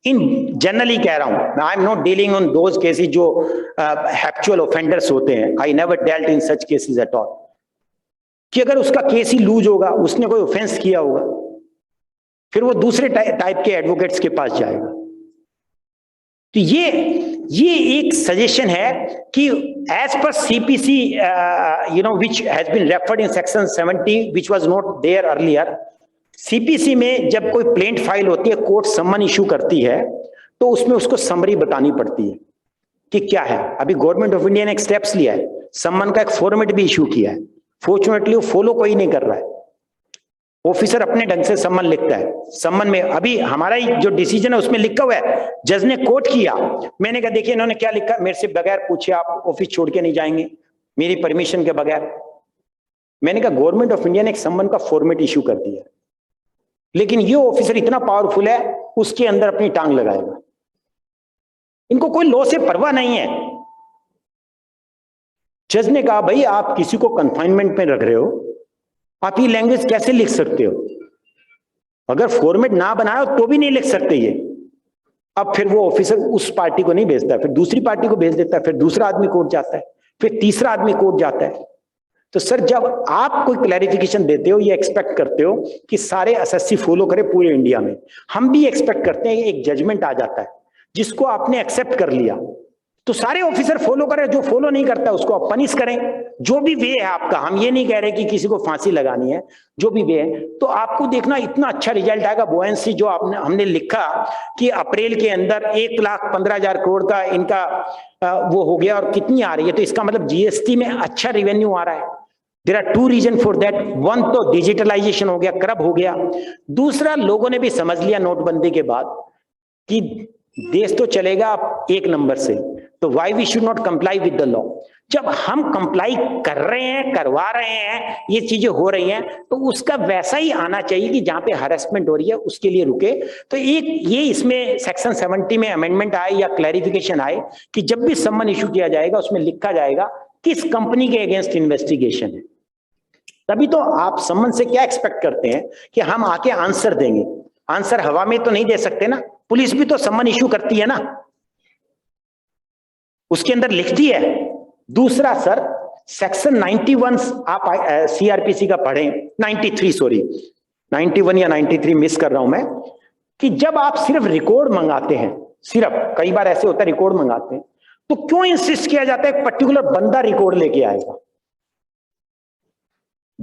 इन जनरली कह रहा हूं, I am not dealing on those cases जो हैप्चुअल ऑफेंडर्स होते हैं. I never dealt in such cases at all. कि अगर उसका केस ही लूज होगा, उसने कोई ऑफेंस किया होगा, फिर वो दूसरे टाइप के एडवोकेट्स के पास जाएगा. तो ये एक सजेशन है कि as per CPC which has been referred in section 70 which was not there earlier. CPC में जब कोई प्लेंट फाइल होती है, कोर्ट सम्मन इशू करती है, तो उसमें उसको समरी बतानी पड़ती है कि क्या है. अभी गवर्नमेंट ऑफ इंडिया ने एक स्टेप्स लिया है, सम्मन का एक फॉर्मेट भी इशू किया है. फॉर्चुनेटली वो फॉलो कोई नहीं कर रहा है. ऑफिसर अपने ढंग से सम्मन लिखता है. सम्मन में अभी हमारा ही जो डिसीजन है उसमें लिखा हुआ है, जज ने कोट किया. मैंने कहा देखिए इन्होंने क्या लिखा, मेरे से बगैर पूछे आप ऑफिस छोड़ के नहीं जाएंगे मेरी परमिशन के बगैर. मैंने कहा गवर्नमेंट ऑफ इंडिया ने एक सम्मन का फॉर्मेट इशू कर दिया, लेकिन ये ऑफिसर इतना पावरफुल है उसके अंदर अपनी टांग लगाएगा. इनको कोई लॉ से परवाह नहीं है. जज ने कहा भाई आप किसी को कन्फाइनमेंट में रख रहे हो, आप ये लैंग्वेज कैसे लिख सकते हो? अगर फॉर्मेट ना बनाया तो भी नहीं लिख सकते ये. अब फिर वो ऑफिसर उस पार्टी को नहीं भेजता, फिर दूसरी पार्टी को भेज देता है, फिर दूसरा आदमी कोर्ट जाता है, फिर तीसरा आदमी कोर्ट जाता है. तो सर जब आप कोई क्लैरिफिकेशन देते हो, ये एक्सपेक्ट करते हो कि सारे एसएससी फॉलो करें पूरे इंडिया में. हम भी एक्सपेक्ट करते हैं एक जजमेंट आ जाता है जिसको आपने एक्सेप्ट कर लिया तो सारे ऑफिसर फॉलो करें. जो फॉलो नहीं करता उसको आप पनिश करें. जो भी वे है आपका, हम ये नहीं कह रहे कि किसी को फांसी लगानी है, जो भी वे है, तो आपको देखना इतना अच्छा रिजल्ट आएगा. बोएंसी जो हमने लिखा कि अप्रैल के अंदर 1,15,000 करोड़ का इनका वो हो गया और कितनी आ रही है, तो इसका मतलब जीएसटी में अच्छा रेवेन्यू आ रहा है. There are 2 reason for that. One तो डिजिटलाइजेशन हो गया, करब हो गया. दूसरा लोगों ने भी समझ लिया नोटबंदी के बाद कि देश तो चलेगा एक नंबर से, तो why we should not comply with the law. जब हम कंप्लाई कर रहे हैं, करवा रहे हैं, ये चीजें हो रही हैं, तो उसका वैसा ही आना चाहिए कि जहां पे हरेसमेंट हो रही है उसके लिए रुके. तो एक ये इसमें सेक्शन 70 में अमेंडमेंट आए या क्लैरिफिकेशन आए कि जब भी सम्मन इशू किया जाएगा उसमें लिखा जाएगा किस कंपनी के अगेंस्ट इन्वेस्टिगेशन है. तभी तो आप सम्मन से क्या एक्सपेक्ट करते हैं कि हम आके आंसर देंगे. आंसर हवा में तो नहीं दे सकते ना. पुलिस भी तो सम्मन इशू करती है ना, उसके अंदर लिखती है. दूसरा सर सेक्शन 91 आप सीआरपीसी का पढ़ें, 93 सॉरी 91 या 93 मिस कर रहा हूं मैं, कि जब आप सिर्फ रिकॉर्ड मंगाते हैं, सिर्फ कई बार ऐसे होता है रिकॉर्ड मंगाते हैं, तो क्यों इंसिस्ट किया जाता है एक पर्टिकुलर बंदा रिकॉर्ड लेके आएगा.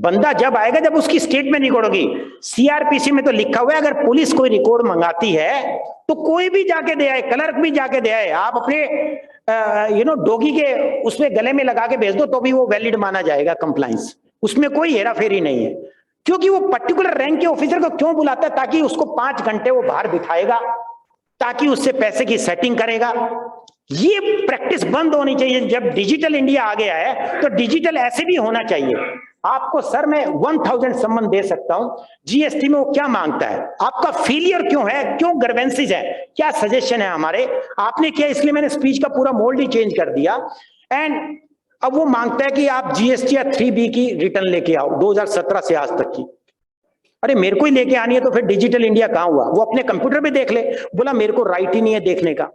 बंदा जब आएगा जब उसकी स्टेटमेंट रिकॉर्ड होगी। सीआरपीसी में तो लिखा हुआ है अगर पुलिस कोई रिकॉर्ड मंगाती है तो कोई भी जाके दे आए, क्लर्क भी जाके दे आए, आप अपने डोगी के उसमें गले में लगा के भेज दो तो भी वो वैलिड माना जाएगा कंप्लाइंस, उसमें कोई हेराफेरी नहीं है। क्योंकि वो पर्टिकुलर रैंक के ऑफिसर को क्यों बुलाता है? ताकि उसको 5 घंटे वो बाहर बिठाएगा, ताकि उससे पैसे की सेटिंग करेगा। ये प्रैक्टिस बंद होनी चाहिए। जब डिजिटल इंडिया आ गया है तो डिजिटल ऐसे भी होना चाहिए। आपको सर मैं 1000 सम्मन दे सकता हूं, जीएसटी में वो क्या मांगता है, आपका फेलियर क्यों है, क्यों ग्रीवेंसेस है, क्या सजेशन है हमारे, आपने किया, इसलिए मैंने स्पीच का पूरा मोल्ड ही चेंज कर दिया। एंड अब वो मांगता है कि आप जीएसटी या 3B की रिटर्न लेके आओ 2017 से आज तक की। अरे मेरे को ही लेके आनी है तो फिर डिजिटल इंडिया कहां हुआ? वो अपने कंप्यूटर पे देख ले। बोला मेरे को राइट ही नहीं है देखने का।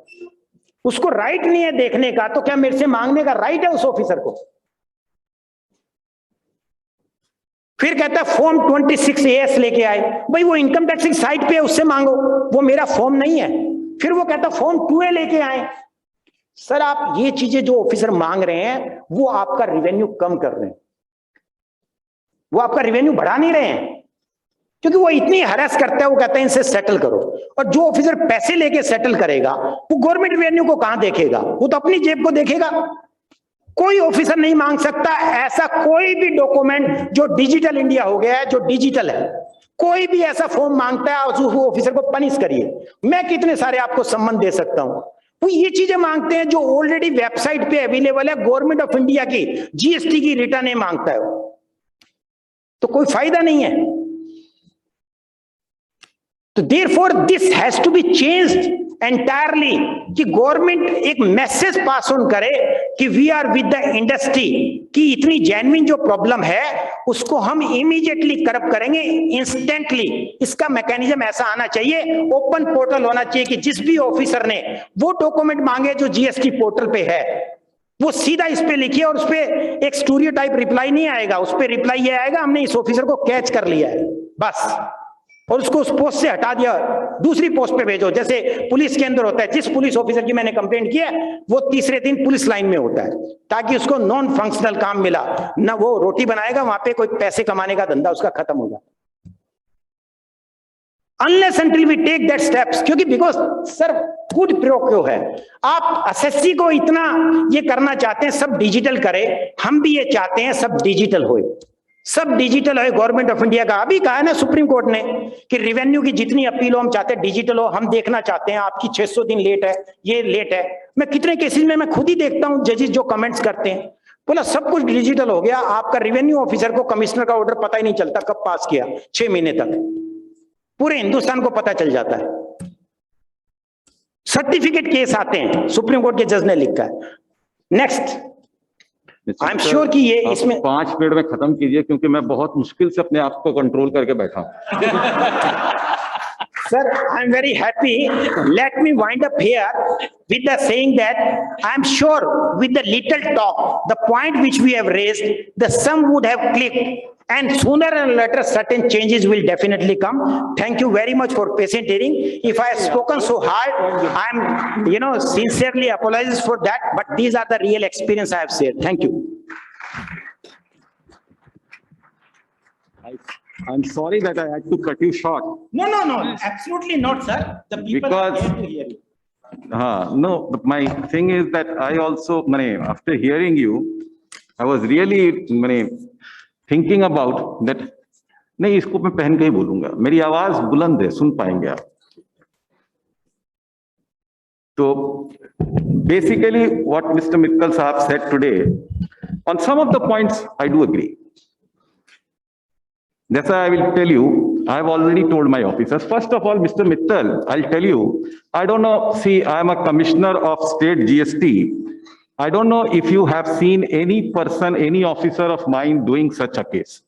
उसको राइट नहीं है देखने का तो क्या मेरे से मांगने का राइट है उस ऑफिसर को? फिर कहता है फॉर्म 26AS लेके आए। भाई वो इनकम टैक्स की साइट पे है, उससे मांगो, वो मेरा फॉर्म नहीं है। फिर वो कहता है फॉर्म 2A लेके आए। सर आप ये चीजें जो ऑफिसर मांग रहे हैं वो आपका रिवेन्यू कम कर रहे हैं, वो आपका रिवेन्यू बढ़ा नहीं रहे हैं, क्योंकि वो इतनी हरास करता है। वो कहते हैं इनसे सेटल करो, और जो ऑफिसर पैसे लेके सेटल करेगा वो गवर्नमेंट रिवेन्यू को कहां देखेगा? वो तो अपनी जेब को देखेगा। कोई ऑफिसर नहीं मांग सकता ऐसा कोई भी डॉक्यूमेंट जो डिजिटल इंडिया हो गया है, जो डिजिटल है। कोई भी ऐसा फॉर्म मांगता है और उस ऑफिसर को पनिश करिए। मैं कितने सारे आपको सम्मन दे सकता हूं। वो ये चीजें मांगते हैं जो ऑलरेडी वेबसाइट पे अवेलेबल है। गवर्नमेंट ऑफ इंडिया की जीएसटी की रिटर्न मांगता है, तो कोई फायदा नहीं है। तो therefore this has to be changed entirely कि गवर्नमेंट एक मैसेज पास ऑन करे कि we are with the industry, कि इतनी जेन्युइन जो प्रॉब्लम है उसको हम इमीडिएटली करब करेंगे, इंस्टेंटली। इसका मैकेनिज्म ऐसा आना चाहिए, ओपन पोर्टल होना चाहिए कि जिस भी ऑफिसर ने वो डॉक्यूमेंट मांगे जो जीएसटी पोर्टल पे है वो सीधा इस पे लिखिए, और उस पे एक स्टूडियो टाइप रिप्लाई नहीं आएगा। उस पे रिप्लाई ये आएगा हमने इस ऑफिसर को कैच कर लिया है, बस, और उसको उस पोस्ट से हटा दिया, दूसरी पोस्ट पे भेजो। जैसे पुलिस के अंदर होता है, जिस पुलिस ऑफिसर की मैंने कंप्लेंट की है वो तीसरे दिन पुलिस लाइन में होता है, ताकि उसको नॉन फंक्शनल काम मिला ना, वो रोटी बनाएगा वहां पे, कोई पैसे कमाने का धंधा उसका खत्म होगा। Unless until we take that steps, क्योंकि बिकॉज सर गुड प्रोक्यो है। आप एसएससी को इतना ये करना चाहते हैं सब डिजिटल करे, हम भी ये चाहते हैं सब डिजिटल होए, सब डिजिटल है। गवर्नमेंट ऑफ इंडिया का अभी कहा है ना सुप्रीम कोर्ट ने कि रेवेन्यू की जितनी अपील हो हम चाहते हैं डिजिटल हो। हम देखना चाहते हैं आपकी 600 दिन लेट है, ये लेट है। मैं कितने केसेस में मैं खुद ही देखता हूं जजेस जो कमेंट्स करते हैं, बोला सब कुछ डिजिटल हो गया, आपका रेवेन्यू ऑफिसर को कमिश्नर का ऑर्डर पता ही नहीं चलता कब पास किया, 6 महीने तक पूरे हिंदुस्तान को पता चल जाता है। सर्टिफिकेट केस आते हैं, सुप्रीम कोर्ट के जज ने लिखा है। नेक्स्ट, आई एम श्योर कि ये इसमें 5 मिनट में खत्म कीजिए, क्योंकि मैं बहुत मुश्किल से अपने आप को कंट्रोल करके बैठा हूं। Sir, I'm very happy. Let me wind up here with the saying that I'm sure with the little talk, the point which we have raised, the some would have clicked, and sooner or later certain changes will definitely come. Thank you very much for patient hearing. If I have spoken so hard, I'm sincerely apologize for that, but these are the real experience I have shared. Thank you. I'm sorry that I had to cut you short. No, absolutely not, sir. The people are here to hear you. No, but my thing is that I also, after hearing you, I was really thinking about that. नहीं, इसको मैं पहन के ही बोलूंगा, मेरी आवाज बुलंद है, सुन पाएंगे आप। तो basically what Mr. Mittal Sahab said today, on some of the points I do agree. That's why I will tell you, I have already told my officers. First of all, Mr. Mittal, I'll tell you, I don't know, see, I am a commissioner of state GST. I don't know if you have seen any person, any officer of mine doing such a case.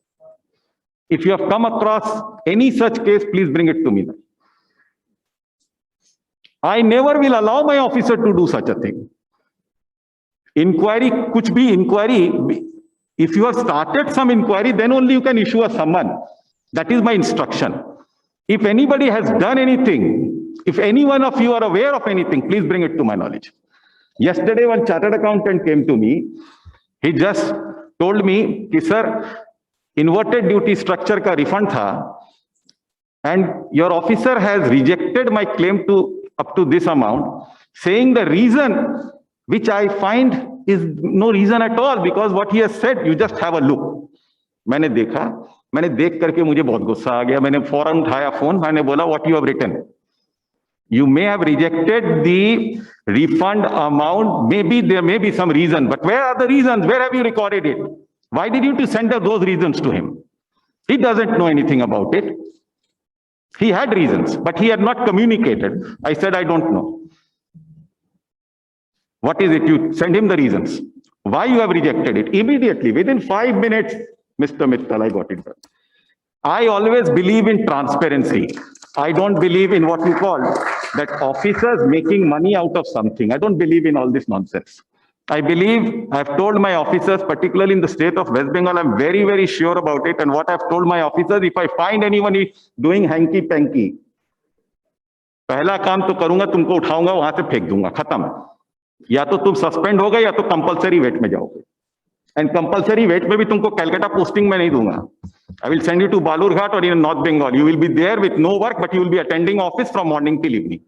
If you have come across any such case, please bring it to me. I never will allow my officer to do such a thing. Inquiry, kuch bhi inquiry, if you have started some inquiry, then only you can issue a summon. That is my instruction. If anybody has done anything, if any one of you are aware of anything, please bring it to my knowledge. Yesterday, one chartered accountant came to me. He just told me, sir, inverted duty structure का refund था, and your officer has rejected my claim to up to this amount, saying the reason, which I find is no reason at all, because what he has said, you just have a look. मैंने देखा, मैंने देख करके मुझे बहुत गुस्सा आ गया, मैंने फौरन उठाया फोन, मैंने बोला what you have written. You may have rejected the refund amount, maybe there may be some reason, but where are the reasons? Where have you recorded it? Why did you to send those reasons to him? He doesn't know anything about it. He had reasons, but he had not communicated. I said, I don't know. What is it? You send him the reasons. Why you have rejected it? Immediately, within 5 minutes, Mr. Mittal, I got it done. I always believe in transparency. I don't believe in what you call that officers making money out of something. I don't believe in all this nonsense. I believe, I've told my officers, particularly in the state of West Bengal, I'm very, very sure about it. And what I've told my officers, if I find anyone doing hanky-panky, पहला काम तो करूंगा, तुमको उठाऊंगा, वहां से फेंक दूंगा, खत्म. या तो तुम सस्पेंड हो गए या तो कंपलसरी वेट में जाओगे. एंड कंपलसरी वेट में भी तुमको कलकत्ता पोस्टिंग में नहीं दूंगा. I will send you to Balurghat or in North Bengal. You will be there with no work, but you will be attending office from morning till evening.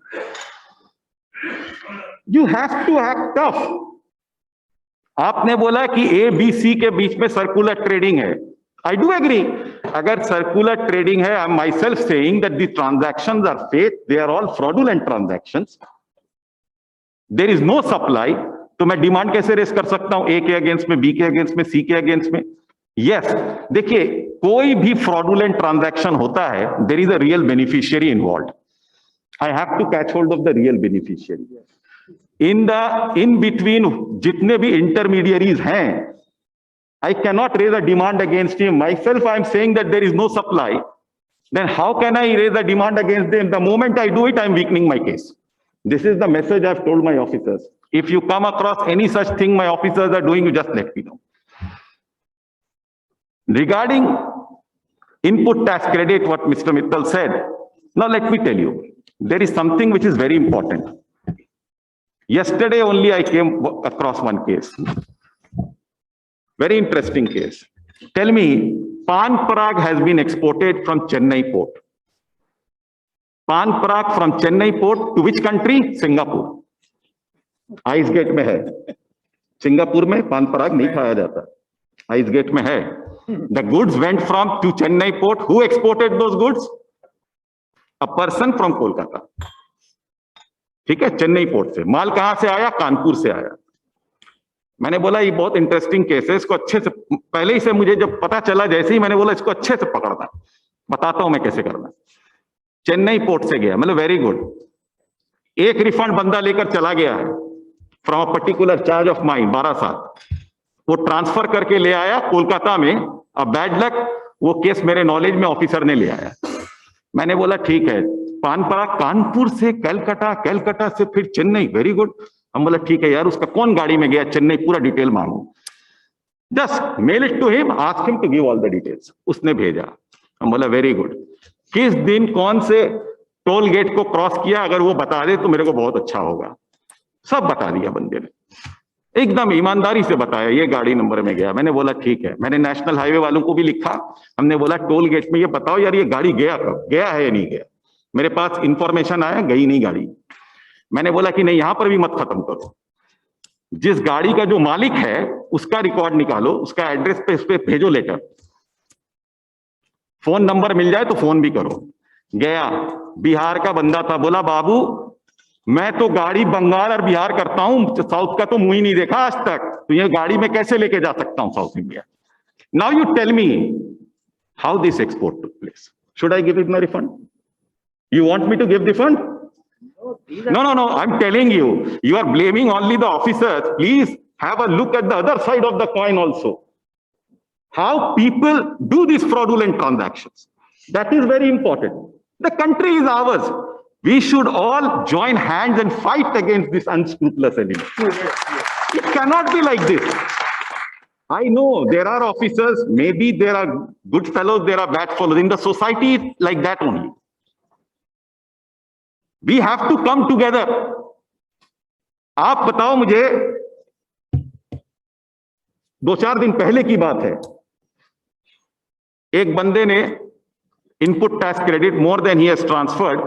You have to act tough. आपने बोला कि A, B, C के बीच में circular trading है. I do agree. अगर circular trading है, I am myself saying that the transactions are fake. They are all fraudulent transactions. There is no supply. तो मैं डिमांड कैसे रेस कर सकता हूं? A के अगेंस्ट में, B के अगेंस्ट में, C के अगेंस्ट में? Yes. देखिए, कोई भी fraudulent transaction होता है, there is a real beneficiary involved. I have to catch hold of the real beneficiary. In between जितने भी intermediaries हैं, I cannot raise a demand against him. Myself, I am saying that there is no supply. Then how can I raise a demand against them? The moment I do it, I am weakening my case. This is the message I've told my officers. If you come across any such thing my officers are doing, you just let me know. Regarding input tax credit, what Mr. Mittal said, now let me tell you, there is something which is very important. Yesterday only I came across one case. Very interesting case. Tell me, Pan Parag has been exported from Chennai port. Pan Parag from Chennai port to which country? Singapore. Ice gate में है. Singapore में पान पराग नहीं खाया जाता. Ice gate में है. The goods went from to Chennai port. Who exported those goods? A person from Kolkata. ठीक है, चेन्नई पोर्ट से. माल कहां से आया? कानपुर से आया. मैंने बोला ये बहुत इंटरेस्टिंग केस है, इसको अच्छे से, पहले ही से मुझे जब पता चला, जैसे ही मैंने बोला इसको अच्छे से पकड़ना, बताता हूं मैं कैसे करना. चेन्नई पोर्ट से गया, मतलब वेरी गुड. एक रिफंड बंदा लेकर चला गया है from a particular charge of mine 12 साल. वो ट्रांसफर करके ले आया कोलकाता में. अब बैड लक, वो केस मेरे नॉलेज में ऑफिसर ने ले आया. मैंने बोला ठीक है, पान पराग कानपुर से कलकत्ता, कलकत्ता से फिर चेन्नई, वेरी गुड. हम बोला ठीक है यार, उसका कौन गाड़ी में गया चेन्नई, पूरा डिटेल मांगो. Just mail it to him, ask him to give all the details. उसने भेजा. हम बोला वेरी गुड. किस दिन कौन से टोल गेट को क्रॉस किया, अगर वो बता दे तो मेरे को बहुत अच्छा होगा. सब बता दिया बंदे ने, एकदम ईमानदारी से बताया, ये गाड़ी नंबर में गया. मैंने बोला ठीक है. मैंने नेशनल हाईवे वालों को भी लिखा. हमने बोला टोल गेट में ये बताओ यार, ये गाड़ी गया कब, गया है या नहीं गया. मेरे पास इंफॉर्मेशन आया, गई नहीं गाड़ी. मैंने बोला कि नहीं, यहां पर भी मत खत्म करो. जिस गाड़ी का जो मालिक है उसका रिकॉर्ड निकालो, उसका एड्रेस पे, उस पे भेजो लेटर. फोन नंबर मिल जाए तो फोन भी करो. गया, बिहार का बंदा था. बोला बाबू मैं तो गाड़ी बंगाल और बिहार करता हूं, साउथ का तो मुंह ही नहीं देखा आज तक, तो ये गाड़ी में कैसे लेके जा सकता हूं south India. Now you tell me how this export took place. Should I give it my refund? You want me to give the fund? No, I'm telling you, you are blaming only the officers. Please have a look at the other side of the coin also. How people do these fraudulent transactions. That is very important. The country is ours. We should all join hands and fight against this unscrupulous element. It cannot be like this. I know there are officers, maybe there are good fellows, there are bad fellows. In the society, it's like that only. We have to come together. आप बताओ मुझे, 2-4 दिन पहले की बात है, एक बंदे ने input tax credit more than he has transferred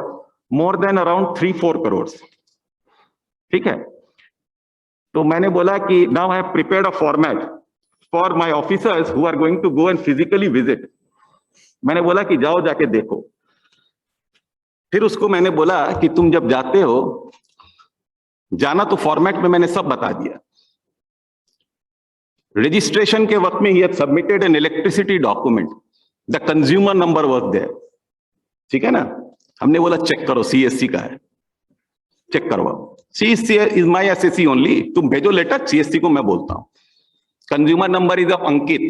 more than around 3-4 crore. ठीक है, तो मैंने बोला कि now I have prepared a format for my officers who are going to go and physically visit. मैंने बोला कि जाओ जाके देखो। फिर उसको मैंने बोला कि तुम जब जाते हो जाना तो फॉर्मेट में मैंने सब बता दिया। रजिस्ट्रेशन के वक्त में ही had submitted an electricity document, the consumer number was there. ठीक है ना, हमने बोला चेक करो सीएससी का है, चेक करवाओ। CSC is my SSC only, तुम भेजो लेटर, सीएससी को मैं बोलता हूं। Consumer number is of Ankit,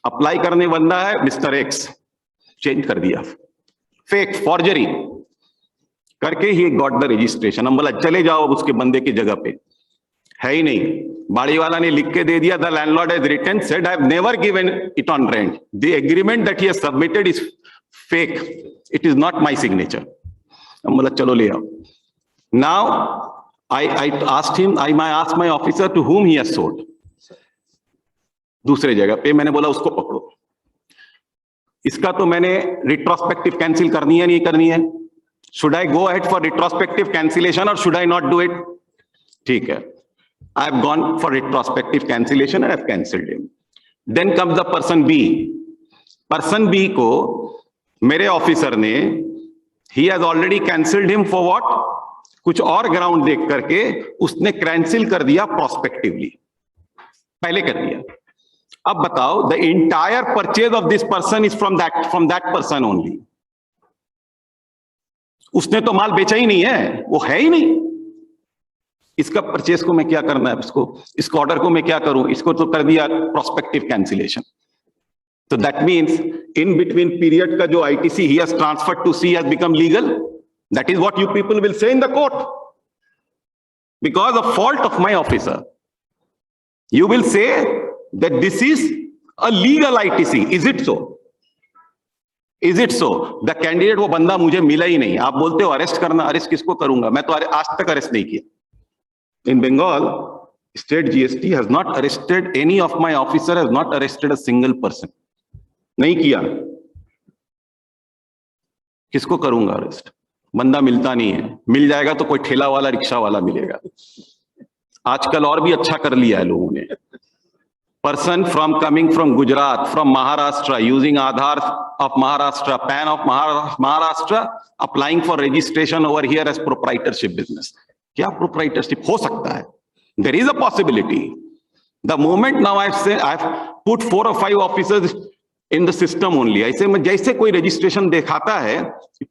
apply करने बंदा है मिस्टर एक्स, चेंज कर दिया, फेक फॉर्जरी करके ही गॉट द रजिस्ट्रेशन। हम बोला चले जाओ उसके बंदे की जगह पे, है ही नहीं। बाड़ी वाला ने लिख के दे दिया, the landlord has written said I have never given it on rent, the agreement that he has submitted is fake, it is not my signature. हम बोला चलो ले आओ। Now I asked him, I asked my officer to whom he has sold. दूसरे जगह पे मैंने बोला उसको पकड़ो। इसका तो मैंने रिट्रोस्पेक्टिव कैंसिल करनी है नहीं करनी है? Should I go ahead for retrospective cancellation or should I not do it? ठीक है, I have gone for retrospective cancellation and I have cancelled him. Then comes the person B. Person B को मेरे officer ने he has already cancelled him for what? कुछ और ground देख करके उसने कैंसिल कर दिया प्रोस्पेक्टिवली, पहले कर दिया। अब बताओ, the entire purchase of this person is from that person only. उसने तो माल बेचा ही नहीं है, वो है ही नहीं। इसका परचेज को मैं क्या करना है, इसको ऑर्डर को मैं क्या करूं? इसको तो कर दिया प्रोस्पेक्टिव कैंसिलेशन। तो that means in between period का जो ITC he has transferred to C has become legal. That is what you people will say in the court. Because of fault of my officer, you will say that this is a legal ITC. Is it so? Is it so? The candidate वो बंदा मुझे मिला ही नहीं। आप बोलते हो arrest करना, arrest किसको करूंगा? मैं तो आज तक अरेस्ट नहीं किया। In Bengal, state GST has not arrested any of my officer, has not arrested a single person. नहीं किया। किसको करूंगा अरेस्ट? बंदा मिलता नहीं है, मिल जाएगा तो कोई ठेला वाला रिक्शा वाला मिलेगा। आजकल और भी अच्छा कर लिया है लोगों ने। Person from coming from Gujarat, from Maharashtra, using Aadhaar of Maharashtra, PAN of Maharashtra, applying for registration over here as proprietorship business. क्या प्रोप्राइटरशिप हो सकता है? There is a possibility. The moment now I have put 4 or 5 officers in the system only. ऐसे में जैसे कोई registration दिखाता है,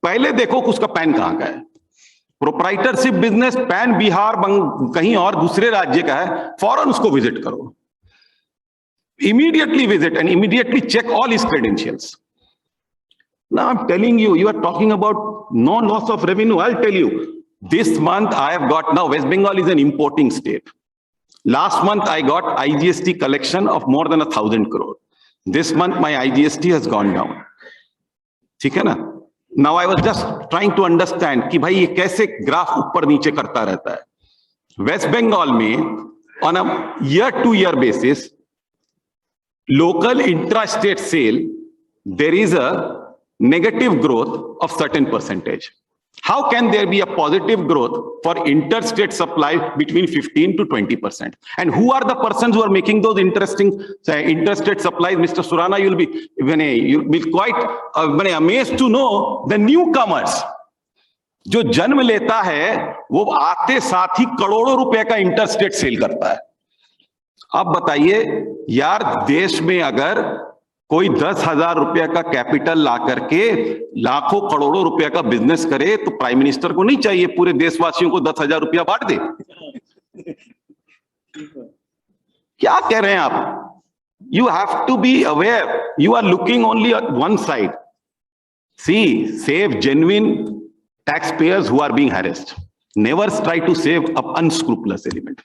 पहले देखो कि उसका पैन कहां का है। प्रोप्राइटरशिप बिजनेस पैन बिहार कहीं और दूसरे राज्य का है, फौरन उसको विजिट करो, immediately visit and immediately check all his credentials. Now I am telling you, you are talking about no loss of revenue. I will tell you, this month I have got, now West Bengal is an importing state. Last month I got IGST collection of more than 1,000 crore. This month my IGST has gone down. ठीक है ना? Now I was just trying to understand कि भाई ये कैसे graph ऊपर नीचे करता रहता है। वेस्ट बंगाल में on a year-to-year basis, local intra-state sale, there is a negative growth of certain percentage. How can there be a positive growth for interstate supply between 15 to 20%? And who are the persons who are making those interstate supplies? Mr. Surana, you'll be quite amazed to know the newcomers. जो जन्म लेता है वो आते साथ ही करोड़ों रुपए का इंटरस्टेट सेल करता है। अब बताइए यार, देश में अगर कोई 10,000 रुपया का कैपिटल ला करके लाखों करोड़ों रुपया का बिजनेस करे, तो प्राइम मिनिस्टर को नहीं चाहिए पूरे देशवासियों को 10,000 रुपया बांट दे? क्या कह रहे हैं आप? You have to be aware, you are looking only at one side. See, save genuine tax payers who are being harassed, never try to save a unscrupulous element.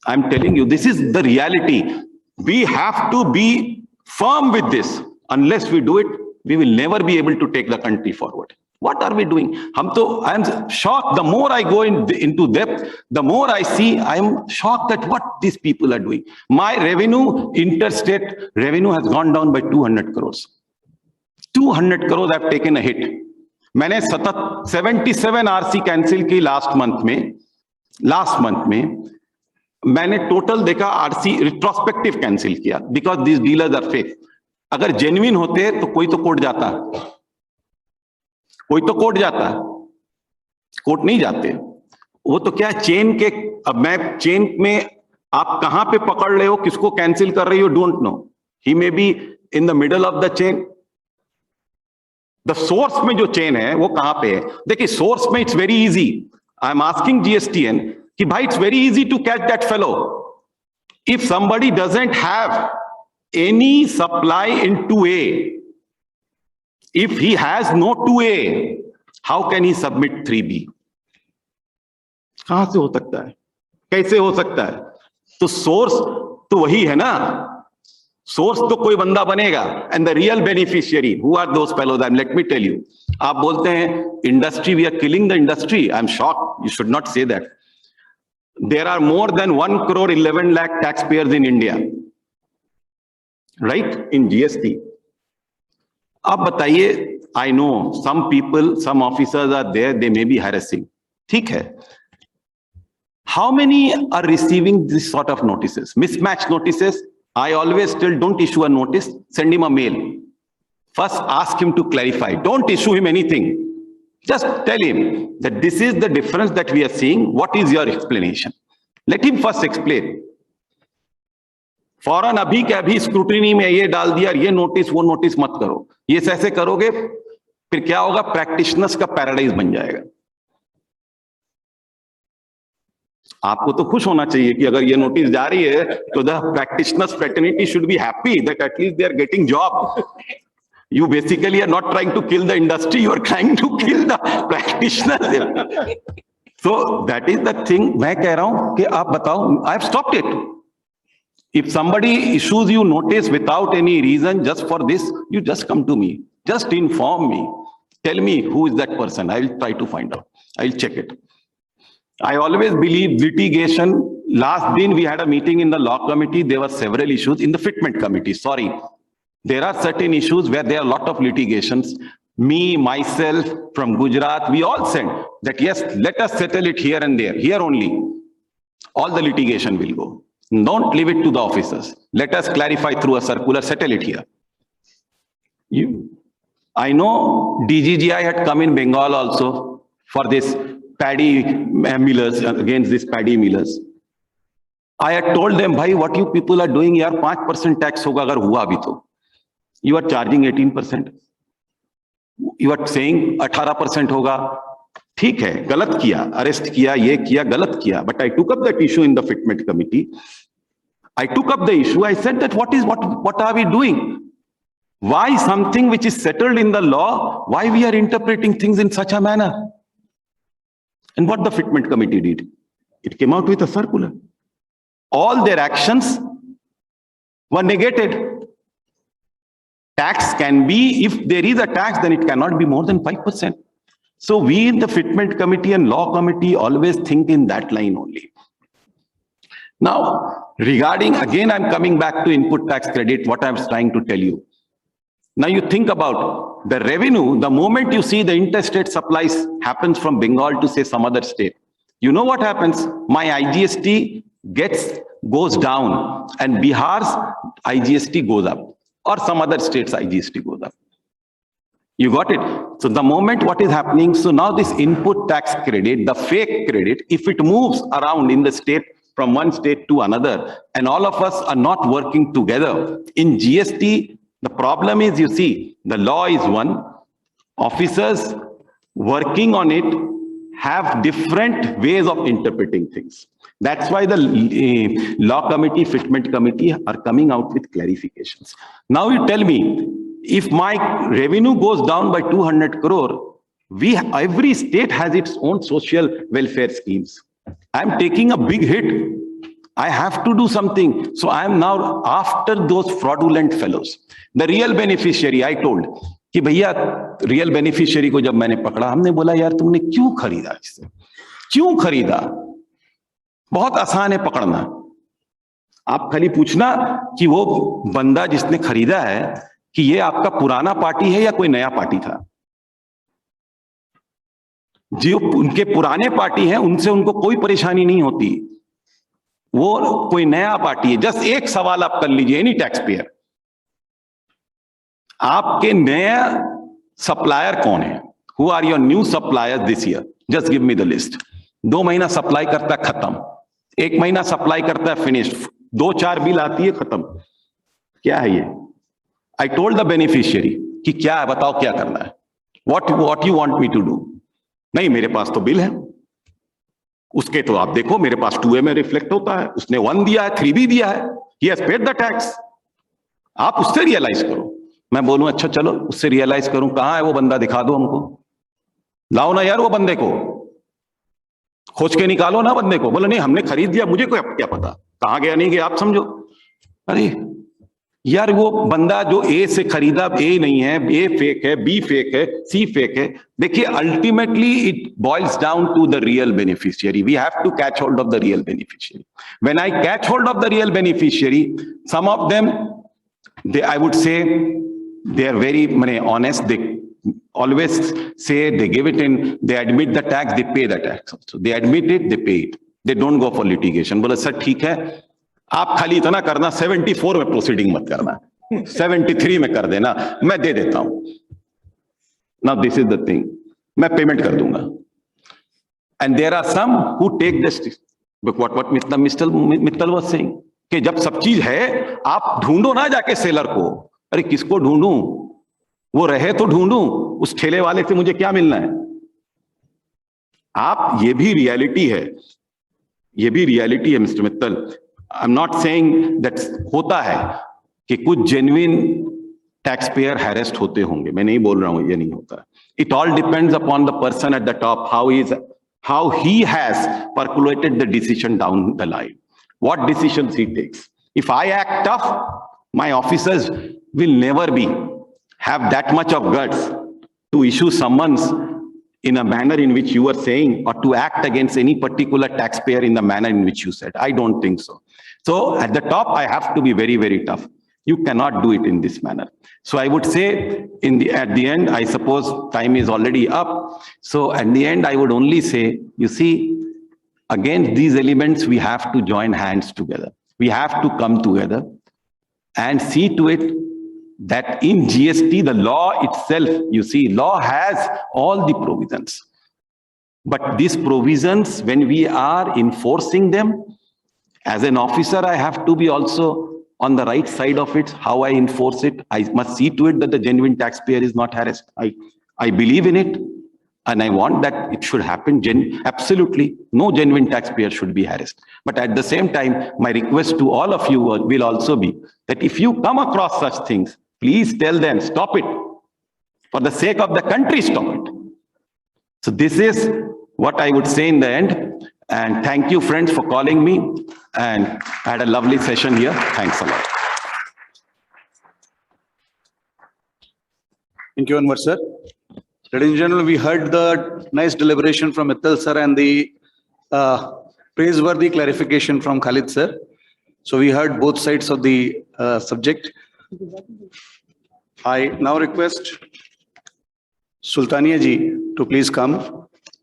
I am telling you, this is the reality. We have to be firm with this. Unless we do it, we will never be able to take the country forward. What are we doing? I am shocked. The more I go into depth, the more I see, I am shocked at what these people are doing. My revenue, interstate revenue has gone down by 200 crores. 200 crores I've taken a hit. मैंने 77 RC cancel की last month में मैंने total देखा RC retrospective cancel किया because this dealers are fake. अगर genuine होते तो कोई तो कोर्ट जाता, कोर्ट नहीं जाते. वो तो क्या चेन के, अब मैं चेन में आप कहां पे पकड़ रहे हो, किसको कैंसिल कर रही हो, don't know. He may be in the middle of the chain. The source में जो चेन है वो कहां पे है. देखिए सोर्स में it's very easy. I am asking GSTN कि भाई it's very easy to catch that fellow. If somebody doesn't have any supply in 2A, if he has no 2A, how can he submit 3B? कहां से हो सकता है, कैसे हो सकता है? तो सोर्स तो वही है ना, सोर्स तो कोई बंदा बनेगा. And the real beneficiary who are those fellows? Let me tell you. आप बोलते हैं industry, we are killing the industry. I am shocked. You should not say that. There are more than 1 crore 11 lakh taxpayers in India, right, in GST. अब बताइए, I know some people, some officers are there, they may be harassing, ठीक है. How many are receiving this sort of notices, mismatch notices? I always tell, don't issue a notice, send him a mail. First ask him to clarify. Don't issue him anything. Just tell him that this is the difference that we are seeing. What is your explanation? Let him first explain. फौरन अभी के अभी scrutiny में ये डाल दिया, ये notice वो नोटिस मत करो. ये ऐसे करोगे फिर क्या होगा, प्रैक्टिशनर्स का पैराडाइज बन जाएगा. आपको तो खुश होना चाहिए कि अगर ये नोटिस जा रही है तो the practitioners fraternity should be happy that at least they are getting job. You basically are not trying to kill the industry, you are trying to kill the practitioners. So that is the thing. मैं कह रहा हूं कि आप बताओ, I have stopped it. If somebody issues you notice without any reason, just for this, you just come to me. Just inform me. Tell me who is that person. I will try to find out. I will check it. I always believe litigation. Last दिन we had a meeting in the law committee. There were several issues in the fitment committee. Sorry. There are certain issues where there are a lot of litigations. Me, myself, from Gujarat, we all said that yes, let us settle it here and there. Here only. All the litigation will go. Don't leave it to the officers. Let us clarify through a circular, settle it here. I know DGGI had come in Bengal also for this paddy millers, against this paddy millers. I had told them, bhai, what you people are doing here, 5% tax hoga agar hua bhi to. You are charging 18%. You are saying 18% hoga. ठीक है, गलत किया, arrest किया, ये किया, गलत किया. But I took up that issue in the fitment committee. I took up the issue. I said that what are we doing? Why something which is settled in the law, why we are interpreting things in such a manner? And what the fitment committee did? It came out with a circular. All their actions were negated. Tax can be, if there is a tax, then it cannot be more than 5%. So we in the fitment committee and law committee always think in that line only. Now, regarding, again, I'm coming back to input tax credit, what I'm trying to tell you. Now you think about the revenue, the moment you see the interstate supplies happens from Bengal to say some other state, you know what happens? My IGST goes down and Bihar's IGST goes up, or some other state's IGST goes up. You got it? So the moment what is happening, so now this input tax credit, the fake credit, if it moves around in the state from one state to another, and all of us are not working together, in GST, the problem is, you see, the law is one, officers working on it have different ways of interpreting things. That's why the law committee, fitment committee are coming out with clarifications. Now you tell me, if my revenue goes down by 200 crore, every state has its own social welfare schemes. I'm taking a big hit. I have to do something. So I am now after those fraudulent fellows. The real beneficiary, I told, कि भैया real beneficiary को जब मैंने पकड़ा, हमने बोला यार तुमने क्यों खरीदा इससे, क्यों खरीदा? बहुत आसान है पकड़ना। आप खाली पूछना कि वो बंदा जिसने खरीदा है कि ये आपका पुराना पार्टी है या कोई नया पार्टी था। जो उनके पुराने पार्टी हैं उनसे उनको कोई परेशानी नहीं होती, वो कोई नया पार्टी है। जस्ट एक सवाल आप कर लीजिए, एनी टैक्स पेयर, आपके नया सप्लायर कौन है? Who are your new supplier this year? Just give me the list. 2 महीना सप्लाई करता है, खत्म। 1 महीना सप्लाई करता है, फिनिश्ड। 2-4 बिल आती है, खत्म। क्या है ये? आई टोल्ड द बेनिफिशियरी कि क्या है, बताओ क्या करना है, what you want me to do. नहीं, मेरे पास तो बिल है, उसके तो आप देखो मेरे पास 2A में रिफ्लेक्ट होता है, उसने 1 दिया है, 3 भी दिया है, he has paid the tax. आप उससे रियलाइज करो। मैं बोलूं अच्छा चलो उससे रियलाइज करूं, कहां है वो बंदा, दिखा दो हमको, लाओ ना यार वो बंदे को, खोज के निकालो ना बंदे को। बोले नहीं हमने खरीद दिया, मुझे कोई क्या पता कहां गया नहीं गया, आप समझो। अरे यार वो बंदा जो ए से खरीदा, ए नहीं है, ए फेक है, बी फेक है, सी फेक है। देखिए ultimately it boils down to the real beneficiary. We have to catch hold of the real beneficiary. When I catch hold of the real beneficiary, some of them I would say they are very honest. They always say they give it in, they admit the tax, they pay the tax also. They admit it, they pay it. They don't go for litigation. बोले sir ठीक है, आप खाली इतना करना 74 में proceeding मत करना, 73 में कर देना, मैं दे देता हूं। Now this is the thing, मैं पेमेंट कर दूंगा। And there are some who take this, what Mr. Mittal was saying, कि जब सब चीज है आप ढूंढो ना जाके सेलर को। अरे किसको ढूंढूं, वो रहे तो ढूंढूं, उस ठेले वाले से मुझे क्या मिलना है। आप, ये भी रियलिटी है, ये भी रियलिटी है mister Mittal. I am not saying that होता है कि कुछ जेन्युइन टैक्स पेयर हैरेस्ट होते होंगे, मैं नहीं बोल रहा हूं ये नहीं होता। It all depends upon the person at the top, how he has percolated the decision down the line, what decisions he takes. If I act tough, my officers will never have that much of guts to issue summons in a manner in which you were saying, or to act against any particular taxpayer in the manner in which you said. I don't think so. So at the top, I have to be very, very tough. You cannot do it in this manner. So I would say at the end, I suppose time is already up. So at the end, I would only say, you see, against these elements, we have to join hands together. We have to come together and see to it that in GST, the law itself, you see, law has all the provisions. But these provisions, when we are enforcing them, as an officer, I have to be also on the right side of it, how I enforce it. I must see to it that the genuine taxpayer is not harassed. I believe in it. And I want that it should happen. Absolutely, no genuine taxpayer should be harassed. But at the same time, my request to all of you will also be that if you come across such things, please tell them, stop it. For the sake of the country, stop it. So this is what I would say in the end. And thank you, friends, for calling me. And I had a lovely session here. Thanks a lot. Thank you, Anwar sir. Ladies and gentlemen, we heard the nice deliberation from Mittal sir and the praiseworthy clarification from Khalid sir. So we heard both sides of the subject. I now request Sultania ji to please come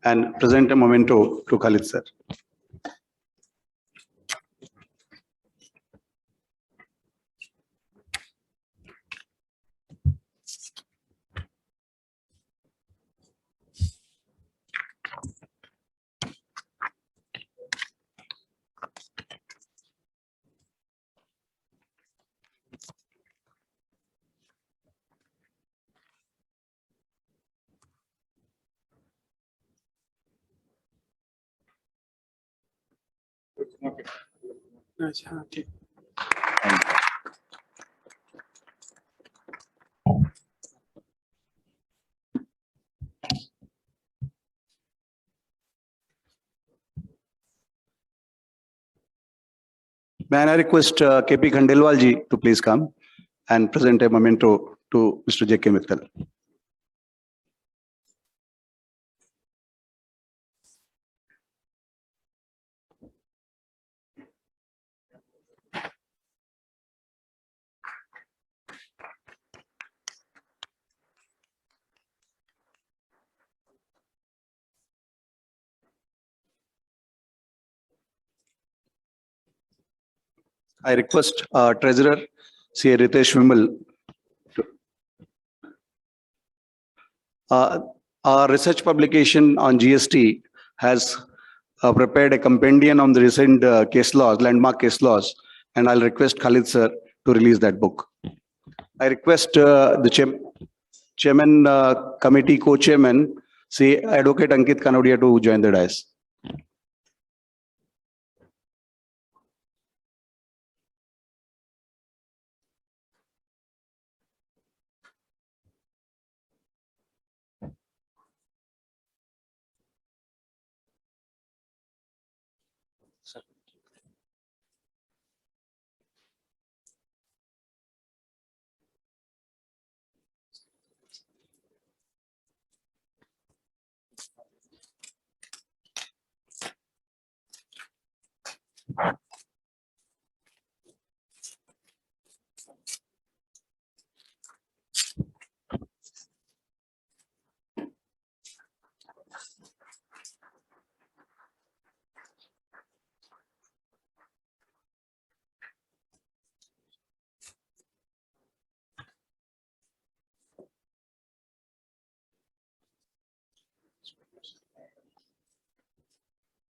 and present a memento to Khalid sir. अच्छा ठीक। May I request KP Khandelwal ji to please come and present a memento to Mr. J.K. Mittal. I request Treasurer C. Ritesh Vimal. Our research publication on GST has prepared a compendium on the recent case laws, landmark case laws, and I'll request Khalid sir to release that book. I request the chairman, committee co-chairman, say Advocate Ankit Kanodia to join the dais.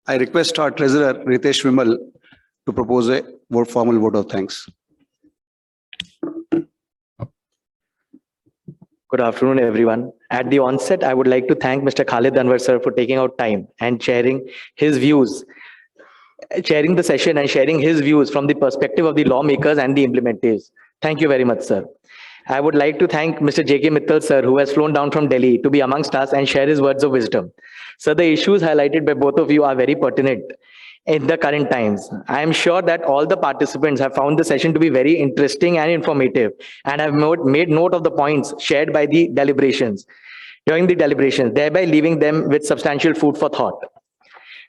I request our treasurer Ritesh Vimal to propose a formal vote of thanks. Good afternoon, everyone. At the onset, I would like to thank Mr. Khalid Anwar sir for taking out time and sharing his views, chairing the session and sharing his views from the perspective of the lawmakers and the implementers. Thank you very much, sir. I would like to thank Mr. J.K. Mittal, sir, who has flown down from Delhi to be amongst us and share his words of wisdom. Sir, the issues highlighted by both of you are very pertinent in the current times. I am sure that all the participants have found the session to be very interesting and informative and have made note of the points shared by the deliberations, during the deliberations, thereby leaving them with substantial food for thought.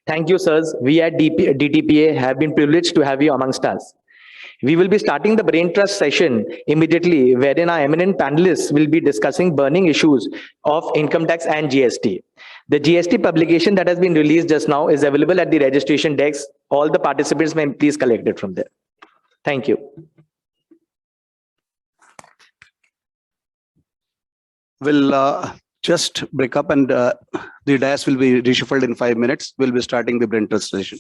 Thank you, sirs. We at DTPA have been privileged to have you amongst us. We will be starting the brain trust session immediately, wherein our eminent panelists will be discussing burning issues of income tax and GST. The GST publication that has been released just now is available at the registration desk. All the participants may please collect it from there. Thank you. We'll just break up and the dais will be reshuffled in 5 minutes. We'll be starting the brain trust session.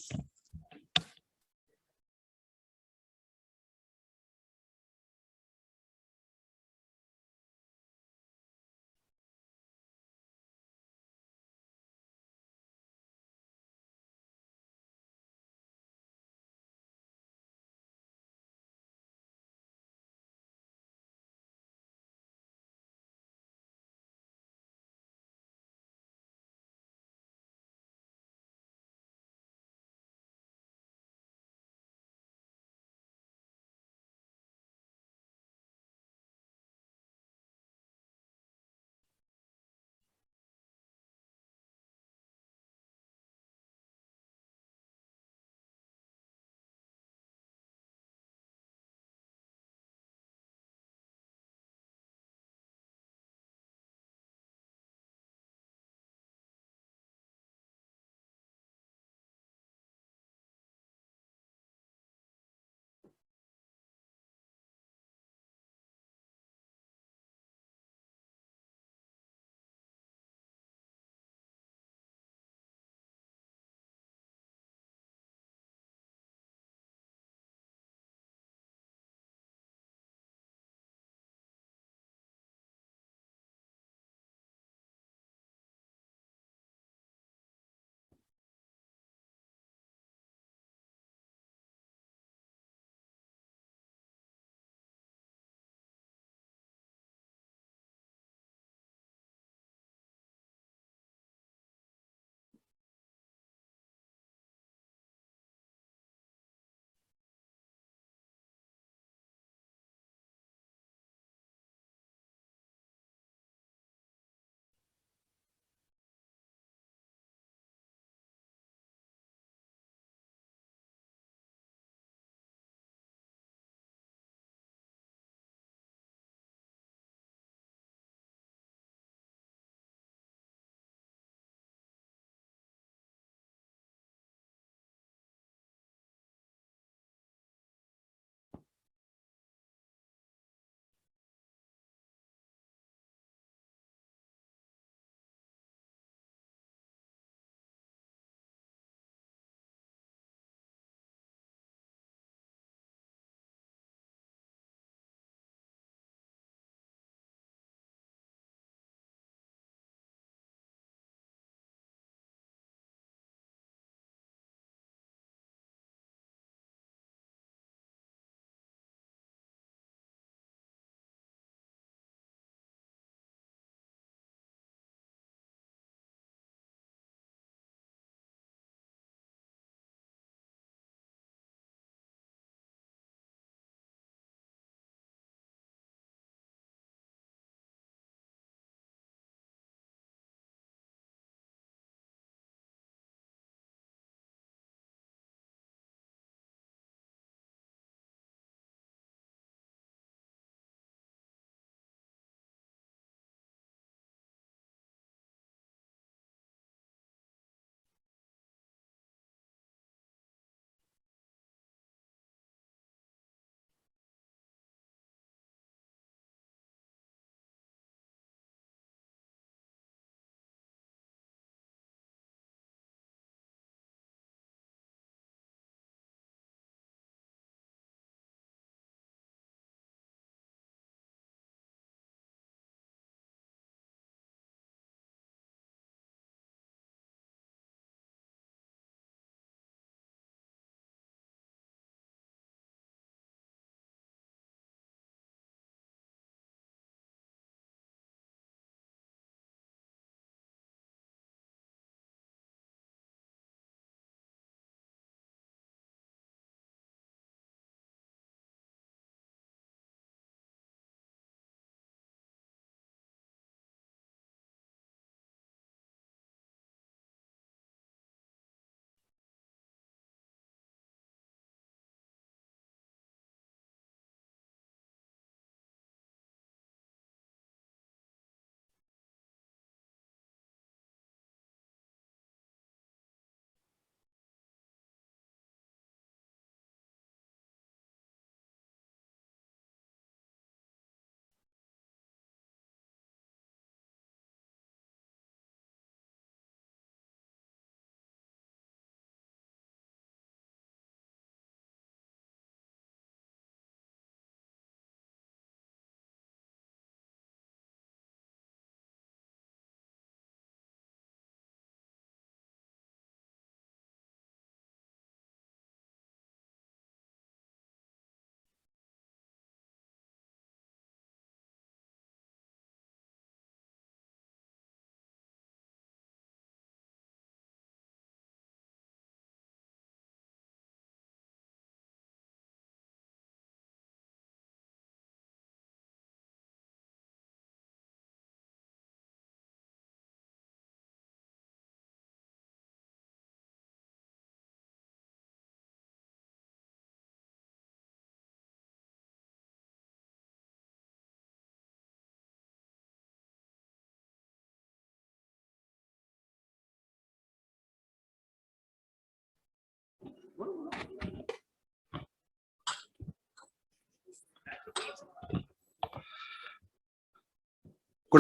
Good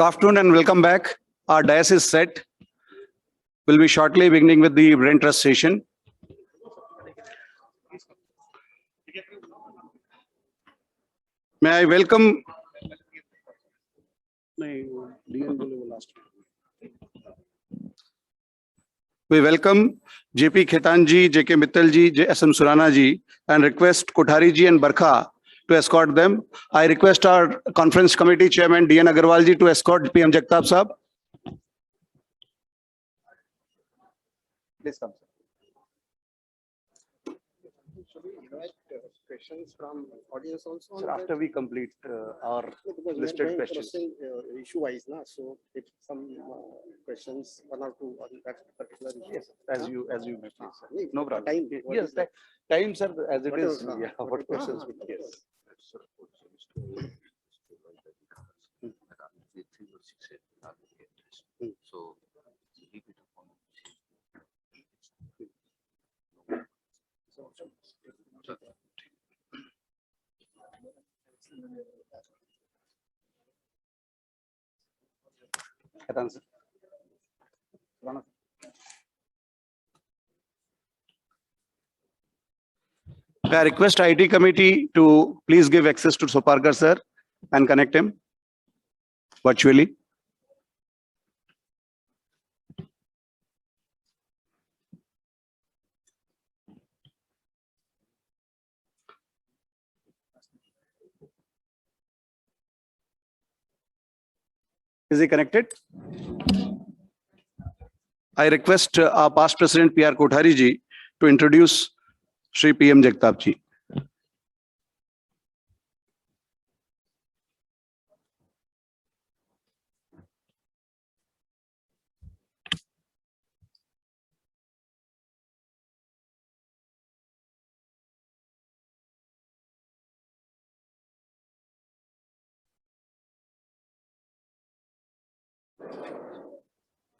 afternoon and welcome back. Our dais is set. We'll be shortly beginning with the brain trust session. May I welcome we welcome JP Khetan ji, JK Mittal ji, SM Surana ji, and request Kothari ji and Barkha to escort them. I request our conference committee chairman DN Agarwal ji to escort PM Jagtap Sahab. Please come. Questions from audience also? Sir, after we complete our listed questions. Issue wise, na? So if some questions, one or two on that particular issue. Yes, as you may please. Sir. Yes, No problem. time, Yes, time, sir, as it is. Whatever, Yeah, what questions? Yes. So Khetan sir. I request IT committee to please give access to Soparkar sir and connect him virtually. Is he connected? I request our past president PR Kothari ji to introduce Shri PM Jagtap ji.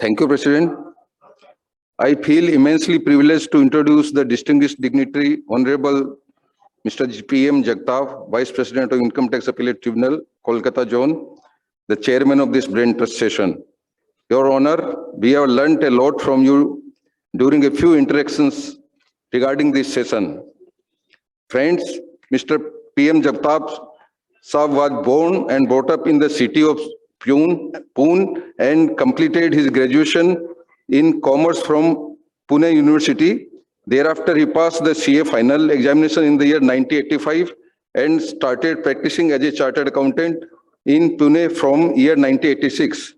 Thank you, President. I feel immensely privileged to introduce the distinguished dignitary, Honorable Mr. PM Jagtap, Vice President of Income Tax Appellate Tribunal, Kolkata Zone, the chairman of this brain trust session. Your Honor, we have learnt a lot from you during a few interactions regarding this session. Friends, Mr. PM Jagtap Sahab was born and brought up in the city of Pune and completed his graduation in commerce from Pune University. Thereafter, he passed the CA final examination in the year 1985 and started practicing as a chartered accountant in Pune from year 1986.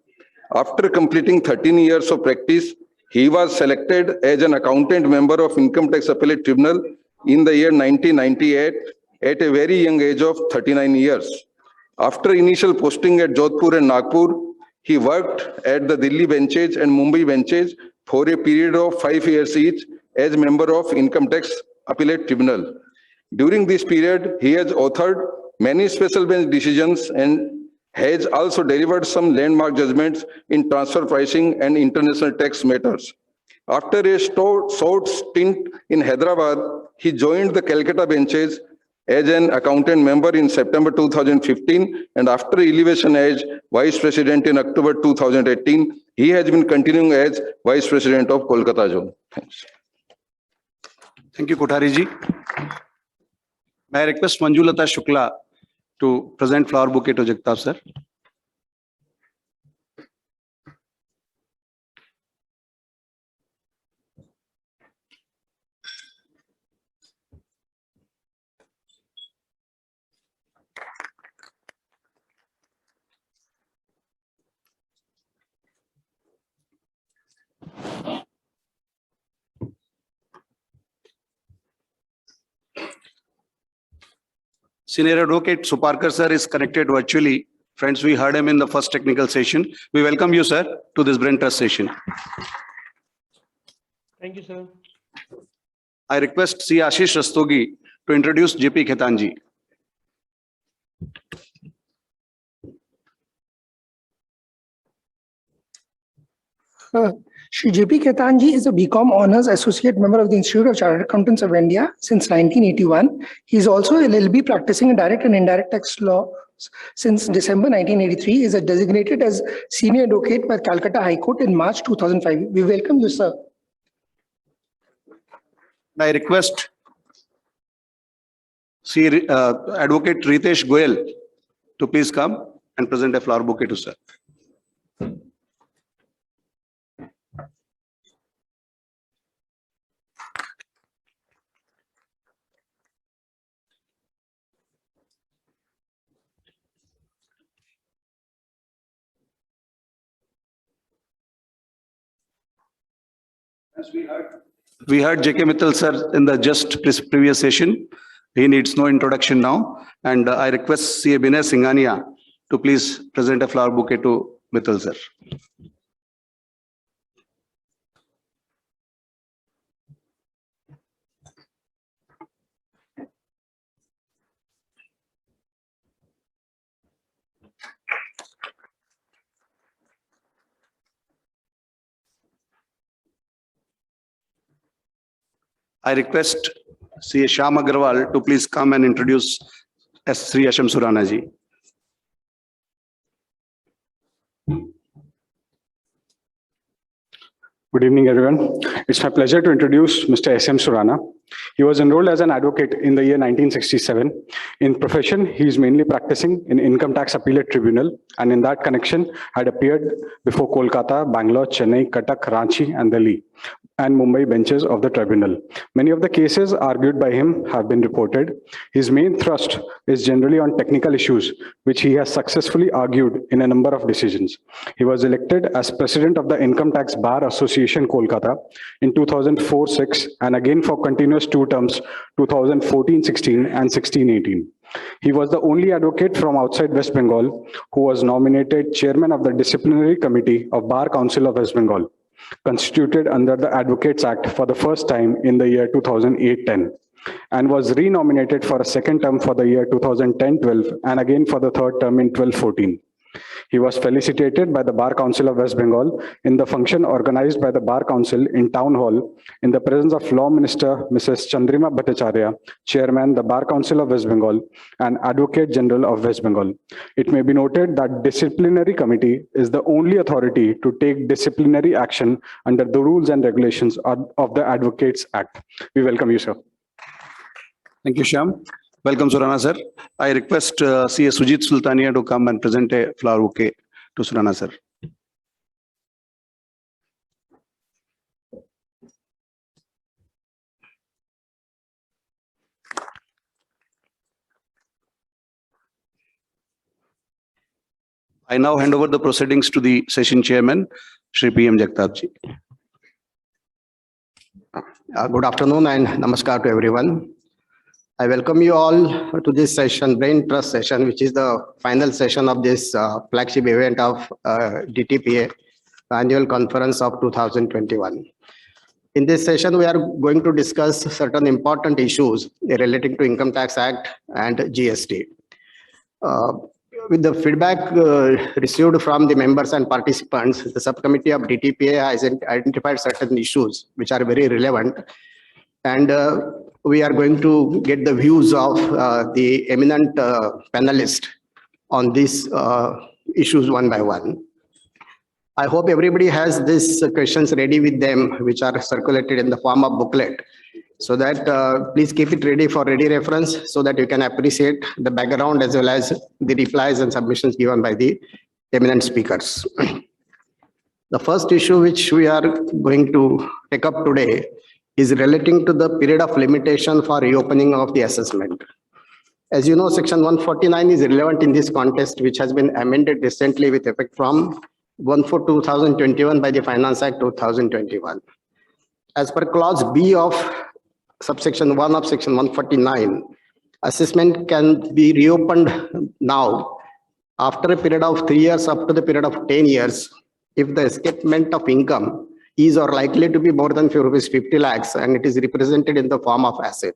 After completing 13 years of practice, he was selected as an accountant member of Income Tax Appellate Tribunal in the year 1998 at a very young age of 39 years. After initial posting at Jodhpur and Nagpur, he worked at the Delhi benches and Mumbai benches for a period of 5 years each as member of Income Tax Appellate Tribunal. During this period, he has authored many special bench decisions and has also delivered some landmark judgments in transfer pricing and international tax matters. After a short stint in Hyderabad, he joined the Calcutta benches as an accountant member in September 2015, and after elevation as Vice President in October 2018, he has been continuing as Vice President of Kolkata Zone. Thanks. Thank you, Kothari ji. May I request Manjulata Shukla to present flower bouquet to Jagtap sir. Senior Advocate Soparkar sir is connected virtually. Friends, we heard him in the first technical session. We welcome you, sir, to this brain trust session. Thank you, sir. I request C. Ashish Rastogi to introduce JP Khetan ji. Shri J.P. Ketan ji is a BCom Honours Associate Member of the Institute of Chartered Accountants of India since 1981. He is also LLB practicing in direct and indirect tax law since December 1983. He is designated as Senior Advocate by Calcutta High Court in March 2005. We welcome you, sir. I request Advocate Ritesh Goyal to please come and present a flower bouquet to sir. As we heard J.K. Mittal sir in the just previous session. He needs no introduction now. And I request CA Binay Singhania to please present a flower bouquet to Mittal sir. I request CA Shyam Agarwal to please come and introduce Sri Asham Surana ji. Good evening, everyone. It's my pleasure to introduce Mr. S.M. Surana. He was enrolled as an advocate in the year 1967. In profession, he is mainly practicing in Income Tax Appellate Tribunal, and in that connection had appeared before Kolkata, Bangalore, Chennai, Cuttack, Ranchi, and Delhi, and Mumbai benches of the tribunal. Many of the cases argued by him have been reported. His main thrust is generally on technical issues, which he has successfully argued in a number of decisions. He was elected as president of the Income Tax Bar Association, Kolkata, in 2004-06, and again for continuous 2 terms, 2014-16 and 16-18. He was the only advocate from outside West Bengal who was nominated chairman of the Disciplinary Committee of Bar Council of West Bengal, constituted under the Advocates Act for the first time in the year 2008-10, and was renominated for a second term for the year 2010-12 and again for the third term in 12-14. He was felicitated by the Bar Council of West Bengal in the function organized by the Bar Council in Town Hall in the presence of Law Minister Mrs. Chandrima Bhattacharya, Chairman, the Bar Council of West Bengal, and Advocate General of West Bengal. It may be noted that Disciplinary Committee is the only authority to take disciplinary action under the rules and regulations of the Advocates Act. We welcome you, sir. Thank you, Shyam. Welcome, Surana sir. I request CA Sujit Sultania to come and present a flower bouquet to Surana sir. I now hand over the proceedings to the session chairman, Shri P.M. Jagtap ji. Good afternoon and namaskar to everyone. I welcome you all to this session, Brain Trust session, which is the final session of this flagship event of DTPA, annual conference of 2021. In this session, we are going to discuss certain important issues relating to Income Tax Act and GST. With the feedback received from the members and participants, the subcommittee of DTPA has identified certain issues which are very relevant. And we are going to get the views of the eminent panelists on these issues one by one. I hope everybody has these questions ready with them, which are circulated in the form of booklet. So that please keep it ready for ready reference so that you can appreciate the background as well as the replies and submissions given by the eminent speakers. The first issue which we are going to take up today is relating to the period of limitation for reopening of the assessment. As you know, Section 149 is relevant in this context, which has been amended recently with effect from 1/4/2021 by the Finance Act 2021. As per Clause B of subsection 1 of Section 149, assessment can be reopened now after a period of 3 years up to the period of 10 years if the escapement of income is or likely to be more than rupees 50 lakhs and it is represented in the form of asset.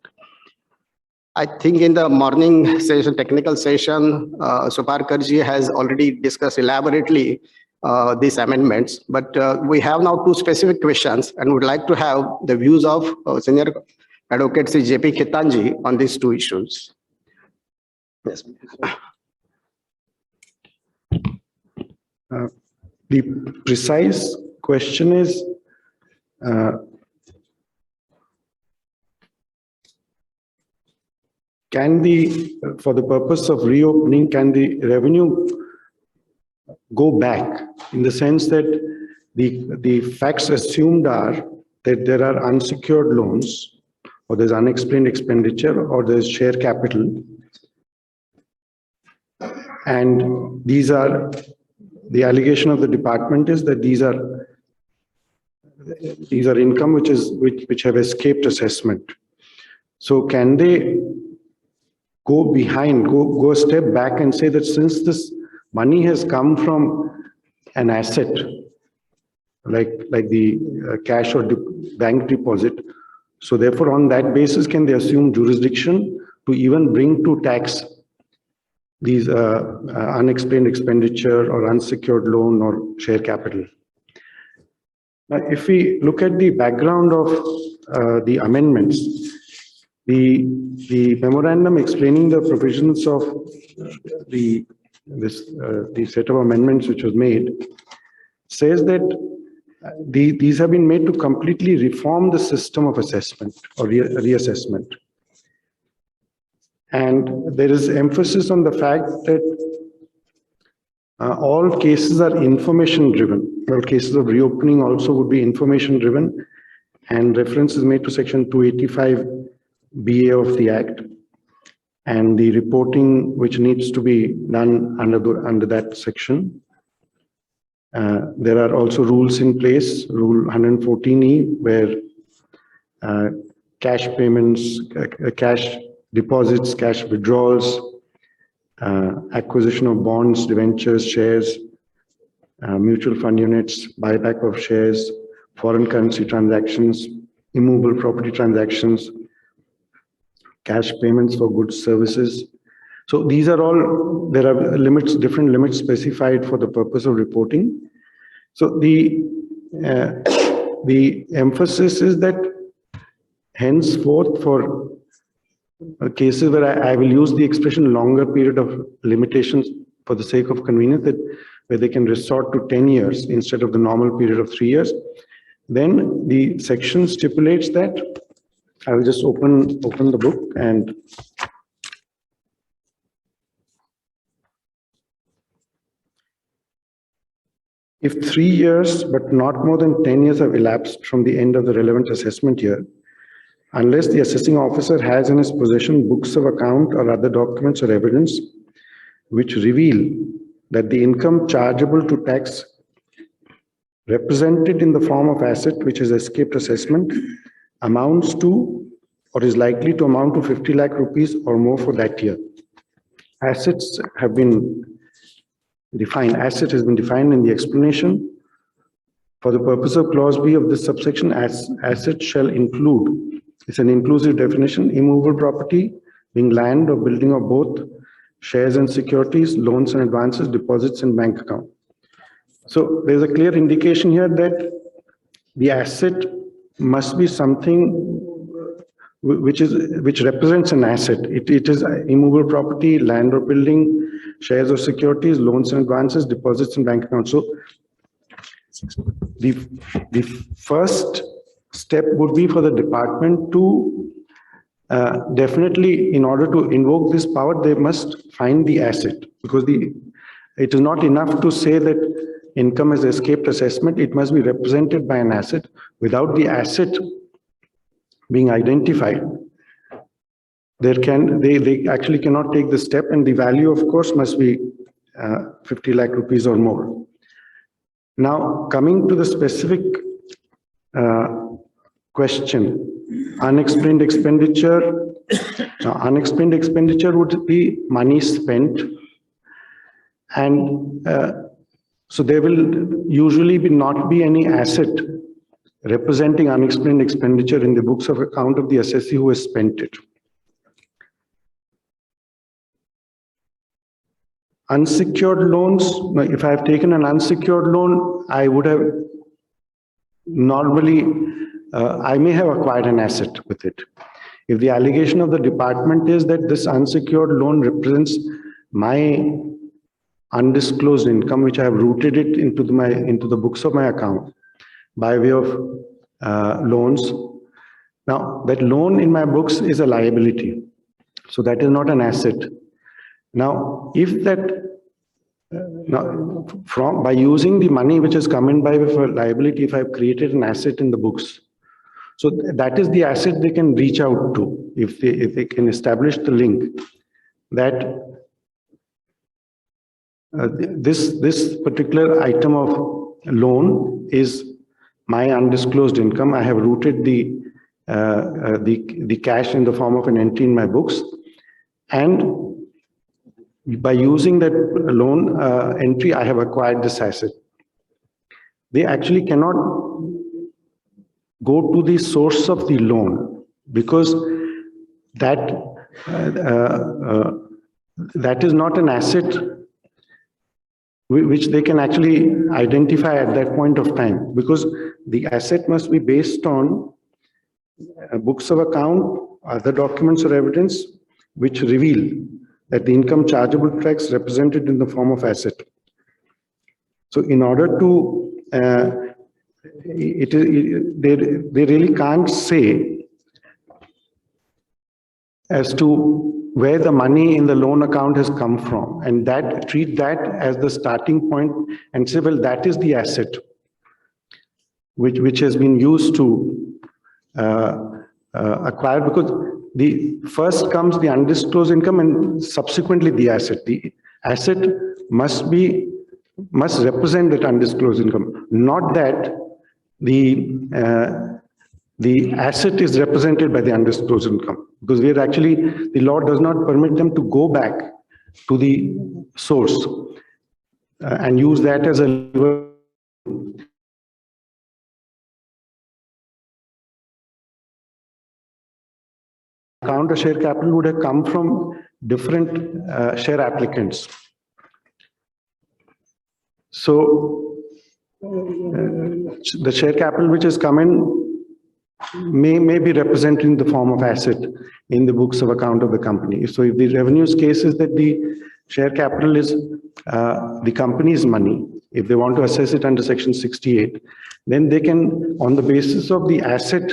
I think in the morning session, technical session, Suparkarji has already discussed elaborately these amendments, but we have now two specific questions and would like to have the views of Senior Advocate Sri J.P. Khitanji on these two issues. Yes. The precise question is, for the purpose of reopening, can the revenue go back in the sense that the facts assumed are that there are unsecured loans, or there's unexplained expenditure, or there's share capital, and these are, the allegation of the department is that these are income which have escaped assessment. So can they go a step back and say that since this money has come from an asset, like the cash or bank deposit, so therefore on that basis can they assume jurisdiction to even bring to tax these unexplained expenditure or unsecured loan or share capital? Now, if we look at the background of the amendments, the memorandum explaining the provisions of the set of amendments which was made says that these have been made to completely reform the system of assessment or reassessment. And there is emphasis on the fact that all cases are information driven. All cases of reopening also would be information driven, and reference is made to section 285BA of the Act and the reporting which needs to be done under that section. There are also rules in place, Rule 114E, where cash payments, cash deposits, cash withdrawals, acquisition of bonds, debentures, shares, mutual fund units, buyback of shares, foreign currency transactions, immovable property transactions, cash payments for goods, services. So these are all, there are limits, different limits specified for the purpose of reporting. So the emphasis is that henceforth for cases where I will use the expression longer period of limitations for the sake of convenience, that where they can resort to 10 years instead of the normal period of 3 years, then the section stipulates that, I will just open the book, and if 3 years but not more than 10 years have elapsed from the end of the relevant assessment year, unless the assessing officer has in his possession books of account or other documents or evidence which reveal that the income chargeable to tax represented in the form of asset which has escaped assessment amounts to or is likely to amount to 50 lakh rupees or more for that year. Assets have been defined. Asset has been defined in the explanation. For the purpose of clause B of this subsection, asset shall include, it's an inclusive definition, immovable property being land or building of both, shares and securities, loans and advances, deposits and bank account. So there's a clear indication here that the asset must be something which represents an asset. It is immovable property, land or building, shares or securities, loans and advances, deposits and bank accounts. So the first step would be for the department to definitely, in order to invoke this power, they must find the asset, because it is not enough to say that income has escaped assessment. It must be represented by an asset. Without the asset being identified, they actually cannot take the step, and the value, of course, must be 50 lakh rupees or more. Now, coming to the specific question, unexplained expenditure. Now, unexplained expenditure would be money spent, and so there will usually not be any asset representing unexplained expenditure in the books of account of the assessee who has spent it. unsecured loans, if I have taken an unsecured loan, I would have normally, I may have acquired an asset with it. If the allegation of the department is that this unsecured loan represents my undisclosed income, which I have rooted it into the books of my account by way of loans. Now, that loan in my books is a liability. So that is not an asset. Now, if that, by using the money which has come in by way of liability, if I have created an asset in the books, so that is the asset they can reach out to if they can establish the link that this particular item of loan is my undisclosed income. I have rooted the cash in the form of an entry in my books, and by using that loan entry, I have acquired this asset. They actually cannot go to the source of the loan because that is not an asset which they can actually identify at that point of time, because the asset must be based on books of account, other documents or evidence which reveal that the income chargeable to tax represented in the form of asset. So in order to they really can't say as to where the money in the loan account has come from, and treat that as the starting point and say, well, that is the asset which has been used to acquire, because the first comes the undisclosed income and subsequently the asset. The asset must represent that undisclosed income, not that the asset is represented by the undisclosed income, because the law does not permit them to go back to the source and use that as a lever. Counter share capital would have come from different share applicants. So the share capital which has come in may be represented in the form of asset in the books of account of the company. So if the revenues case is that the share capital is the company's money, if they want to assess it under section 68, then they can, on the basis of the asset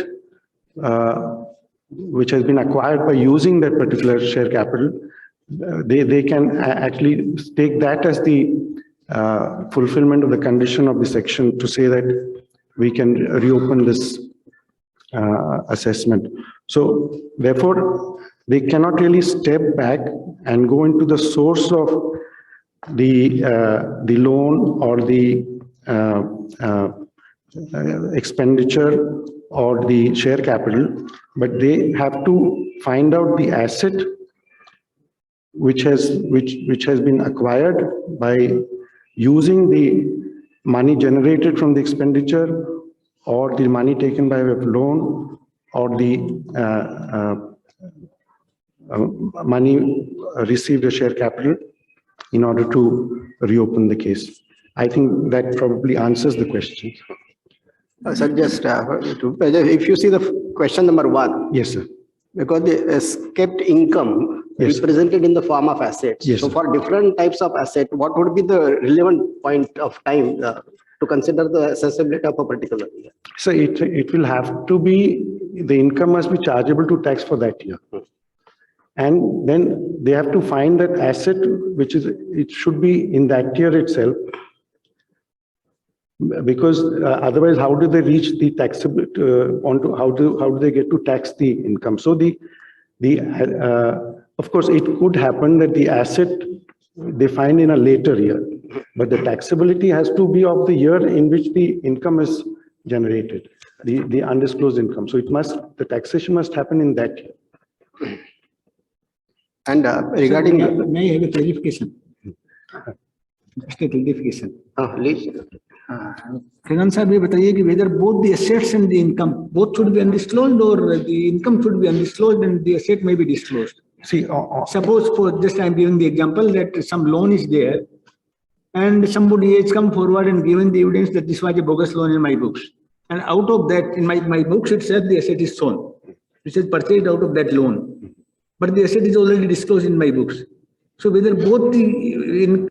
which has been acquired by using that particular share capital, they can actually take that as the fulfillment of the condition of the section to say that we can reopen this assessment. So therefore, they cannot really step back and go into the source of the loan or the expenditure or the share capital, but they have to find out the asset which has been acquired by using the money generated from the expenditure or the money taken by way of loan or the money received as share capital in order to reopen the case. I think that probably answers the question. Sir, just if you see the question number 1. Yes, sir. Because the escaped income represented in the form of assets. Yes, so sir. for different types of asset, what would be the relevant point of time to consider the accessibility of a particular year? So it will have to be, the income must be chargeable to tax for that year. And then they have to find that asset, it should be in that year itself. Because otherwise, how do they reach the taxable, how do they get to tax the income? So of course, it could happen that the asset they find in a later year, but the taxability has to be of the year in which the income is generated, the undisclosed income. So the taxation must happen in that year. And regarding, may I have a clarification? Just a clarification. Kiran sir, बताइए कि whether both the assets and the income both should be undisclosed, or the income should be undisclosed and the asset may be disclosed. See, suppose for just I'm giving the example that some loan is there and somebody has come forward and given the evidence that this was a bogus loan in my books. And out of that, in my books, it says the asset is sold. It says purchased out of that loan. But the asset is already disclosed in my books. So whether both the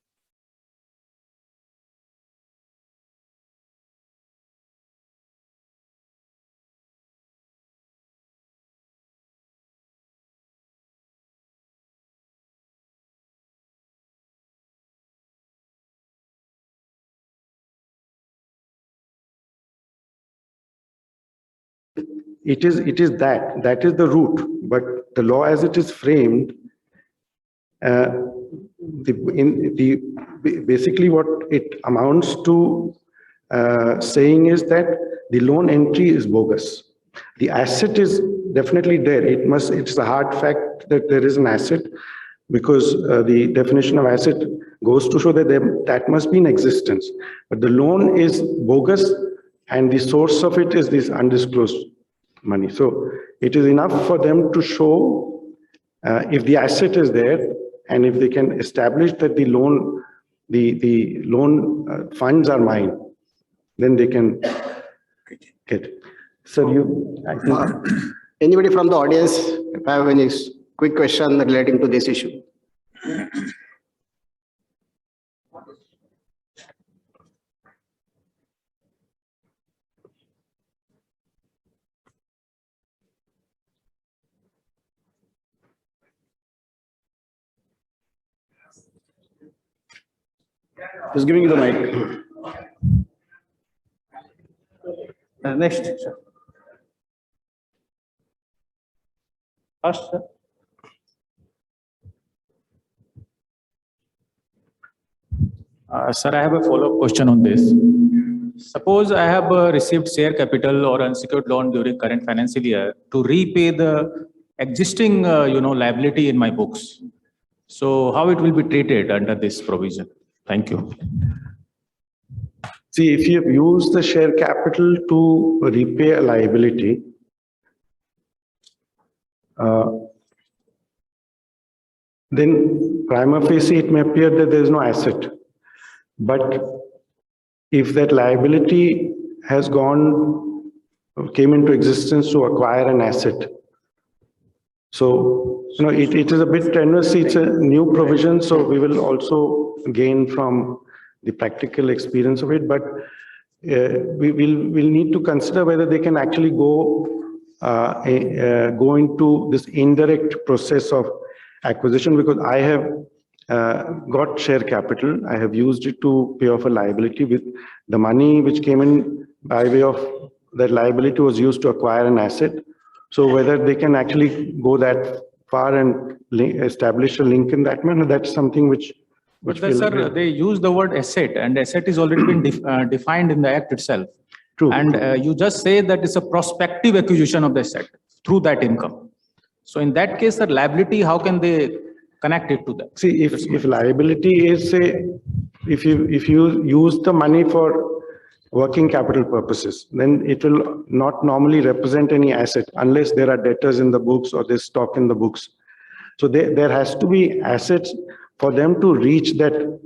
it is that is the root, but the law as it is framed, basically what it amounts to saying is that the loan entry is bogus. The asset is definitely there. It's a hard fact that there is an asset, because the definition of asset goes to show that that must be in existence. But the loan is bogus, and the source of it is this undisclosed money. So it is enough for them to show if the asset is there, and if they can establish that the loan funds are mine, then they can get it. So I think Anybody from the audience, if I have any quick question relating to this issue? Just giving you the mic. Next, sir. First, sir. Sir, I have a follow-up question on this. Suppose I have received share capital or unsecured loan during current financial year to repay the existing, liability in my books. So how it will be treated under this provision? Thank you. see, if you have used the share capital to repay a liability, then prima facie it may appear that there is no asset. But if that liability has came into existence to acquire an asset, so it is a bit tenuous. It's a new provision, so we will also gain from the practical experience of it. But we'll need to consider whether they can actually go into this indirect process of acquisition, because I have got share capital. I have used it to pay off a liability. With the money which came in by way of that liability was used to acquire an asset. So whether they can actually go that far and establish a link in that manner, that's something which Sir, they use the word asset, and asset is already been defined in the act itself. True. And you just say that it's a prospective acquisition of the asset through that income. So in that case, the liability, how can they connect it to that? See, if liability is, say, if you use the money for working capital purposes, then it will not normally represent any asset unless there are debtors in the books or there's stock in the books. So there has to be assets for them to reach that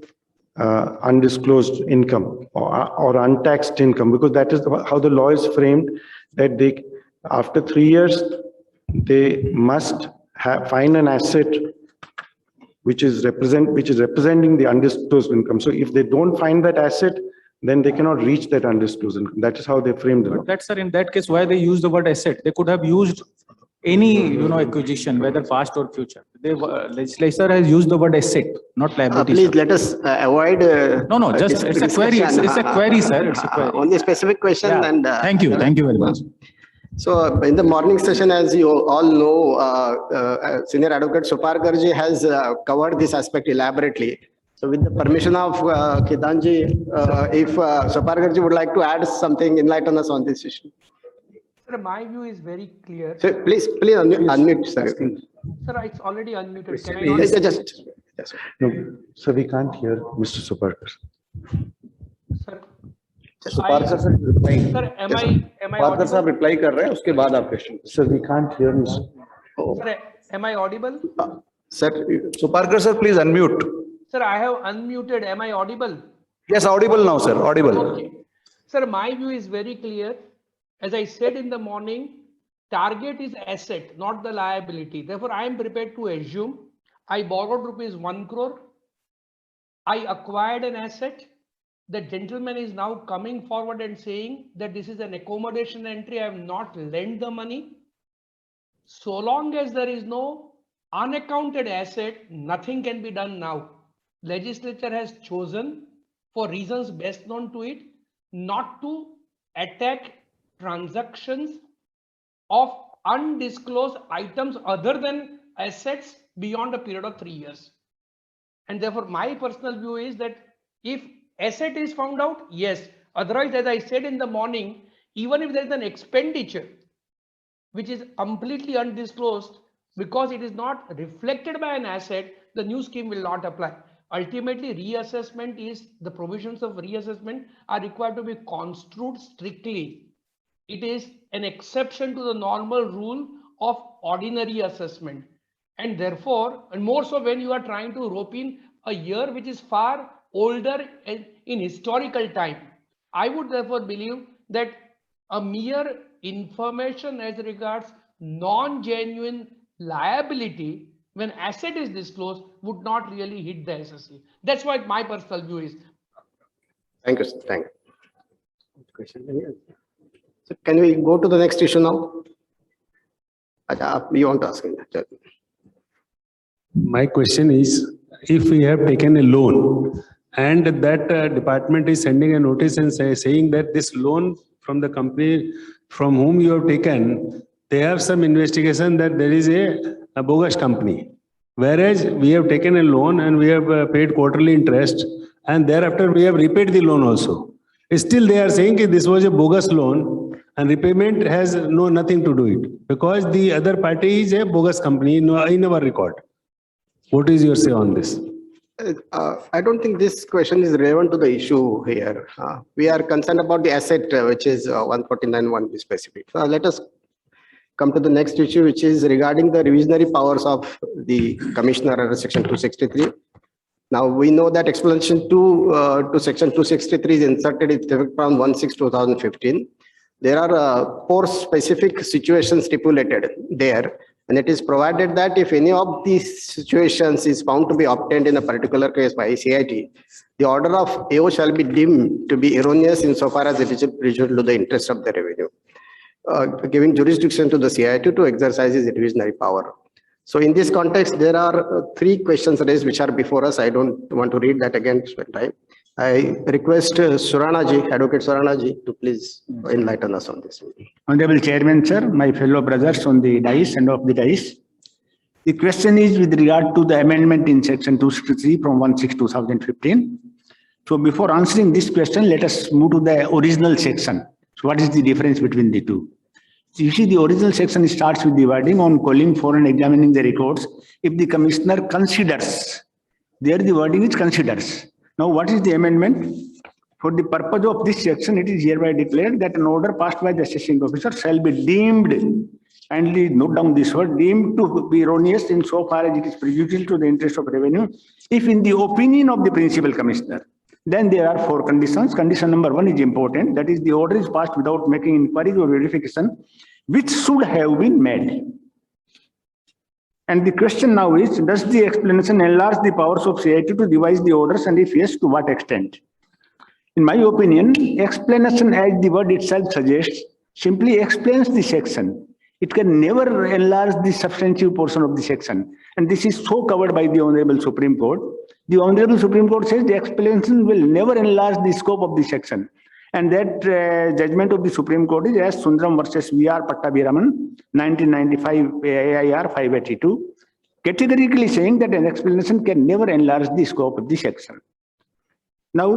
undisclosed income or untaxed income, because that is how the law is framed, that they, after 3 years, they must find an asset which is representing the undisclosed income. So if they don't find that asset, then they cannot reach that undisclosed income. That is how they framed the law. But that's, sir, in that case, why they use the word asset? They could have used any, acquisition, whether past or future. The legislature has used the word asset, not liability. Please let us avoid. No, just it's a query. It's a query, sir. It's a query. Only specific question. Yeah. And thank you very much. So in the morning session, as you all know, Senior Advocate Suparkarji has covered this aspect elaborately. So with the permission of Kidanji, if Suparkarji would like to add something, enlighten us on this issue. Sir, my view is very clear. So please unmute, sir. Sir, it's already unmuted. Can I Yes. No, so we can't hear Mr. Suparkar. Sir, Suparkar sir reply sir, am I Suparkar साहब reply कर रहे हैं, उसके बाद आप question. Sir, we can't hear Mr. Sir, Am I audible? Sir, Parker sir, please unmute. Sir, I have unmuted. Am I audible? Yes, audible now, sir, audible. Okay. Sir, my view is very clear. As I said in the morning, target is asset, not the liability. Therefore, I am prepared to assume I borrowed rupees 1 crore. I acquired an asset. The gentleman is now coming forward and saying that this is an accommodation entry. I have not lent the money. So long as there is no unaccounted asset, nothing can be done now. Legislature has chosen, for reasons best known to it, not to attack transactions of undisclosed items other than assets beyond a period of 3 years. And therefore, my personal view is that if asset is found out, yes. Otherwise, as I said in the morning, even if there is an expenditure which is completely undisclosed, because it is not reflected by an asset, the new scheme will not apply. Ultimately, reassessment is, the provisions of reassessment are required to be construed strictly. It is an exception to the normal rule of ordinary assessment. And therefore, and more so when you are trying to rope in a year which is far older in historical time, I would therefore believe that a mere information as regards non-genuine liability when asset is disclosed would not really hit the SSC. That's what my personal view is. Thank you, sir. Thank you. Question. So can we go to the next issue now? You want to ask me? My question is, if we have taken a loan and that department is sending a notice and saying that this loan from the company from whom you have taken, they have some investigation that there is a bogus company. Whereas we have taken a loan and we have paid quarterly interest and thereafter we have repaid the loan also. Still they are saying that this was a bogus loan and repayment has nothing to do it because the other party is a bogus company in our record. What is your say on this? I don't think this question is relevant to the issue here. We are concerned about the asset, which is 149(1) specific. Let us come to the next issue, which is regarding the revisionary powers of the commissioner under section 263. Now we know that explanation to section 263 is inserted in effect from 1/6/2015. There are 4 specific situations stipulated there. And it is provided that if any of these situations is found to be obtained in a particular case by CIT, the order of AO shall be deemed to be erroneous insofar as it is prejudicial to the interest of the revenue, giving jurisdiction to the CIT to exercise its revisionary power. So in this context, there are 3 questions raised which are before us. I don't want to read that again to spend time. I request Suranaji, Advocate Suranaji, to please enlighten us on this. Honorable Chairman, sir, my fellow brothers on the dais and off the dais. The question is with regard to the amendment in section 263 from 1/6/2015. So before answering this question, let us move to the original section. So what is the difference between the two? So you see, the original section starts with the wording on calling for and examining the records if the commissioner considers. There the wording is considers. Now, what is the amendment? For the purpose of this section, it is hereby declared that an order passed by the assessing officer shall be deemed, kindly note down this word, deemed to be erroneous in so far as it is prejudicial to the interest of revenue, if in the opinion of the principal commissioner. Then there are 4 conditions. Condition number 1 is important. That is, the order is passed without making inquiries or verification, which should have been made. And the question now is, does the explanation enlarge the powers of CIT to revise the orders, and if yes, to what extent? In my opinion, explanation, as the word itself suggests, simply explains the section. It can never enlarge the substantive portion of the section. And this is so covered by the Honorable Supreme Court. The Honorable Supreme Court says the explanation will never enlarge the scope of the section. And that judgment of the Supreme Court is as Sundaram versus V.R. Pattabhiraman, 1995 AIR 582, categorically saying that an explanation can never enlarge the scope of the section. Now,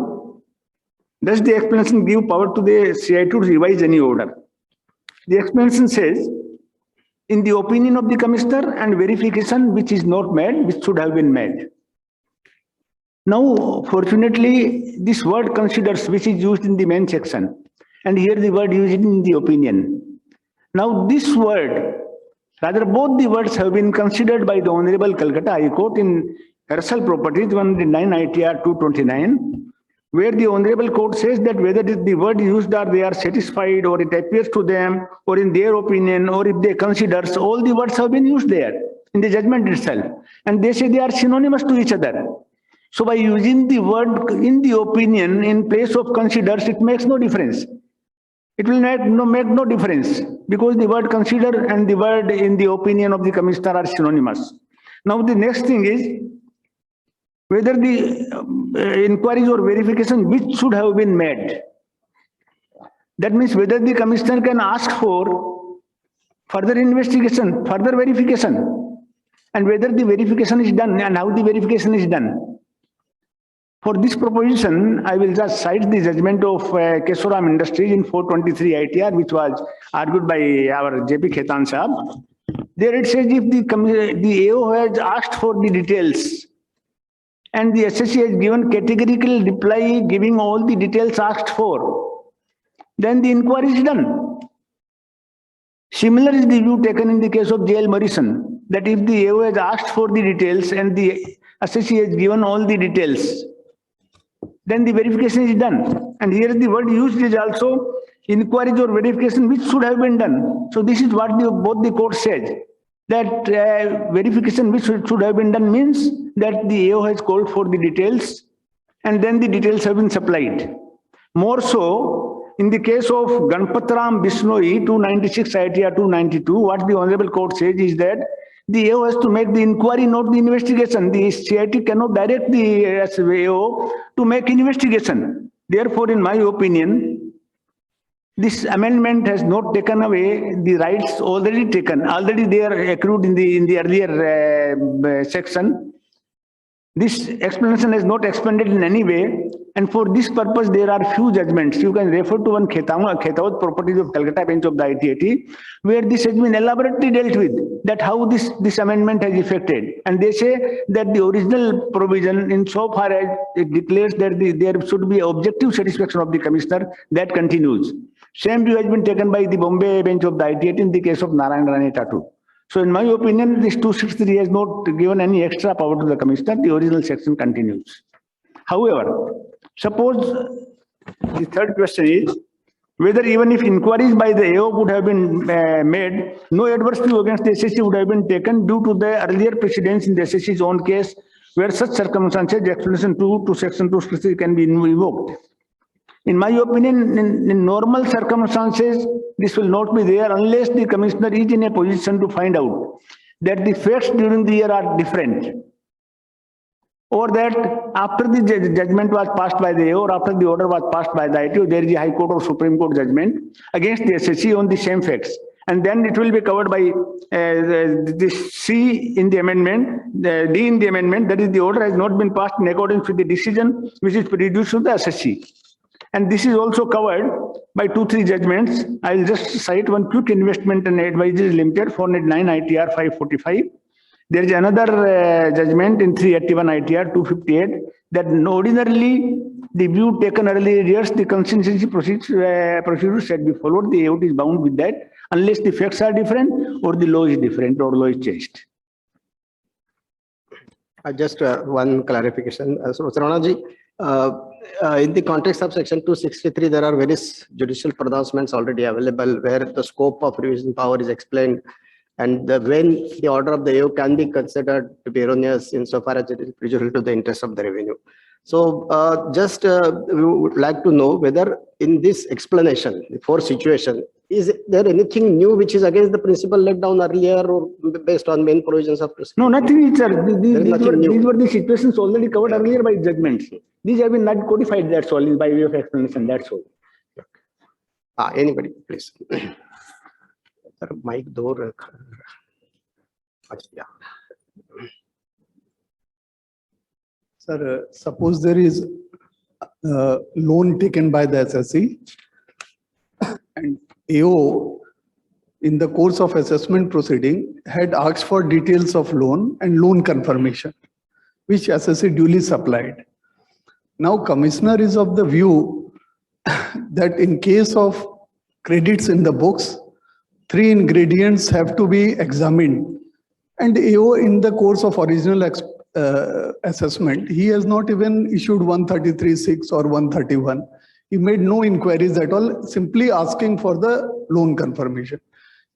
does the explanation give power to the CIT to revise any order? The explanation says, in the opinion of the commissioner and verification which is not made, which should have been made. Now, fortunately, this word considers, which is used in the main section, and here the word used in the opinion. Now, this word Rather, both the words have been considered by the Honorable Calcutta High Court in Herschel Properties 109 ITR 229, where the Honorable Court says that whether the word used are they are satisfied or it appears to them or in their opinion or if they consider, so all the words have been used there in the judgment itself. And they say they are synonymous to each other. So by using the word in the opinion in place of considers, it makes no difference. It will make no difference because the word consider and the word in the opinion of the commissioner are synonymous. Now the next thing is whether the inquiries or verification which should have been made. That means whether the commissioner can ask for further investigation, further verification, and whether the verification is done and how the verification is done. For this proposition, I will just cite the judgment of Kesoram Industries in 423 ITR, which was argued by our JP Khetan Sahab. There it says if the AO has asked for the details and the SSC has given categorical reply giving all the details asked for, then the inquiry is done. Similar is the view taken in the case of JL Morrison, that if the AO has asked for the details and the SSC has given all the details, then the verification is done. And here the word used is also inquiries or verification which should have been done. So this is what both the court says, that verification which should have been done means that the AO has called for the details and then the details have been supplied. More so, in the case of Ganpatram Bishnoi 296 ITR 292, what the Honorable Court says is that the AO has to make the inquiry, not the investigation. The CIT cannot direct the AO to make investigation. Therefore, in my opinion, this amendment has not taken away the rights already taken. Already they are accrued in the earlier section. This explanation is not expanded in any way. And for this purpose, there are few judgments. You can refer to one Khetawat Properties of Calcutta bench of the ITAT, where this has been elaborately dealt with, that how this amendment has affected. And they say that the original provision, in so far as it declares that there should be objective satisfaction of the commissioner, that continues. Same view has been taken by the Bombay bench of the ITAT in the case of Narayan Rane Tatu. So in my opinion, this 263 has not given any extra power to the commissioner. The original section continues. However, suppose the third question is whether even if inquiries by the AO would have been made, no adverse view against the SSC would have been taken due to the earlier precedents in the SSC's own case, where such circumstances, the explanation 2 to section 263 can be invoked. In my opinion, in normal circumstances, this will not be there unless the commissioner is in a position to find out that the facts during the year are different, or that after the judgment was passed by the AO or after the order was passed by the ITO, there is a High Court or Supreme Court judgment against the SSC on the same facts. And then it will be covered by the C in the amendment, the D in the amendment, that is the order has not been passed in accordance with the decision which is produced to the SSC. And this is also covered by 2-3 judgments. I'll just cite one Quick Investment and Advisory Limited, 409 ITR 545. There is another judgment in 381 ITR 258 that ordinarily the view taken earlier years, the consistency procedure should be followed. The AOT is bound with that unless the facts are different or the law is different or law is changed. Just one clarification. So, Saranaji, in the context of section 263, there are various judicial pronouncements already available where the scope of revision power is explained and when the order of the AO can be considered to be erroneous insofar as it is prejudicial to the interest of the revenue. So we would like to know whether in this explanation for situation, is there anything new which is against the principle laid down earlier or based on main provisions of principle? No, nothing, sir. These were the situations already covered earlier by judgments. These have been not codified, that's all, by way of explanation, that's all. Anybody, please. Sir, mic door. Yeah. Sir, suppose there is a loan taken by the SSC and AO in the course of assessment proceeding had asked for details of loan and loan confirmation, which SSC duly supplied. Now, Commissioner is of the view that in case of credits in the books, three ingredients have to be examined. And AO, in the course of original assessment, he has not even issued 133.6 or 131. He made no inquiries at all, simply asking for the loan confirmation.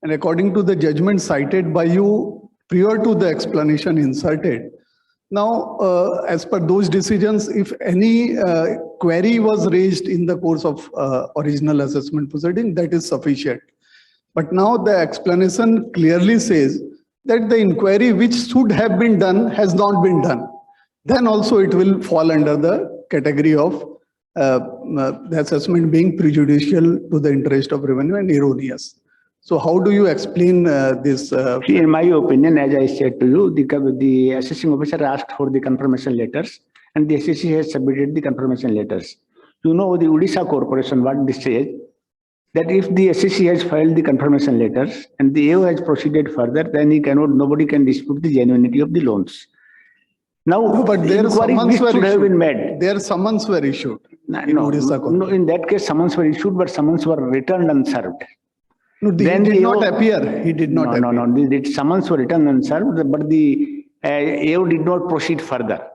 And according to the judgment cited by you prior to the explanation inserted, now, as per those decisions, if any query was raised in the course of original assessment proceeding, that is sufficient. But now the explanation clearly says that the inquiry which should have been done has not been done. Then also it will fall under the category of the assessment being prejudicial to the interest of revenue and erroneous. So how do you explain this? See, in my opinion, as I said to you, the assessing officer asked for the confirmation letters and the SSC has submitted the confirmation letters. You know, the Odisha Corporation, what this says, that if the SSC has filed the confirmation letters and the AO has proceeded further, then nobody can dispute the genuinity of the loans. Now, No, but their summons were should have been issued. made. Their summons were issued in Odisha No, Corporation. in that case, summons were issued, but summons were returned unserved. No, he Then did the not AO appear. He did not appear. No. The summons were returned unserved, but the AO did not proceed further.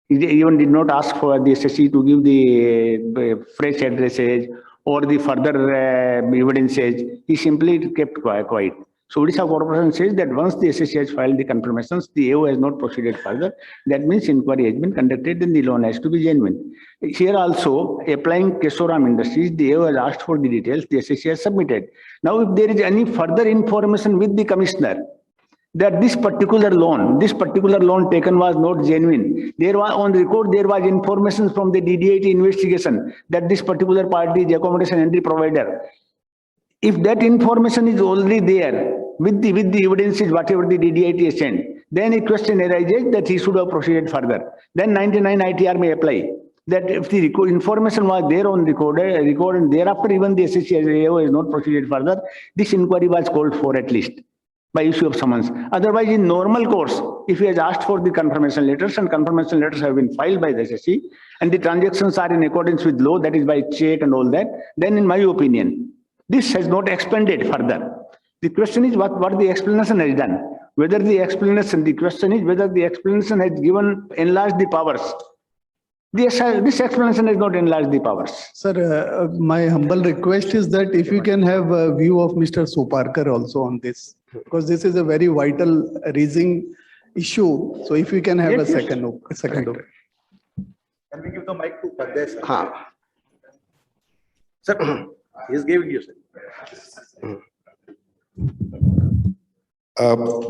He even did not ask for the SSC to give the fresh addresses or the further evidences. He simply kept quiet. So Odisha Corporation says that once the SSC has filed the confirmations, the AO has not proceeded further. That means inquiry has been conducted and the loan has to be genuine. Here also, applying Kesoram Industries, the AO has asked for the details, the SSC has submitted. Now, if there is any further information with the commissioner that this particular loan taken was not genuine, there was on record, there was information from the DDIT investigation that this particular party is accommodation entry provider. If that information is already there with the evidences, whatever the DDIT has sent, then a question arises that he should have proceeded further. Then 99 ITR may apply. That if the information was there on record and thereafter even the SSC AO has not proceeded further, this inquiry was called for at least by issue of summons. Otherwise, in normal course, if he has asked for the confirmation letters and confirmation letters have been filed by the SSC and the transactions are in accordance with law, that is by check and all that, then in my opinion, this has not expanded further. The question is what the explanation has done. The question is whether the explanation has enlarged the powers. This explanation has not enlarged the powers. Sir, my humble request is that if you can have a view of Mr. Soparkar also on this, because this is a very vital raising issue. So if you can have a second opinion. Can we give the mic to Pradesh? Sir, he is giving you, sir.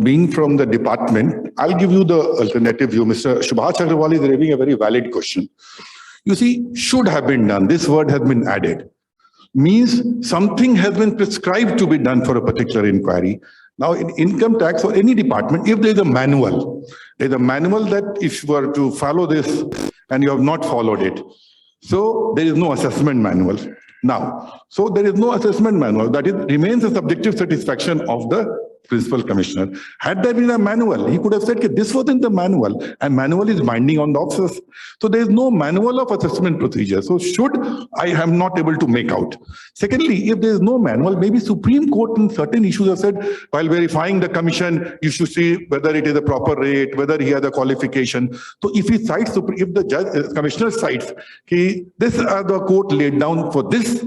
Being from the department, I'll give you the alternative view. Mr. Subhash Agrawal is raising a very valid question. You see, should have been done. This word has been added. Means something has been prescribed to be done for a particular inquiry. Now, in income tax or any department, if there's a manual that if you were to follow this and you have not followed it, so there is no assessment manual. Now, so there is no assessment manual. That remains a subjective satisfaction of the principal commissioner. Had there been a manual, he could have said, this was in the manual, and manual is binding on the officers. So there is no manual of assessment procedure. So I am not able to make out. Secondly, if there is no manual, maybe Supreme Court in certain issues have said, while verifying the commission, you should see whether it is a proper rate, whether he has a qualification. So if he cites, if the commissioner cites, this are the court laid down for this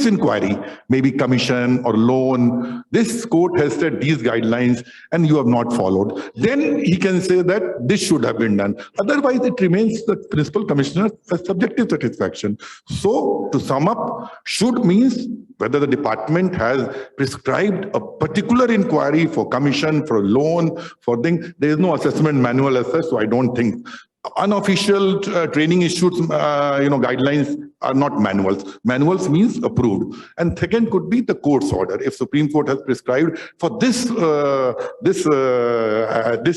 inquiry, maybe commission or loan, this court has said these guidelines and you have not followed, then he can say that this should have been done. Otherwise, it remains the principal commissioner's subjective satisfaction. So, to sum up, should means whether the department has prescribed a particular inquiry for commission, for loan, for things. There is no assessment manual as such, so I don't think. Unofficial training issues, guidelines are not manuals. Manuals means approved. And second could be the court's order. If Supreme Court has prescribed for this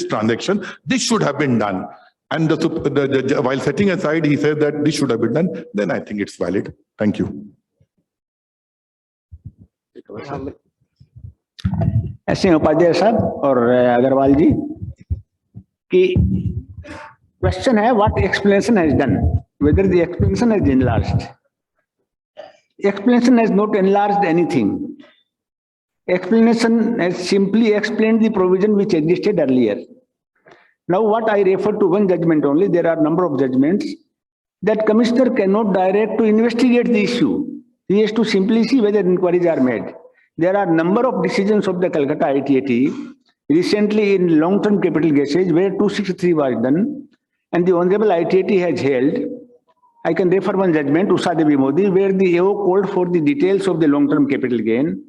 transaction, this should have been done. And while setting aside, he said that this should have been done, then I think it's valid. Thank you. ऐसे उपाध्याय साहब और अग्रवाल जी की question है what explanation has done, whether the explanation has enlarged. Explanation has not enlarged anything. explanation has simply explained the provision which existed earlier. Now what I refer to one judgment only, there are number of judgments that commissioner cannot direct to investigate the issue. He has to simply see whether inquiries are made. There are number of decisions of the Calcutta ITAT recently in long-term capital gases where 263 was done, and the Honorable ITAT has held. I can refer one judgment, Usha Devi Modi, where the AO called for the details of the long-term capital gain.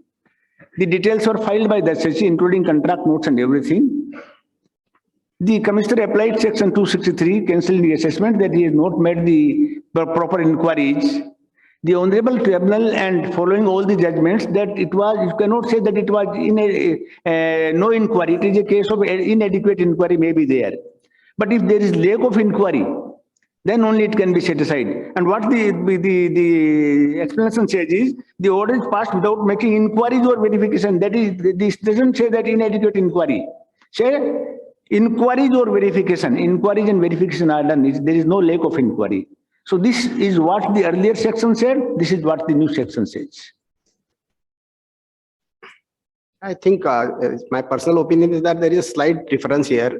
The details were filed by the SSC, including contract notes and everything. The commissioner applied section 263, cancelling the assessment that he has not made the proper inquiries. The Honorable Tribunal and following all the judgments that it was, you cannot say that it was no inquiry. It is a case of inadequate inquiry may be there. But if there is lack of inquiry, then only it can be set aside. And what the explanation says is, the order is passed without making inquiries or verification. That is, this doesn't say that inadequate inquiry. Say inquiries or verification. Inquiries and verification are done. There is no lack of inquiry. So this is what the earlier section said. This is what the new section says. I think my personal opinion is that there is a slight difference here,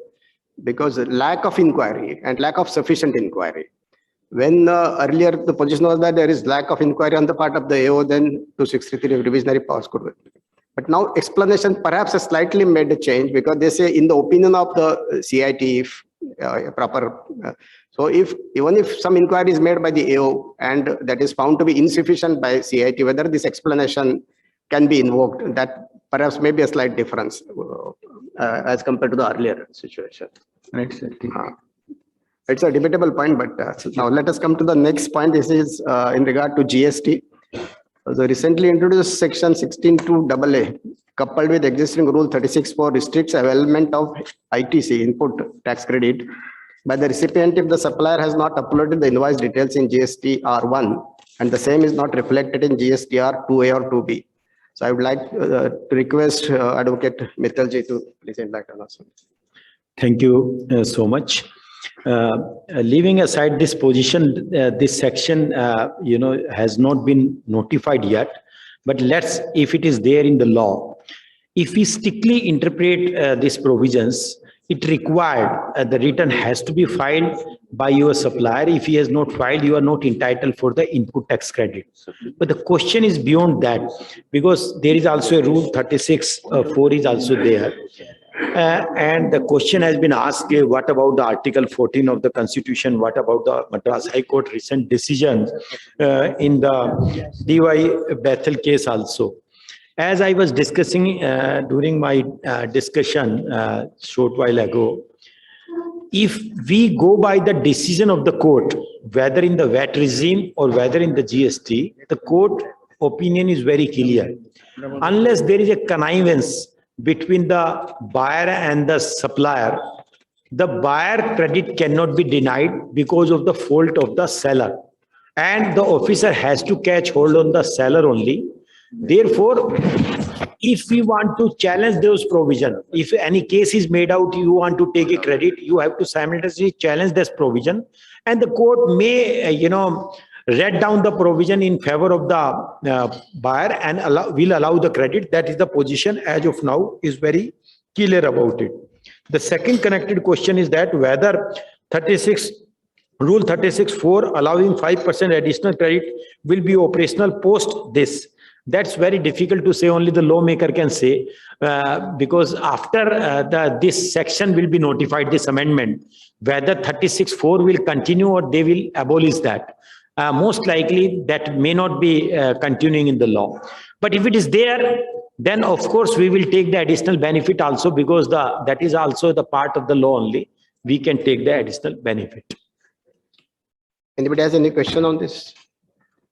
because lack of inquiry and lack of sufficient inquiry. When earlier the position was that there is lack of inquiry on the part of the AO, then 263 revisionary powers could be. But now explanation perhaps has slightly made a change, because they say in the opinion of the CIT, if proper. So even if some inquiry is made by the AO and that is found to be insufficient by CIT, whether this explanation can be invoked, that perhaps may be a slight difference as compared to the earlier situation. It's a debatable point, but now let us come to the next point. This is in regard to GST. The recently introduced section 16(2)AA, coupled with existing rule 36(4), restricts availment of ITC, input tax credit, by the recipient if the supplier has not uploaded the invoice details in GST R1 and the same is not reflected in GSTR 2A or 2B. So I would like to request Advocate Mittalji to please enlighten us. Thank you so much. Leaving aside this position, this section, has not been notified yet. But if it is there in the law, if we strictly interpret these provisions, it required the return has to be filed by your supplier. If he has not filed, you are not entitled for the input tax credit. But the question is beyond that, because there is also a rule 36(4) is also there. And the question has been asked, what about the Article 14 of the Constitution? What about the Madras High Court recent decision in the DY Bethel case also? As I was discussing during my discussion short while ago, if we go by the decision of the court, whether in the VAT regime or whether in the GST, the court opinion is very clear. Unless there is a connivance between the buyer and the supplier, the buyer credit cannot be denied because of the fault of the seller. And the officer has to catch hold on the seller only. Therefore, if we want to challenge those provisions, if any case is made out, you want to take a credit, you have to simultaneously challenge this provision. And the court may, read down the provision in favor of the buyer and will allow the credit. That is the position as of now, is very clear about it. The second connected question is that whether Rule 36(4) allowing 5% additional credit will be operational post this. That's very difficult to say, only the lawmaker can say, because after this section will be notified, this amendment, whether 36(4) will continue or they will abolish that. Most likely that may not be continuing in the law. But if it is there, then of course we will take the additional benefit also, because that is also the part of the law only. We can take the additional benefit. Anybody has any question on this?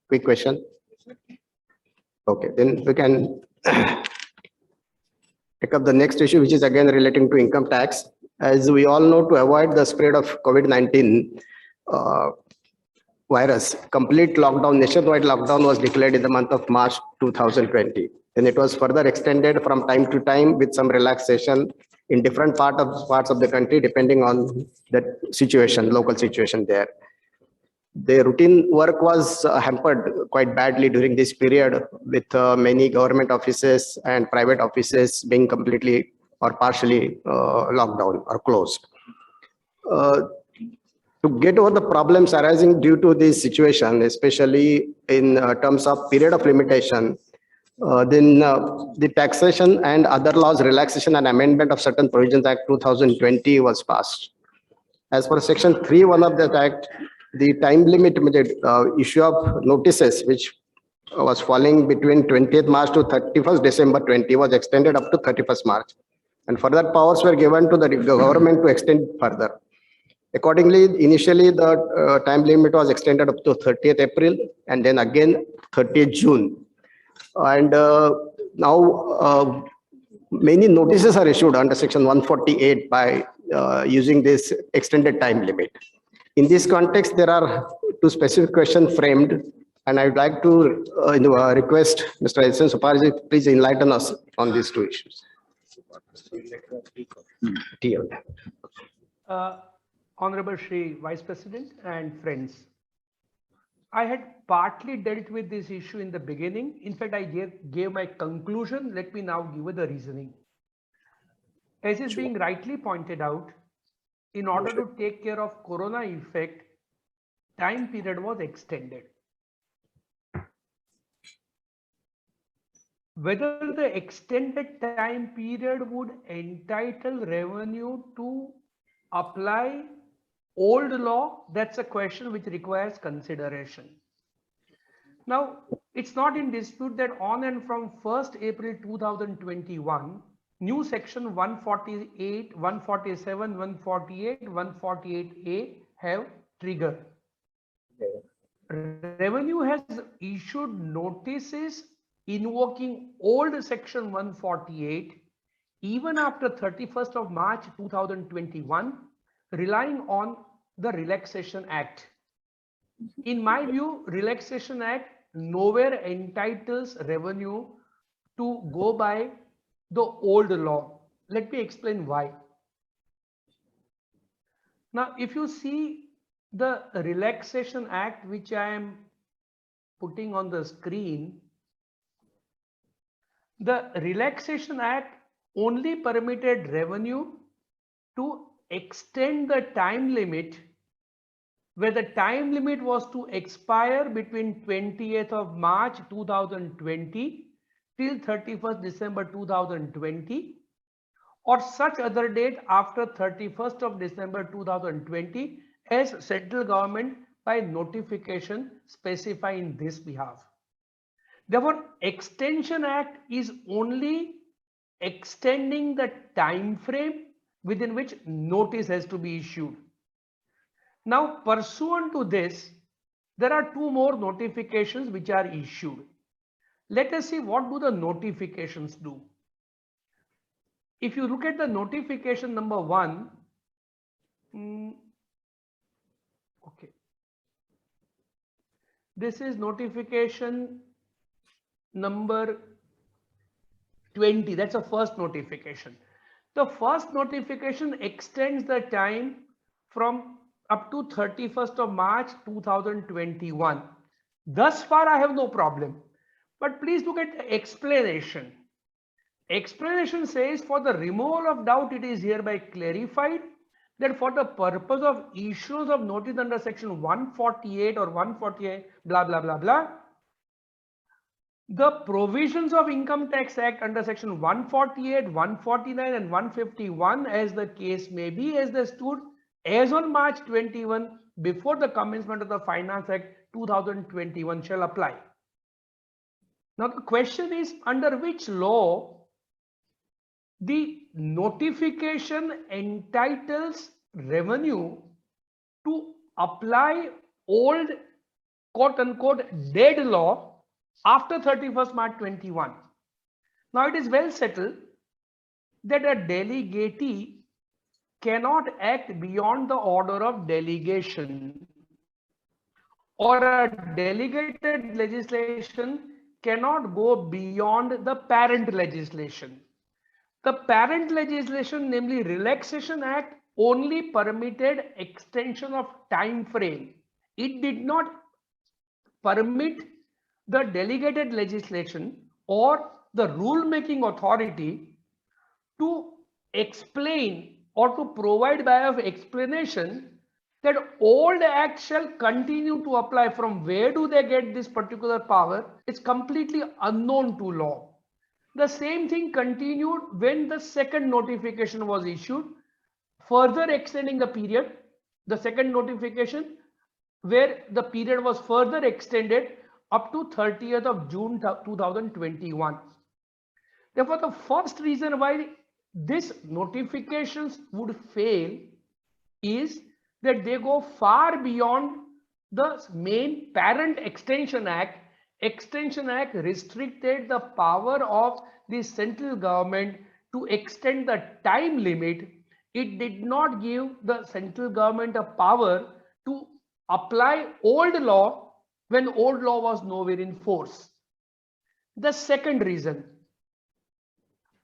Quick question. Okay, then we can pick up the next issue, which is again relating to income tax. As we all know, to avoid the spread of COVID-19 virus, complete lockdown, nationwide lockdown was declared in the month of March 2020. And it was further extended from time to time with some relaxation in different parts of the country, depending on the situation, local situation there. the routine work was hampered quite badly during this period, with many government offices and private offices being completely or partially locked down or closed. To get over the problems arising due to this situation, especially in terms of period of limitation, then the Taxation and Other Laws Relaxation and Amendment of Certain Provisions Act 2020 was passed. As per Section 3(1) of that Act, the time limit issue of notices, which was falling between 20th March to 31st December 20, was extended up to 31st March. And further powers were given to the government to extend further. Accordingly, initially the time limit was extended up to 30th April and then again 30th June. And now many notices are issued under Section 148 by using this extended time limit. In this context, there are two specific questions framed, and I would like to request Mr. S.N. Suparji, please enlighten us on these two issues. Honorable Shri Vice President and friends, I had partly dealt with this issue in the beginning. In fact, I gave my conclusion. Let me now give you the reasoning. As is being rightly pointed out, in order to take care of corona effect, time period was extended. Whether the extended time period would entitle revenue to apply old law, that's a question which requires consideration. Now, it's not in dispute that on and from 1st April 2021, new section 148, 147, 148, 148A have triggered. Revenue has issued notices invoking old section 148 even after 31st of March 2021, relying on the Relaxation Act. In my view, Relaxation Act nowhere entitles revenue to go by the old law. Let me explain why. Now, if you see the Relaxation Act, which I am putting on the screen, the Relaxation Act only permitted revenue to extend the time limit, where the time limit was to expire between 20th of March 2020 till 31st December 2020, or such other date after 31st of December 2020 as central government by notification specify in this behalf. Therefore, Extension Act is only extending the time frame within which notice has to be issued. Now, pursuant to this, there are two more notifications which are issued. Let us see what do the notifications do. If you look at the notification number 1, okay, this is notification number 20. That's the first notification. The first notification extends the time from up to 31st of March 2021. Thus far, I have no problem. But please look at the explanation. Explanation says, for the removal of doubt, it is hereby clarified that for the purpose of issuance of notice under section 148 or 148 blah blah blah blah, the provisions of Income Tax Act under section 148, 149 and 151, as the case may be, as they stood as on March 21 before the commencement of the Finance Act 2021 shall apply. Now the question is, under which law the notification entitles revenue to apply old quote unquote dead law after 31st March 21. Now it is well settled that a delegatee cannot act beyond the order of delegation, or a delegated legislation cannot go beyond the parent legislation. The parent legislation, namely Relaxation Act, only permitted extension of time frame. it did not permit the delegated legislation or the rule making authority to explain or to provide by of explanation that old act shall continue to apply. From where do they get this particular power? It's completely unknown to law. The same thing continued when the second notification was issued, further extending the period. The second notification where the period was further extended up to 30th of June 2021. Therefore, the first reason why these notifications would fail is that they go far beyond the main parent Extension Act. Extension Act restricted the power of the central government to extend the time limit. It did not give the central government a power to apply old law when old law was nowhere in force. The second reason,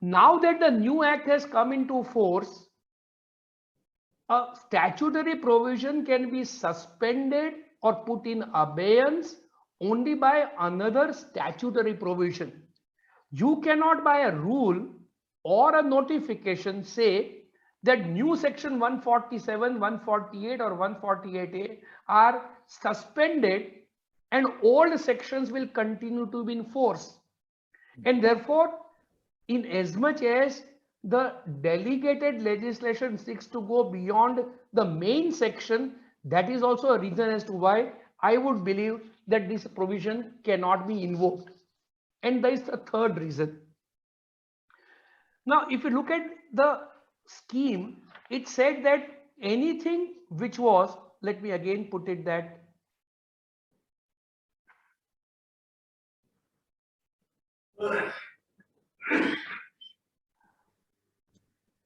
now that the new act has come into force, a statutory provision can be suspended or put in abeyance only by another statutory provision. You cannot by a rule or a notification say that new section 147, 148 or 148A are suspended and old sections will continue to be in force. And therefore, in as much as the delegated legislation seeks to go beyond the main section, that is also a reason as to why I would believe that this provision cannot be invoked. And there is a third reason. Now, if you look at the scheme, it said that anything which was, let me again put it that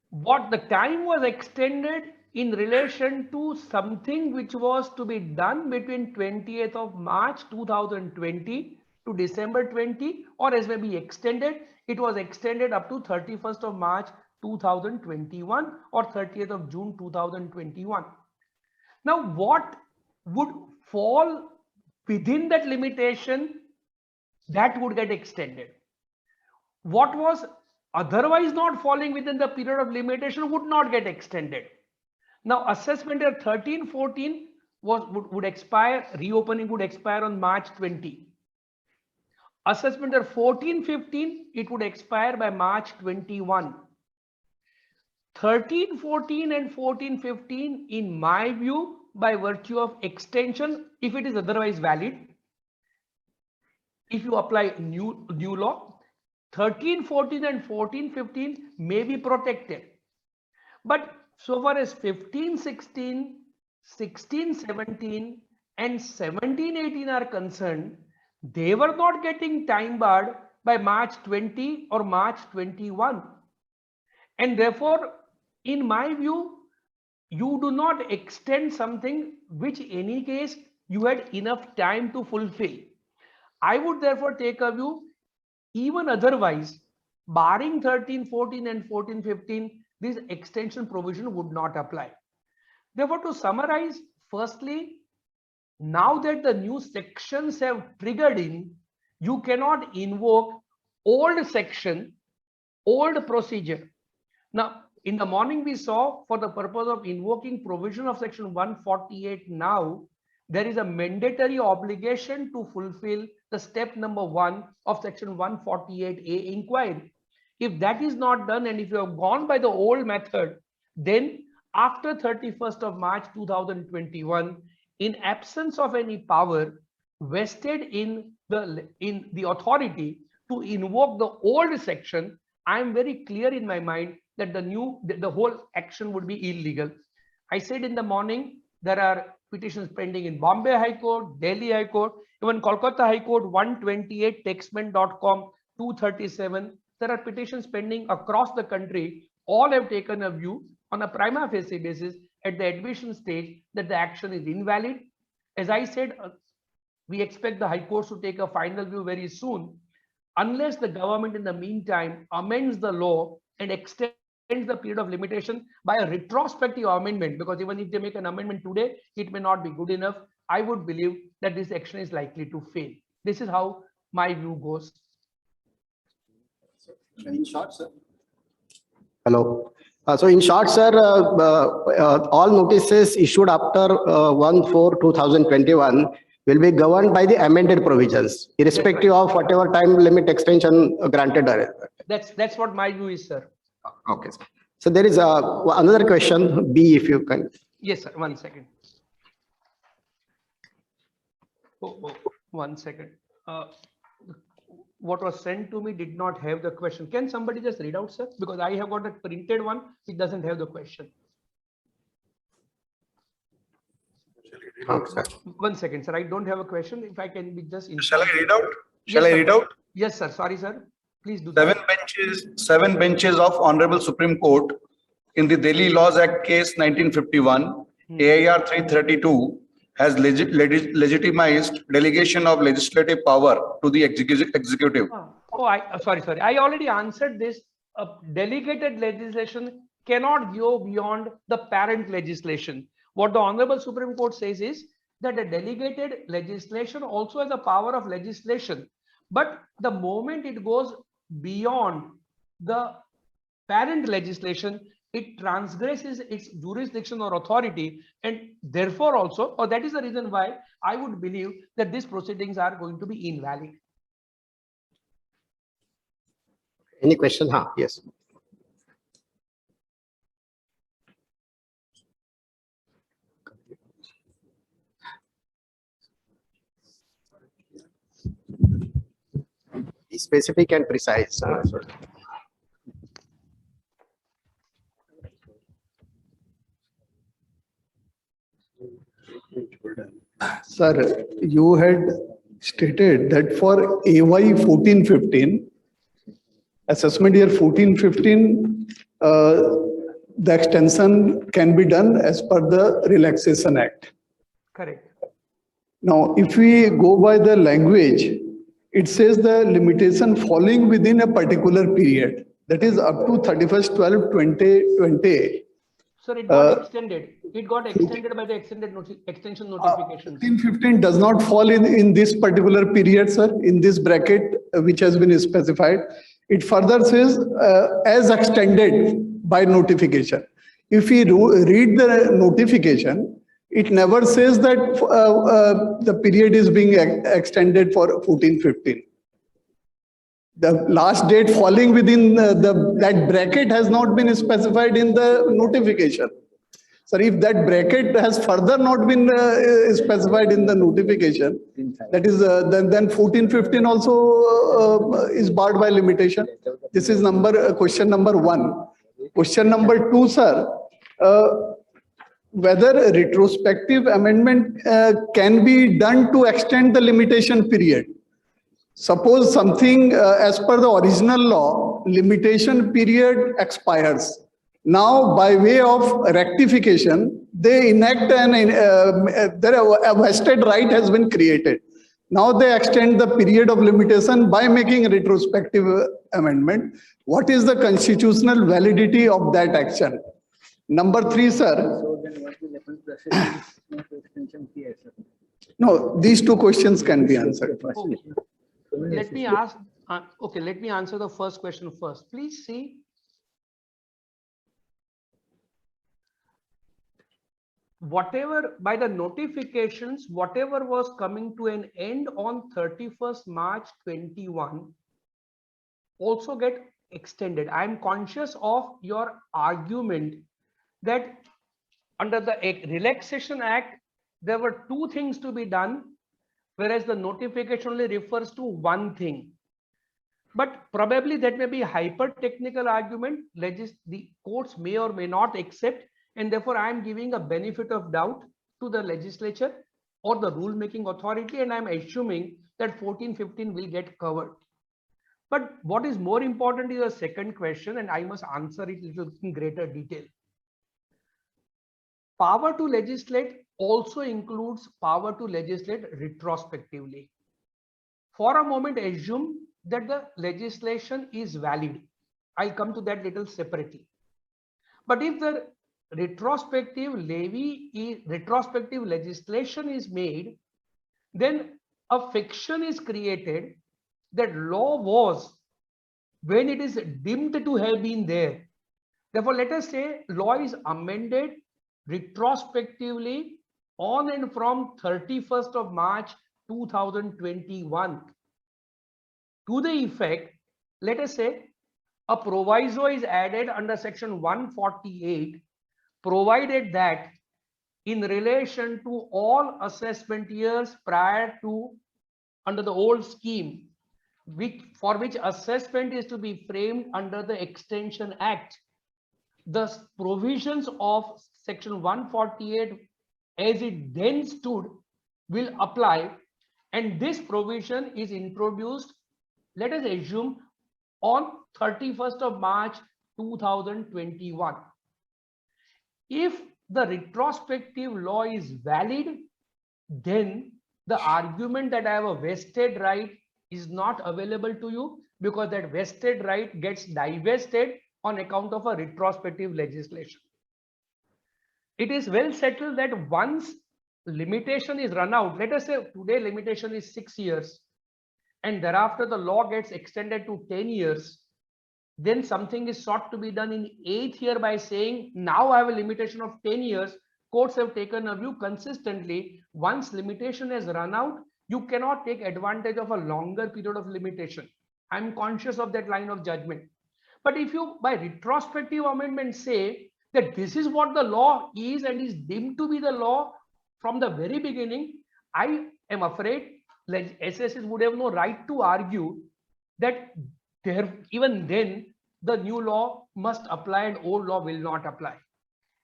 what the time was extended in relation to something which was to be done between 20th of March 2020 to December 20, or as may be extended, it was extended up to 31st of March 2021 or 30th of June 2021. Now, what would fall within that limitation that would get extended? What was otherwise not falling within the period of limitation would not get extended. Now, assessment year 13-14 would expire, reopening would expire on March 20. Assessment year 14-15, it would expire by March 21. 13-14 and 14-15, in my view, by virtue of extension, if it is otherwise valid, if you apply new law, 13-14 and 14-15 may be protected. But so far as 15-16, 16-17 and 17-18 are concerned, they were not getting time barred by March 20 or March 21. And therefore, in my view, you do not extend something which in any case you had enough time to fulfill. I would therefore take a view, even otherwise, barring 13-14 and 14-15, this extension provision would not apply. Therefore, to summarize, firstly, now that the new sections have triggered in, you cannot invoke old section, old procedure. Now, in the morning we saw, for the purpose of invoking provision of section 148 now, there is a mandatory obligation to fulfill the step number 1 of section 148A inquiry. If that is not done, and if you have gone by the old method, then after 31st of March 2021, in absence of any power vested in the authority to invoke the old section, I am very clear in my mind that the whole action would be illegal. I said in the morning, there are petitions pending in Bombay High Court, Delhi High Court, even Kolkata High Court, 128, textment.com, 237. There are petitions pending across the country. All have taken a view on a prima facie basis at the admission stage that the action is invalid. As I said, we expect the High Courts to take a final view very soon, unless the government in the meantime amends the law and extends the period of limitation by a retrospective amendment, because even if they make an amendment today, it may not be good enough. I would believe that this action is likely to fail. This is how my view goes. In short, sir. Hello. So in short, sir, all notices issued after 1/4/2021 will be governed by the amended provisions, irrespective of whatever time limit extension granted. That's what my view is, sir. Okay, sir. So there is another question, B, if you can. Yes, sir. 1 second. One second. What was sent to me did not have the question. Can somebody just read out, sir? Because I have got a printed one. It doesn't have the question. Okay. 1 second, sir. I don't have a question. If I can be just. Shall I read out? Shall Yes, I sir. read out? Yes, sir. Sorry, sir. Please do. Seven benches of Honorable Supreme Court in the Delhi Laws Act case 1951, AIR 332, has legitimized delegation of legislative power to the executive. Sorry. I already answered this. Delegated legislation cannot go beyond the parent legislation. What the Honorable Supreme Court says is that the delegated legislation also has the power of legislation. But the moment it goes beyond the parent legislation, it transgresses its jurisdiction or authority, and therefore also, or that is the reason why I would believe that these proceedings are going to be invalid. Any question? Yes. Be specific and precise. Sir, you had stated that for AY 14-15, assessment year 14-15, the extension can be done as per the Relaxation Act. Correct. Now, if we go by the language, it says the limitation falling within a particular period, that is up to 31/12/2020. Sir, it got extended. It got extended by the extension notification. 14-15 does not fall in this particular period, sir, in this bracket which has been specified. It further says as extended by notification. If we read the notification, it never says that the period is being extended for 14-15. The last date falling within that bracket has not been specified in the notification. So if that bracket has further not been specified in the notification, that is then 14-15 also is barred by limitation. This is question number 1. Question number 2, sir. Whether a retrospective amendment can be done to extend the limitation period. Suppose something as per the original law, limitation period expires. Now, by way of rectification, they enact a vested right has been created. Now they extend the period of limitation by making a retrospective amendment. What is the constitutional validity of that action? Number 3, sir. No, these 2 questions can be answered. Okay. Let me ask. Let me answer the first question first. Please see. Whatever by the notifications, whatever was coming to an end on 31st March 21 also get extended. I am conscious of your argument that under the Relaxation Act, there were 2 things to be done, whereas the notification only refers to 1 thing. But probably that may be a hyper-technical argument. The courts may or may not accept, and therefore I am giving a benefit of doubt to the legislature or the rule-making authority, and I am assuming that 14-15 will get covered. But what is more important is the second question, and I must answer it in greater detail. Power to legislate also includes power to legislate retrospectively. For a moment, assume that the legislation is valid. I'll come to that little separately. But if the retrospective retrospective legislation is made, then a fiction is created that law was when it is deemed to have been there. Therefore, let us say law is amended retrospectively on and from 31st of March 2021. To the effect, let us say a proviso is added under section 148, provided that in relation to all assessment years prior to under the old scheme, for which assessment is to be framed under the Extension Act, the provisions of section 148 as it then stood will apply, and this provision is introduced, let us assume, on 31st of March 2021. If the retrospective law is valid, then the argument that I have a vested right is not available to you, because that vested right gets divested on account of a retrospective legislation. It is well settled that once limitation is run out, let us say today limitation is 6 years, and thereafter the law gets extended to 10 years, then something is sought to be done in 8th year by saying, now I have a limitation of 10 years. Courts have taken a view consistently, once limitation has run out, you cannot take advantage of a longer period of limitation. I'm conscious of that line of judgment. But if you by retrospective amendment say that this is what the law is and is deemed to be the law from the very beginning, I am afraid SSs would have no right to argue that even then the new law must apply and old law will not apply.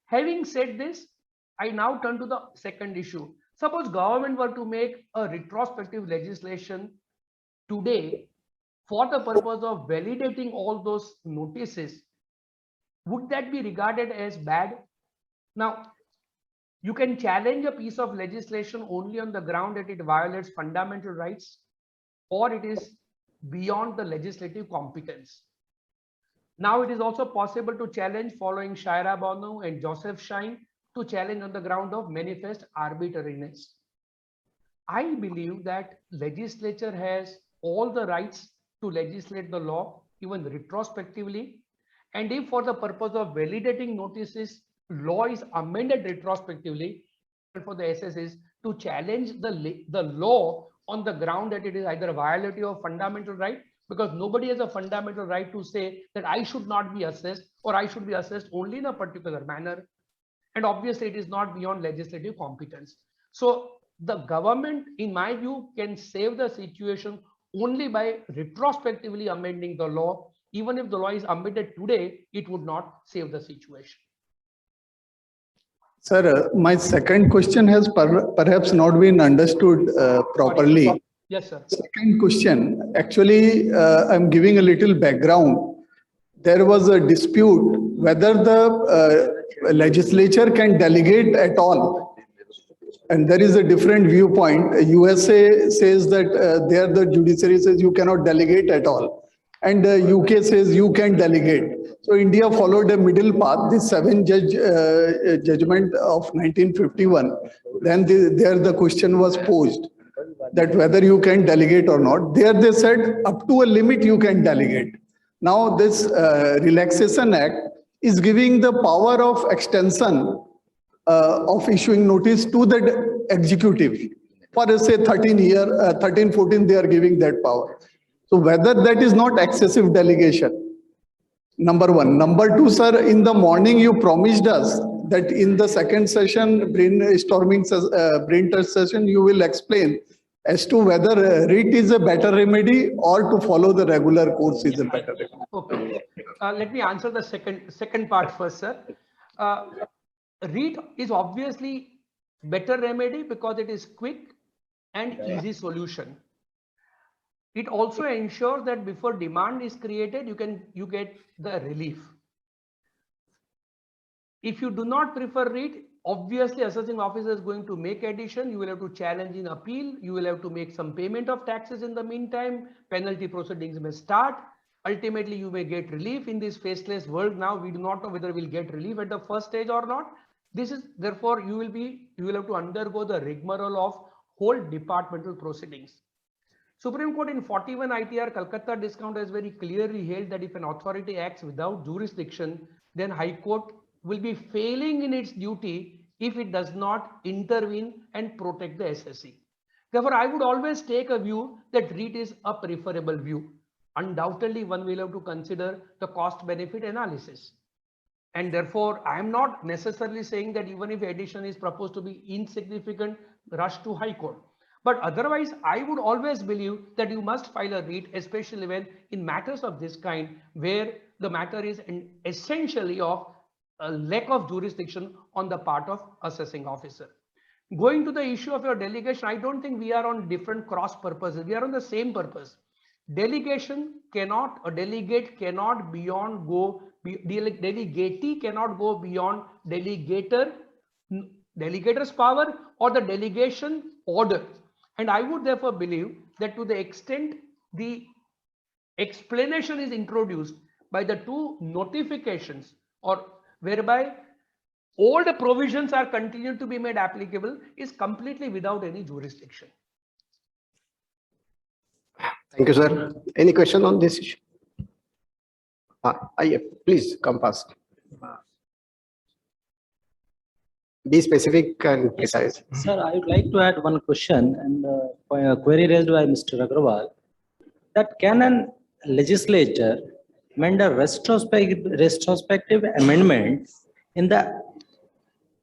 Having said this, I now turn to the second issue. Suppose government were to make a retrospective legislation today for the purpose of validating all those notices, would that be regarded as bad? Now, you can challenge a piece of legislation only on the ground that it violates fundamental rights or it is beyond the legislative competence. Now it is also possible to challenge, following Shaira Banu and Joseph Shine, to challenge on the ground of manifest arbitrariness. I believe that legislature has all the rights to legislate the law, even retrospectively. And if for the purpose of validating notices, law is amended retrospectively, for the SSs to challenge the law on the ground that it is either violative of fundamental right, because nobody has a fundamental right to say that I should not be assessed or I should be assessed only in a particular manner. And obviously it is not beyond legislative competence. So the government, in my view, can save the situation only by retrospectively amending the law. Even if the law is amended today, it would not save the situation. Sir, my second question has perhaps not been understood properly. Sorry. Yes, sir. Second question, actually, I'm giving a little background. There was a dispute whether the legislature can delegate at all. And there is a different viewpoint. USA says that there the judiciary says you cannot delegate at all. And UK says you can delegate. So India followed a middle path, the 7-judge judgment of 1951. Then there the question was posed that whether you can delegate or not. There they said up to a limit you can delegate. Now this Relaxation Act is giving the power of extension of issuing notice to the executive. For say 13, 14, they are giving that power. So whether that is not excessive delegation, number one. Number two, sir, in the morning you promised us that in the second session, brainstorming, brain trust session, you will explain as to whether REIT is a better remedy or to follow the regular course is a better remedy. Okay. Let me answer the second part first, sir. REIT is obviously better remedy because it is quick and easy solution. It also ensures that before demand is created, you get the relief. If you do not prefer REIT, obviously assessing officer is going to make addition. You will have to challenge in appeal. You will have to make some payment of taxes in the meantime. Penalty proceedings may start. Ultimately, you may get relief in this faceless world. Now we do not know whether we'll get relief at the first stage or not. This is therefore you will have to undergo the rigmarole of whole departmental proceedings. Supreme Court in 41 ITR Calcutta discount has very clearly held that if an authority acts without jurisdiction, then High Court will be failing in its duty if it does not intervene and protect the SSC. Therefore, I would always take a view that REIT is a preferable view. Undoubtedly, one will have to consider the cost benefit analysis. And therefore, I am not necessarily saying that even if addition is proposed to be insignificant, rush to High Court. But otherwise, I would always believe that you must file a REIT, especially when in matters of this kind, where the matter is essentially of a lack of jurisdiction on the part of assessing officer. Going to the issue of your delegation, I don't think we are on different cross purposes. We are on the same purpose. Delegation cannot, a delegate cannot delegatee cannot go beyond delegator's power or the delegation order. And I would therefore believe that to the extent the explanation is introduced by the two notifications, or whereby all the provisions are continued to be made applicable, is completely without any jurisdiction. Thank you, sir. Any question on this issue? Yeah, please come past. Be specific and precise. Sir, I would like to add one question and a query raised by Mr. Agrawal, that can a legislature amend a retrospective amendment in the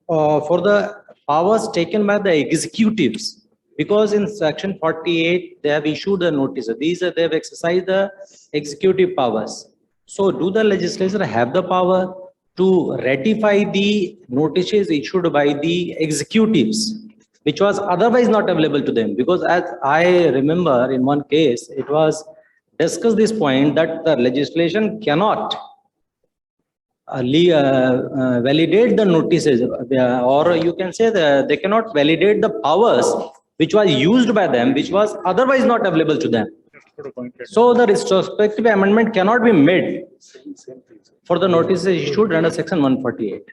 for the powers taken by the executives? Because in section 48, they have issued a notice. They have exercised the executive powers. So do the legislature have the power to ratify the notices issued by the executives, which was otherwise not available to them? Because as I remember in one case, it was discussed this point that the legislation cannot validate the notices, or you can say that they cannot validate the powers which was used by them, which was otherwise not available to them. So the retrospective amendment cannot be made for the notices issued under section 148.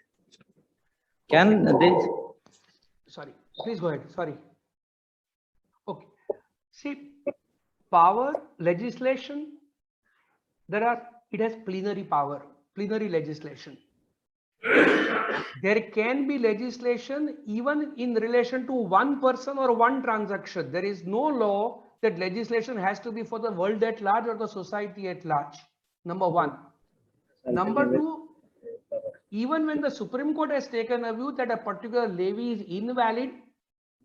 Can they? Sorry, please go ahead. Sorry. Okay. See, power, legislation, it has plenary power, plenary legislation. There can be legislation even in relation to one person or one transaction. There is no law that legislation has to be for the world at large or the society at large. Number one. Number two, even when the Supreme Court has taken a view that a particular levy is invalid,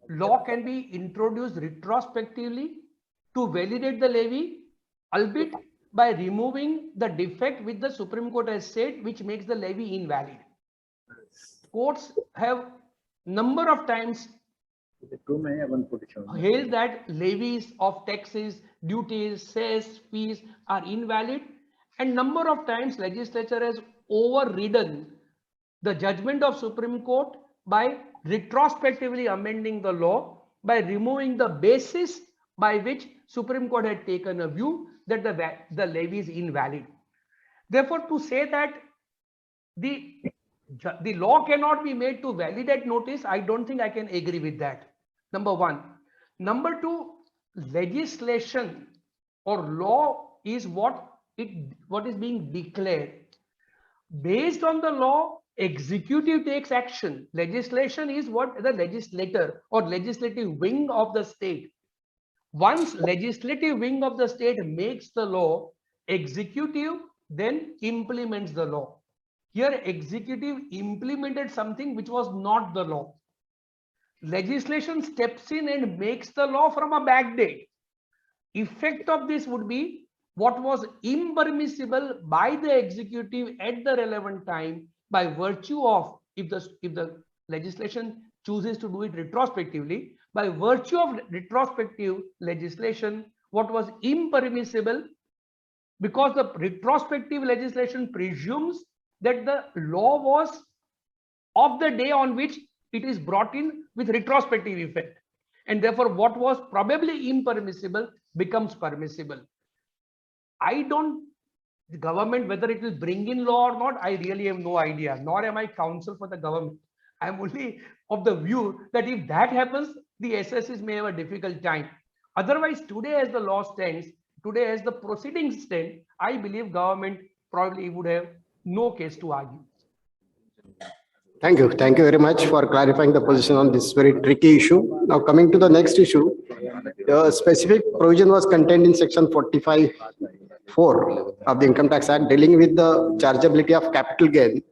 law can be introduced retrospectively to validate the levy, albeit by removing the defect which the Supreme Court has said, which makes the levy invalid. Courts have number of times held that levies of taxes, duties, cess, fees are invalid, and number of times legislature has overridden the judgment of Supreme Court by retrospectively amending the law, by removing the basis by which Supreme Court had taken a view that the levy is invalid. Therefore, to say that the law cannot be made to validate notice, I don't think I can agree with that. Number one. Number two, legislation or law is what is being declared. Based on the law, executive takes action. Legislation is what the legislator or legislative wing of the state. Once legislative wing of the state makes the law, executive then implements the law. Here, executive implemented something which was not the law. Legislation steps in and makes the law from a back date. Effect of this would be what was impermissible by the executive at the relevant time by virtue of, if the legislation chooses to do it retrospectively, by virtue of retrospective legislation, what was impermissible, because the retrospective legislation presumes that the law was of the day on which it is brought in with retrospective effect, and therefore what was probably impermissible becomes permissible. I don't the government, whether it will bring in law or not, I really have no idea, nor am I counsel for the government. I am only of the view that if that happens, the SSs may have a difficult time. Otherwise, today as the law stands, today as the proceedings stand, I believe government probably would have no case to argue. Thank you. Thank you very much for clarifying the position on this very tricky issue. Now coming to the next issue, the specific provision was contained in section 45(4) of the Income Tax Act dealing with the chargeability of capital gain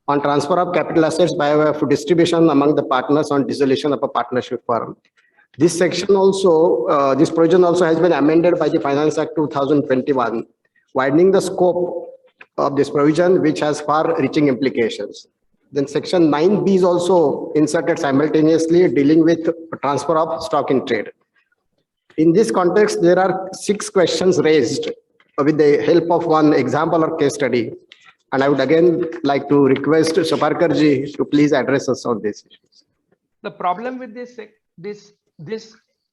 on transfer of capital assets by way of distribution among the partners on dissolution of a partnership firm. This section also, this provision also has been amended by the Finance Act 2021, widening the scope of this provision, which has far-reaching implications. Then section 9B is also inserted simultaneously, dealing with transfer of stock in trade. In this context, there are 6 questions raised with the help of one example or case study. And I would again like to request Saparkarji to please address us on this. The problem with this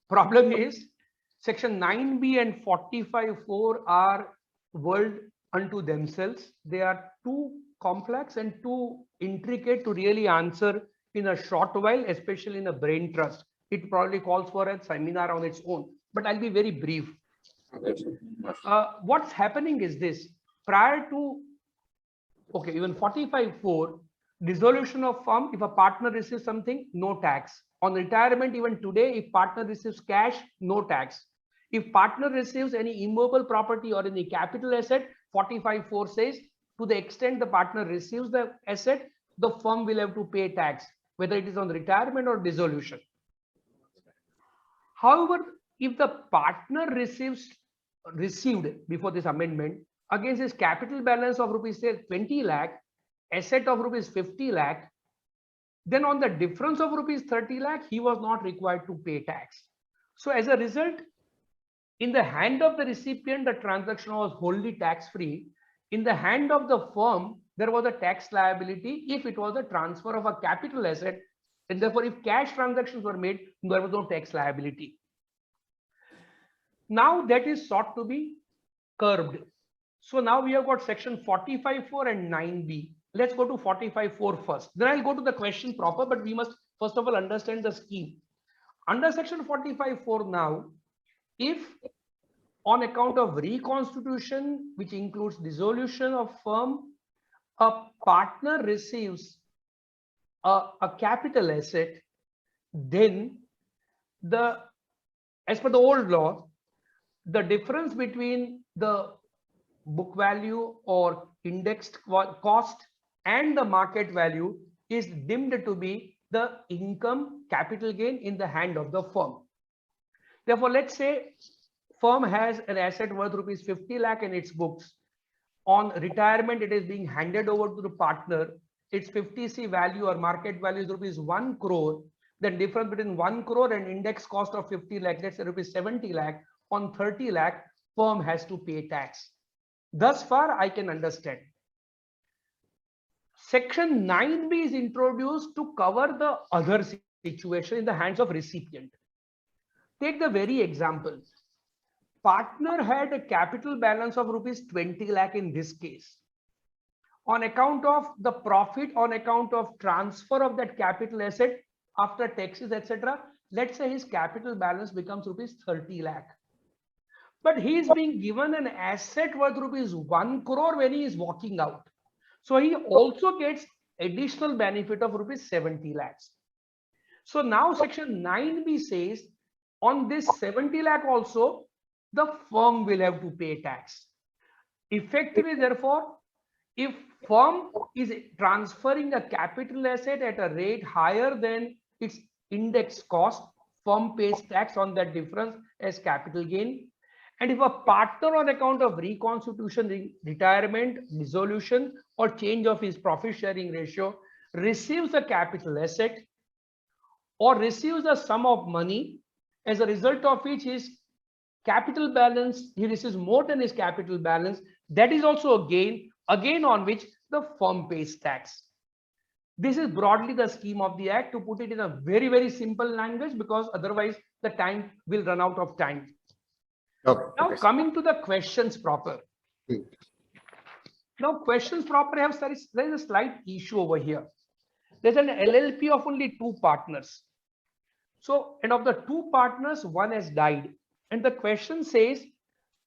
problem is section 9B and 45(4) are world unto themselves. They are too complex and too intricate to really answer in a short while, especially in a brain trust. It probably calls for a seminar on its own, but I'll be very brief. What's happening is this: prior to even 45(4), dissolution of firm, if a partner receives something, no tax. On retirement, even today, if partner receives cash, no tax. If partner receives any immovable property or any capital asset, 45(4) says, to the extent the partner receives the asset, the firm will have to pay tax, whether it is on retirement or dissolution. However, if the partner received before this amendment against his capital balance of rupees say 20 lakh, asset of rupees 50 lakh, then on the difference of rupees 30 lakh, he was not required to pay tax. So as a result, in the hand of the recipient, the transaction was wholly tax-free. In the hand of the firm, there was a tax liability if it was a transfer of a capital asset, and therefore if cash transactions were made, there was no tax liability. Now that is sought to be curbed. So now we have got section 45(4) and 9B. Let's go to 45(4) first. Then I'll go to the question proper, but we must first of all understand the scheme. Under section 45(4) now, if on account of reconstitution, which includes dissolution of firm, a partner receives a capital asset, then as per the old law, the difference between the book value or indexed cost and the market value is deemed to be the income capital gain in the hand of the firm. Therefore, let's say firm has an asset worth rupees 50 lakh in its books. On retirement, it is being handed over to the partner. Its 50C value or market value is rupees 1 crore. The difference between 1 crore and index cost of 50 lakh, let's say rupees 70 lakh, on 30 lakh, firm has to pay tax. Thus far, I can understand. Section 9B is introduced to cover the other situation in the hands of recipient. Take the very example. Partner had a capital balance of rupees 20 lakh in this case. On account of the profit, on account of transfer of that capital asset after taxes, etc., let's say his capital balance becomes rupees 30 lakh. But he is being given an asset worth rupees 1 crore when he is walking out. So he also gets additional benefit of rupees 70 lakhs. So now section 9B says on this 70 lakh also, the firm will have to pay tax. Effectively, therefore, if firm is transferring a capital asset at a rate higher than its index cost, firm pays tax on that difference as capital gain. And if a partner on account of reconstitution, retirement, dissolution, or change of his profit sharing ratio receives a capital asset or receives a sum of money, as a result of which his capital balance, he receives more than his capital balance, that is also a gain, again on which the firm pays tax. This is broadly the scheme of the act, to put it in a very, very simple language, because otherwise the time will run out of time. Okay. Now coming to the questions proper. Now questions proper have, there is a slight issue over here. There's an LLP of only 2 partners. So, and of the 2 partners, one has died. And the question says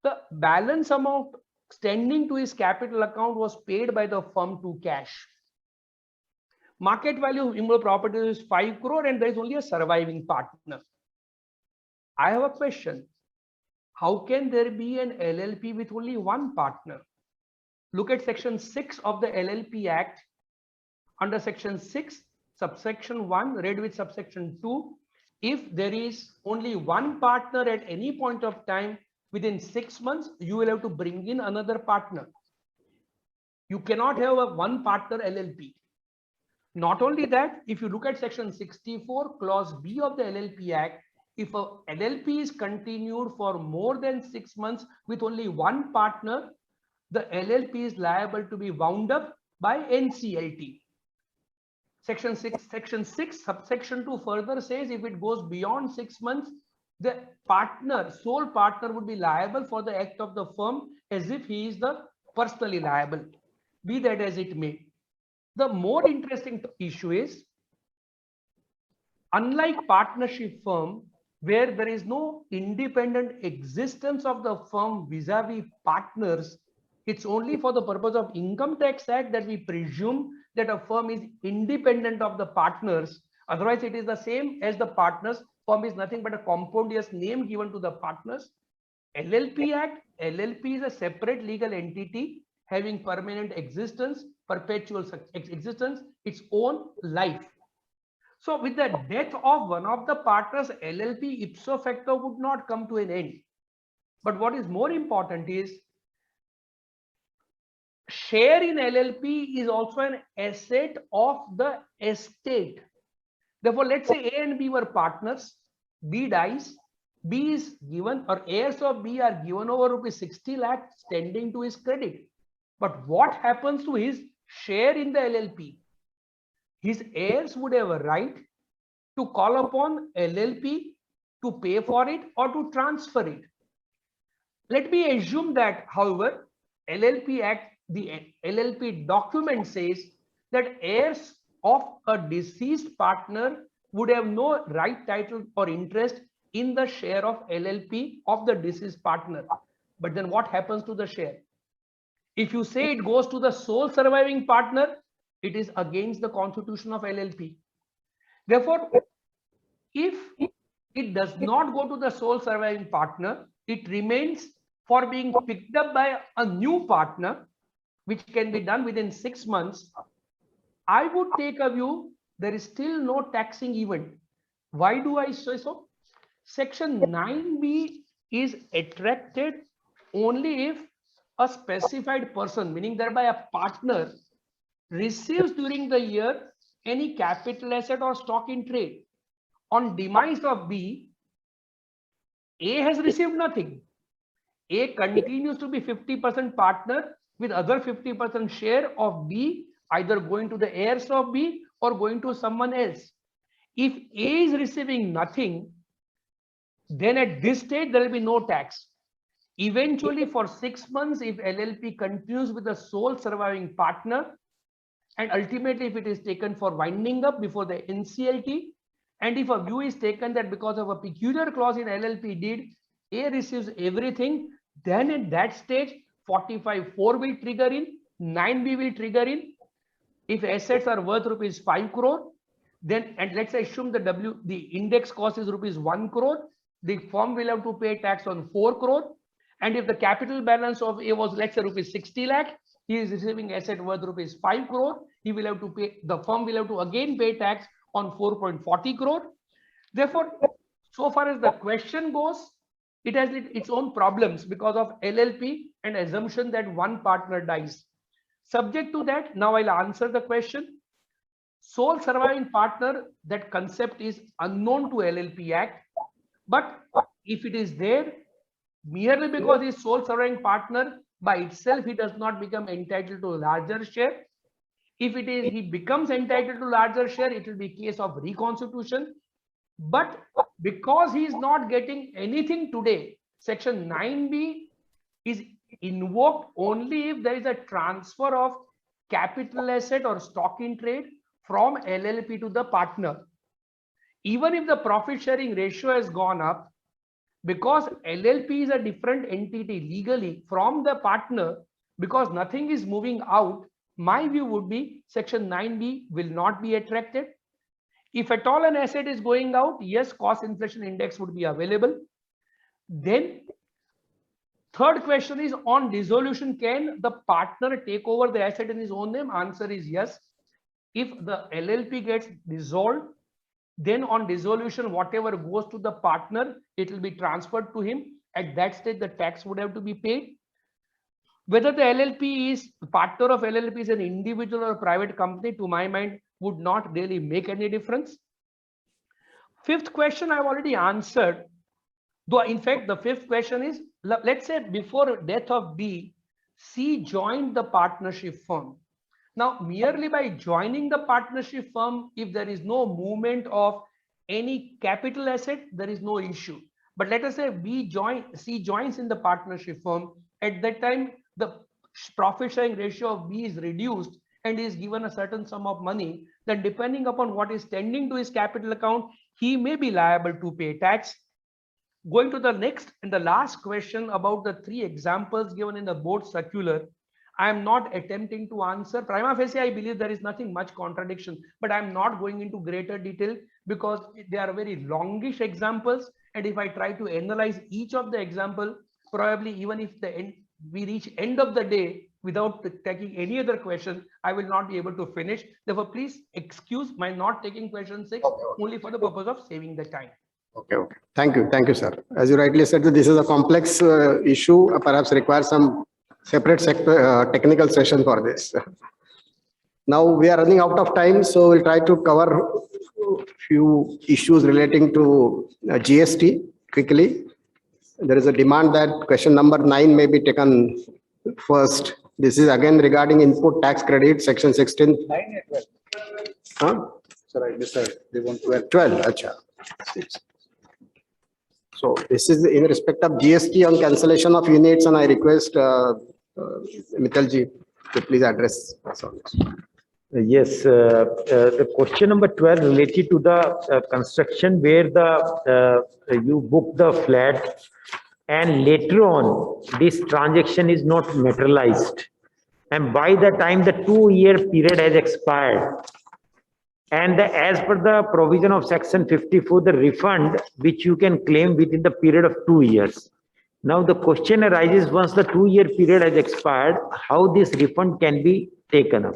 the balance amount extending to his capital account was paid by the firm to cash. Market value of immovable property is 5 crore and there is only a surviving partner. I have a question. How can there be an LLP with only 1 partner? Look at section 6 of the LLP Act. Under section 6, subsection 1, read with subsection 2. If there is only 1 partner at any point of time within 6 months, you will have to bring in another partner. You cannot have a 1 partner LLP. Not only that, if you look at section 64, clause B of the LLP Act, if a LLP is continued for more than 6 months with only 1 partner, the LLP is liable to be wound up by NCLT. Section 6, subsection 2 further says if it goes beyond 6 months, the partner, sole partner would be liable for the act of the firm as if he is the personally liable. Be that as it may. The more interesting issue is, unlike partnership firm, where there is no independent existence of the firm vis-a-vis partners, it's only for the purpose of Income Tax Act that we presume that a firm is independent of the partners. Otherwise, it is the same as the partners. Firm is nothing but a compendious name given to the partners. LLP Act, LLP is a separate legal entity having permanent existence, perpetual existence, its own life. So with the death of one of the partners, LLP ipso facto would not come to an end. But what is more important is, share in LLP is also an asset of the estate. Therefore, let's say A and B were partners, B dies, B is given, or heirs of B are given over rupees 60 lakh standing to his credit. But what happens to his share in the LLP? His heirs would have a right to call upon LLP to pay for it or to transfer it. Let me assume that, however, LLP Act, the LLP document says that heirs of a deceased partner would have no right, title or interest in the share of LLP of the deceased partner. But then what happens to the share? If you say it goes to the sole surviving partner, it is against the constitution of LLP. Therefore, if it does not go to the sole surviving partner, it remains for being picked up by a new partner, which can be done within 6 months. I would take a view, there is still no taxing event. Why do I say so? Section 9B is attracted only if a specified person, meaning thereby a partner, receives during the year any capital asset or stock in trade. On demise of B, A has received nothing. A continues to be 50% partner with other 50% share of B either going to the heirs of B or going to someone else. If A is receiving nothing, then at this stage there will be no tax. Eventually, for 6 months, if LLP continues with the sole surviving partner, and ultimately if it is taken for winding up before the NCLT, and if a view is taken that because of a peculiar clause in LLP deed, A receives everything, then at that stage 45(4) will trigger in, 9B will trigger in. If assets are worth rupees 5 crore, then, and let's assume the index cost is rupees 1 crore, the firm will have to pay tax on 4 crore. And if the capital balance of A was, let's say, rupees 60 lakh, he is receiving asset worth rupees 5 crore, he will have to pay, the firm will have to again pay tax on 4.40 crore. Therefore, so far as the question goes, it has its own problems because of LLP and assumption that one partner dies. Subject to that, now I'll answer the question. Sole surviving partner, that concept is unknown to LLP Act, but if it is there, merely because he is sole surviving partner, by itself he does not become entitled to a larger share. If it is, he becomes entitled to larger share, it will be case of reconstitution. But because he is not getting anything today, section 9B is invoked only if there is a transfer of capital asset or stock in trade from LLP to the partner. Even if the profit sharing ratio has gone up, because LLP is a different entity legally from the partner, because nothing is moving out, my view would be section 9B will not be attracted. If at all an asset is going out, yes, cost inflation index would be available. Then third question is on dissolution, can the partner take over the asset in his own name? Answer is yes. If the LLP gets dissolved, then on dissolution, whatever goes to the partner, it will be transferred to him. At that stage, the tax would have to be paid. Whether the LLP is partner of LLP is an individual or a private company, to my mind, would not really make any difference. Fifth question I've already answered. Though, in fact, the fifth question is, let's say before death of B, C joined the partnership firm. Now, merely by joining the partnership firm, if there is no movement of any capital asset, there is no issue. But let us say C joins in the partnership firm. At that time, the profit sharing ratio of B is reduced and is given a certain sum of money. Then depending upon what is tending to his capital account, he may be liable to pay tax. Going to the next and the last question about the 3 examples given in the board circular, I am not attempting to answer. Prima facie, I believe there is nothing much contradiction, but I am not going into greater detail because they are very longish examples. And if I try to analyze each of the example, probably even if we reach end of the day without taking any other question, I will not be able to finish. Therefore, please excuse my not taking question 6 only for the purpose of saving the time. Okay. Thank you, sir. As you rightly said, this is a complex issue, perhaps requires some separate technical session for this. Now we are running out of time, so we'll try to cover a few issues relating to GST quickly. There is a demand that question number 9 may be taken first. This is again regarding input tax credit, section 16. 9 and 12. Huh? Sir, I decided they want 12. 12, acha. So this is in respect of GST on cancellation of units, and I request Mittalji to please address us on this. Yes, the question number 12 related to the construction where you book the flat and later on this transaction is not materialized, and by the time the 2-year period has expired, and as per the provision of section 54, the refund which you can claim within the period of 2 years. Now the question arises, once the 2-year period has expired, how this refund can be taken up?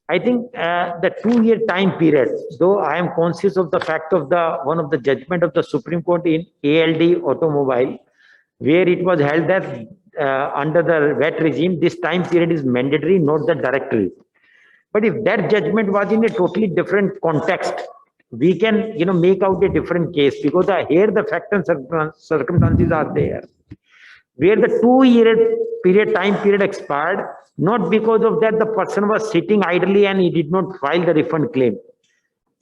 I think the 2-year time period, though I am conscious of the fact of one of the judgment of the Supreme Court in ALD Automobile, where it was held that under the VAT regime, this time period is mandatory, not the directory. But if that judgment was in a totally different context, we can, make out a different case, because here the fact and circumstances are there, where the 2-year time period expired, not because of that the person was sitting idly and he did not file the refund claim.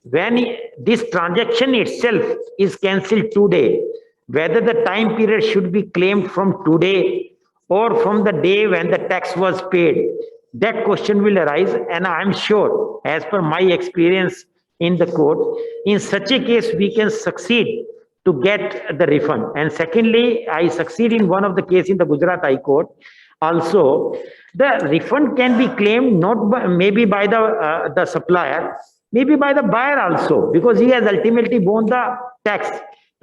When this transaction itself is cancelled today, whether the time period should be claimed from today or from the day when the tax was paid, that question will arise. And I'm sure, as per my experience in the court, in such a case, we can succeed to get the refund. And secondly, I succeed in one of the cases in the Gujarat High Court. Also, the refund can be claimed maybe by the supplier, maybe by the buyer also, because he has ultimately borne the tax.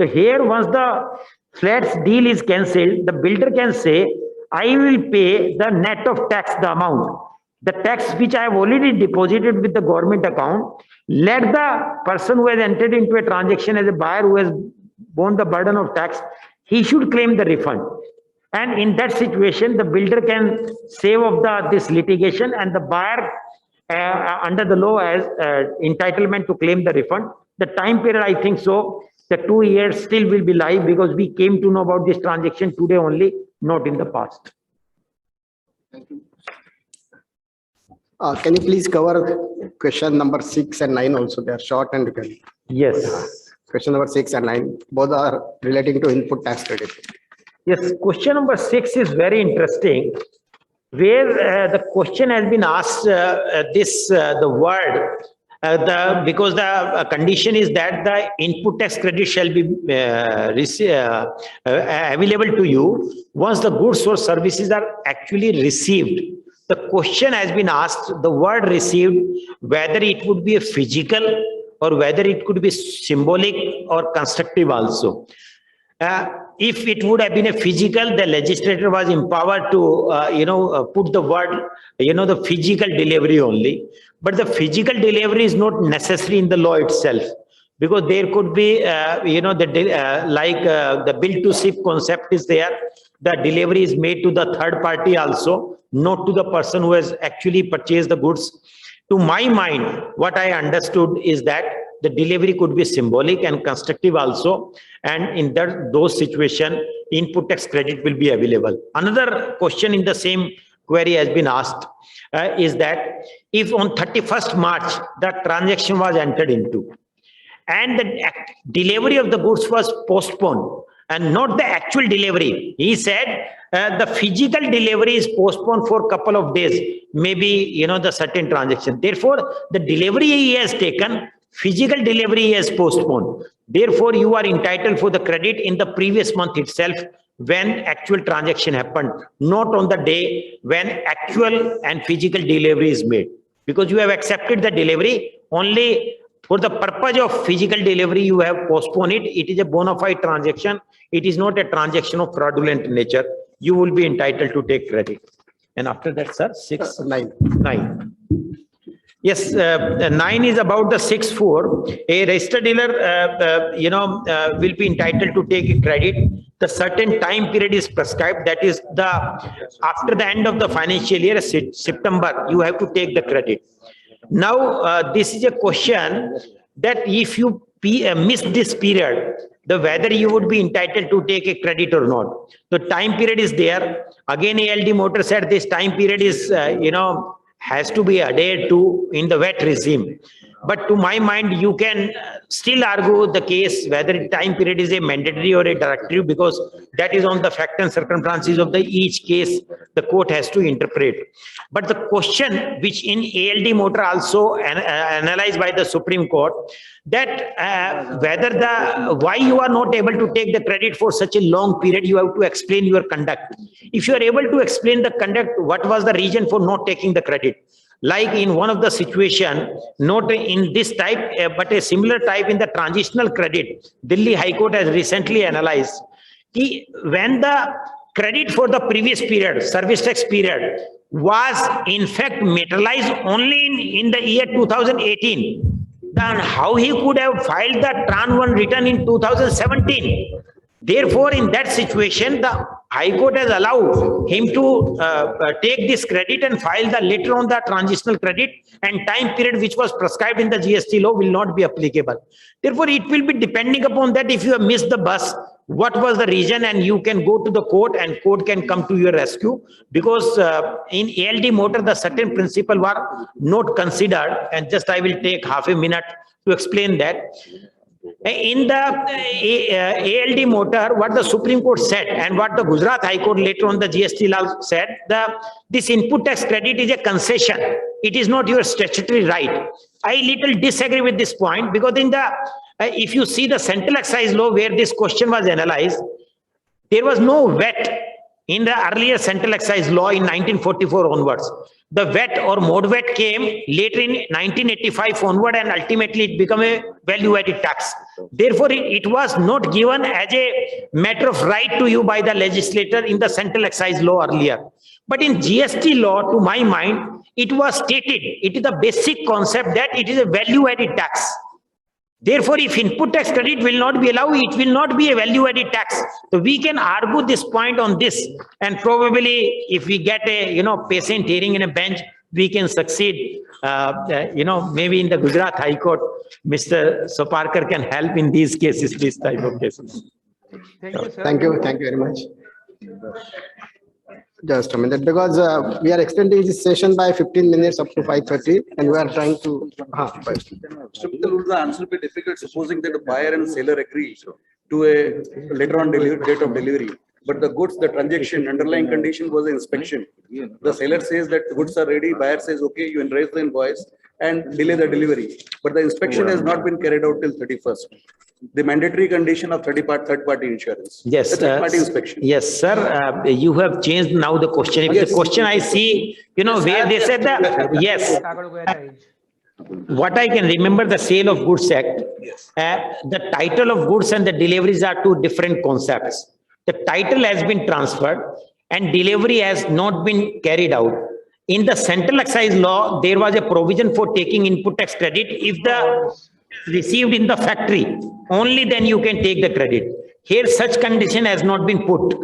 So here, once the flats deal is cancelled, the builder can say, I will pay the net of tax, the amount. The tax which I have already deposited with the government account, let the person who has entered into a transaction as a buyer who has borne the burden of tax, he should claim the refund. And in that situation, the builder can save off this litigation, and the buyer under the law has entitlement to claim the refund. The time period, I think so, the 2 years still will be live, because we came to know about this transaction today only, not in the past. Thank you. Can you please cover question number 6 and 9 also? They are short and you can. Yes. Question number 6 and 9, both are relating to input tax credit. Yes, question number 6 is very interesting, where the question has been asked, the word, because the condition is that the input tax credit shall be available to you once the goods or services are actually received. The question has been asked, the word received, whether it would be a physical or whether it could be symbolic or constructive also. If it would have been a physical, the legislator was empowered to, put the word, the physical delivery only. But the physical delivery is not necessary in the law itself, because there could be, the bill to ship concept is there. The delivery is made to the third party also, not to the person who has actually purchased the goods. To my mind, what I understood is that the delivery could be symbolic and constructive also, and in those situations, input tax credit will be available. Another question in the same query has been asked, is that if on 31st March the transaction was entered into and the delivery of the goods was postponed and not the actual delivery, he said the physical delivery is postponed for a couple of days, maybe the certain transaction. Therefore, the delivery he has taken, physical delivery he has postponed. Therefore, you are entitled for the credit in the previous month itself when actual transaction happened, not on the day when actual and physical delivery is made. Because you have accepted the delivery, only for the purpose of physical delivery, you have postponed it. It is a bona fide transaction. It is not a transaction of fraudulent nature. You will be entitled to take credit. And after that, sir, 9. Yes, 9 is about the 6.4. A registered dealer, will be entitled to take credit. The certain time period is prescribed. That is after the end of the financial year, September, you have to take the credit. Now, this is a question that if you miss this period, whether you would be entitled to take a credit or not. The time period is there. Again, ALD Motor said this time period is, has to be adhered to in the VAT regime. But to my mind, you can still argue the case whether time period is a mandatory or a directive, because that is on the fact and circumstances of each case the court has to interpret. But the question which in ALD Motor also analyzed by the Supreme Court, that why you are not able to take the credit for such a long period, you have to explain your conduct. If you are able to explain the conduct, what was the reason for not taking the credit? Like in one of the situation, not in this type, but a similar type in the transitional credit, Delhi High Court has recently analyzed when the credit for the previous period, service tax period, was in fact materialized only in the year 2018, then how he could have filed the Tran 1 return in 2017? Therefore, in that situation, the High Court has allowed him to take this credit and file later on the transitional credit, and time period which was prescribed in the GST law will not be applicable. Therefore, it will be depending upon that. If you have missed the bus, what was the reason, and you can go to the court and court can come to your rescue, because in ALD Motor, the certain principle were not considered, and just I will take half a minute to explain that. In the ALD Motor, what the Supreme Court said and what the Gujarat High Court later on the GST law said, this input tax credit is a concession. It is not your statutory right. I little disagree with this point, because in if you see the central excise law where this question was analyzed, there was no VAT in the earlier central excise law in 1944 onwards. The VAT or mode VAT came later in 1985 onward, and ultimately it became a value-added tax. Therefore, it was not given as a matter of right to you by the legislator in the central excise law earlier. But in GST law, to my mind, it was stated, it is the basic concept that it is a value-added tax. Therefore, if input tax credit will not be allowed, it will not be a value-added tax. So we can argue this point on this, and probably if we get a patient hearing in a bench, we can succeed. Maybe in the Gujarat High Court, Mr. Soparkar can help in these cases, this type of cases. Thank you, sir. Thank you very much. Just a minute, because we are extending this session by 15 minutes up to 5:30, and we are trying to. Will the answer be difficult, supposing that a buyer and seller agree to a later on date of delivery? but the goods, the transaction, underlying condition was the inspection. The seller says that the goods are ready, buyer says, okay, you raise the invoice and delay the delivery. But the inspection has not been carried out till 31st. The mandatory condition of third party insurance. Yes, The third party inspection. yes, sir. You have changed now the question. If Yes. the question I see, you know, where they said that, yes. What I can remember, the Sale of Goods Act, the title of goods and the deliveries are two different concepts. The title has been transferred and delivery has not been carried out. In the central excise law, there was a provision for taking input tax credit if the received in the factory, only then you can take the credit. Here such condition has not been put,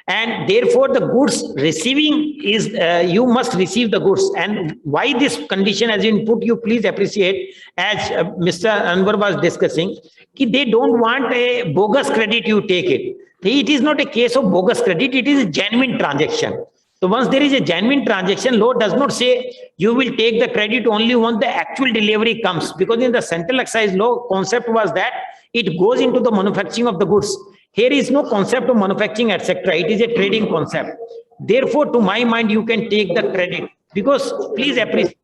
and therefore the goods receiving is you must receive the goods. And why this condition has been put, you please appreciate, as Mr. Anwar was discussing, they don't want a bogus credit, you take it. It is not a case of bogus credit, it is a genuine transaction. So once there is a genuine transaction, law does not say you will take the credit only when the actual delivery comes, because in the central excise law, concept was that it goes into the manufacturing of the goods. Here is no concept of manufacturing, etc. It is a trading concept. Therefore, to my mind, you can take the credit, because please appreciate,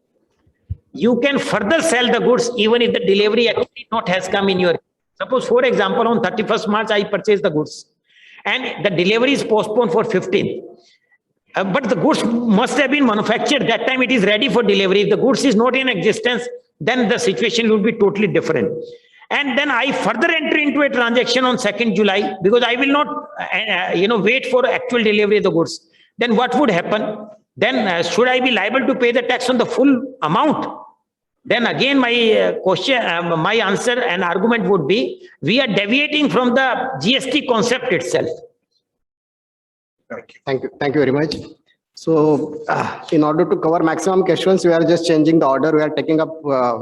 you can further sell the goods even if the delivery actually not has come in your. Suppose, for example, on 31st March, I purchased the goods and the delivery is postponed for 15th. But the goods must have been manufactured. That time it is ready for delivery. If the goods is not in existence, then the situation will be totally different. And then I further enter into a transaction on 2nd July, because I will not, wait for actual delivery of the goods. Then what would happen? Then should I be liable to pay the tax on the full amount? Then again, my question, my answer and argument would be, we are deviating from the GST concept itself. Thank you. Thank you very much. So in order to cover maximum questions, we are just changing the order. We are taking up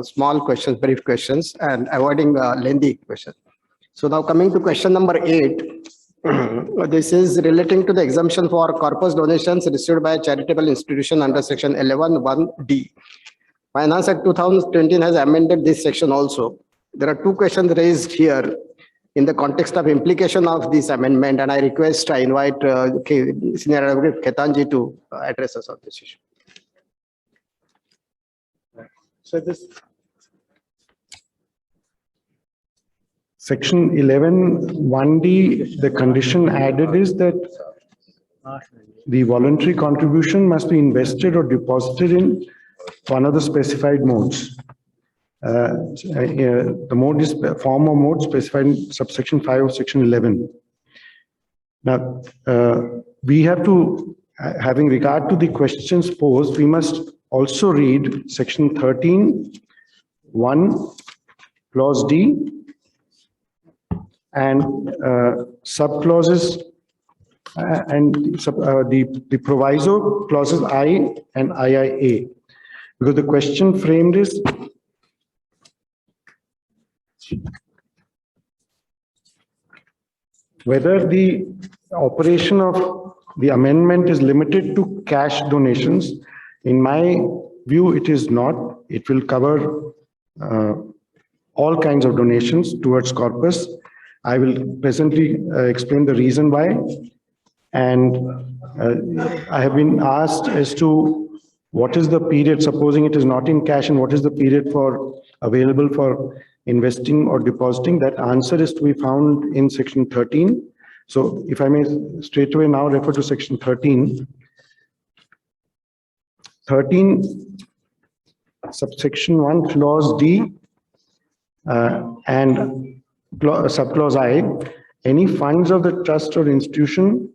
small questions, brief questions, and avoiding lengthy questions. So now coming to question number 8. This is relating to the exemption for corpus donations received by a charitable institution under section 11(1)(d). Finance Act 2020 has amended this section also. There are two questions raised here in the context of implication of this amendment, and I request, I invite Senior Advocate Ketanji to address us on this issue. So this section 11(1)(d), the condition added is that the voluntary contribution must be invested or deposited in one of the specified modes. The mode is form or mode specified in subsection 5 of section 11. Now, we have to, having regard to the questions posed, we must also read section 13(1) clause D and subclauses and the proviso clauses I and IIA, because the question framed is whether the operation of the amendment is limited to cash donations. In my view, it is not. It will cover all kinds of donations towards corpus. I will presently explain the reason why. And I have been asked as to what is the period, supposing it is not in cash, and what is the period for available for investing or depositing. That answer is to be found in section 13. So if I may straight away now refer to section 13. 13 subsection 1 clause D and subclause I, any funds of the trust or institution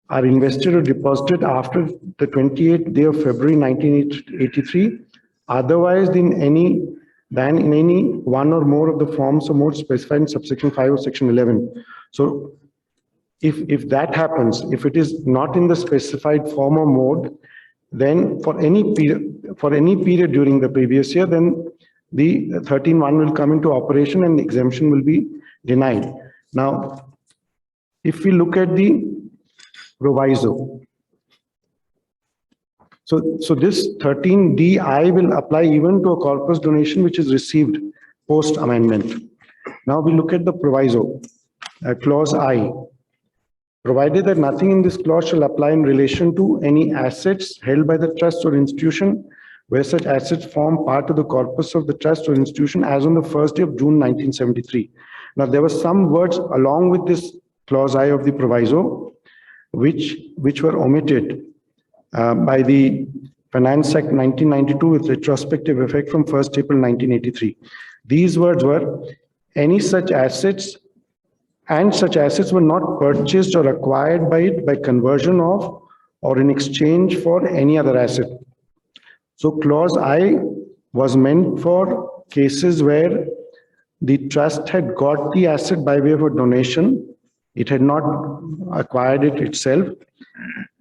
are invested or deposited after the 28th day of February 1983, otherwise in any one or more of the forms or modes specified in subsection 5 of section 11. So if that happens, if it is not in the specified form or mode, then for any period during the previous year, then the 13(1) will come into operation and the exemption will be denied. Now, if we look at the proviso, so this 13(d)(I) will apply even to a corpus donation which is received post amendment. Now we look at the proviso, clause I. provided that nothing in this clause shall apply in relation to any assets held by the trust or institution where such assets form part of the corpus of the trust or institution as on the first day of June 1973. Now, there were some words along with this clause I of the proviso, which were omitted by the Finance Act 1992 with retrospective effect from 1st April 1983. These words were, any such assets and such assets were not purchased or acquired by it by conversion of or in exchange for any other asset. So clause I was meant for cases where the trust had got the asset by way of a donation, it had not acquired it itself,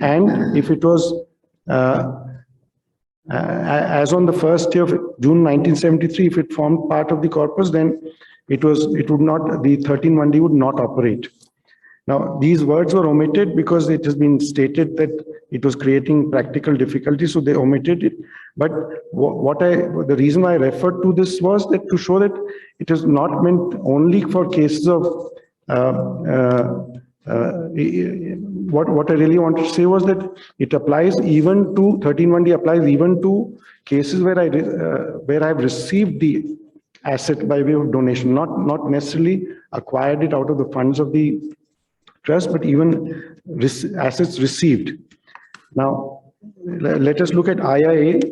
and if it was as on the first day of June 1973, if it formed part of the corpus, then it would not, the 13(1)(d) would not operate. Now, these words were omitted because it has been stated that it was creating practical difficulties, so they omitted it. But the reason I referred to this was that to show that it is not meant only for cases of what I really wanted to say was that it applies even to 13(1)(d) applies even to cases where I have received the asset by way of donation, not necessarily acquired it out of the funds of the trust, but even assets received. Now, let us look at IIA.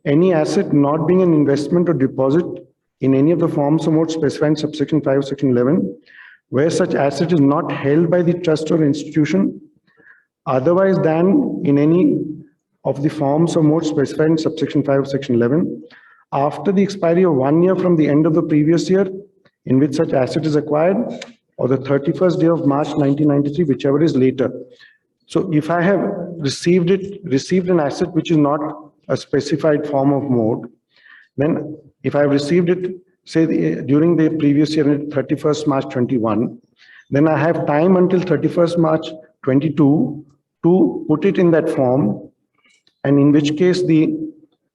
Any asset not being an investment or deposit in any of the forms or modes specified in subsection 5 of section 11, where such asset is not held by the trust or institution otherwise than in any of the forms or modes specified in subsection 5 of section 11, after the expiry of 1 year from the end of the previous year in which such asset is acquired, or the 31st day of March 1993, whichever is later. So if I have received an asset which is not a specified form of mode, then if I have received it, say during the previous year, 31st March 21, then I have time until 31st March 22 to put it in that form, and in which case the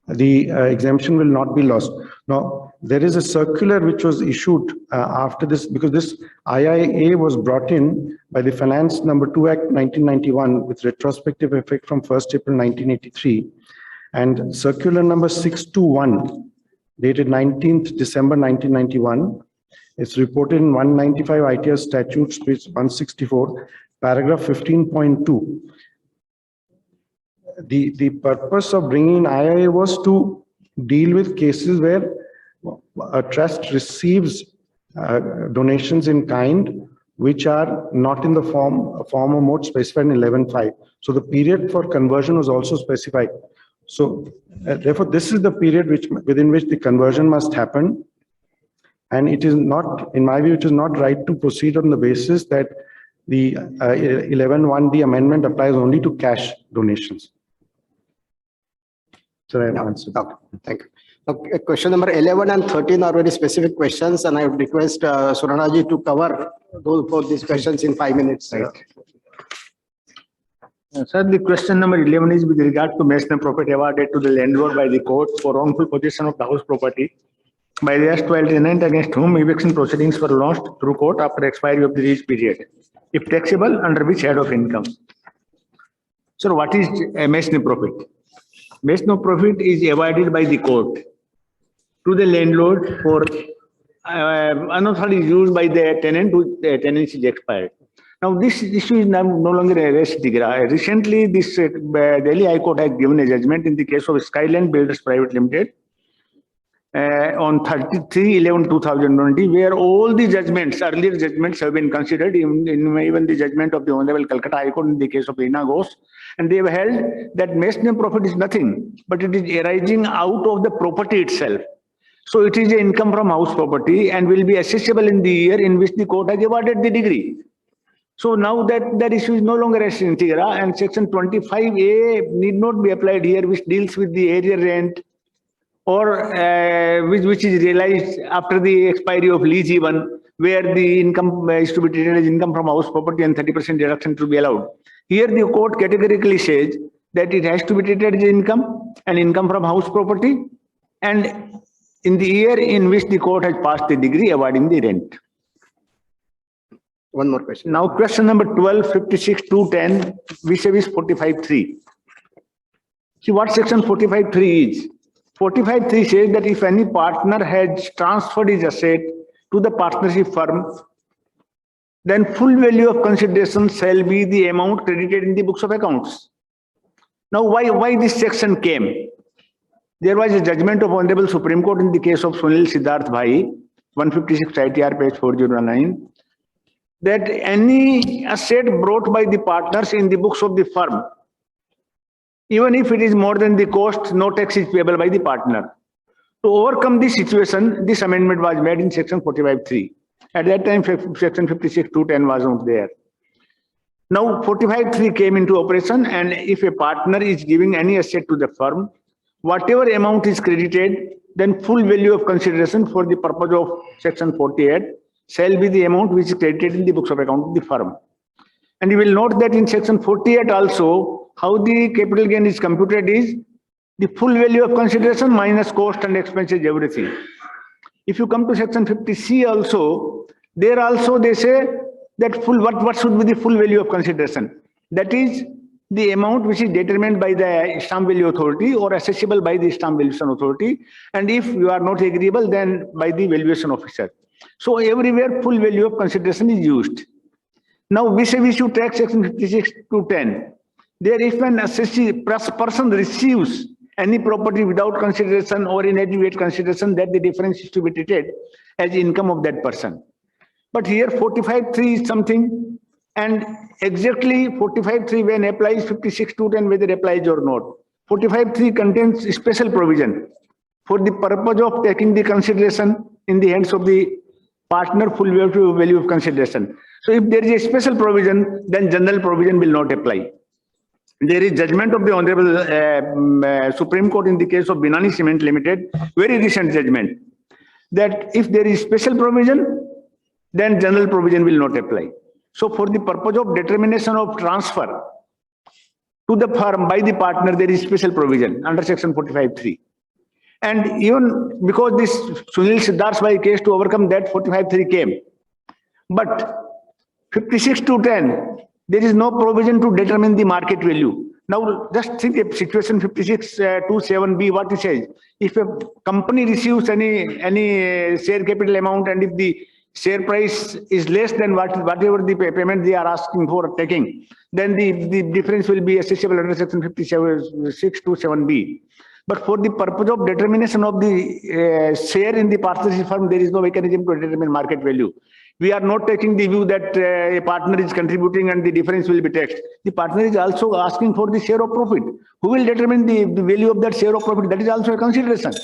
exemption will not be lost. Now, there is a circular which was issued after this, because this IIA was brought in by the Finance Number 2 Act 1991 with retrospective effect from 1st April 1983, and circular number 621 dated 19th December 1991. It's reported in 195 ITR statutes, page 164, paragraph 15.2. The purpose of bringing in IIA was to deal with cases where a trust receives donations in kind which are not in the form or mode specified in 11.5. So the period for conversion was also specified. So therefore, this is the period within which the conversion must happen. And it is not, in my view, it is not right to proceed on the basis that the 11(1)(d) amendment applies only to cash donations. So I have answered. Okay, thank you. Okay, question number 11 and 13 are very specific questions, and I would request Suranaji to cover both these questions in 5 minutes. Right. Sir, the question number 11 is with regard to mesne profit awarded to the landlord by the court for wrongful possession of the house property by the erstwhile tenant against whom eviction proceedings were launched through court after expiry of the lease period, if taxable, under which head of income. Sir, what is a mesne profit? Mesne profit is awarded by the court to the landlord for unauthorized use by the tenant whose tenancy is expired. Now, this issue is no longer a res judicata. Recently, this Delhi High Court has given a judgment in the case of Skyland Builders Private Limited on 33/11/2020, where all the judgments, earlier judgments, have been considered, even the judgment of the Honorable Calcutta High Court in the case of Reena Ghosh, and they have held that mesne profit is nothing, but it is arising out of the property itself. So it is an income from house property and will be accessible in the year in which the court has awarded the degree. So now that issue is no longer res judicata, and section 25A need not be applied here, which deals with the area rent or which is realized after the expiry of lease even, where the income is to be treated as income from house property and 30% deduction to be allowed. Here the court categorically says that it has to be treated as income and income from house property, and in the year in which the court has passed the degree awarding the rent. one more question. Now, question number 12, 56.210, vis-a-vis 45.3. See what section 45.3 is. 45.3 says that if any partner has transferred his asset to the partnership firm, then full value of consideration shall be the amount credited in the books of accounts. Now, why this section came? There was a judgment of Honorable Supreme Court in the case of Sunil Siddharth Bhai, 156 ITR page 409, that any asset brought by the partners in the books of the firm, even if it is more than the cost, no tax is payable by the partner. To overcome this situation, this amendment was made in section 45.3. At that time, section 56.210 was not there. Now, 45.3 came into operation, and if a partner is giving any asset to the firm, whatever amount is credited, then full value of consideration for the purpose of section 48 shall be the amount which is credited in the books of account of the firm. And you will note that in section 48 also, how the capital gain is computed is the full value of consideration minus cost and expenses, everything. If you come to section 50C also, there also they say that what should be the full value of consideration. That is the amount which is determined by the stamp value authority or accessible by the stamp valuation authority. And if you are not agreeable, then by the valuation officer. So everywhere full value of consideration is used. Now, vis-a-vis you take section 56.210, there if an assessee person receives any property without consideration or inadequate consideration, that the difference is to be treated as income of that person. But here 45.3 is something, and exactly 45.3 when applies, 56.210 whether applies or not. 45.3 contains special provision for the purpose of taking the consideration in the hands of the partner, full value of consideration. So if there is a special provision, then general provision will not apply. There is judgment of the Honorable Supreme Court in the case of Binani Cement Limited, very recent judgment, that if there is special provision, then general provision will not apply. So for the purpose of determination of transfer to the firm by the partner, there is special provision under section 45.3. And even because this Sunil Siddharth Bhai case, to overcome that, 45.3 came. But 56.210, there is no provision to determine the market value. Now, just think of situation 56.27b, what it says. If a company receives any share capital amount, and if the share price is less than whatever the payment they are asking for taking, then the difference will be accessible under section 56.27b. But for the purpose of determination of the share in the partnership firm, there is no mechanism to determine market value. We are not taking the view that a partner is contributing and the difference will be taxed. The partner is also asking for the share of profit. Who will determine the value of that share of profit? That is also a consideration.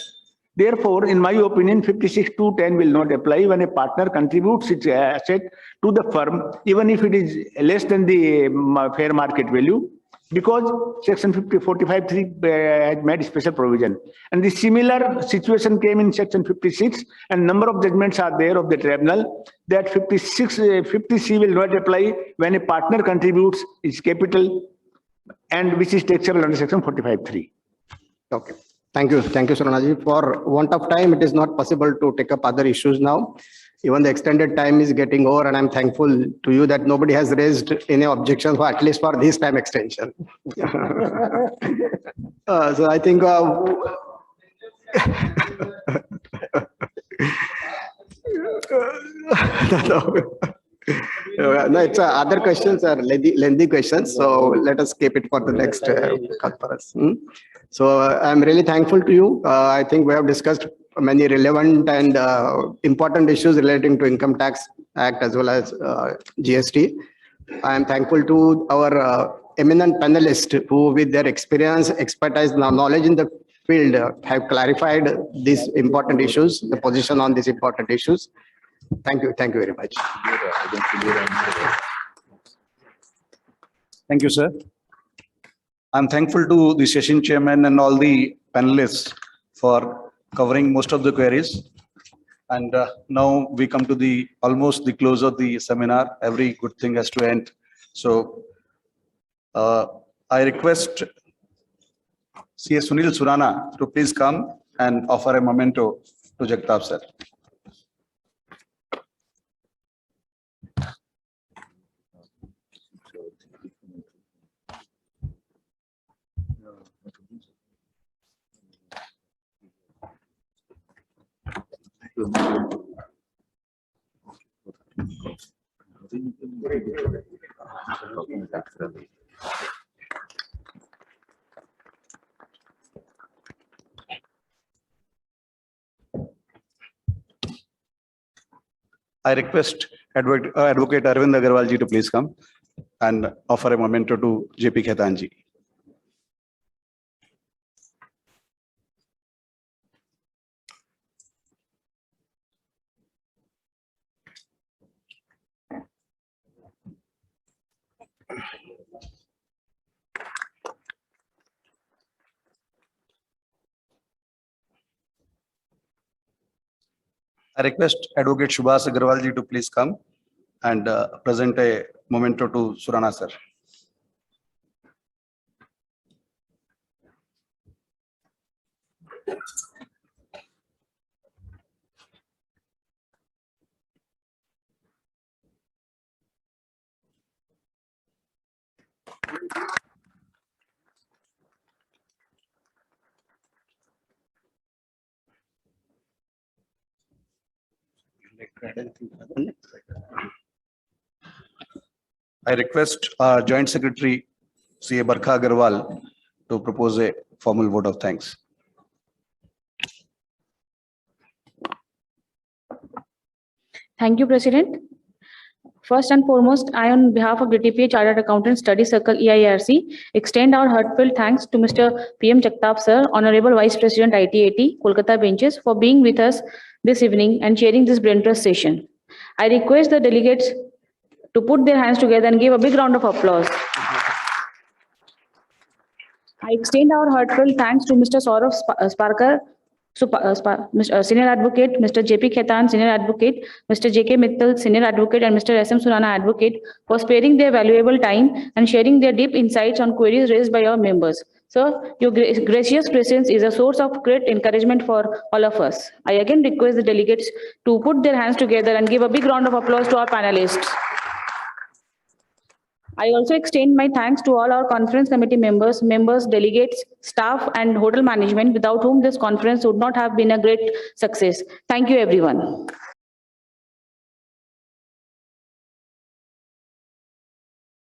Therefore, in my opinion, 56.210 will not apply when a partner contributes its asset to the firm, even if it is less than the fair market value, because section 45.3 had made special provision. And the similar situation came in section 56, and number of judgments are there of the tribunal that 50C will not apply when a partner contributes its capital, and which is taxable under section 45.3. Okay. Thank you, Suranaji. For want of time, it is not possible to take up other issues now. Even the extended time is getting over, and I'm thankful to you that nobody has raised any objections, for at least for this time extension. So I think no, it's other questions are lengthy questions, so let us keep it for the next conference. So I'm really thankful to you. I think we have discussed many relevant and important issues relating to Income Tax Act as well as GST. I am thankful to our eminent panelists who, with their experience, expertise, knowledge in the field, have clarified these important issues, the position on these important issues. Thank you very much. Thank you, sir. I'm thankful to the session chairman and all the panelists for covering most of the queries. And now we come to almost the close of the seminar. Every good thing has to end. So I request CS Sunil Surana to please come and offer a memento to Jagtap sir. I request Advocate Arvind Agarwal ji to please come and offer a memento to JP Khaitan ji. I request Advocate Subhas Agarwal ji to please come and present a memento to Surana sir. I request our Joint Secretary, CA Barkha Agarwal, to propose a formal vote of thanks. Thank you, President. First and foremost, I, on behalf of DTPA Chartered Accountant Study Circle EIRC, extend our heartfelt thanks to Mr. PM Jagtap Sir, Honorable Vice President ITAT, Kolkata Benches, for being with us this evening and chairing this brain trust session. I request the delegates to put their hands together and give a big round of applause. I extend our heartfelt thanks to Mr. Saurav Sparkar, Senior Advocate, Mr. JP Khaitan, Senior Advocate, Mr. JK Mittal, Senior Advocate, and Mr. SM Surana, Advocate, for sparing their valuable time and sharing their deep insights on queries raised by our members. Sir, your gracious presence is a source of great encouragement for all of us. I again request the delegates to put their hands together and give a big round of applause to our panelists. I also extend my thanks to all our conference committee members, delegates, staff, and hotel management, without whom this conference would not have been a great success. Thank you, everyone.